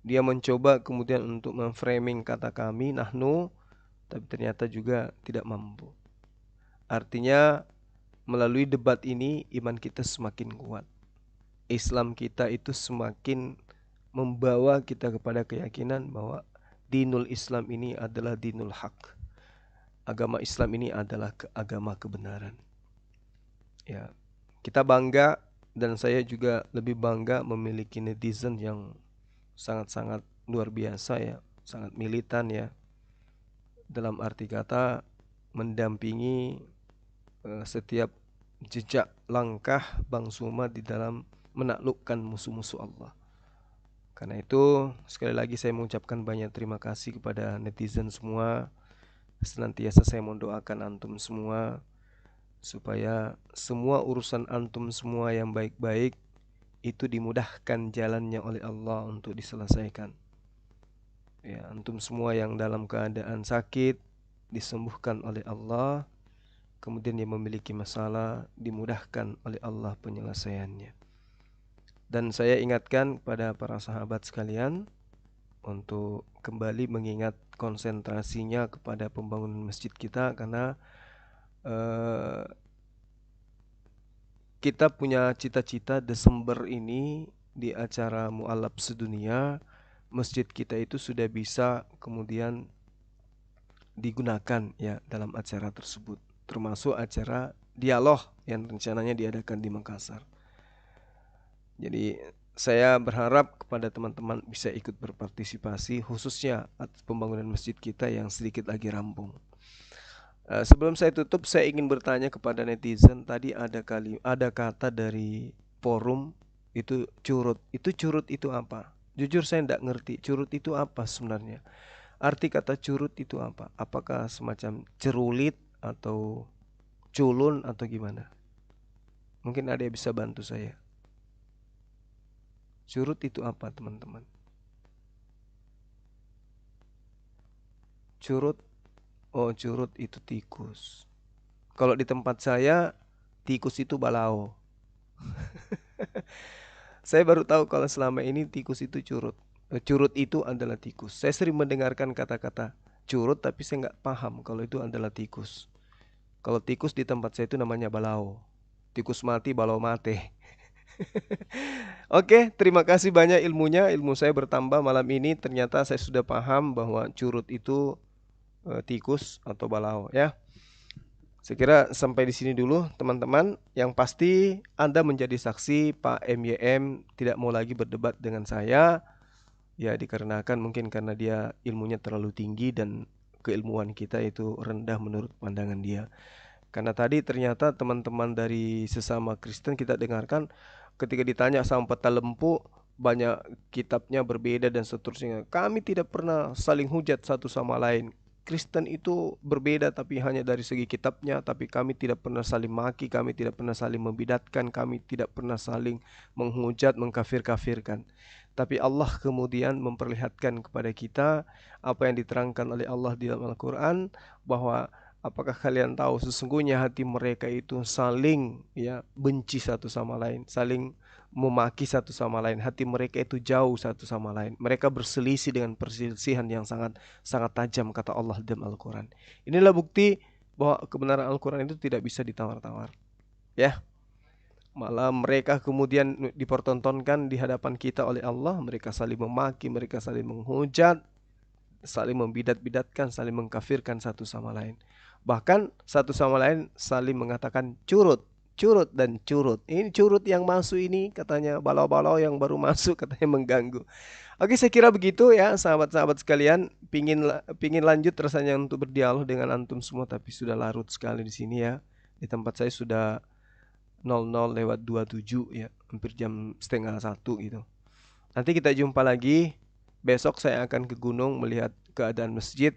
Dia mencoba kemudian untuk memframing kata kami nahnu, tapi ternyata juga tidak mampu. Artinya melalui debat ini iman kita semakin kuat. Islam kita itu semakin membawa kita kepada keyakinan bahwa dinul Islam ini adalah dinul haq. Agama Islam ini adalah agama kebenaran. Ya, kita bangga, dan saya juga lebih bangga memiliki netizen yang sangat-sangat luar biasa ya, sangat militan ya. Dalam arti kata mendampingi setiap jejak langkah Bang Suma di dalam menaklukkan musuh-musuh Allah. Karena itu sekali lagi saya mengucapkan banyak terima kasih kepada netizen semua. Senantiasa saya mendoakan antum semua supaya semua urusan antum semua yang baik-baik itu dimudahkan jalannya oleh Allah untuk diselesaikan. Ya, antum semua yang dalam keadaan sakit disembuhkan oleh Allah. Kemudian yang memiliki masalah dimudahkan oleh Allah penyelesaiannya. Dan saya ingatkan pada para sahabat sekalian untuk kembali mengingat konsentrasinya kepada pembangunan masjid kita, karena kita punya cita-cita Desember ini di acara Mu'alaf Sedunia, masjid kita itu sudah bisa kemudian digunakan ya dalam acara tersebut, termasuk acara dialog yang rencananya diadakan di Makassar. Jadi saya berharap kepada teman-teman bisa ikut berpartisipasi, khususnya atas pembangunan masjid kita yang sedikit lagi rampung. Sebelum saya tutup, saya ingin bertanya kepada netizen. Tadi ada kata dari forum itu curut. Itu curut itu apa? Jujur saya tidak ngerti. Curut itu apa sebenarnya? Arti kata curut itu apa? Apakah semacam cerulit atau culun atau gimana? Mungkin ada yang bisa bantu saya. Curut itu apa, teman-teman? Curut, oh curut itu tikus. Kalau di tempat saya, tikus itu balao. Saya baru tahu kalau selama ini tikus itu curut. Curut itu adalah tikus. Saya sering mendengarkan kata-kata curut, tapi saya nggak paham kalau itu adalah tikus. Kalau tikus di tempat saya itu namanya balao. Tikus mati, balao mate. Oke, terima kasih banyak ilmunya. Ilmu saya bertambah malam ini. Ternyata saya sudah paham bahwa curut itu tikus atau balao ya. Saya kira sampai di sini dulu teman-teman. Yang pasti Anda menjadi saksi Pak MYM tidak mau lagi berdebat dengan saya. Ya dikarenakan mungkin karena dia ilmunya terlalu tinggi dan keilmuan kita itu rendah menurut pandangan dia. Karena tadi ternyata teman-teman dari sesama Kristen kita dengarkan ketika ditanya sama Peta Lempu, banyak kitabnya berbeda dan seterusnya. Kami tidak pernah saling hujat satu sama lain. Kristen itu berbeda tapi hanya dari segi kitabnya, tapi kami tidak pernah saling maki, kami tidak pernah saling membidatkan, kami tidak pernah saling menghujat, mengkafir-kafirkan. Tapi Allah kemudian memperlihatkan kepada kita apa yang diterangkan oleh Allah di dalam Al-Quran, bahwa apakah kalian tahu sesungguhnya hati mereka itu saling benci satu sama lain, saling memaki satu sama lain. Hati mereka itu jauh satu sama lain. Mereka berselisih dengan perselisihan yang sangat tajam, kata Allah dalam Al-Quran. Inilah bukti bahwa kebenaran Al-Quran itu tidak bisa ditawar-tawar. Ya. Malah mereka kemudian dipertontonkan di hadapan kita oleh Allah. Mereka saling memaki, mereka saling menghujat, saling membidat-bidatkan, saling mengkafirkan satu sama lain. Bahkan satu sama lain saling mengatakan curut dan curut. Ini curut yang masuk ini katanya, balau-balau yang baru masuk katanya mengganggu. Oke, saya kira begitu ya sahabat-sahabat sekalian. Pingin lanjut rasanya untuk berdialog dengan antum semua, tapi sudah larut sekali di sini ya. Di tempat saya sudah 00:27 ya, hampir jam 12:30 gitu. Nanti kita jumpa lagi. Besok saya akan ke gunung melihat keadaan masjid.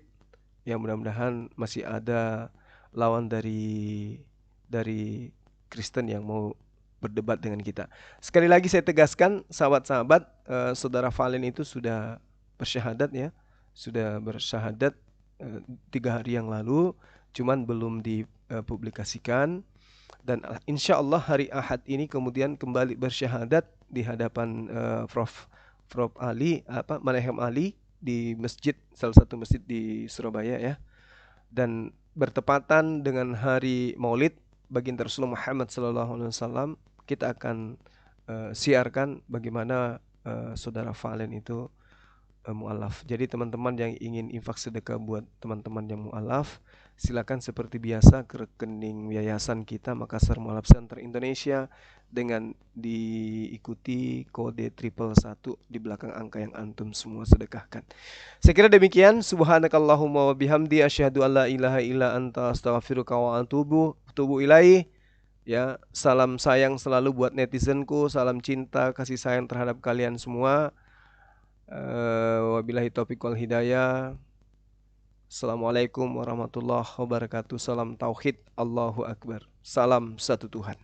Ya mudah-mudahan masih ada lawan dari Kristen yang mau berdebat dengan kita. Sekali lagi saya tegaskan sahabat-sahabat, saudara Valen itu sudah bersyahadat ya. Sudah bersyahadat 3 hari yang lalu, cuman belum dipublikasikan. Dan insya Allah hari Ahad ini kemudian kembali bersyahadat di hadapan Prof Ali, Manahem Ali di masjid, salah satu masjid di Surabaya ya. Dan bertepatan dengan hari Maulid baginda Rasulullah Muhammad SAW, kita akan siarkan bagaimana saudara Valen itu mu'alaf. Jadi teman-teman yang ingin infak sedekah buat teman-teman yang mu'alaf, silakan seperti biasa ke rekening yayasan kita Makassar Mu'alaf Center Indonesia dengan diikuti kode 111 di belakang angka yang antum semua sedekahkan. Saya kira demikian. Subhanakallahumma wa bihamdi asyhadu an la ilaha illa anta astaghfiruka wa atubu ilaih. Ya, salam sayang selalu buat netizenku, salam cinta kasih sayang terhadap kalian semua. Wabillahi taufiq wal hidayah. Assalamualaikum warahmatullahi wabarakatuh. Salam tauhid, Allahu Akbar. Salam satu Tuhan.